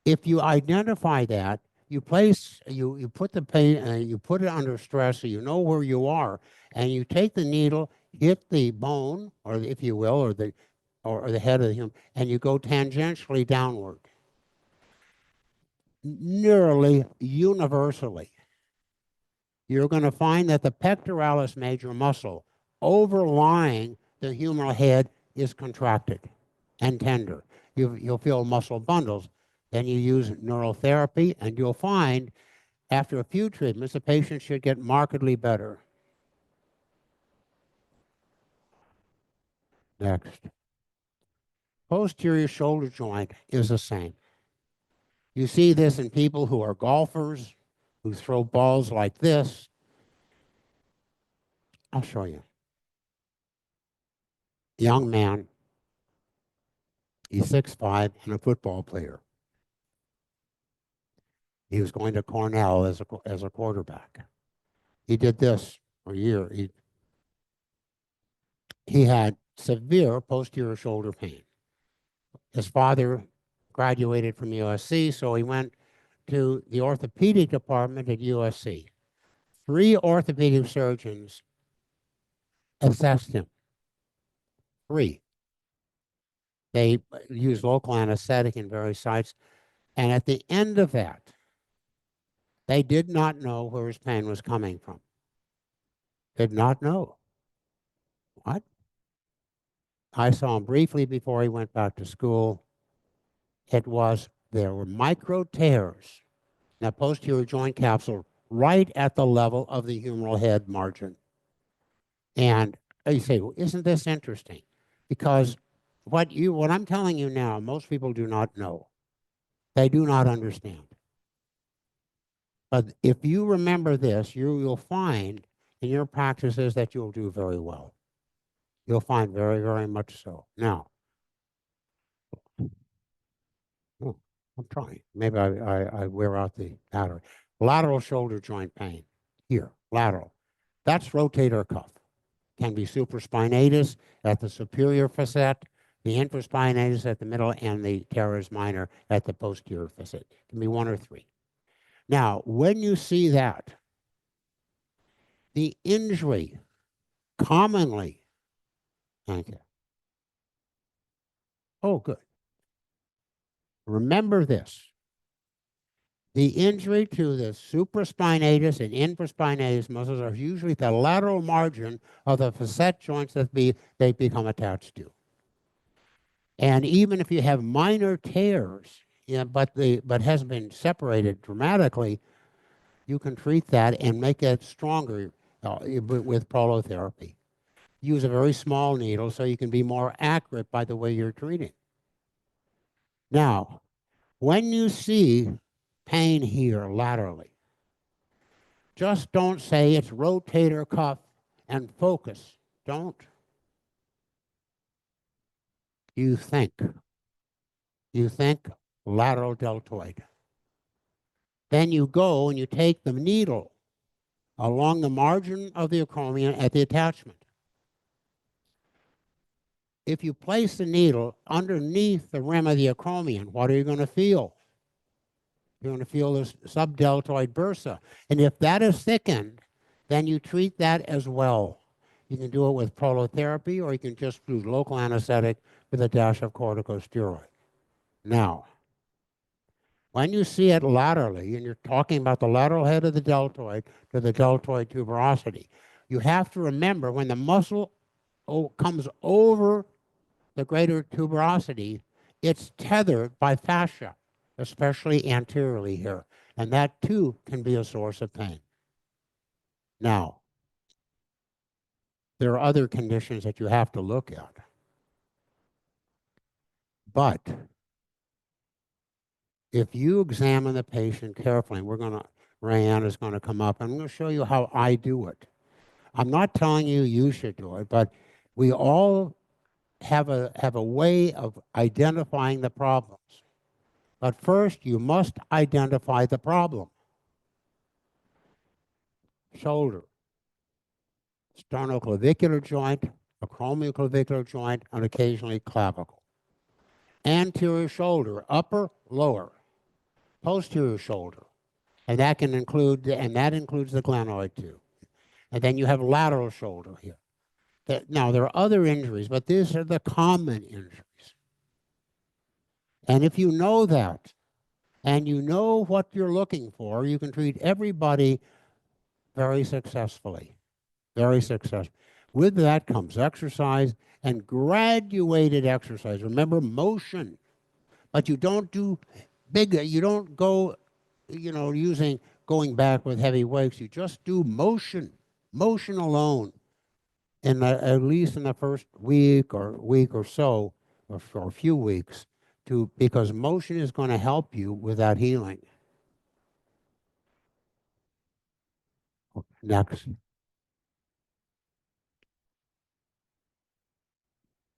If you identify that, you put the pain, you put it under stress so you know where you are, and you take the needle, hit the bone, or if you will, or the head of the human, and you go tangentially downward. Nearly universally, you're going to find that the pectoralis major muscle overlying the humeral head is contracted and tender. You'll feel muscle bundles. Then you use neural therapy, and you'll find after a few treatments, the patient should get markedly better. Next. Posterior shoulder joint is the same. You see this in people who are golfers, who throw balls like this. I'll show you. Young man, he's 6'5" and a football player. He was going to Cornell as a quarterback. He did this for a year. He had severe posterior shoulder pain. His father graduated from USC, so he went to the orthopedic department at USC. 3 orthopedic surgeons assessed him. 3. They used local anesthetic in various sites. And at the end of that, they did not know where his pain was coming from. Did not know. What? I saw him briefly before he went back to school. There were micro tears in the posterior joint capsule right at the level of the humeral head margin. And you say, well, isn't this interesting? Because what I'm telling you now, most people do not know. They do not understand. But if you remember this, you'll find in your practices that you'll do very well. You'll find very, very much so. Now, I'm trying. Maybe I wear out the battery. Lateral shoulder joint pain. Here, lateral. That's rotator cuff. Can be supraspinatus at the superior facet, the infraspinatus at the middle, and the teres minor at the posterior facet. It can be 1 or 3. Now, when you see that, the injury commonly, thank you. Oh, good. Remember this. The injury to the supraspinatus and infraspinatus muscles are usually the lateral margin of the facet joints that they become attached to. And even if you have minor tears, but hasn't been separated dramatically, you can treat that and make it stronger with prolotherapy. Use a very small needle so you can be more accurate by the way you're treating. Now, when you see pain here laterally, just don't say it's rotator cuff and focus. Don't. You think lateral deltoid. Then you go and you take the needle along the margin of the acromion at the attachment. If you place the needle underneath the rim of the acromion, what are you going to feel? You're going to feel this subdeltoid bursa. And if that is thickened, then you treat that as well. You can do it with prolotherapy, or you can just do local anesthetic with a dash of corticosteroid. Now, when you see it laterally, and you're talking about the lateral head of the deltoid to the deltoid tuberosity, you have to remember when the muscle comes over the greater tuberosity, it's tethered by fascia, especially anteriorly here. And that too can be a source of pain. Now, there are other conditions that you have to look at. But if you examine the patient carefully, Rayanne is going to come up, and I'm going to show you how I do it. I'm not telling you you should do it, but we all have a way of identifying the problems. But first, you must identify the problem. Shoulder, sternoclavicular joint, acromioclavicular joint, and occasionally clavicle. Anterior shoulder, upper, lower. Posterior shoulder, and that includes the glenoid too. And then you have lateral shoulder here. Now, there are other injuries, but these are the common injuries. And if you know that, and you know what you're looking for, you can treat everybody very successfully. Very successful. With that comes exercise and graduated exercise. Remember, motion. But you don't do bigger, you don't go, going back with heavy weights. You just do motion alone. At least in the first week or so, or for a few weeks, because motion is going to help you with that healing. Next.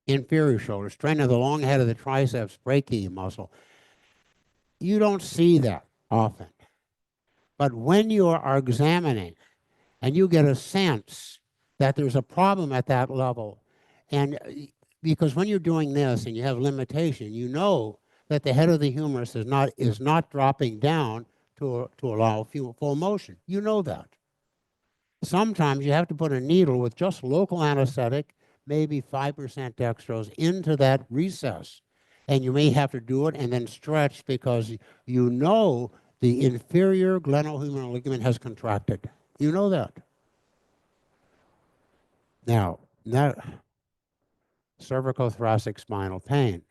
Inferior shoulder, straining the long head of the triceps brachii muscle. You don't see that often. But when you are examining and you get a sense that there's a problem at that level, and because when you're doing this and you have limitation, you know that the head of the humerus is not dropping down to allow full motion. You know that. Sometimes you have to put a needle with just local anesthetic, maybe 5% dextrose, into that recess. And you may have to do it and then stretch because you know the inferior glenohumeral ligament has contracted. You know that. Now, cervicothoracic spinal pain.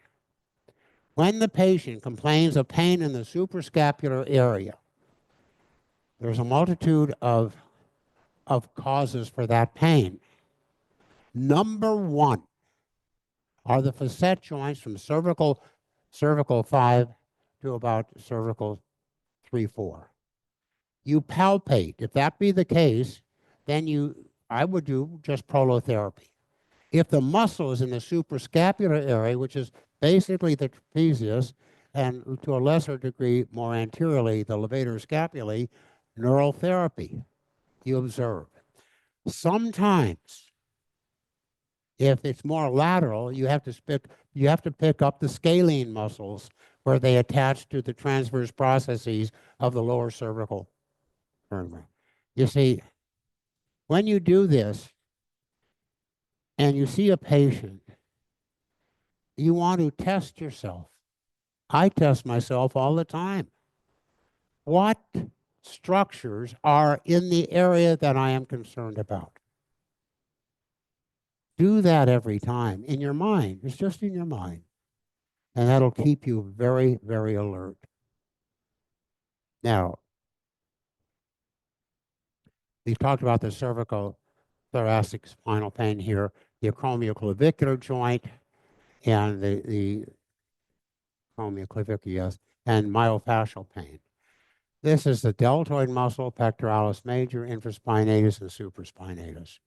When the patient complains of pain in the suprascapular area, there's a multitude of causes for that pain. Number one are the facet joints from cervical 5 to about cervical 3-4. You palpate. If that be the case, then I would do just prolotherapy. If the muscle is in the suprascapular area, which is basically the trapezius, and to a lesser degree, more anteriorly, the levator scapulae, neural therapy, you observe. Sometimes, if it's more lateral, you have to pick up the scalene muscles where they attach to the transverse processes of the lower cervical vertebra. You see, when you do this and you see a patient, you want to test yourself. I test myself all the time. What structures are in the area that I am concerned about? Do that every time in your mind. It's just in your mind. And that'll keep you very, very alert. Now, we've talked about the cervical thoracic spinal pain here, the acromioclavicular joint, and the acromioclavicular, yes, and myofascial pain. This is the deltoid muscle, pectoralis major, infraspinatus, and supraspinatus.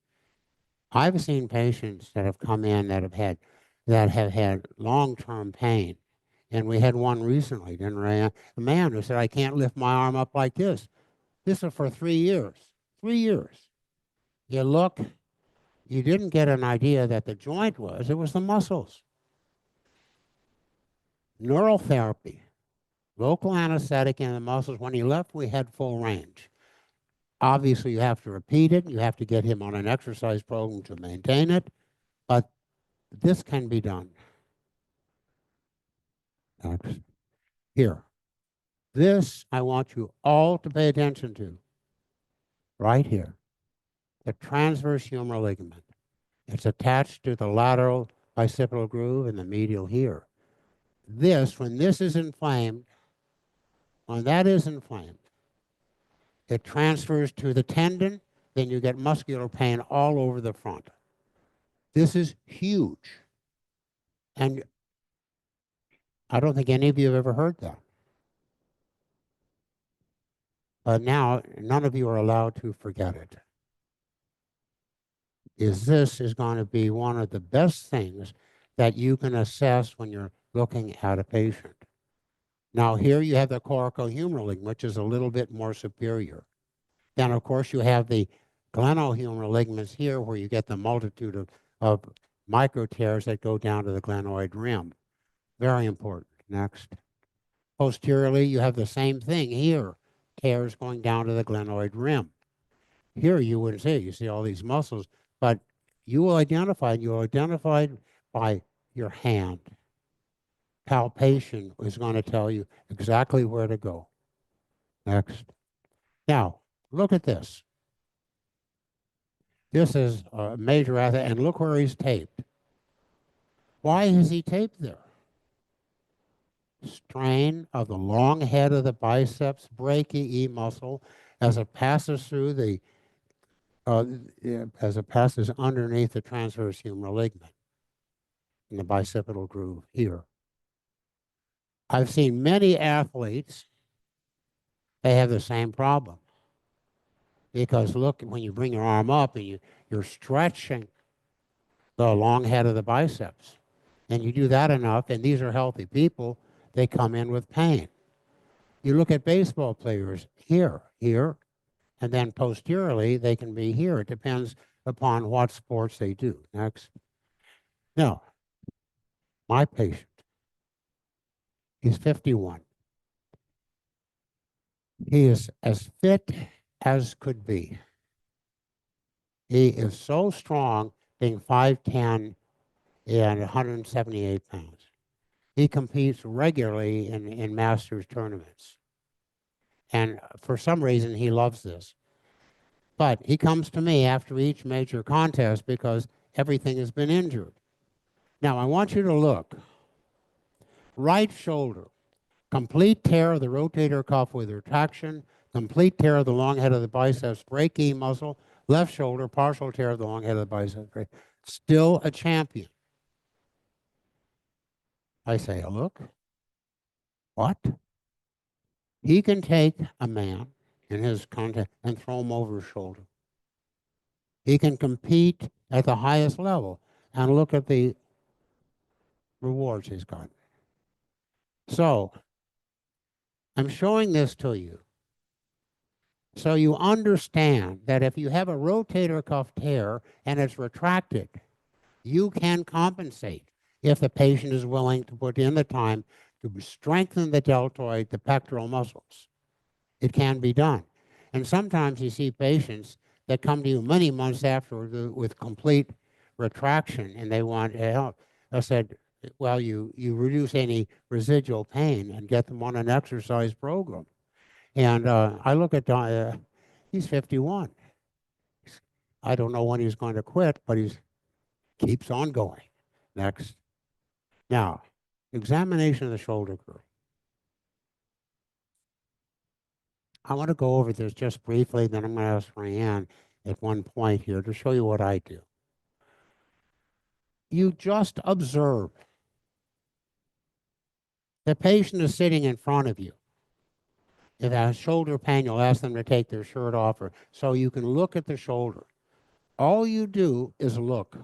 I've seen patients that have come in that have had long-term pain. And we had one recently, didn't we? A man who said, I can't lift my arm up like this. This is for 3 years. 3 years. You look, you didn't get an idea that the joint it was the muscles. Neural therapy, local anesthetic in the muscles. When he left, we had full range. Obviously, you have to repeat it. You have to get him on an exercise program to maintain it. But this can be done. Next. Here. This I want you all to pay attention to. Right here. The transverse humeral ligament. It's attached to the lateral bicipital groove in the medial here. When this is inflamed, when that is inflamed, it transfers to the tendon, then you get muscular pain all over the front. This is huge. And I don't think any of you have ever heard that. But now, none of you are allowed to forget it. This is going to be one of the best things that you can assess when you're looking at a patient. Now, here you have the coracohumeral ligament, which is a little bit more superior. Then, of course, you have the glenohumeral ligaments here, where you get the multitude of micro tears that go down to the glenoid rim. Very important. Next. Posteriorly, you have the same thing here, tears going down to the glenoid rim. Here you wouldn't see, you see all these muscles, but you will identify by your hand. Palpation is going to tell you exactly where to go. Next. Now, look at this. This is a major athlete, and look where he's taped. Why is he taped there? Strain of the long head of the biceps brachii muscle as it passes through the, as it passes underneath the transverse humeral ligament in the bicipital groove here. I've seen many athletes, they have the same problem. Because look, when you bring your arm up and you're stretching the long head of the biceps, and you do that enough, and these are healthy people, they come in with pain. You look at baseball players here, and then posteriorly, they can be here. It depends upon what sports they do. Next. Now, my patient, he's 51. He is as fit as could be. He is so strong, being 5'10" and 178 pounds. He competes regularly in Masters tournaments. And for some reason, he loves this. But he comes to me after each major contest because everything has been injured. Now, I want you to look. Right shoulder, complete tear of the rotator cuff with retraction, complete tear of the long head of the biceps brachii muscle, left shoulder, partial tear of the long head of the biceps brachii. Still a champion. I say, look, what? He can take a man in his contest and throw him over his shoulder. He can compete at the highest level and look at the rewards he's got. So, I'm showing this to you so you understand that if you have a rotator cuff tear and it's retracted, you can compensate if the patient is willing to put in the time to strengthen the deltoid, the pectoral muscles. It can be done. And sometimes you see patients that come to you many months afterward with complete retraction and they want help. I said, well, you reduce any residual pain and get them on an exercise program. And I look at, he's 51. I don't know when he's going to quit, but he keeps on going. Next. Now, examination of the shoulder groove. I want to go over this just briefly, then I'm going to ask Ryan at one point here to show you what I do. You just observe. The patient is sitting in front of you. If they have shoulder pain, you'll ask them to take their shirt off, or so you can look at the shoulder. All you do is look.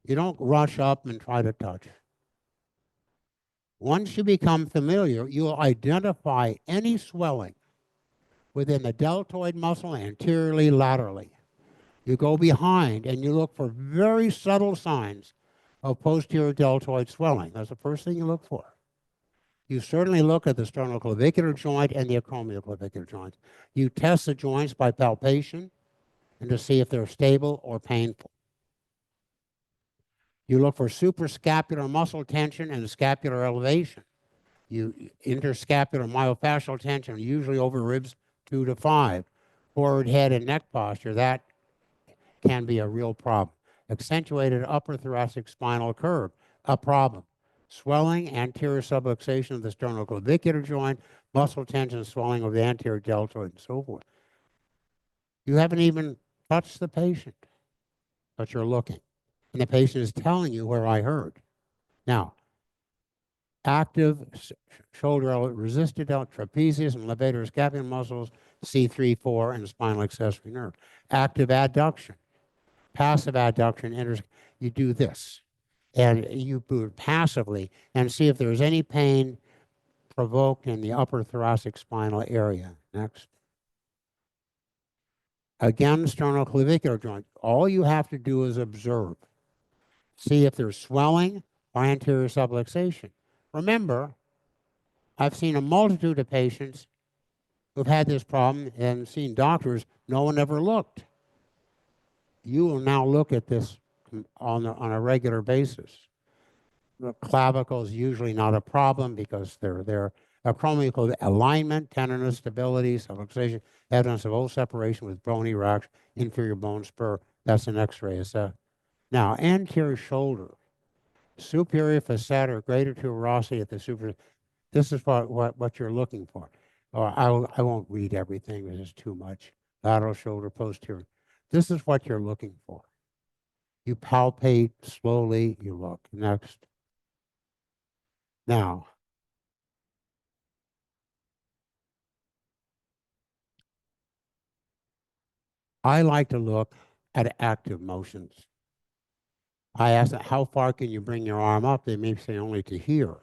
You don't rush up and try to touch. Once you become familiar, you'll identify any swelling within the deltoid muscle anteriorly, laterally. You go behind and you look for very subtle signs of posterior deltoid swelling. That's the first thing you look for. You certainly look at the sternoclavicular joint and the acromioclavicular joint. You test the joints by palpation and to see if they're stable or painful. You look for suprascapular muscle tension and scapular elevation. You interscapular myofascial tension, usually over ribs 2 to 5. Forward head and neck posture, that can be a real problem. Accentuated upper thoracic spinal curve, a problem. Swelling, anterior subluxation of the sternoclavicular joint, muscle tension, swelling of the anterior deltoid, and so forth. You haven't even touched the patient, but you're looking. And the patient is telling you where I heard. Now, active shoulder resisted trapezius and levator scapular muscles, C3, 4, and spinal accessory nerve. Active adduction, passive adduction, you do this. And you do it passively and see if there's any pain provoked in the upper thoracic spinal area. Next. Again, sternoclavicular joint. All you have to do is observe. See if there's swelling or anterior subluxation. Remember, I've seen a multitude of patients who've had this problem and seen doctors, no one ever looked. You will now look at this on a regular basis. The clavicle is usually not a problem because they're there. Acromial alignment, tenderness, stability, subluxation, evidence of old separation with bony rocks, inferior bone spur. That's an X-ray. Now, anterior shoulder, superior facet or greater tuberosity at the superior. This is what you're looking for. I won't read everything. This is too much. Lateral shoulder, posterior. This is what you're looking for. You palpate slowly. You look. Next. Now, I like to look at active motions. I ask them, how far can you bring your arm up? They may say only to here.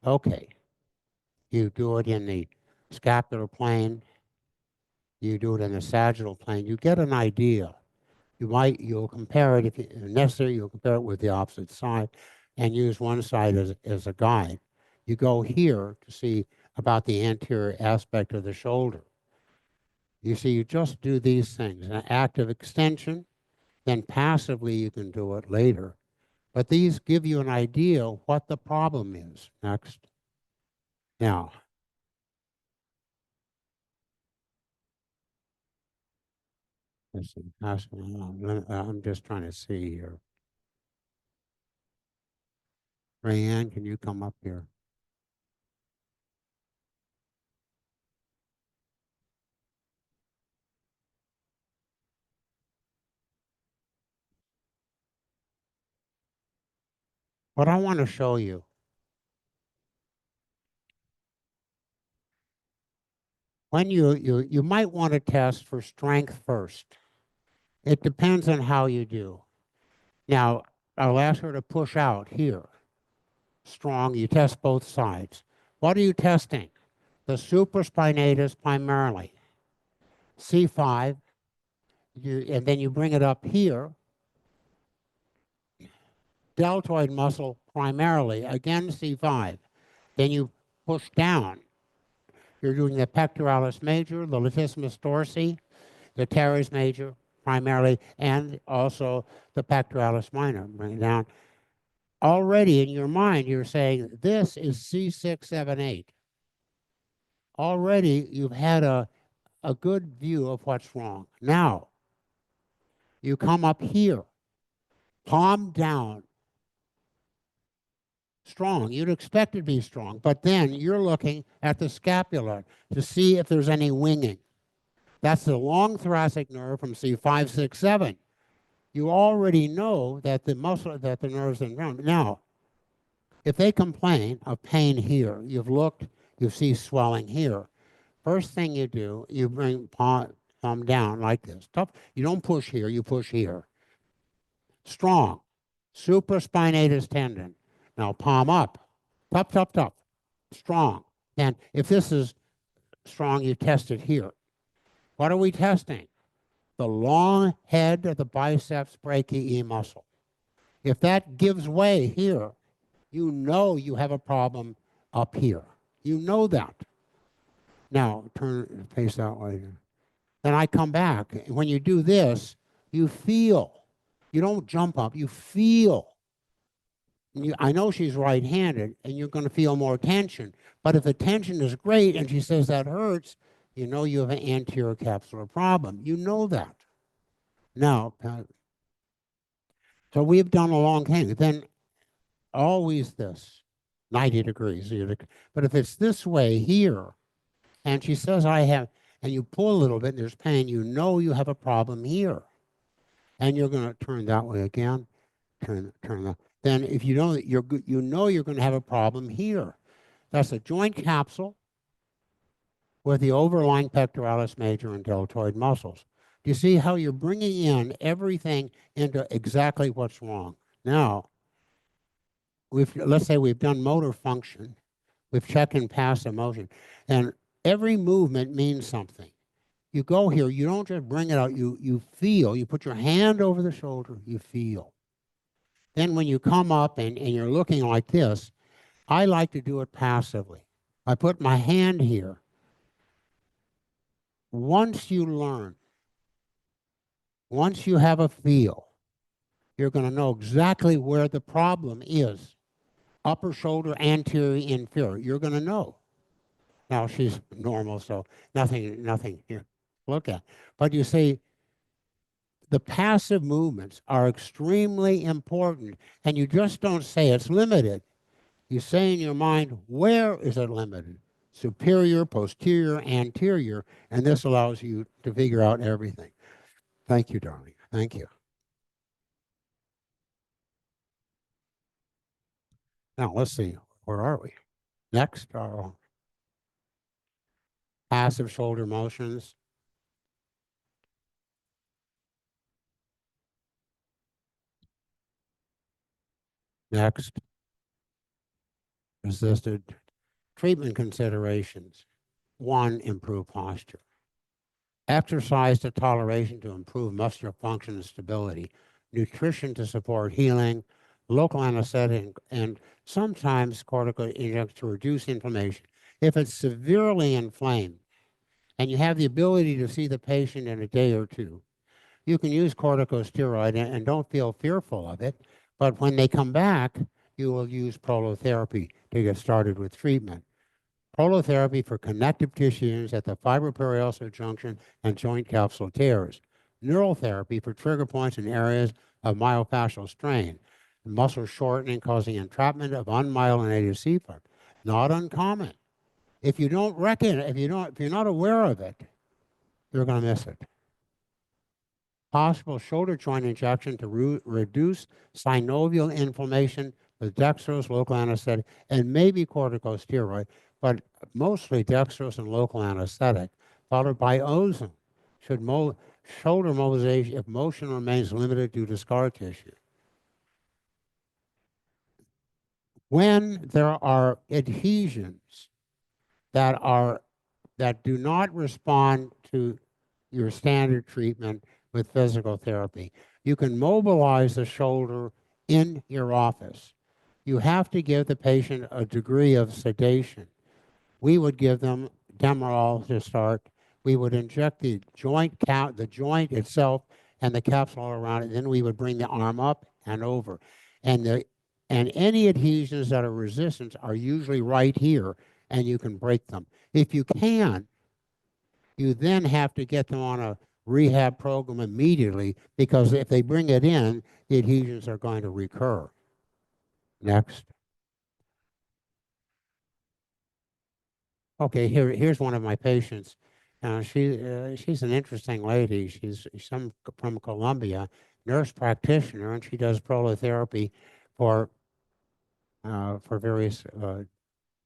Okay. You do it in the scapular plane. You do it in the sagittal plane. You get an idea. You'll compare it, if necessary, you'll compare it with the opposite side and use one side as a guide. You go here to see about the anterior aspect of the shoulder. You see, you just do these things, an active extension, then passively you can do it later. But these give you an idea of what the problem is. Next. Now, let's see, I'm just trying to see here. Rayanne, can you come up here? What I want to show you, when you might want to test for strength first. It depends on how you do. Now, I'll ask her to push out here. Strong, you test both sides. What are you testing? The supraspinatus primarily. C5, and then you bring it up here. Deltoid muscle primarily, again C5. Then you push down. You're doing the pectoralis major, the latissimus dorsi, the teres major primarily, and also the pectoralis minor. Bring it down. Already in your mind, you're saying, this is C6, 7, 8. Already you've had a good view of what's wrong. Now, you come up here, palm down. Strong. You'd expect it to be strong, but then you're looking at the scapula to see if there's any winging. That's the long thoracic nerve from C5, 6, 7. You already know that the muscle, that the nerve's in round. Now, if they complain of pain here, you've looked, you see swelling here. First thing you do, you bring palm down like this. Tough. You don't push here, you push here. Strong. Supraspinatus tendon. Now palm up. Top, top, top. Strong. And if this is strong, you test it here. What are we testing? The long head of the biceps brachii muscle. If that gives way here, you know you have a problem up here. You know that. Now, turn, face that way. Then I come back. When you do this, you feel. You don't jump up, you feel. I know she's right-handed, and you're going to feel more tension. But if the tension is great and she says that hurts, you know you have an anterior capsular problem. You know that. Now, so we've done a long thing. Then always this, 90 degrees. But if it's this way here, and she says I have, and you pull a little bit and there's pain, you know you have a problem here. And you're going to turn that way again, turn that. Then if you know that you know you're going to have a problem here. That's a joint capsule with the overlying pectoralis major and deltoid muscles. Do you see how you're bringing in everything into exactly what's wrong? Now, let's say we've done motor function. We've checked in passive motion. And every movement means something. You go here, you don't just bring it out, you feel. You put your hand over the shoulder, you feel. Then when you come up and you're looking like this, I like to do it passively. I put my hand here. Once you learn, once you have a feel, you're going to know exactly where the problem is. upper shoulder, anterior, inferior. You're going to know. Now she's normal, so nothing here. Look at. But you see, the passive movements are extremely important, and you just don't say it's limited. You say in your mind, where is it limited? Superior, posterior, anterior, and this allows you to figure out everything. Thank you, darling. Thank you. Now, let's see. Where are we? Next, passive shoulder motions. Next, resisted treatment considerations. 1, improve posture. Exercise to toleration to improve muscular function and stability. Nutrition to support healing. Local anesthetic and sometimes corticosteroids to reduce inflammation. If it's severely inflamed and you have the ability to see the patient in a day or two, you can use corticosteroid and don't feel fearful of it. But when they come back, you will use prolotherapy to get started with treatment. Prolotherapy for connective tissues at the fibroperiosteal junction and joint capsule tears. Neural therapy for trigger points in areas of myofascial strain. Muscle shortening causing entrapment of unmyelinated C-part. Not uncommon. If you don't reckon, if you're not aware of it, you're going to miss it. Possible shoulder joint injection to reduce synovial inflammation with dextrose, local anesthetic, and maybe corticosteroid, but mostly dextrose and local anesthetic, followed by ozone. Shoulder mobilization if motion remains limited due to scar tissue. When there are adhesions that do not respond to your standard treatment with physical therapy, you can mobilize the shoulder in your office. You have to give the patient a degree of sedation. We would give them Demerol to start. We would inject the joint itself and the capsule around it. Then we would bring the arm up and over. And any adhesions that are resistant are usually right here, and you can break them. If you can, you then have to get them on a rehab program immediately, because if they bring it in, the adhesions are going to recur. Next. Okay, here's one of my patients. She's an interesting lady. She's from Colombia, nurse practitioner, and she does prolotherapy for various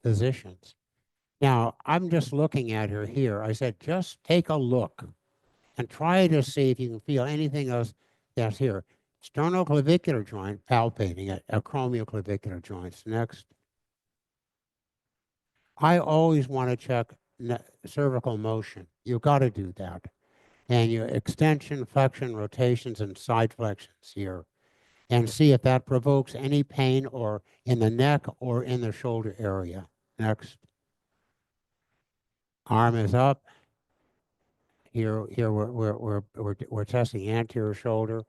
physicians. Now, I'm just looking at her here. I said, just take a look and try to see if you can feel anything else that's here. Sternoclavicular joint, palpating it, acromioclavicular joints. Next. I always want to check cervical motion. You've got to do that. And your extension, flexion, rotations, and side flexions here. And see if that provokes any pain or in the neck or in the shoulder area. Next. Arm is up. Here we're testing anterior shoulder.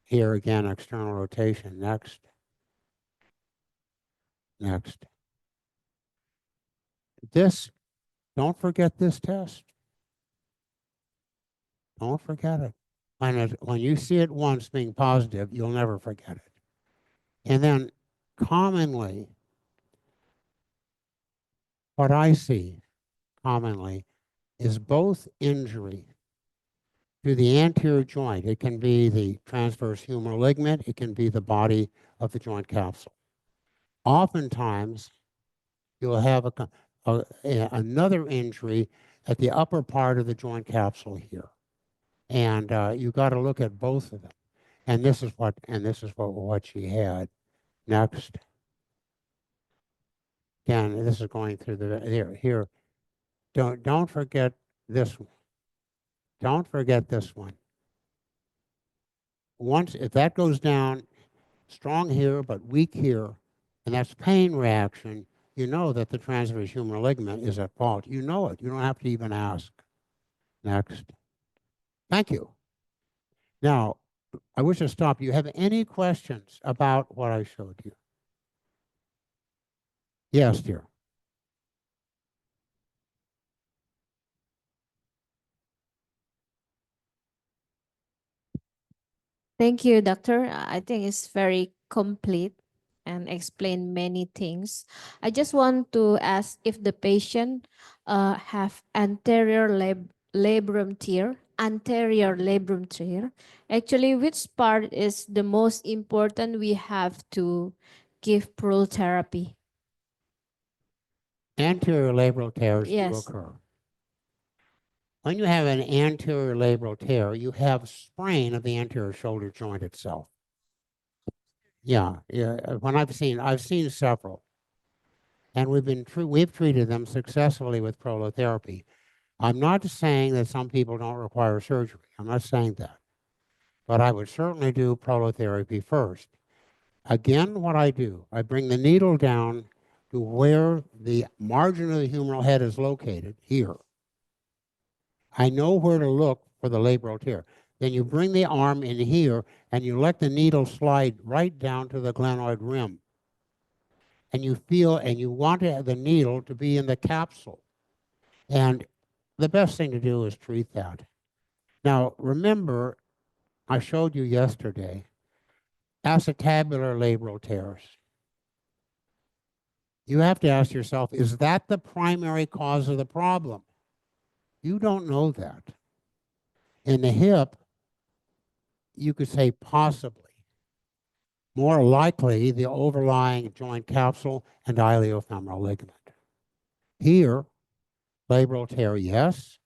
Here again, external rotation. Next. Next. Don't forget this test. Don't forget it. When you see it once being positive, you'll never forget it. And then commonly, what I see commonly is both injury to the anterior joint. It can be the transverse humeral ligament. It can be the body of the joint capsule. Oftentimes, you'll have another injury at the upper part of the joint capsule here. And you got to look at both of them. And this is what she had. Next. Again, this is going through the here. Don't forget this one. Don't forget this one. If that goes down, strong here but weak here, and that's pain reaction, you know that the transverse humeral ligament is at fault. You know it. You don't have to even ask. Next. Thank you. Now, I wish to stop. You have any questions about what I showed you? Yes, dear. Thank you, doctor. I think it's very complete and explain many things. I just want to ask if the patient have anterior labrum tear, Actually, which part is the most important we have to give pearl therapy? Anterior labral tears do Yes. occur. When you have an anterior labral tear, you have sprain of the anterior shoulder joint itself. Yeah, when I've seen several, and we've treated them successfully with prolotherapy. I'm not saying that some people don't require surgery. I'm not saying that, but I would certainly do prolotherapy first. Again, what I do, I bring the needle down to where the margin of the humeral head is located, here. I know where to look for the labral tear. Then you bring the arm in here and you let the needle slide right down to the glenoid rim. And you feel, and you want the needle to be in the capsule. And the best thing to do is treat that. Now, remember, I showed you yesterday acetabular labral tears. You have to ask yourself, is that the primary cause of the problem? You don't know that. In the hip, you could say possibly. More likely, the overlying joint capsule and iliofemoral ligament. Here, labral tear, yes,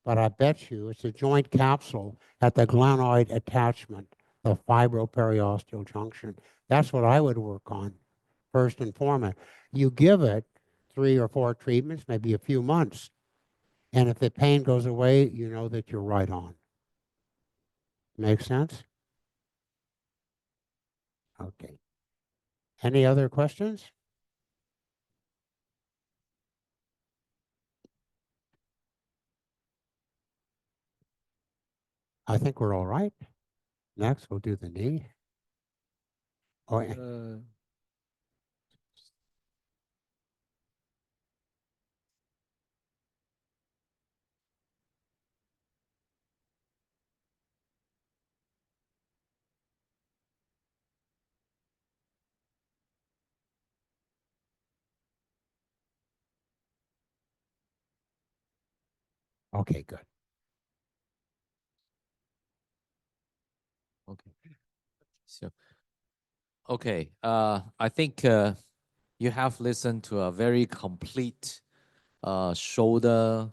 but I bet you it's a joint capsule at the glenoid attachment, the fibroperiosteal junction. That's what I would work on first and foremost. You give it 3 or 4 treatments, maybe a few months. And if the pain goes away, you know that you're right on. Make sense? Okay. Any other questions? I think we're all right. Next, we'll do the knee. Oh, okay, good. Okay. So, okay. I think you have listened to a very complete shoulder.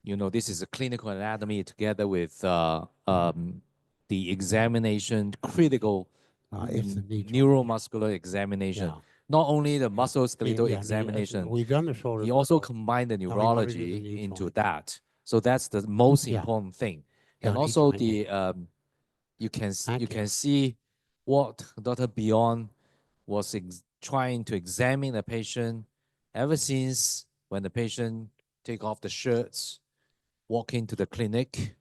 You know, this is a clinical anatomy together with the examination, critical It's the knee joint. neuromuscular examination. Yeah. Not only the musculoskeletal Yeah, examination, we've done the shoulder. he also first. combined the Now we wanna do the neurology knee into joint. that. So that's the most Yeah. important thing. Yeah, And knee also joint, the you can Thank you you. can see what Dr. Beyond was trying to examine the patient ever since when the patient take off the shirts, walk into the clinic,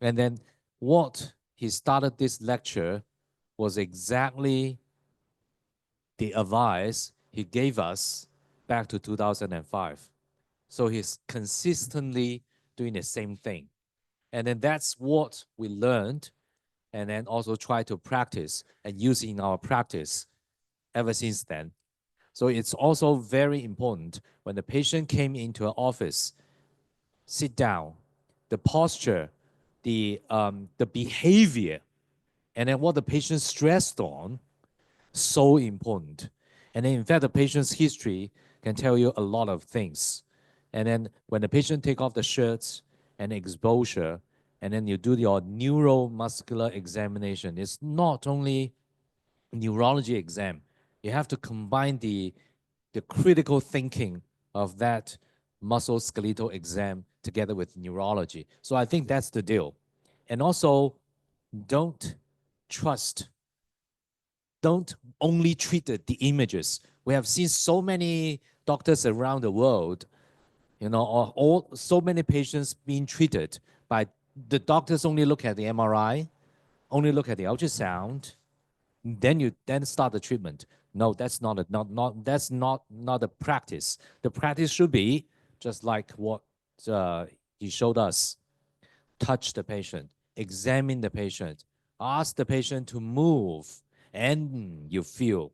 and then what he started this lecture was exactly the advice he gave us back to 2005. So he's consistently doing the same thing. And then that's what we learned and then also try to practice and use in our practice ever since then. So it's also very important when the patient came into an office, sit down, the posture, the behavior, and then what the patient stressed on, so important. And then in fact, the patient's history can tell you a lot of things. And then when the patient take off the shirts and exposure, and then you do your neuromuscular examination, it's not only neurology exam. You have to combine the critical thinking of that musculoskeletal exam together with neurology. So I think that's the deal. And also, don't only treat the images. We have seen so many doctors around the world, you know, so many patients being treated by the doctors only look at the MRI, only look at the ultrasound, then start the treatment. No, that's not a practice. The practice should be just like what he showed us. Touch the patient, examine the patient, ask the patient to move, and you feel.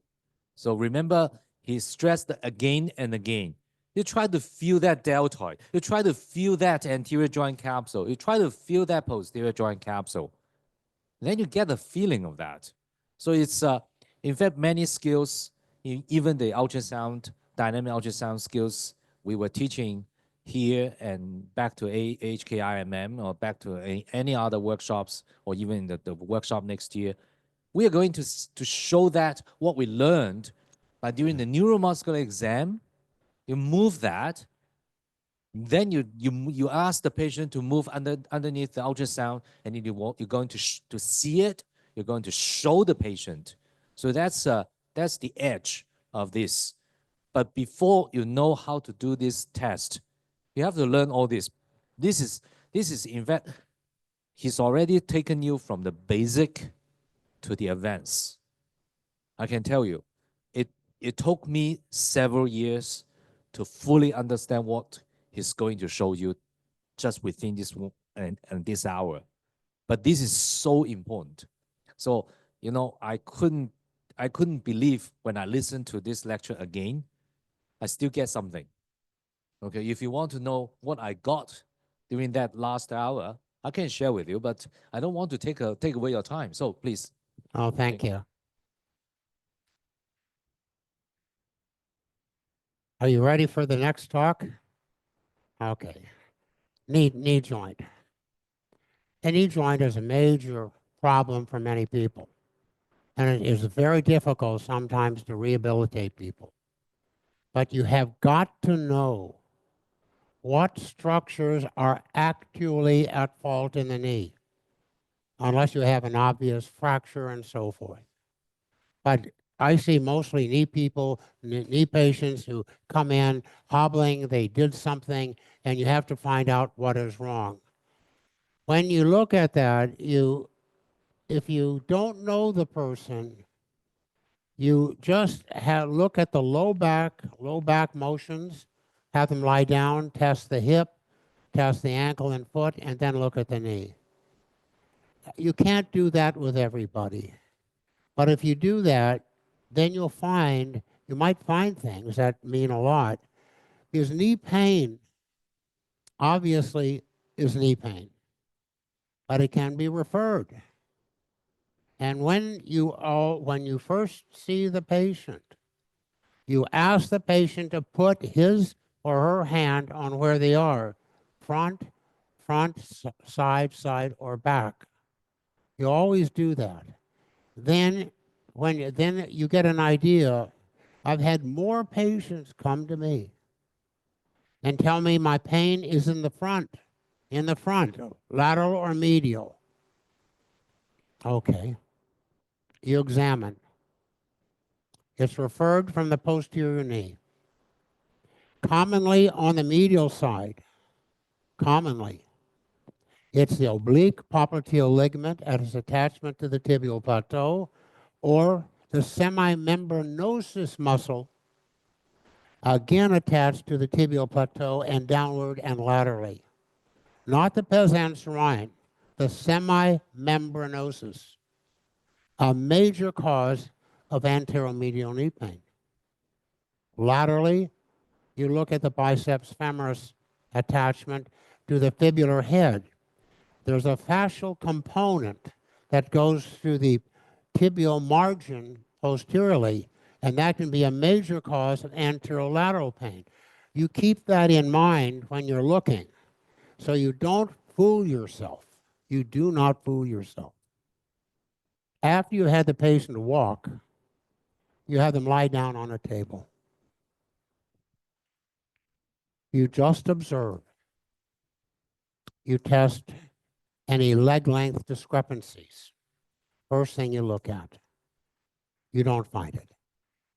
So remember, he stressed again and again. You try to feel that deltoid. You try to feel that anterior joint capsule. You try to feel that posterior joint capsule. Then you get the feeling of that. So it's, in fact, many skills, even the ultrasound, dynamic ultrasound skills we were teaching here and back to HKIMM or back to any other workshops or even the workshop next year, we are going to show that what we learned by doing the neuromuscular exam, you move that, then you ask the patient to move underneath the ultrasound, and then you're going to see it. You're going to show the patient. So that's the edge of this. But before you know how to do this test, you have to learn all this. This is in fact, he's already taken you from the basic to the advanced. I can tell you, it took me several years to fully understand what he's going to show you just within this and this hour. But this is so important. So, you know, I couldn't believe when I listened to this lecture again, I still get something. Okay, if you want to know what I got during that last hour, I can share with you, but I don't want to take away your time. So please. Oh, thank you. Are you ready for the next talk? Okay. Knee joint. A knee joint is a major problem for many people. And it is very difficult sometimes to rehabilitate people. But you have got to know what structures are actually at fault in the knee, unless you have an obvious fracture and so forth. But I see mostly knee people, knee patients who come in hobbling, they did something, and you have to find out what is wrong. When you look at that, if you don't know the person, you just look at the low back motions, have them lie down, test the hip, test the ankle and foot, and then look at the knee. You can't do that with everybody. But if you do that, then you might find things that mean a lot. Because knee pain, obviously, is knee pain, but it can be referred. And when you first see the patient, you ask the patient to put his or her hand on where they are, front, side, or back. You always do that. Then you get an idea. I've had more patients come to me and tell me my pain is in the front, lateral or medial. Okay. You examine. It's referred from the posterior knee. Commonly on the medial side, it's the oblique popliteal ligament at its attachment to the tibial plateau, or the semimembranosus muscle, again attached to the tibial plateau and downward and laterally. Not the pes anserine, the semimembranosus, a major cause of anteromedial knee pain. Laterally, you look at the biceps femoris attachment to the fibular head. There's a fascial component that goes through the tibial margin posteriorly, and that can be a major cause of anterolateral pain. You keep that in mind when you're looking, so you don't fool yourself. You do not fool yourself. After you had the patient walk, you have them lie down on a table. You just observe. You test any leg length discrepancies. First thing you look at. You don't find it.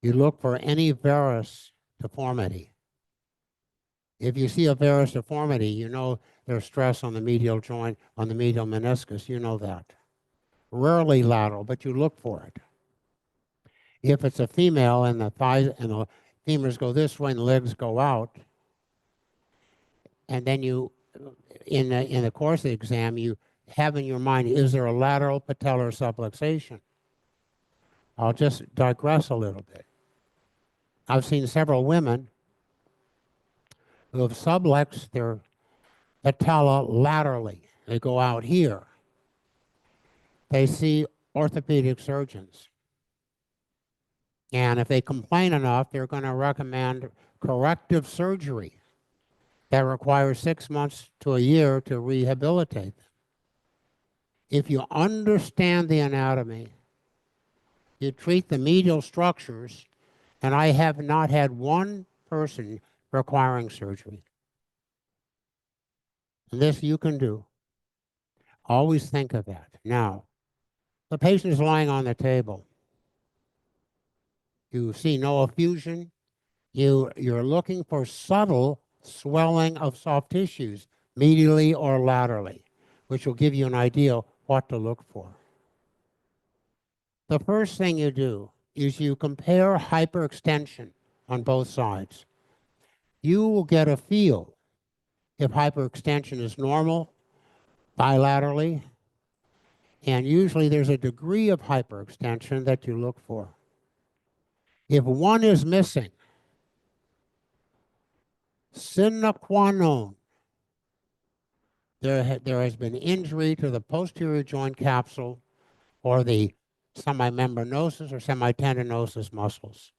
You look for any varus deformity. If you see a varus deformity, you know there's stress on the medial joint, on the medial meniscus. You know that. Rarely lateral, but you look for it. if it's a female and the thighs and the femurs go this way and the legs go out, and then you, in the course of the exam, you have in your mind, is there a lateral patellar subluxation? I'll just digress a little bit. I've seen several women who have subluxed their patella laterally. They go out here. They see orthopedic surgeons. And if they complain enough, they're going to recommend corrective surgery that requires 6 months to a year to rehabilitate them. If you understand the anatomy, you treat the medial structures, and I have not had one person requiring surgery. And this you can do. Always think of that. Now, the patient is lying on the table. You see no effusion. You're looking for subtle swelling of soft tissues, medially or laterally, which will give you an idea what to look for. The first thing you do is you compare hyperextension on both sides. You will get a feel if hyperextension is normal, bilaterally, and usually there's a degree of hyperextension that you look for. If one is missing, sine qua non, there has been injury to the posterior joint capsule or the semimembranosus or semitendinosus muscles.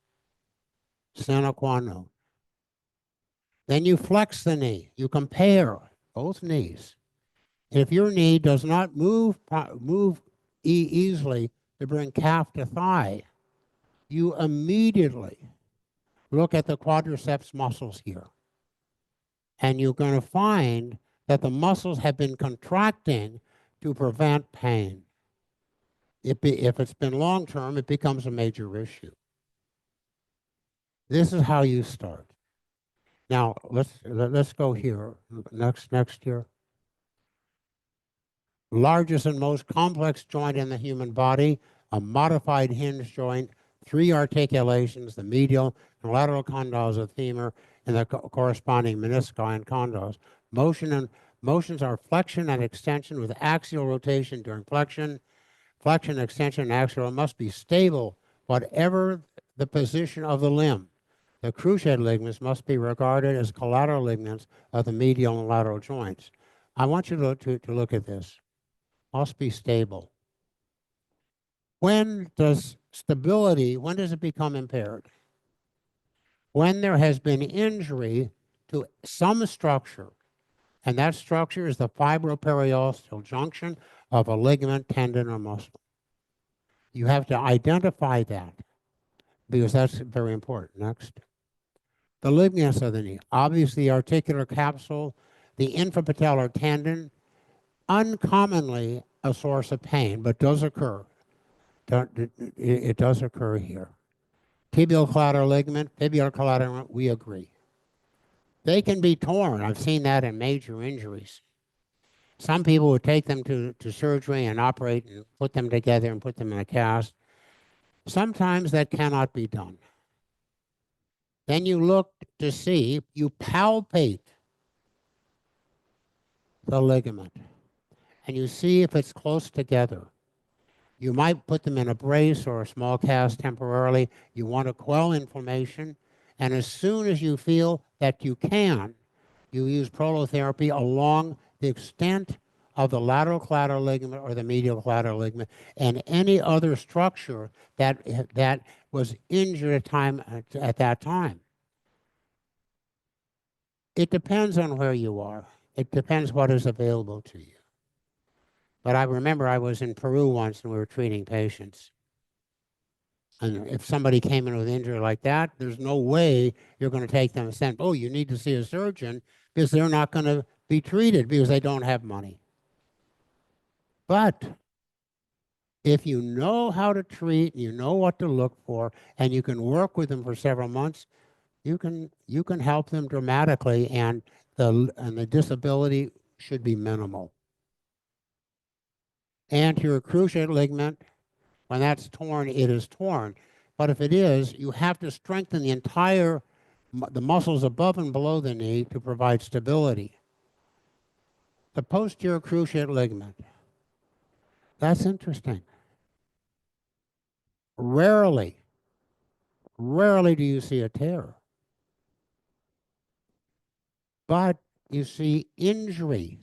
Sine qua non. Then you flex the knee. You compare both knees. And if your knee does not move easily to bring calf to thigh, you immediately look at the quadriceps muscles here. And you're going to find that the muscles have been contracting to prevent pain. If it's been long-term, it becomes a major issue. This is how you start. Now, let's go here. Next here. Largest and most complex joint in the human body, a modified hinge joint, 3 articulations, the medial and lateral condyles of the femur, and the corresponding menisci and condyles. Motions are flexion and extension with axial rotation during flexion. Flexion, extension, and axial must be stable, whatever the position of the limb. The cruciate ligaments must be regarded as collateral ligaments of the medial and lateral joints. I want you to look at this. Must be stable. When does it become impaired? When there has been injury to some structure, and that structure is the fibroperiosteal junction of a ligament, tendon, or muscle. You have to identify that because that's very important. Next. The ligaments of the knee. Obviously, the articular capsule, the infrapatellar tendon, uncommonly a source of pain, but does occur. It does occur here. Tibial collateral ligament, fibular collateral ligament, we agree. They can be torn. I've seen that in major injuries. Some people would take them to surgery and operate and put them together and put them in a cast. Sometimes that cannot be done. Then you look to see, you palpate the ligament, and you see if it's close together. You might put them in a brace or a small cast temporarily. You want to quell inflammation, and as soon as you feel that you can, you use prolotherapy along the extent of the lateral collateral ligament or the medial collateral ligament and any other structure that was injured at that time. It depends on where you are. It depends what is available to you. But I remember I was in Peru once and we were treating patients. And if somebody came in with injury like that, there's no way you're going to take them and say, oh, you need to see a surgeon, because they're not going to be treated because they don't have money. But if you know how to treat, you know what to look for, and you can work with them for several months, you can help them dramatically, and the disability should be minimal. Anterior cruciate ligament, when that's torn, it is torn. But if it is, you have to strengthen the entire, the muscles above and below the knee to provide stability. The posterior cruciate ligament. That's interesting. Rarely do you see a tear. But you see injury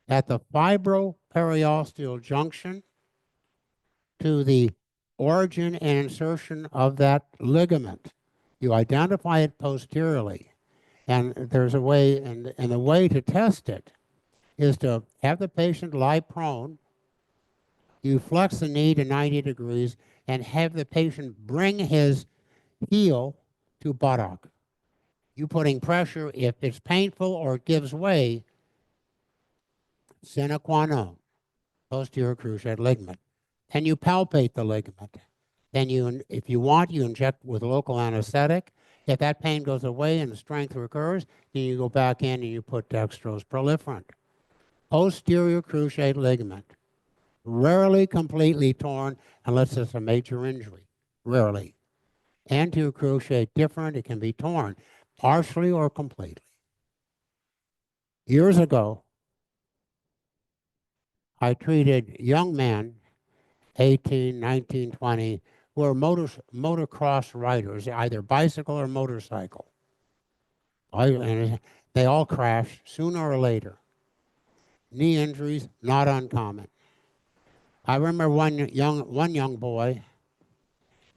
at the fibroperiosteal junction to the origin and insertion of that ligament. You identify it posteriorly. And there's a way, and the way to test it is to have the patient lie prone. You flex the knee to 90 degrees and have the patient bring his heel to buttock. You putting pressure, if it's painful or it gives way, sine qua non, posterior cruciate ligament. Then you palpate the ligament. Then you, if you want, you inject with local anesthetic. If that pain goes away and the strength recurs, then you go back in and you put dextrose proliferant. Posterior cruciate ligament. Rarely completely torn unless it's a major injury. Rarely. Anterior cruciate different. It can be torn partially or completely. Years ago, I treated young men, 18, 19, 20, who were motocross riders, either bicycle or motorcycle. And they all crashed sooner or later. Knee injuries, not uncommon. I remember one young boy,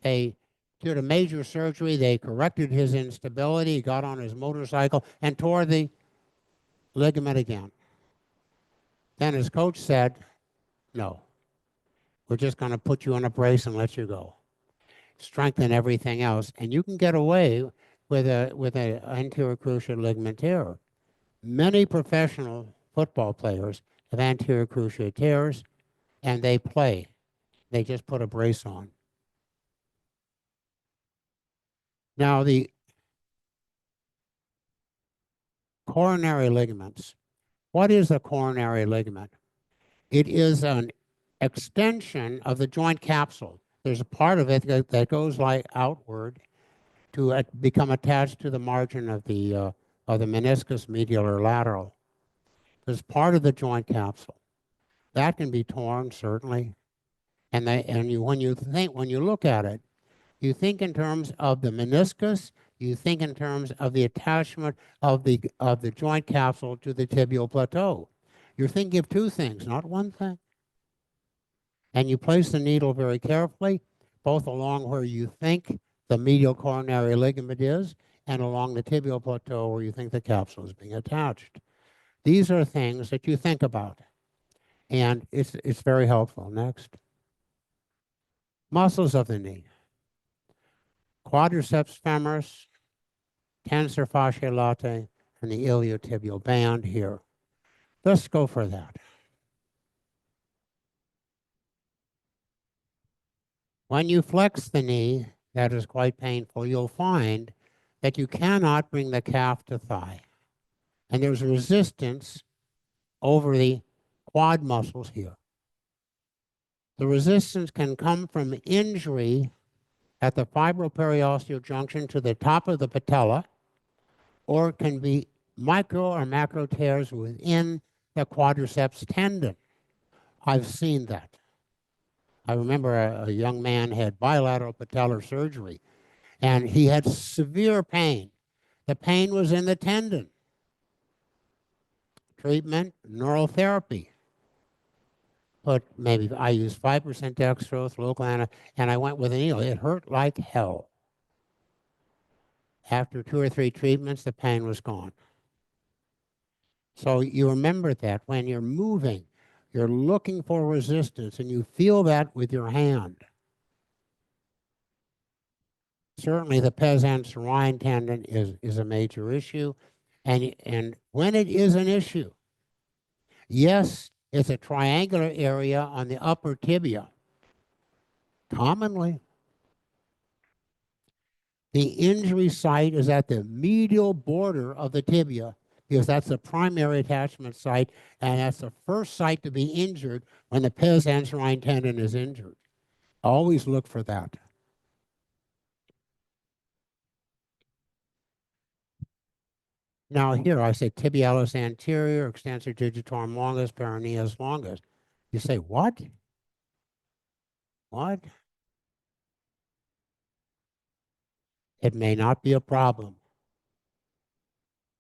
they did a major surgery. They corrected his instability. He got on his motorcycle and tore the ligament again. Then his coach said, no, we're just going to put you on a brace and let you go. Strengthen everything else. And you can get away with an anterior cruciate ligament tear. Many professional football players have anterior cruciate tears, and they play. They just put a brace on. Now, the coronary ligaments. What is a coronary ligament? It is an extension of the joint capsule. There's a part of it that goes like outward to become attached to the margin of the meniscus, medial or lateral. It's part of the joint capsule. That can be torn, certainly. And when you look at it, you think in terms of the meniscus, you think in terms of the attachment of the joint capsule to the tibial plateau. You're thinking of two things, not one thing. And you place the needle very carefully, both along where you think the medial coronary ligament is and along the tibial plateau where you think the capsule is being attached. These are things that you think about, and it's very helpful. Next. Muscles of the knee. Quadriceps femoris, tensor fasciae latae, and the iliotibial band here. Let's go for that. When you flex the knee, that is quite painful, you'll find that you cannot bring the calf to thigh. And there's resistance over the quad muscles here. The resistance can come from injury at the fibroperiosteal junction to the top of the patella, or it can be micro or macro tears within the quadriceps tendon. I've seen that. I remember a young man had bilateral patellar surgery, and he had severe pain. The pain was in the tendon. Treatment, neural therapy. But maybe I used 5% dextrose, local and I went with a needle. It hurt like hell. After 2 or 3 treatments, the pain was gone. So you remember that when you're moving, you're looking for resistance, and you feel that with your hand. Certainly the pes anserine tendon is a major issue. And when it is an issue, yes, it's a triangular area on the upper tibia. Commonly, the injury site is at the medial border of the tibia, because that's the primary attachment site, and that's the first site to be injured when the pes anserine tendon is injured. Always look for that. Now here I say tibialis anterior, extensor digitorum longus, peroneus longus. You say, what? What? It may not be a problem,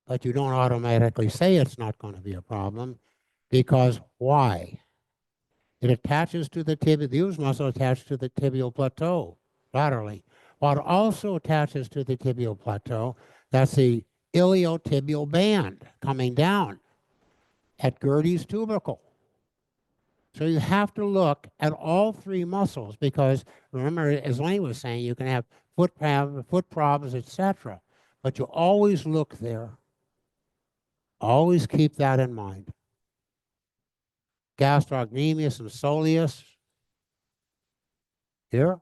but you don't automatically say it's not going to be a problem, because why? It attaches to the tibia, the Hughes muscle attaches to the tibial plateau laterally. What also attaches to the tibial plateau, that's the iliotibial band coming down at Gerdy's tubercle. So you have to look at all three muscles, because remember, as Lane was saying, you can have foot problems, etc. But you always look there. Always keep that in mind. Gastrocnemius and soleus. Here.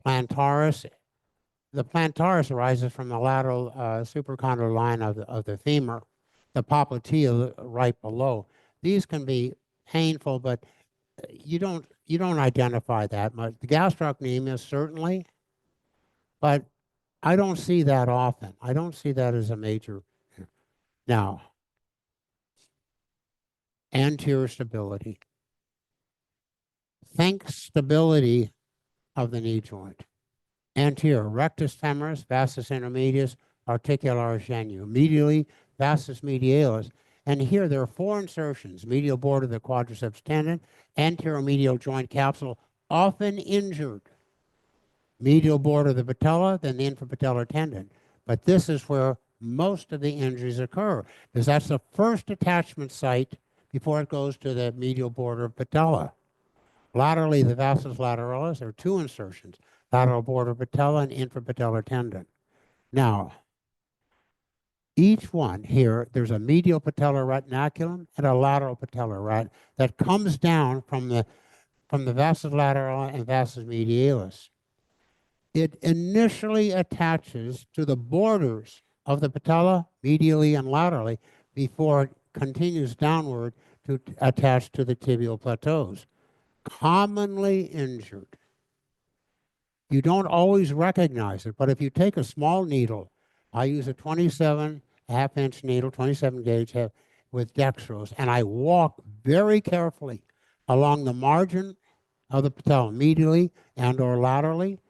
Plantaris. The plantaris arises from the lateral supracondylar line of the femur. The popliteal right below. These can be painful, but you don't identify that much. The gastrocnemius certainly, but I don't see that often. I don't see that as a major. Now, anterior stability. Think stability of the knee joint. Anterior, rectus femoris, vastus intermedius, articularis genu. Medially, vastus medialis. And here there are 4 insertions: medial border of the quadriceps tendon, anterior medial joint capsule, often injured. Medial border of the patella, then the infrapatellar tendon. But this is where most of the injuries occur, because that's the first attachment site before it goes to the medial border of patella. Laterally, the vastus lateralis, there are 2 insertions: lateral border of patella and infrapatellar tendon. Now, each one here, there's a medial patellar retinaculum and a lateral patellar ret that comes down from the vastus lateralis and vastus medialis. It initially attaches to the borders of the patella, medially and laterally, before it continues downward to attach to the tibial plateaus. Commonly injured. You don't always recognize it, but if you take a small needle, I use a 27.5-inch needle, 27 gauge with dextrose, and I walk very carefully along the margin of the patella, medially and or laterally,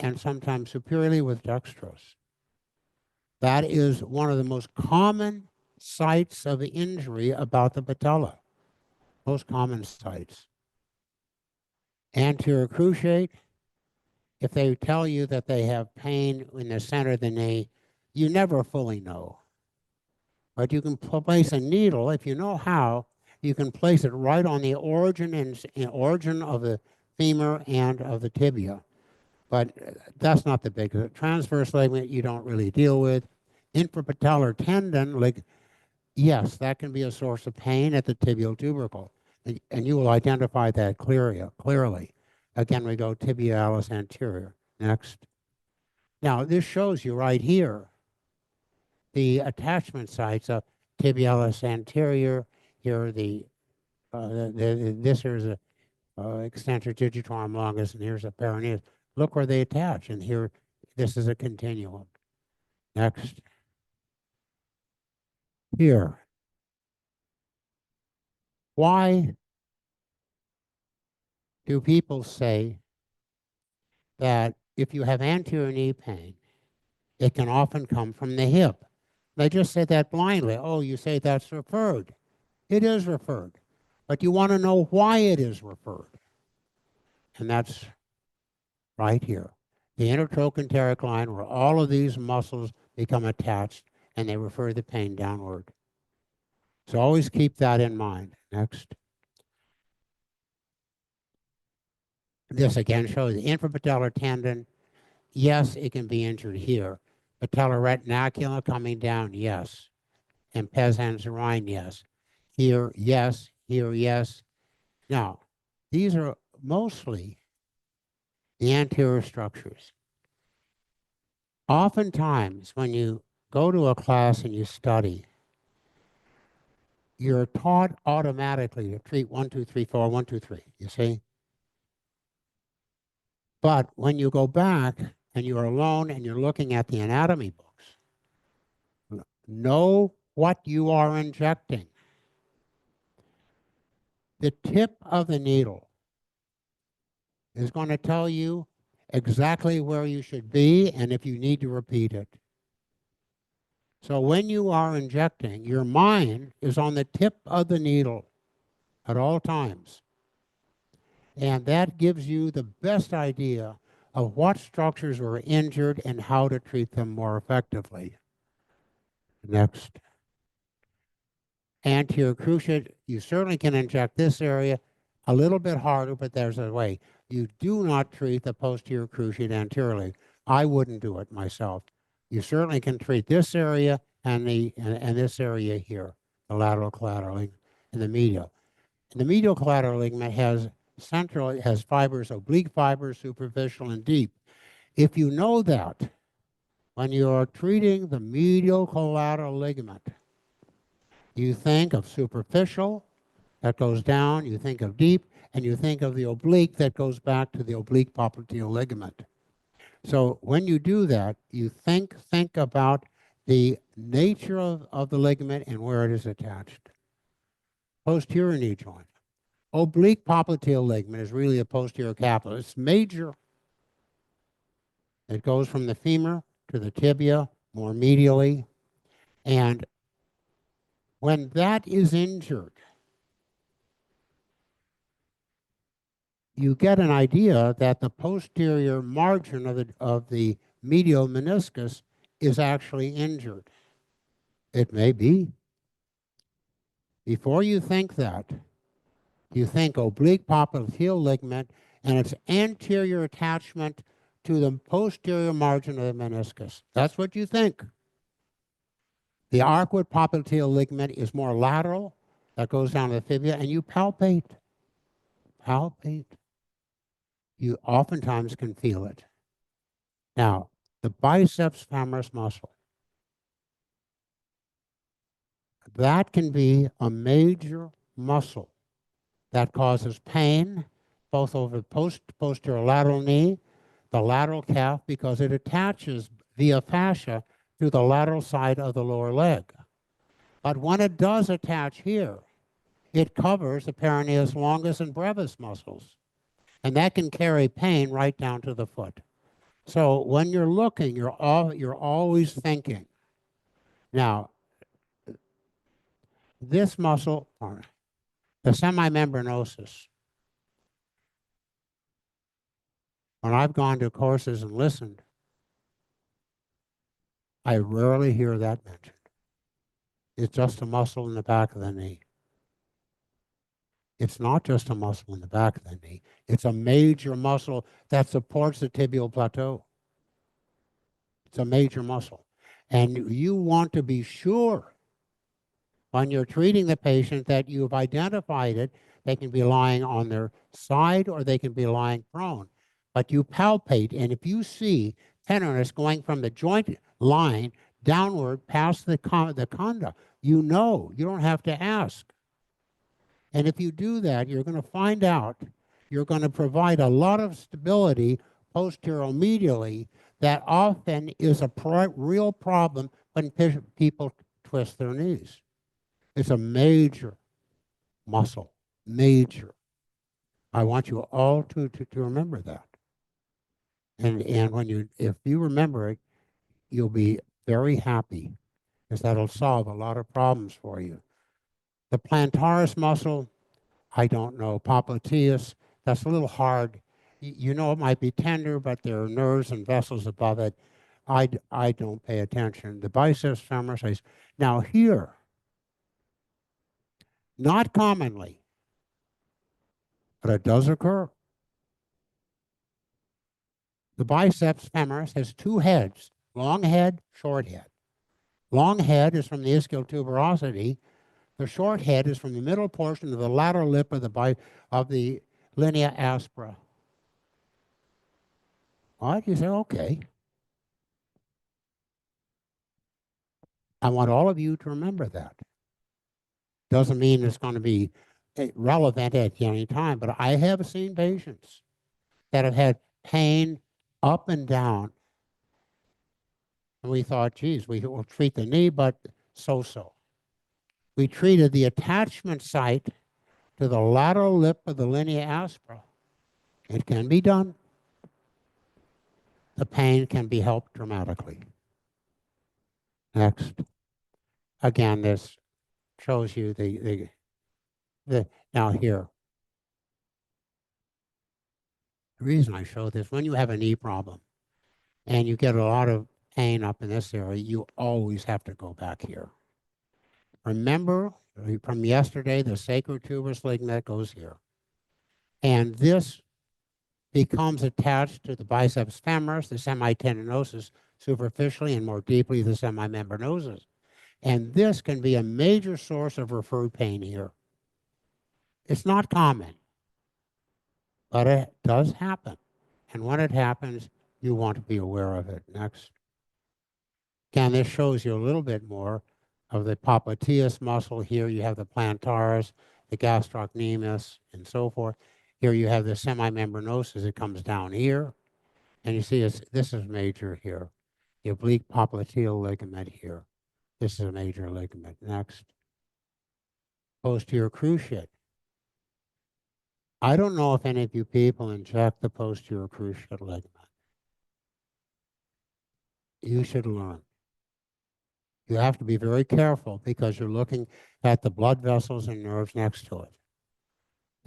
and sometimes superiorly with dextrose. That is one of the most common sites of injury about the patella. Most common sites. Anterior cruciate. If they tell you that they have pain in the center of the knee, you never fully know. But you can place a needle, if you know how, you can place it right on the origin of the femur and of the tibia. But that's not the biggest. Transverse ligament you don't really deal with. Infrapatellar tendon, like, yes, that can be a source of pain at the tibial tubercle. And you will identify that clearly. Again, we go tibialis anterior. Next. Now, this shows you right here the attachment sites of tibialis anterior. Here, this here's a extensor digitorum longus, and here's a peroneus. Look where they attach, and here, this is a continuum. Next. Here. Why do people say that if you have anterior knee pain, it can often come from the hip? They just say that blindly. Oh, you say that's referred. It is referred. But you want to know why it is referred. And that's right here. The intertrochanteric line, where all of these muscles become attached and they refer the pain downward. So always keep that in mind. Next. This again shows the infrapatellar tendon. Yes, it can be injured here. Patellar retinaculum coming down, yes. And pes anserine, yes. Here, yes. Here, yes. Now, these are mostly the anterior structures. Oftentimes, when you go to a class and you study, you're taught automatically to treat 1, 2, 3, 4, 1, 2, 3, you see? But when you go back and you're alone and you're looking at the anatomy books, know what you are injecting. The tip of the needle is going to tell you exactly where you should be and if you need to repeat it. So when you are injecting, your mind is on the tip of the needle at all times. And that gives you the best idea of what structures were injured and how to treat them more effectively. Next. Anterior cruciate, you certainly can inject this area a little bit harder, but there's a way. You do not treat the posterior cruciate anteriorly. I wouldn't do it myself. You certainly can treat this area and this area here, the lateral collateral ligament and the medial. And the medial collateral ligament has it has fibers, oblique fibers, superficial and deep. If you know that, when you are treating the medial collateral ligament, you think of superficial, that goes down, you think of deep, and you think of the oblique that goes back to the oblique popliteal ligament. So when you do that, you think about the nature of the ligament and where it is attached. Posterior knee joint. Oblique popliteal ligament is really a posterior capsule. It's major. It goes from the femur to the tibia, more medially. And when that is injured, you get an idea that the posterior margin of the medial meniscus is actually injured. It may be. Before you think that, you think oblique popliteal ligament and its anterior attachment to the posterior margin of the meniscus. That's what you think. The arcuate popliteal ligament is more lateral. That goes down to the fibula, and you palpate. Palpate. You oftentimes can feel it. Now, the biceps femoris muscle. That can be a major muscle that causes pain, both over the posterior lateral knee, the lateral calf, because it attaches via fascia to the lateral side of the lower leg. But when it does attach here, it covers the peroneus longus and brevis muscles. And that can carry pain right down to the foot. So when you're looking, you're always thinking. Now, this muscle, the semimembranosus, when I've gone to courses and listened, I rarely hear that mentioned. It's just a muscle in the back of the knee. It's not just a muscle in the back of the knee. It's a major muscle that supports the tibial plateau. It's a major muscle. And you want to be sure when you're treating the patient that you've identified it. They can be lying on their side or they can be lying prone. But you palpate, and if you see tenderness going from the joint line downward past the conda, you know, you don't have to ask. And if you do that, you're going to find out, you're going to provide a lot of stability posteromedially that often is a real problem when people twist their knees. It's a major muscle, major. I want you all to remember that. And when if you remember it, you'll be very happy, because that'll solve a lot of problems for you. The plantaris muscle, I don't know. Popliteus, that's a little hard. You know it might be tender, but there are nerves and vessels above it. I don't pay attention. The biceps femoris. Now here, not commonly, but it does occur. The biceps femoris has two heads, long head, short head. Long head is from the ischial tuberosity. The short head is from the middle portion of the lateral lip of the linea aspera. What? You say, okay. I want all of you to remember that. Doesn't mean it's going to be relevant at any time, but I have seen patients that have had pain up and down And we thought, geez, we will treat the knee, but so-so. We treated the attachment site to the lateral lip of the linea aspera. It can be done. The pain can be helped dramatically. Next. Again, this shows you the now here. The reason I show this, when you have a knee problem and you get a lot of pain up in this area, you always have to go back here. Remember from yesterday, the sacrotuberous ligament goes here. And this becomes attached to the biceps femoris, the semitendinosus superficially, and more deeply the semimembranosus. And this can be a major source of referred pain here. It's not common, but it does happen. And when it happens, you want to be aware of it. Next. Again, this shows you a little bit more of the popliteus muscle. Here you have the plantaris, the gastrocnemius, and so forth. Here you have the semimembranosus. It comes down here. And you see this is major here. The oblique popliteal ligament here. This is a major ligament. Next. Posterior cruciate. I don't know if any of you people inject the posterior cruciate ligament. You should learn. You have to be very careful because you're looking at the blood vessels and nerves next to it.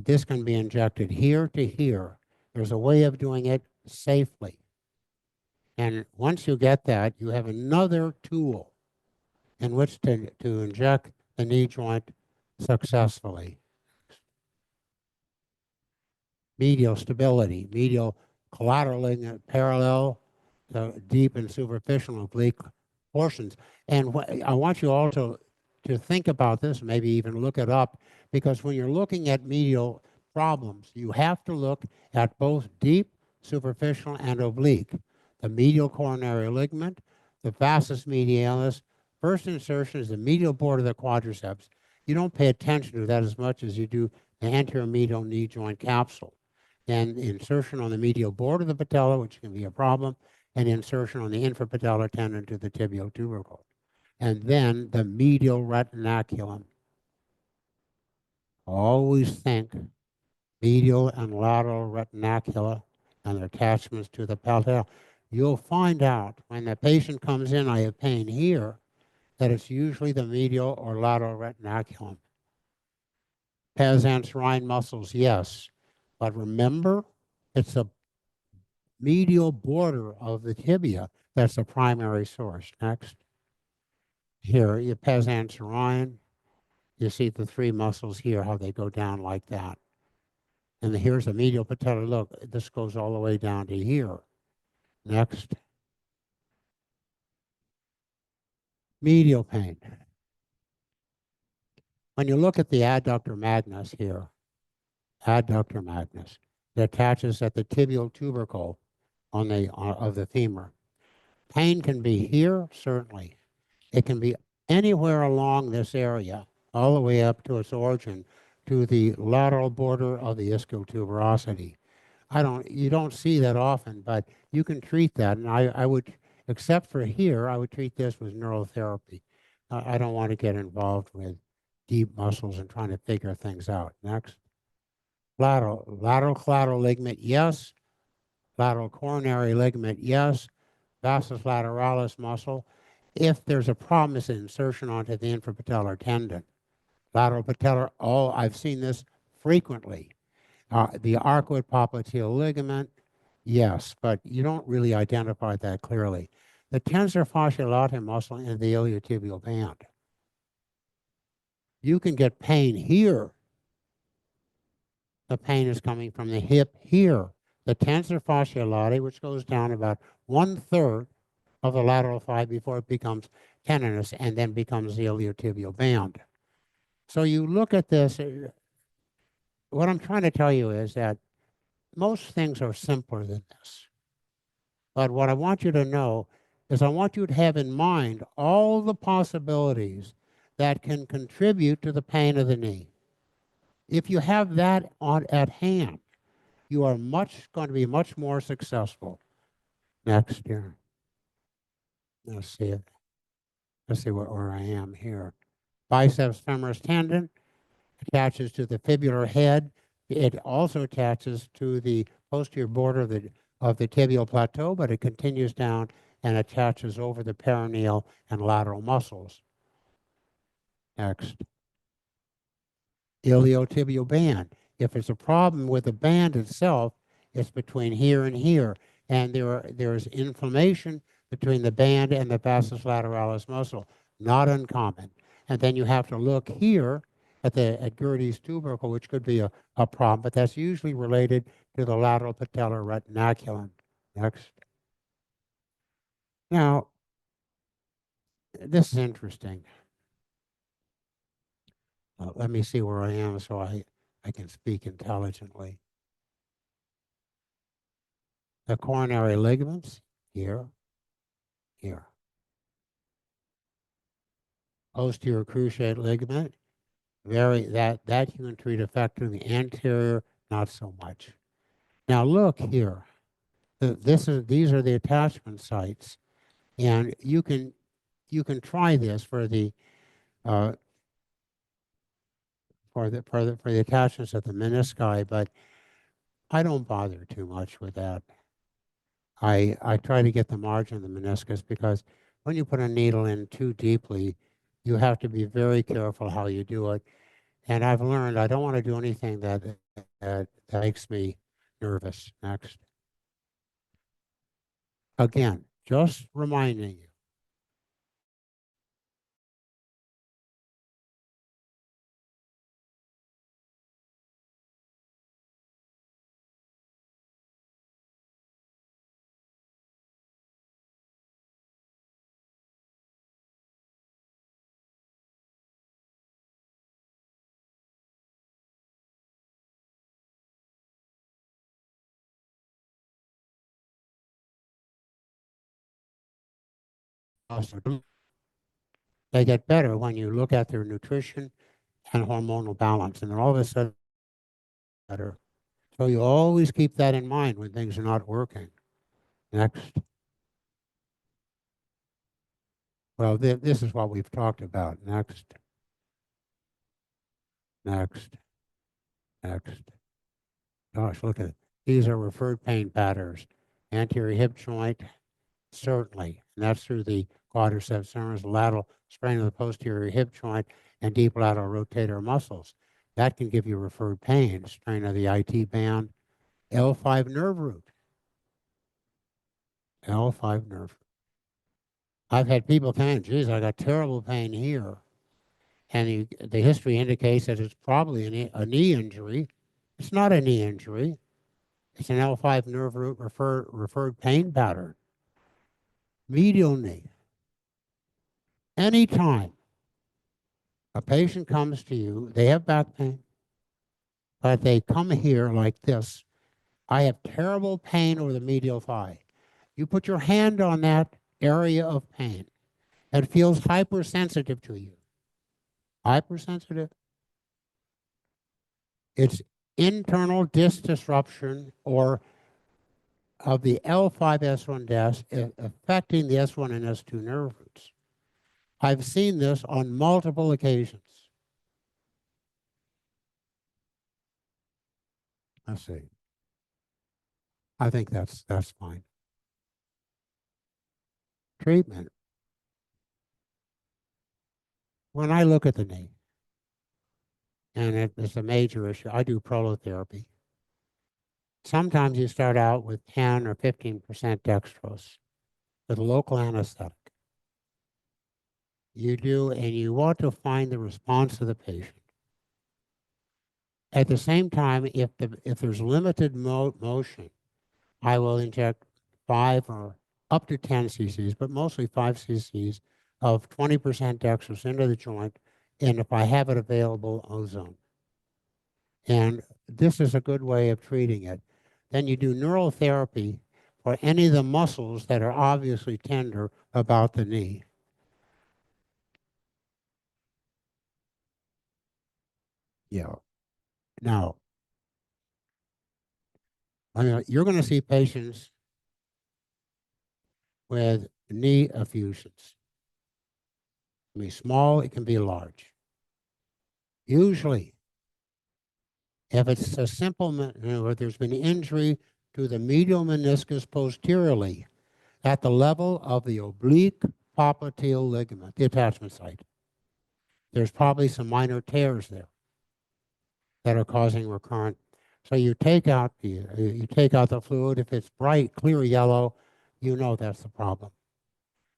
This can be injected here to here. There's a way of doing it safely. And once you get that, you have another tool in which to inject the knee joint successfully. Medial stability, medial collateral ligament parallel, the deep and superficial oblique portions. And I want you also to think about this, maybe even look it up, because when you're looking at medial problems, you have to look at both deep, superficial, and oblique. The medial coronary ligament, the vastus medialis. First insertion is the medial border of the quadriceps. You don't pay attention to that as much as you do the anterior medial knee joint capsule. Then insertion on the medial border of the patella, which can be a problem, and insertion on the infrapatellar tendon to the tibial tubercle. And then the medial retinaculum. Always think medial and lateral retinacula and their attachments to the patella. You'll find out when the patient comes in, I have pain here, that it's usually the medial or lateral retinaculum. Pes anserine muscles, yes. But remember, it's the medial border of the tibia that's the primary source. Next. Here, your pes anserine. You see the three muscles here, how they go down like that. And here's the medial patella. Look, this goes all the way down to here. Next. Medial pain. When you look at the adductor magnus here, adductor magnus, it attaches at the tibial tubercle on the of the femur. Pain can be here, certainly. It can be anywhere along this area, all the way up to its origin, to the lateral border of the ischial tuberosity. You don't see that often, but you can treat that. And I would, except for here, I would treat this with neurotherapy. I don't want to get involved with deep muscles and trying to figure things out. Next. Lateral collateral ligament, yes. Lateral coronary ligament, yes. Vastus lateralis muscle. If there's a problem, it's an insertion onto the infrapatellar tendon. Lateral patellar, I've seen this frequently. The arcuate popliteal ligament, yes, but you don't really identify that clearly. The tensor fasciae latae muscle in the iliotibial band. You can get pain here. The pain is coming from the hip here. The tensor fasciae latae, which goes down about 1/3 of the lateral thigh before it becomes tendinous and then becomes the iliotibial band. So you look at this, what I'm trying to tell you is that most things are simpler than this. But what I want you to know is I want you to have in mind all the possibilities that can contribute to the pain of the knee. If you have that at hand, you are going to be much more successful. Next year. let's see it. Let's see where I am here. Biceps femoris tendon attaches to the fibular head. It also attaches to the posterior border of the tibial plateau, but it continues down and attaches over the peroneal and lateral muscles. Next. Iliotibial band. If it's a problem with the band itself, it's between here and here. And there's inflammation between the band and the vastus lateralis muscle. Not uncommon. And then you have to look here at Gerdy's tubercle, which could be a problem, but that's usually related to the lateral patellar retinaculum. Next. Now, this is interesting. Let me see where I am so I can speak intelligently. The coronary ligaments, here. Posterior cruciate ligament, that you can treat effectively. The anterior, not so much. Now look here. These are the attachment sites, and you can try this for the attachments of the menisci, but I don't bother too much with that. I try to get the margin of the meniscus because when you put a needle in too deeply, you have to be very careful how you do it. And I've learned I don't want to do anything that makes me nervous. Next. Again, just reminding you. They get better when you look at their nutrition and hormonal balance, and then all of a sudden better. So you always keep that in mind when things are not working. Next. Well, this is what we've talked about. Next. Gosh, look at it. These are referred pain patterns. Anterior hip joint, certainly. And that's through the quadriceps femoris, lateral strain of the posterior hip joint, and deep lateral rotator muscles. That can give you referred pain, strain of the IT band, L5 nerve root. L5 nerve root. I've had people come in, geez, I got terrible pain here. And the history indicates that it's probably a knee injury. It's not a knee injury. It's an L5 nerve root referred pain pattern. Medial knee. Anytime a patient comes to you, they have back pain, but they come here like this. I have terrible pain over the medial thigh. You put your hand on that area of pain. It feels hypersensitive to you. Hypersensitive. It's internal disc disruption or of the L5-S1 disc affecting the S1 and S2 nerve roots. I've seen this on multiple occasions. Let's see. I think that's fine. Treatment. When I look at the knee, and it's a major issue, I do prolotherapy. Sometimes you start out with 10 or 15% dextrose with local anesthetic. You do, and you want to find the response of the patient. At the same time, if there's limited motion, I will inject 5 or up to 10 cc's, but mostly 5 cc's of 20% dextrose into the joint, and if I have it available, ozone. And this is a good way of treating it. Then you do neural therapy for any of the muscles that are obviously tender about the knee. Yeah. Now, you're going to see patients with knee effusions. It can be small, it can be large. Usually, if it's a simple, there's been injury to the medial meniscus posteriorly at the level of the oblique popliteal ligament, the attachment site. There's probably some minor tears there that are causing recurrent. So you take out the fluid. If it's bright, clear yellow, you know that's the problem.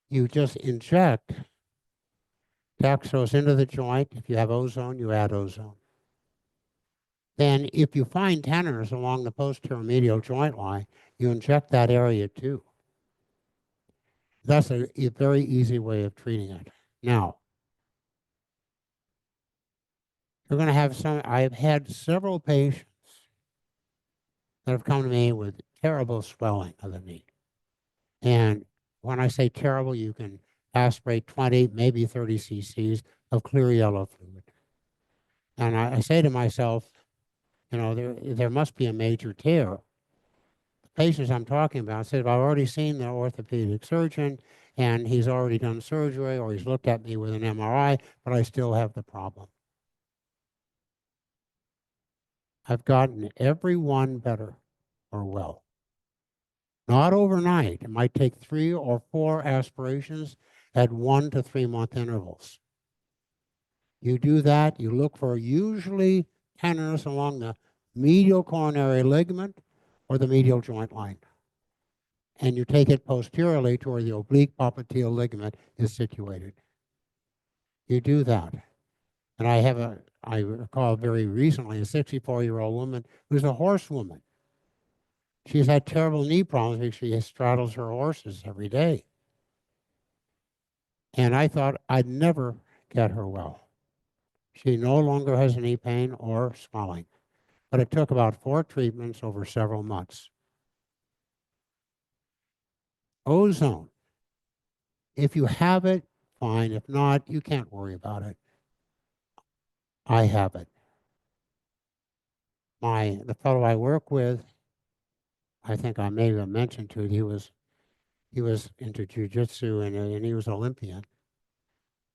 You just inject dextrose into the joint. If you have ozone, you add ozone. Then if you find tenderness along the posterior medial joint line, you inject that area too. That's a very easy way of treating it. Now, you're going to have I've had several patients that have come to me with terrible swelling of the knee. And when I say terrible, you can aspirate 20, maybe 30 cc's of clear yellow fluid. And I say to myself, there must be a major tear. The patients I'm talking about said, I've already seen the orthopedic surgeon, and he's already done surgery, or he's looked at me with an MRI, but I still have the problem. I've gotten every one better or well. Not overnight. It might take 3 or 4 aspirations at 1 to 3 month intervals. You do that, you look for usually tenderness along the medial coronary ligament or the medial joint line. And you take it posteriorly to where the oblique popliteal ligament is situated. You do that. And I recall very recently a 64-year-old woman who's a horsewoman. She's had terrible knee problems because she straddles her horses every day. And I thought I'd never get her well. She no longer has knee pain or swelling. But it took about 4 treatments over several months. Ozone. If you have it, fine. If not, you can't worry about it. I have it. The fellow I work with, I think I may have mentioned to it, he was into jiu-jitsu and he was Olympian.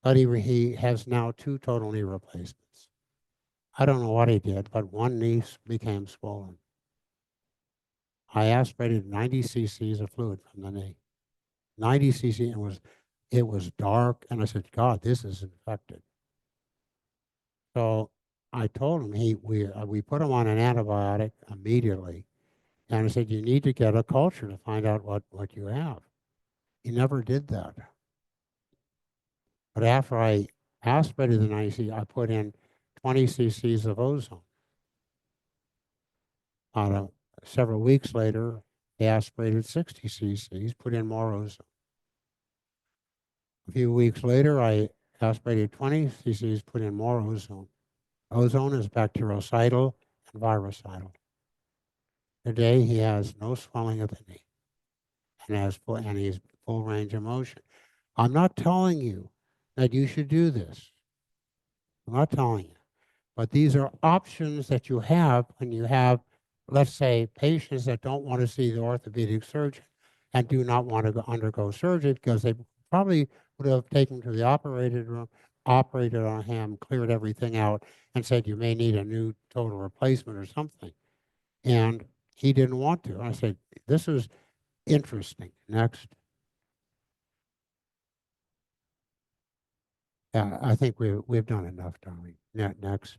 But he has now 2 total knee replacements. I don't know what he did, but one knee became swollen. I aspirated 90 cc's of fluid from the knee. 90 cc, and it was dark, and I said, God, this is infected. So I told him we put him on an antibiotic immediately, and I said, you need to get a culture to find out what you have. He never did that. But after I aspirated the 90 cc, I put in 20 cc's of ozone. Several weeks later, they aspirated 60 cc's, put in more ozone. A few weeks later, I aspirated 20 cc's, put in more ozone. Ozone is bactericidal and virucidal. Today, he has no swelling of the knee and he's full range of motion. I'm not telling you that you should do this. I'm not telling you. But these are options that you have when you have, let's say, patients that don't want to see the orthopedic surgeon and do not want to undergo surgery because they probably would have taken him to the operated room, operated on him, cleared everything out, and said, you may need a new total replacement or something. And he didn't want to. I said, this is interesting. Next. Yeah, I think we've done enough, darling. Next.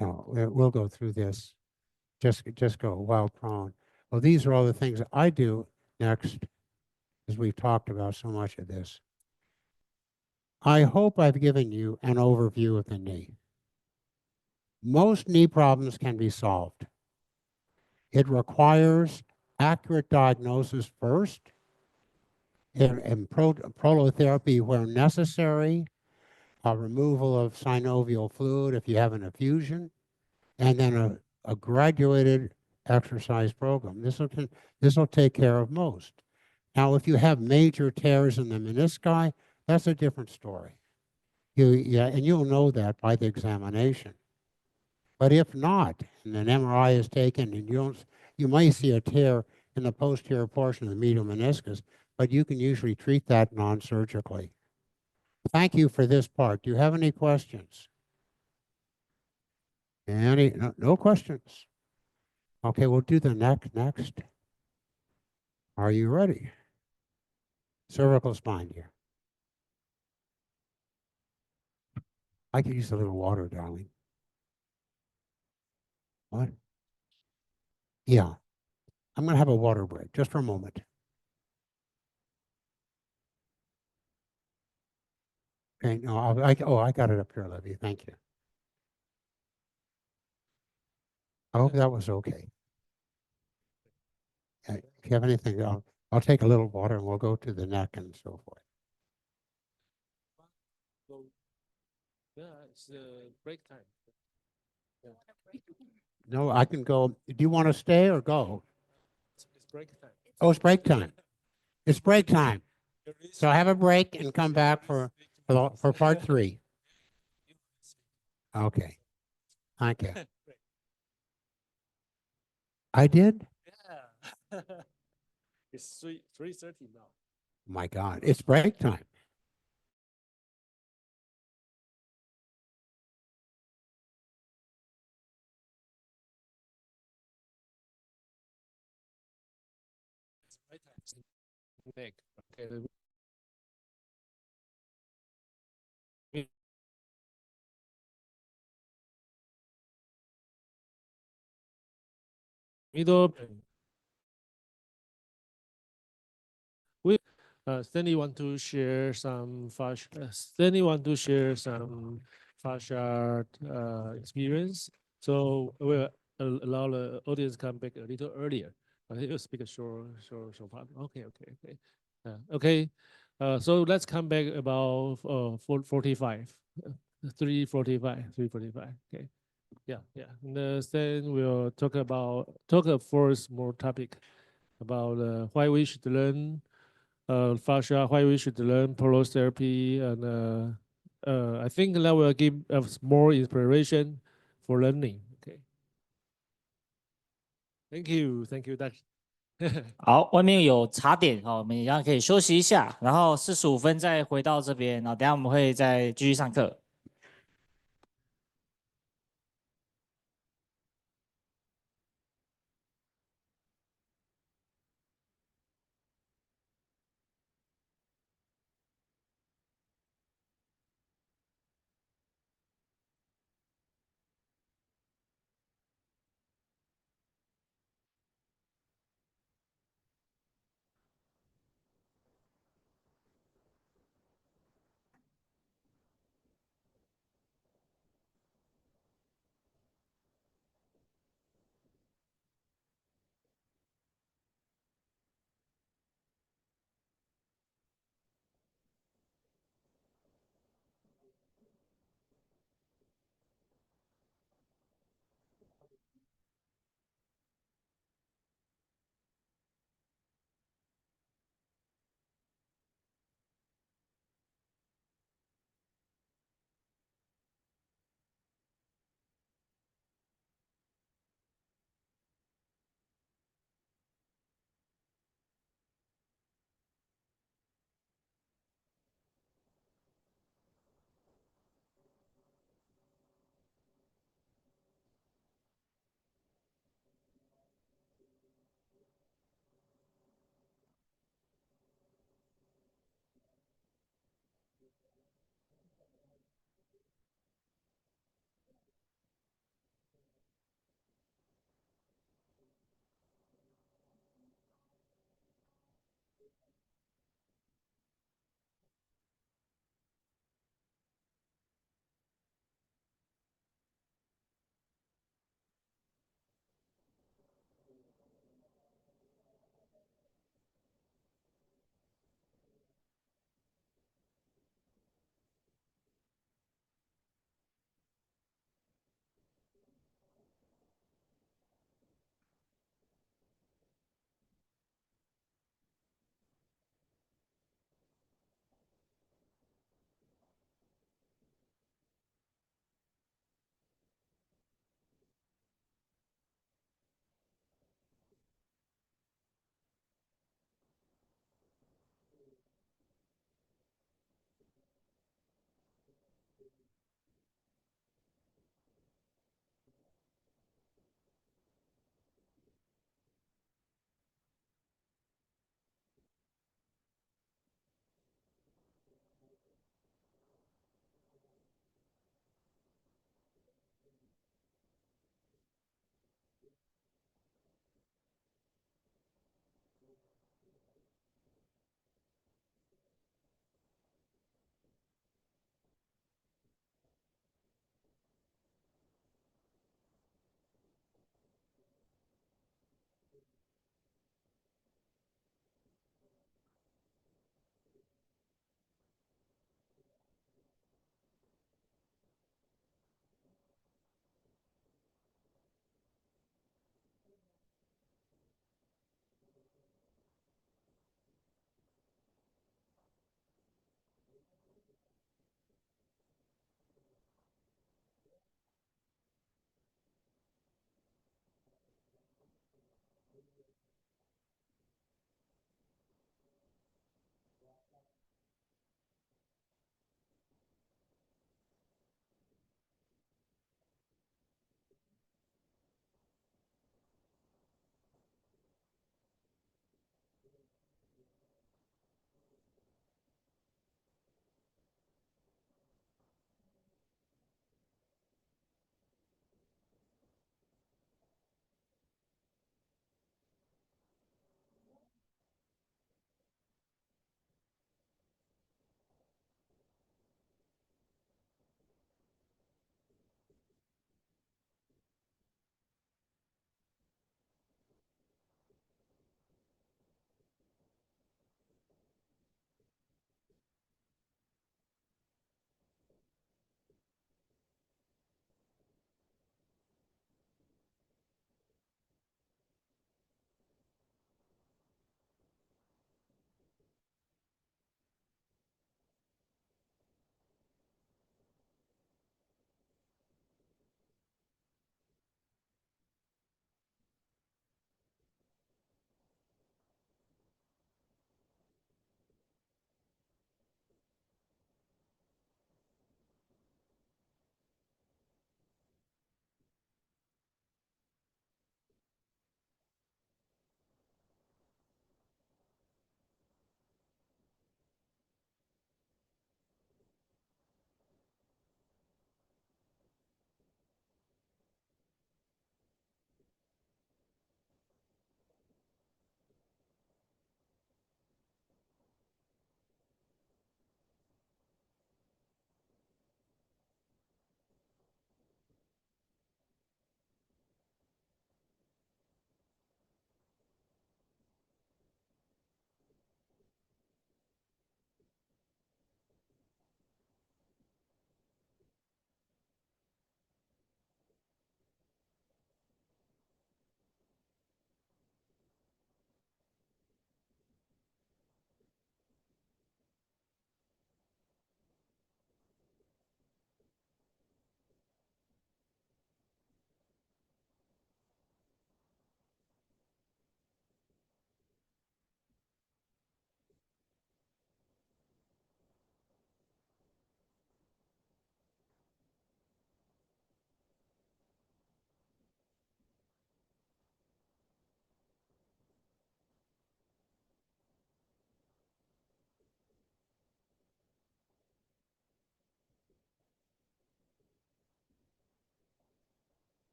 No, we'll go through this. Just go wild prone. Well, these are all the things that I do next, as we've talked about so much of this. I hope I've given you an overview of the knee. Most knee problems can be solved. It requires accurate diagnosis first, and prolotherapy where necessary, removal of synovial fluid if you have an effusion, and then a graduated exercise program. This will take care of most. Now, if you have major tears in the menisci, that's a different story. And you'll know that by the examination. But if not, and an MRI is taken, and you might see a tear in the posterior portion of the medial meniscus, but you can usually treat that non-surgically. Thank you for this part. Do you have any questions? No questions. Okay, we'll do the neck next. Are you ready? Cervical spine here. I could use a little water, darling. What? Yeah. I'm going to have a water break just for a moment. Okay, no, I got it up here, Olivia. Thank you. I hope that was okay. If you have anything, I'll take a little water and we'll go to the neck and so forth. Yeah, it's break time. Yeah. No, I can go. Do you want to stay or go? It's break time. Oh, it's break time. It's break time. So have a break and come back for part 3. Okay. Thank you. I did? Yeah. It's 3:30 now. My God, it's break time. Neck. Okay. Middle. Stanley want to share some fascia. Stanley want to share some fascia experience. So we'll allow the audience come back a little earlier. I think you'll speak a short part. Okay. Okay. So let's come back about 45, 3:45. Okay. Yeah. And then we'll talk first more topic about why we should learn fascia, why we should learn Polos therapy, and I think that will give us more inspiration for learning. Okay. Thank you, Dr. 好，外面有茶点哦，我们一样可以休息一下，然后45分再回到这边，然后等下我们会再继续上课。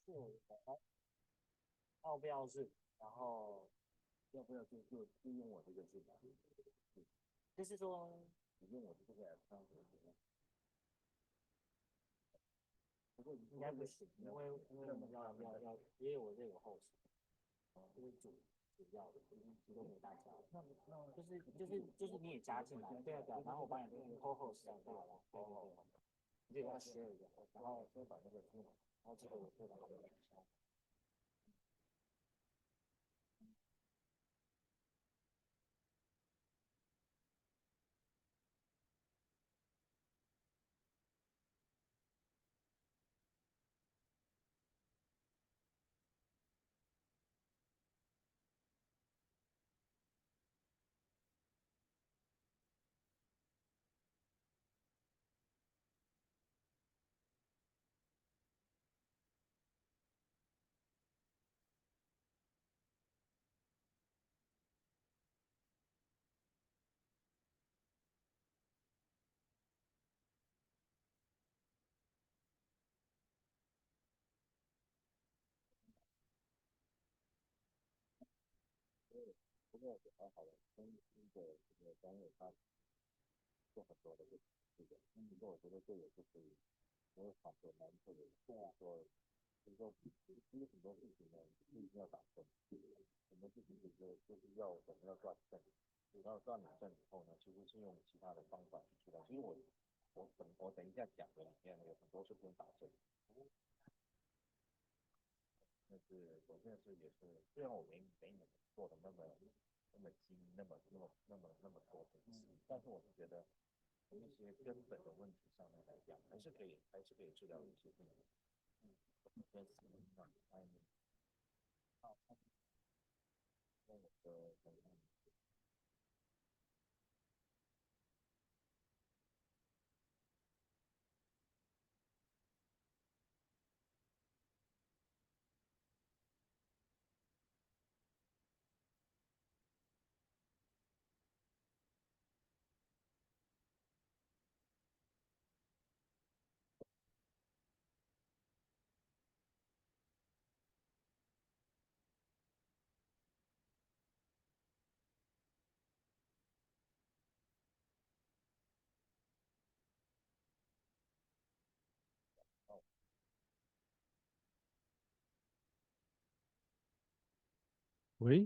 是奥标是，然后要不要就用我这个字吧？就是说你用我这个当做什么？不过应该不行，因为我们要，因为我这个后续，就是主要的，提供给大家。就是你也加进来，对啊对啊，然后我把你的 co-host 加进来了，对，你就要 share 一个，然后再把那个然后这个我会把它们。不过也还好了，跟这个专业他做很多的这个，不过我觉得这也是可以，没有场合难特别说，就是说，其实很多事情呢，不一定要打分，很多事情就是要我们要赚证，然后赚了证以后呢，其实是用其他的方法去出来。其实我等一下讲的里面呢，有很多是不用打证。但是首先是也是，虽然我没你们做的那么精，那么多东西，但是我是觉得从一些根本的问题上面来讲，还是可以治疗一些病人。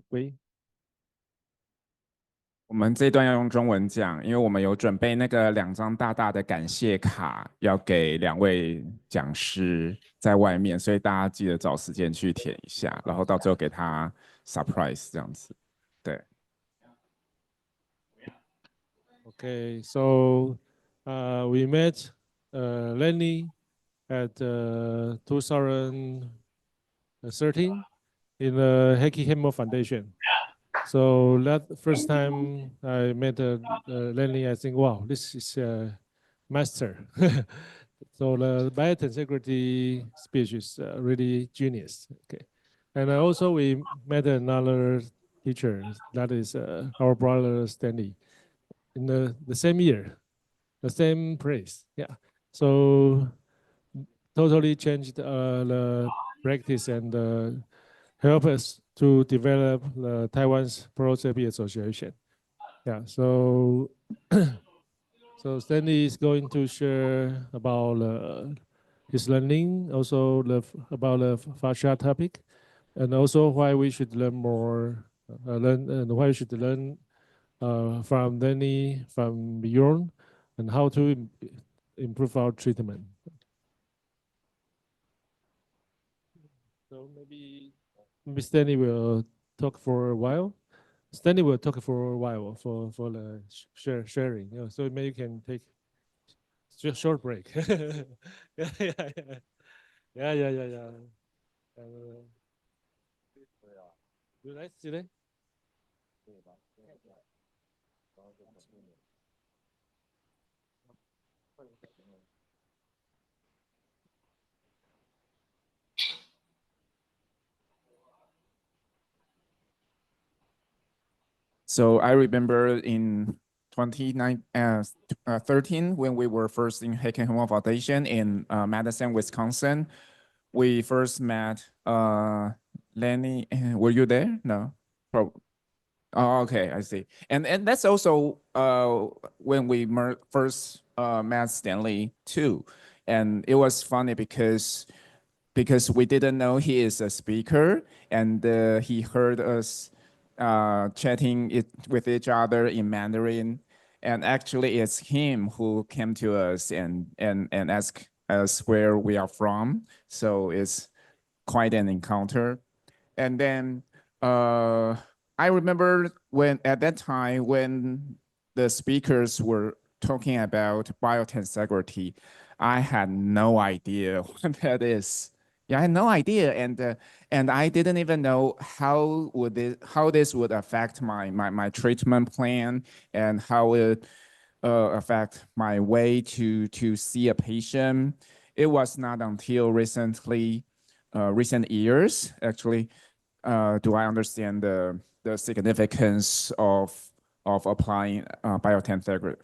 喂，我们这一段要用中文讲，因为我们有准备那个2张大大的感谢卡，要给2位讲师在外面，所以大家记得找时间去填一下，然后到最后给他 surprise 这样子。对。Okay, so we met Lenny at 2013 in the Heikki Hemmo Foundation. So that first time I met Lenny, I think, wow, this is a master. So the biointegrity speech is really genius. Okay, and also we met another teacher, that is our brother Stanley, in the same year, the same place. Yeah, so totally changed the practice and help us to develop the Taiwan's Pro-CP Association. Yeah, so so Stanley is going to share about his learning, also about the fascia topic, and also why we should learn more, why we should learn from Lenny, from Bjorn, and how to improve our treatment. So maybe Stanley will talk for a while. Stanley will talk for a while for the sharing. You know, so maybe you can take short break. Yeah. 有来几嘞？ So I remember in 2013 when we were first in Heikki Hemmo Foundation in Madison, Wisconsin, we first met, Lenny, were you there? No. Oh, okay, I see. And that's also when we first met Stanley too. And it was funny because we didn't know he is a speaker, and he heard us chatting with each other in Mandarin. And actually it's him who came to us and asked us where we are from. So it's quite an encounter. And then I remember at that time when the speakers were talking about biotensegrity, I had no idea what that is. Yeah, I had no idea, and I didn't even know how this would affect my treatment plan and how it affect my way to see a patient. It was not until recent years actually do I understand the significance of applying biotensegrity.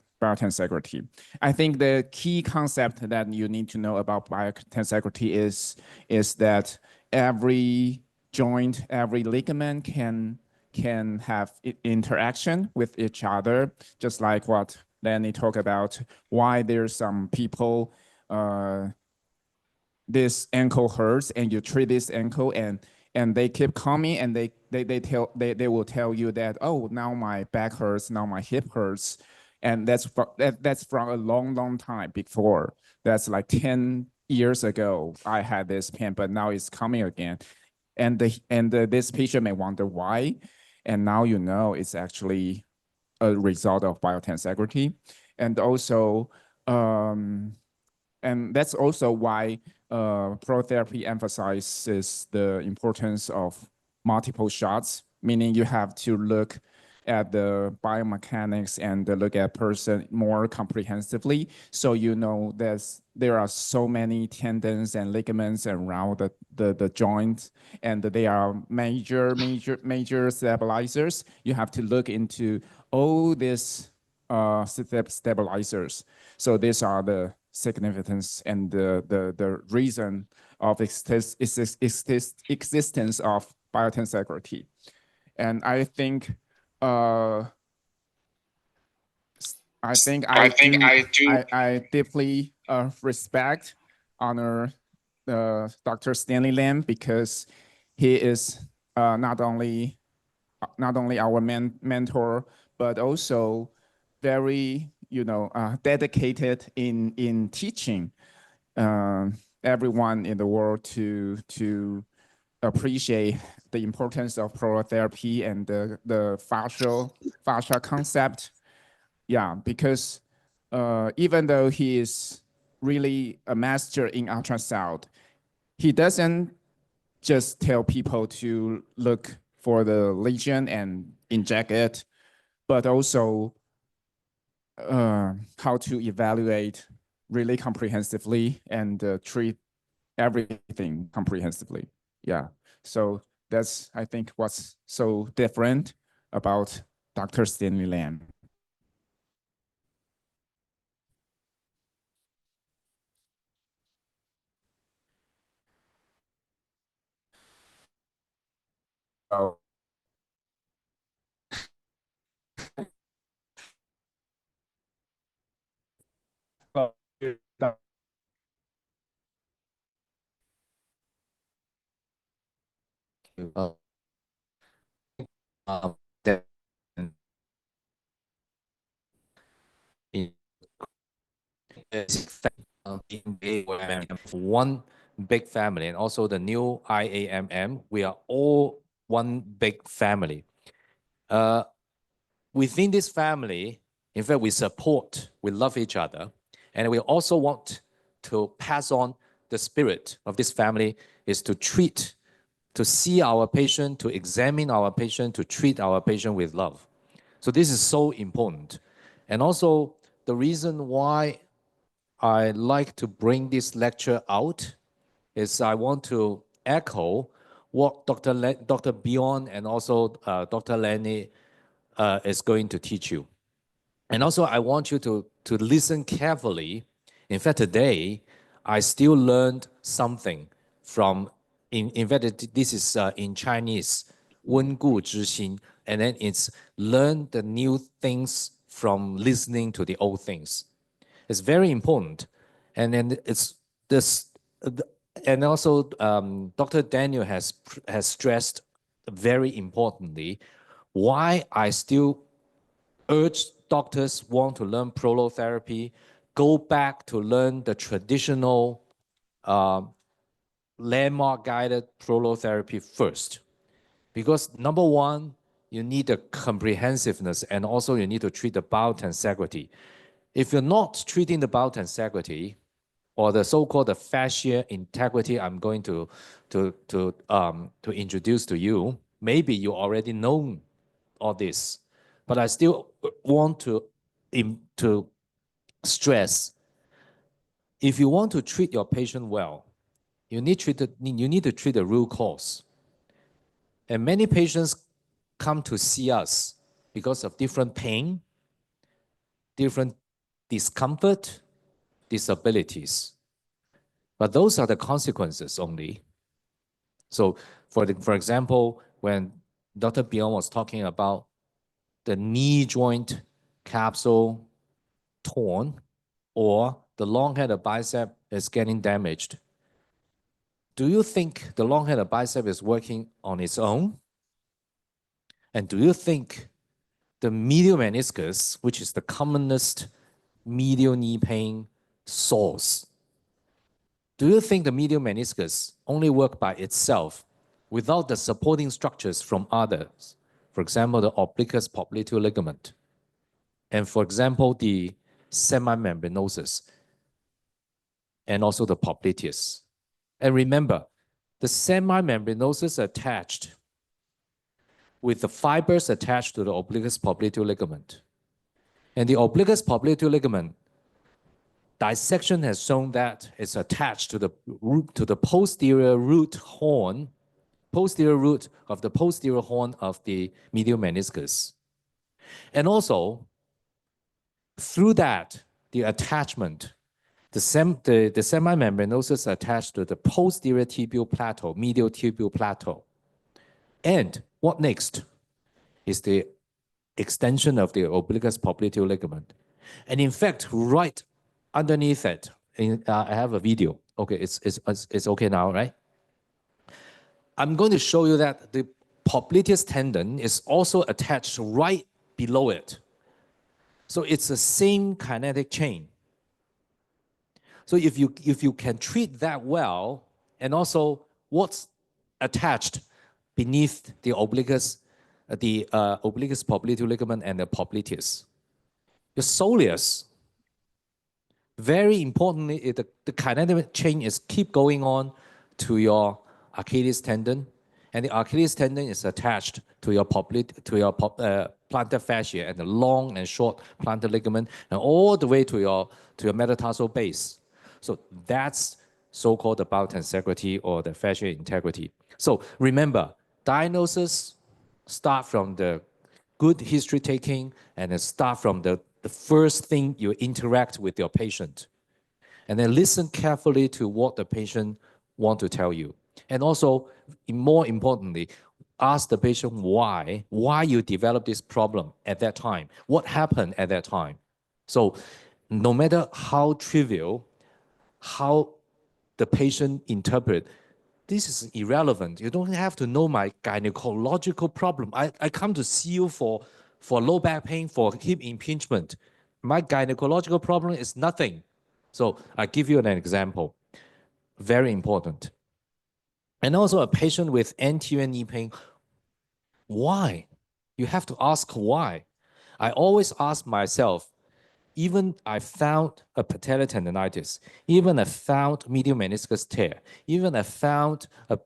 I think the key concept that you need to know about biotensegrity is that every joint, every ligament can have interaction with each other, just like what Lenny talked about, why there's some people this ankle hurts and you treat this ankle and they keep coming and they will tell you that, oh, now my back hurts, now my hip hurts. And that's from a long time before. That's like 10 years ago, I had this pain, but now it's coming again. And this patient may wonder why. And now you know it's actually a result of biotensegrity. And also, and that's also why protherapy emphasizes the importance of multiple shots, meaning you have to look at the biomechanics and look at person more comprehensively. So you know there are so many tendons and ligaments around the joint, and they are major stabilizers. You have to look into all these stabilizers. So these are the significance and the reason of existence of biotensegrity. And I think I deeply respect, honor Dr. Stanley Lam, because he is not only our mentor, but also very dedicated in teaching everyone in the world to appreciate the importance of prolotherapy and the fascia concept. Yeah, because even though he is really a master in ultrasound, he doesn't just tell people to look for the lesion and inject it, but also how to evaluate really comprehensively and treat everything comprehensively. Yeah, so that's, I think, what's so different about Dr. Stanley Lam. Oh. One big family, and also the new IAMM, we are all one big family. Within this family, in fact, we support, we love each other, and we also want to pass on the spirit of this family is to treat, to see our patient, to examine our patient, to treat our patient with love. So this is so important. And also the reason why I like to bring this lecture out is I want to echo what Dr. Bjorn and also Dr. Lenny is going to teach you. And also I want you to listen carefully. In fact, today, I still learned something from, in fact, this is in Chinese, 温故知新, and then it's learn the new things from listening to the old things. It's very important. And then it's this, and also Dr. Daniel has stressed very importantly why I still urge doctors want to learn prolotherapy, go back to learn the traditional landmark guided prolotherapy first. Because number one, you need the comprehensiveness and also you need to treat the biotensegrity. If you're not treating the biotensegrity or the so-called the fascia integrity I'm going to introduce to you, maybe you already know all this, but I still want to stress, if you want to treat your patient well, you need to treat the root cause. And many patients come to see us because of different pain, different discomfort, disabilities. But those are the consequences only. So for example, when Dr. Beyond was talking about the knee joint capsule torn or the long-headed bicep is getting damaged, do you think the long-headed bicep is working on its own? And do you think the medial meniscus, which is the commonest medial knee pain source, do you think the medial meniscus only work by itself without the supporting structures from others? For example, the obliquus popliteal ligament. And for example, the semimembranosus and also the popliteus. And remember, the semimembranosus attached with the fibers attached to the obliquus popliteal ligament. And the obliquus popliteal ligament dissection has shown that it's attached to the root, to the posterior root horn, posterior root of the posterior horn of the medial meniscus. And also, through that, the attachment, the semimembranosus attached to the posterior tibial plateau, medial tibial plateau. And what next is the extension of the obliquus popliteal ligament. And in fact, right underneath it, I have a video. Okay, it's okay now, right? I'm going to show you that the popliteus tendon is also attached right below it. So it's the same kinetic chain. So if you can treat that well, and also what's attached beneath the obliquus popliteal ligament and the popliteus, the soleus. Very importantly, the kinetic chain is keep going on to your Achilles tendon, and the Achilles tendon is attached to your plantar fascia and the long and short plantar ligament, and all the way to your metatarsal base. So that's so-called the biotensegrity or the fascia integrity. So remember, diagnosis start from the good history taking, and then start from the first thing you interact with your patient. And then listen carefully to what the patient want to tell you. And also, more importantly, ask the patient why you developed this problem at that time. What happened at that time? So no matter how trivial, how the patient interpret, this is irrelevant. You don't have to know my gynecological problem. I come to see you for low back pain, for hip impingement. My gynecological problem is nothing. So I give you an example. Very important. And also a patient with anterior knee pain. Why? You have to ask why. I always ask myself, even I found a patellar tendonitis, even I found medial meniscus tear, even I found a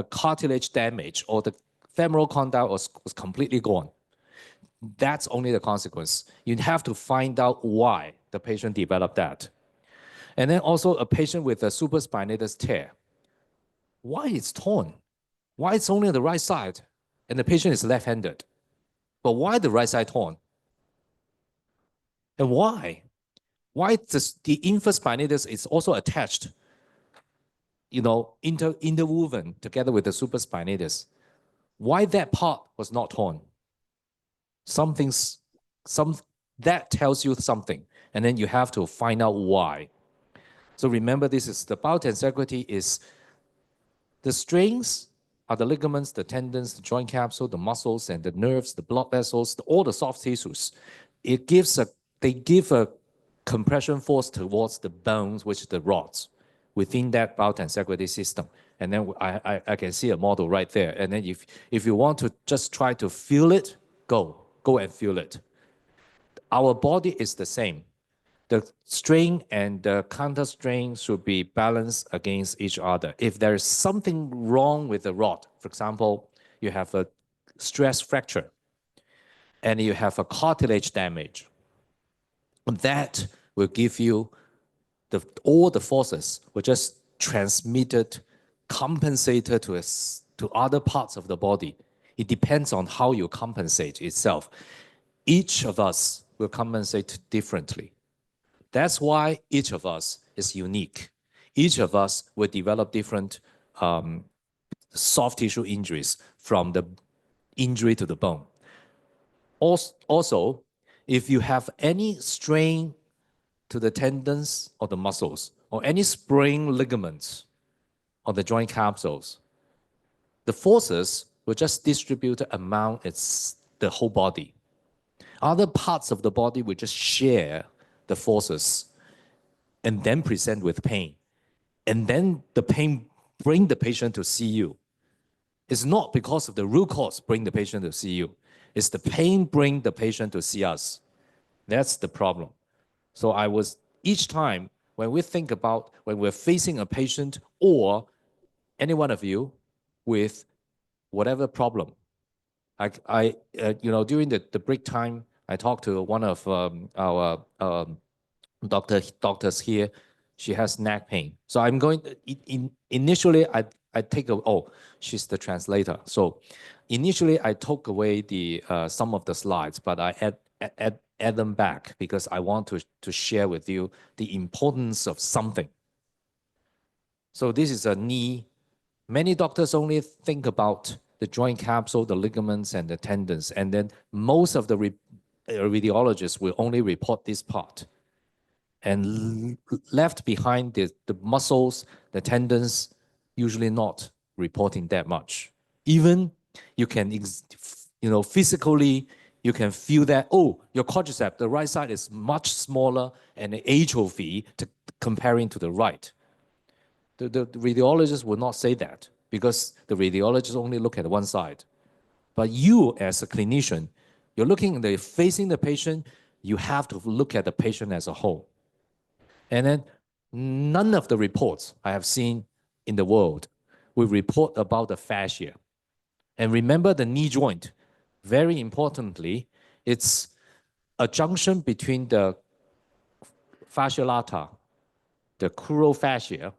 cartilage damage, or the femoral condyle was completely gone. That's only the consequence. You have to find out why the patient developed that. And then also a patient with a supraspinatus tear. Why it's torn? Why it's only on the right side? And the patient is left-handed. But why the right side torn? And why? Why the infraspinatus is also attached interwoven together with the supraspinatus. Why that part was not torn? That tells you something, and then you have to find out why. So remember, this is the biotensegrity is the strings are the ligaments, the tendons, the joint capsule, the muscles, and the nerves, the blood vessels, all the soft tissues. They give a compression force towards the bones, which is the rods, within that biotensegrity system. And then I can see a model right there. And then if you want to just try to feel it, go and feel it. Our body is the same. The strain and the counter strain should be balanced against each other. If there is something wrong with the rod, for example, you have a stress fracture and you have a cartilage damage, that will give you all the forces were just transmitted, compensated to other parts of the body. It depends on how you compensate itself. Each of us will compensate differently. That's why each of us is unique. Each of us will develop different soft tissue injuries from the injury to the bone. Also, if you have any strain to the tendons or the muscles or any sprained ligaments or the joint capsules, the forces will just distribute among the whole body. Other parts of the body will just share the forces and then present with pain. And then the pain bring the patient to see you. It's not because of the root cause bring the patient to see you. It's the pain bring the patient to see us. That's the problem. So each time when we think about when we're facing a patient or any one of you with whatever problem, during the break time, I talked to one of our doctors here. She has neck pain. So I'm going to, initially I take she's the translator. So initially I took away some of the slides, but I add them back because I want to share with you the importance of something. So this is a knee. Many doctors only think about the joint capsule, the ligaments, and the tendons. And then most of the radiologists will only report this part. And left behind the muscles, the tendons, usually not reporting that much. Even you can, physically, you can feel that, your quadriceps, the right side is much smaller and the atrophy comparing to the right. The radiologist will not say that because the radiologist only look at one side. But you as a clinician, you're facing the patient, you have to look at the patient as a whole. And then none of the reports I have seen in the world will report about the fascia. And remember the knee joint, very importantly, it's a junction between the fascia lata, the crural fascia,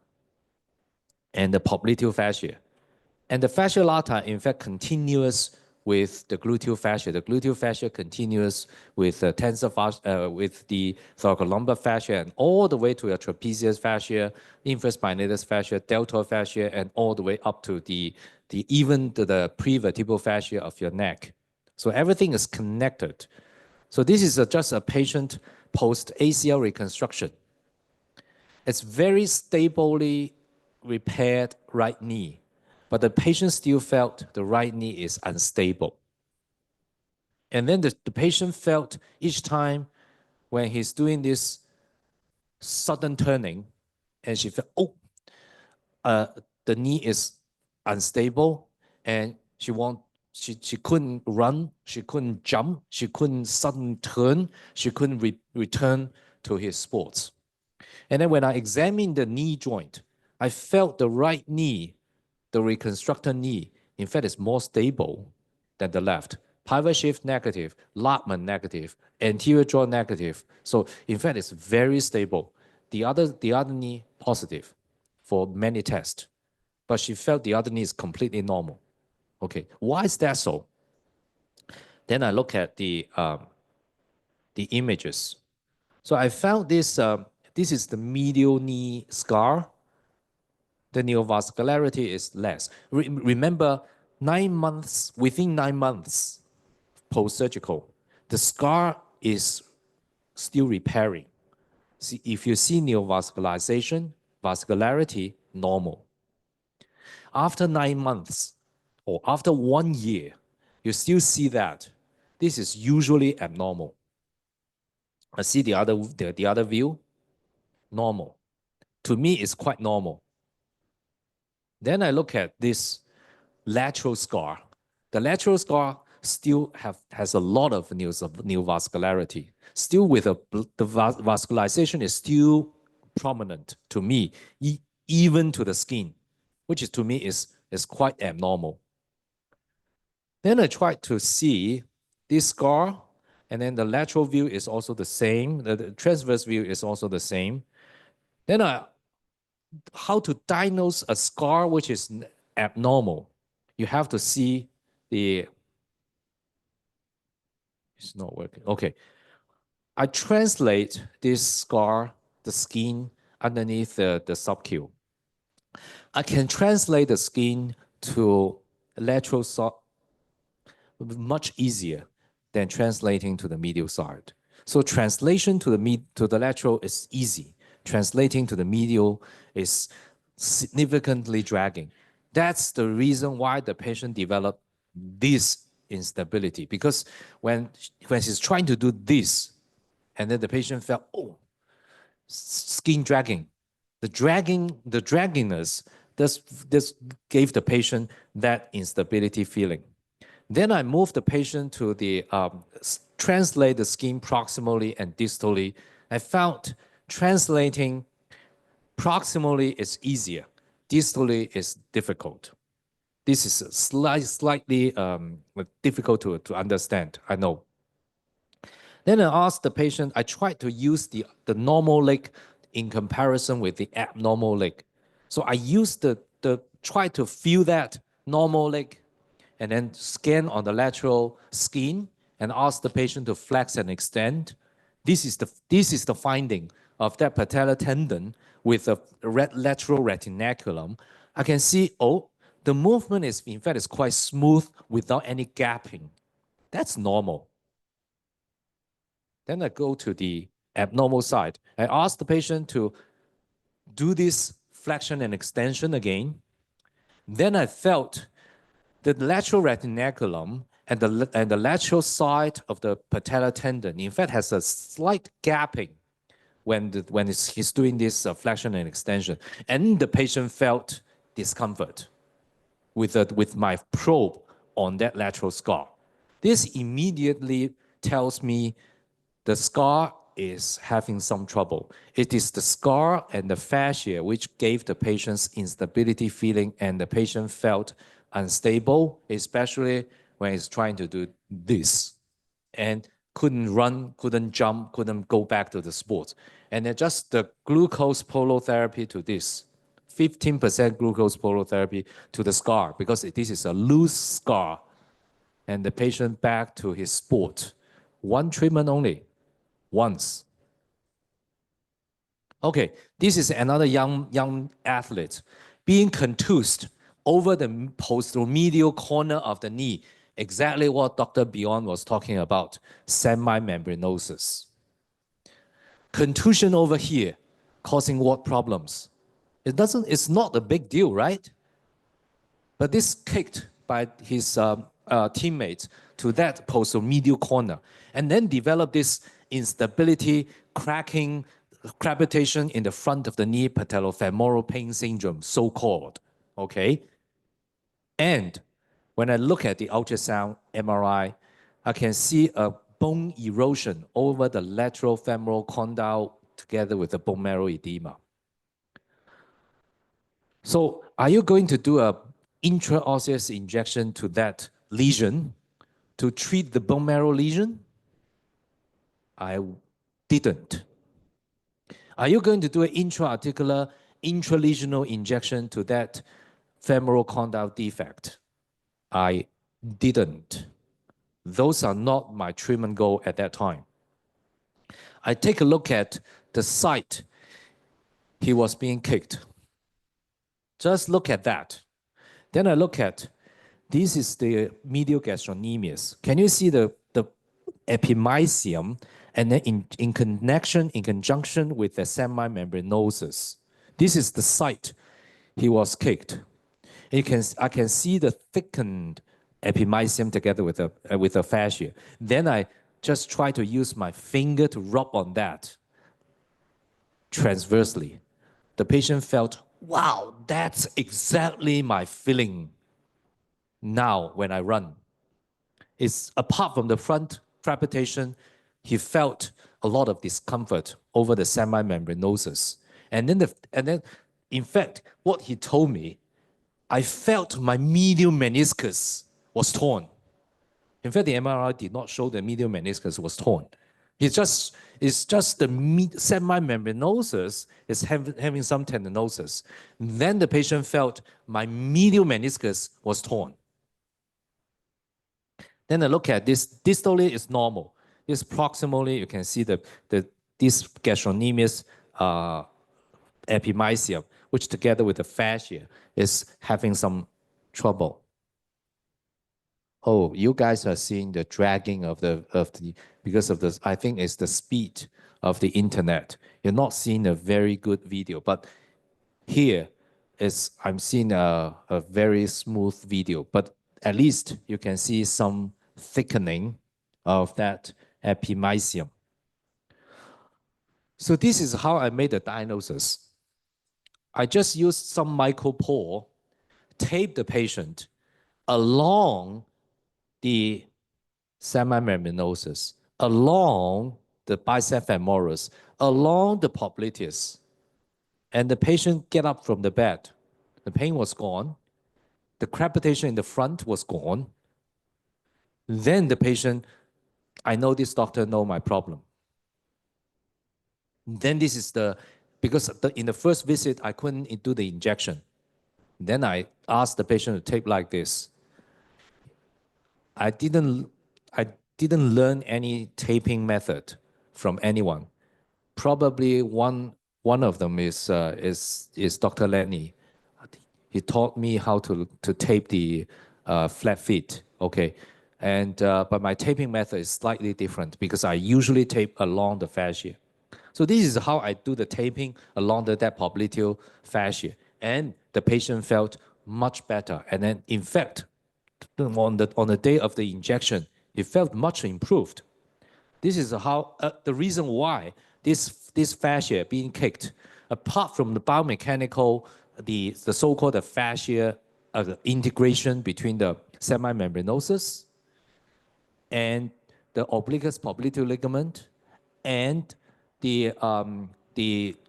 and the popliteal fascia. And the fascia lata, in fact, continuous with the gluteal fascia. The gluteal fascia continuous with the tensor fascia, with the thoracolumbar fascia, and all the way to your trapezius fascia, infraspinatus fascia, deltoid fascia, and all the way up to even to the prevertebral fascia of your neck. So everything is connected. So this is just a patient post ACL reconstruction. It's very stably repaired right knee, but the patient still felt the right knee is unstable. And then the patient felt each time when he's doing this sudden turning, and she felt, the knee is unstable, and she couldn't run, she couldn't jump, she couldn't sudden turn, she couldn't return to his sports. And then when I examined the knee joint, I felt the right knee, the reconstructed knee, in fact, is more stable than the left. Pivot shift negative, Lachman negative, anterior jaw negative. So in fact, it's very stable. The other knee positive for many tests, but she felt the other knee is completely normal. Okay, why is that so? Then I look at the images. So I found this. This is the medial knee scar. the neovascularity is less. Remember, 9 months, within 9 months post-surgical, the scar is still repairing. See, if you see neovascularization, vascularity, normal. After 9 months or after 1 year, you still see that. This is usually abnormal. I see the other view, normal. To me, it's quite normal. Then I look at this lateral scar. The lateral scar still has a lot of neovascularity. Still with the vascularization is still prominent to me, even to the skin, which is to me is quite abnormal. Then I tried to see this scar, and then the lateral view is also the same. The transverse view is also the same. Then how to diagnose a scar which is abnormal? You have to see the, it's not working. Okay. I translate this scar, the skin underneath the subcute. I can translate the skin to lateral side much easier than translating to the medial side. So translation to the lateral is easy. Translating to the medial is significantly dragging. That's the reason why the patient developed this instability, because when she's trying to do this, and then the patient felt, oh, skin dragging. The dragginess, this gave the patient that instability feeling. Then I moved the patient to the translate the skin proximally and distally. I found translating proximally is easier, distally is difficult. This is slightly difficult to understand, I know. Then I asked the patient, I tried to use the normal leg in comparison with the abnormal leg. So I used try to feel that normal leg and then scan on the lateral skin and ask the patient to flex and extend. This is the finding of that patellar tendon with a lateral retinaculum. I can see, oh, the movement is, in fact, is quite smooth without any gapping. That's normal. Then I go to the abnormal side. I ask the patient to do this flexion and extension again. Then I felt the lateral retinaculum and the lateral side of the patellar tendon, in fact, has a slight gapping when he's doing this flexion and extension. And the patient felt discomfort with my probe on that lateral scar. This immediately tells me the scar is having some trouble. It is the scar and the fascia which gave the patient's instability feeling, and the patient felt unstable, especially when he's trying to do this and couldn't run, couldn't jump, couldn't go back to the sports. And then just the glucose polotherapy to this, 15% glucose polotherapy to the scar, because this is a loose scar, and the patient back to his sport. One treatment only, once. Okay, this is another young athlete being contused over the posteromedial corner of the knee, exactly what Dr. Beyond was talking about, semi-membranosus. Contusion over here, causing what problems? It's not a big deal, right? But this kicked by his teammates to that posteromedial corner, and then developed this instability, cracking, crepitation in the front of the knee, patellofemoral pain syndrome, so-called, okay? And when I look at the ultrasound MRI, I can see a bone erosion over the lateral femoral condyle together with the bone marrow edema. So are you going to do a intraosseous injection to that lesion to treat the bone marrow lesion? I didn't. Are you going to do an intra-articular, intralesional injection to that femoral condyle defect? I didn't. Those are not my treatment goal at that time. I take a look at the site he was being kicked. Just look at that. Then I look at, this is the medial gastrocnemius. Can you see the epimysium and then in conjunction with the semimembranosus? This is the site he was kicked. I can see the thickened epimysium together with the fascia. Then I just try to use my finger to rub on that transversely. The patient felt, wow, that's exactly my feeling now when I run. It's apart from the front crepitation, he felt a lot of discomfort over the semimembranosus. And then, in fact, what he told me, I felt my medial meniscus was torn. In fact, the MRI did not show the medial meniscus was torn. It's just the semimembranosus is having some tendinosis. Then the patient felt my medial meniscus was torn. Then I look at this. Distally is normal. This proximally, you can see this gastrocnemius epimysium, which together with the fascia is having some trouble. Oh, you guys are seeing the dragging of the because of this. I think it's the speed of the internet. You're not seeing a very good video, but here is I'm seeing a very smooth video. But at least you can see some thickening of that epimysium. So this is how I made the diagnosis. I just used some micropore, tape the patient along the semimembranosus, along the bicep femoris, along the popliteus. And the patient get up from the bed. The pain was gone. The crepitation in the front was gone. Then the patient, I know this doctor know my problem. Then this is because in the first visit, I couldn't do the injection. Then I asked the patient to tape like this. I didn't learn any taping method from anyone. Probably one of them is Dr. Lenny. He taught me how to tape the flat feet. Okay, but my taping method is slightly different because I usually tape along the fascia. So this is how I do the taping along that popliteal fascia, and the patient felt much better. And then, in fact, on the day of the injection, he felt much improved. This is how the reason why this fascia being kicked, apart from the biomechanical, the so-called fascia integration between the semimembranosus and the obliquus popliteal ligament and the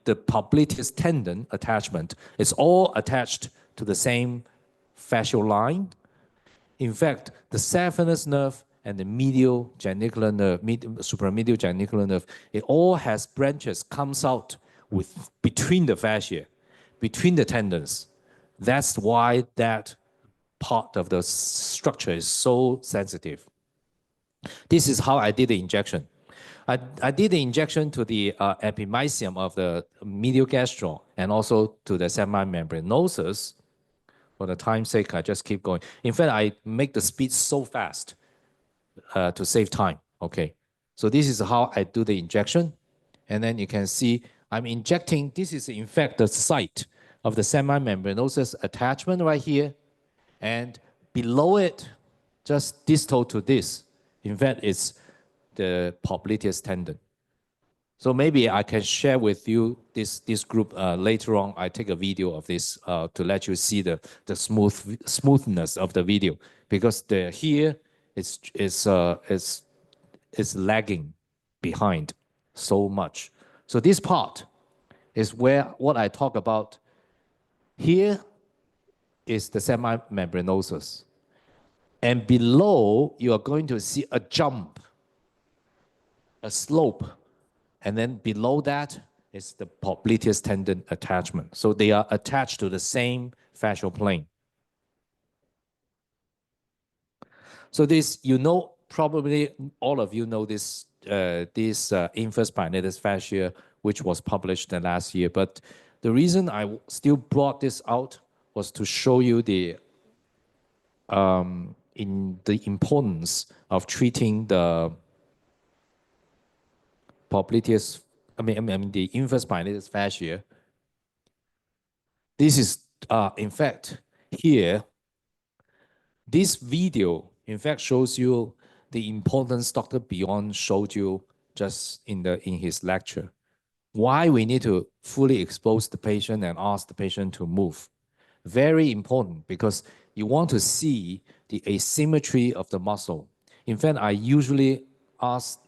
popliteus tendon attachment is all attached to the same fascial line. In fact, the saphenous nerve and the medial genicular nerve, supramedial genicular nerve, it all has branches, comes out between the fascia, between the tendons. That's why that part of the structure is so sensitive. This is how I did the injection. I did the injection to the epimysium of the medial gastro and also to the semimembranosus. For the time's sake, I just keep going. In fact, I make the speed so fast to save time. Okay, so this is how I do the injection. And then you can see I'm injecting. This is in fact the site of the semimembranosus attachment right here. And below it, just distal to this, in fact, it's the popliteus tendon. So maybe I can share with you this group later on. I take a video of this to let you see the smoothness of the video, because here is lagging behind so much. So this part is where what I talk about. Here is the semimembranosus, and below you are going to see a jump, a slope. And then below that is the popliteus tendon attachment. So they are attached to the same fascial plane. So this, probably all of you know this infus spinatus fascia, which was published last year. But the reason I still brought this out was to show you the importance of treating the popliteus, the infraspinatus fascia. This is, in fact, here, this video, in fact, shows you the importance Dr. Beyond showed you just in his lecture. Why we need to fully expose the patient and ask the patient to move. Very important, because you want to see the asymmetry of the muscle. In fact, I usually ask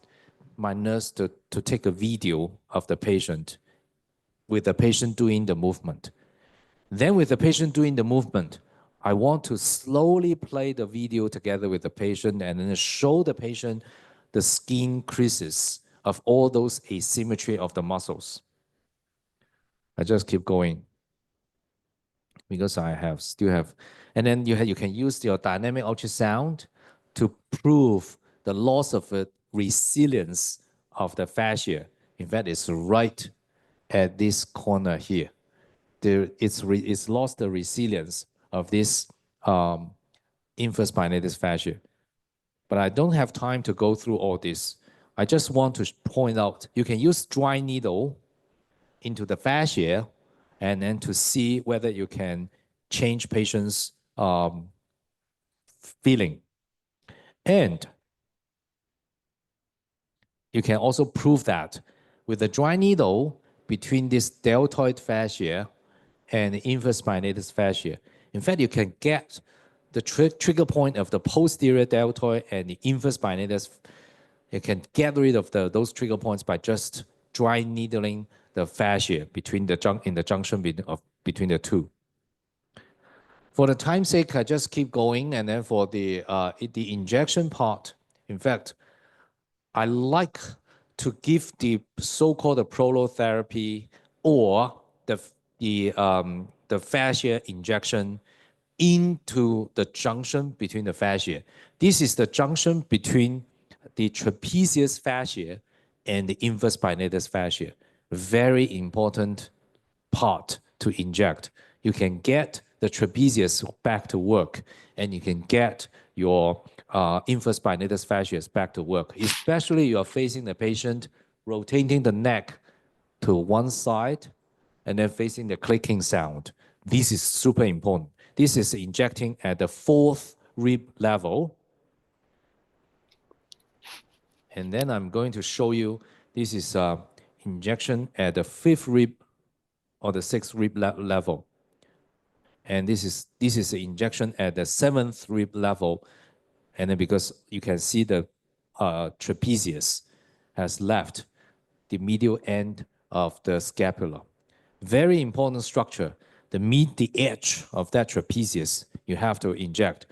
my nurse to take a video of the patient with the patient doing the movement. Then with the patient doing the movement, I want to slowly play the video together with the patient and then show the patient the skin creases of all those asymmetry of the muscles. I just keep going because I still have, and then you can use your dynamic ultrasound to prove the loss of the resilience of the fascia. In fact, it's right at this corner here. It's lost the resilience of this infraspinatus fascia. But I don't have time to go through all this. I just want to point out, you can use dry needle into the fascia and then to see whether you can change patient's feeling. And you can also prove that with the dry needle between this deltoid fascia and the infraspinatus fascia. In fact, you can get the trigger point of the posterior deltoid and the infraspinatus. You can get rid of those trigger points by just dry needling the fascia between the junction between the two. For the time's sake, I just keep going, and then for the injection part, in fact, I like to give the so-called prolotherapy or the fascia injection into the junction between the fascia. This is the junction between the trapezius fascia and the infraspinatus fascia. Very important part to inject. You can get the trapezius back to work, and you can get your infraspinatus fascia back to work, especially you are facing the patient, rotating the neck to one side, and then facing the clicking sound. This is super important. This is injecting at the 4th rib level. And then I'm going to show you, this is injection at the 5th rib or the 6th rib level. And this is the injection at the 7th rib level. And then because you can see the trapezius has left the medial end of the scapula. Very important structure. The edge of that trapezius, you have to inject.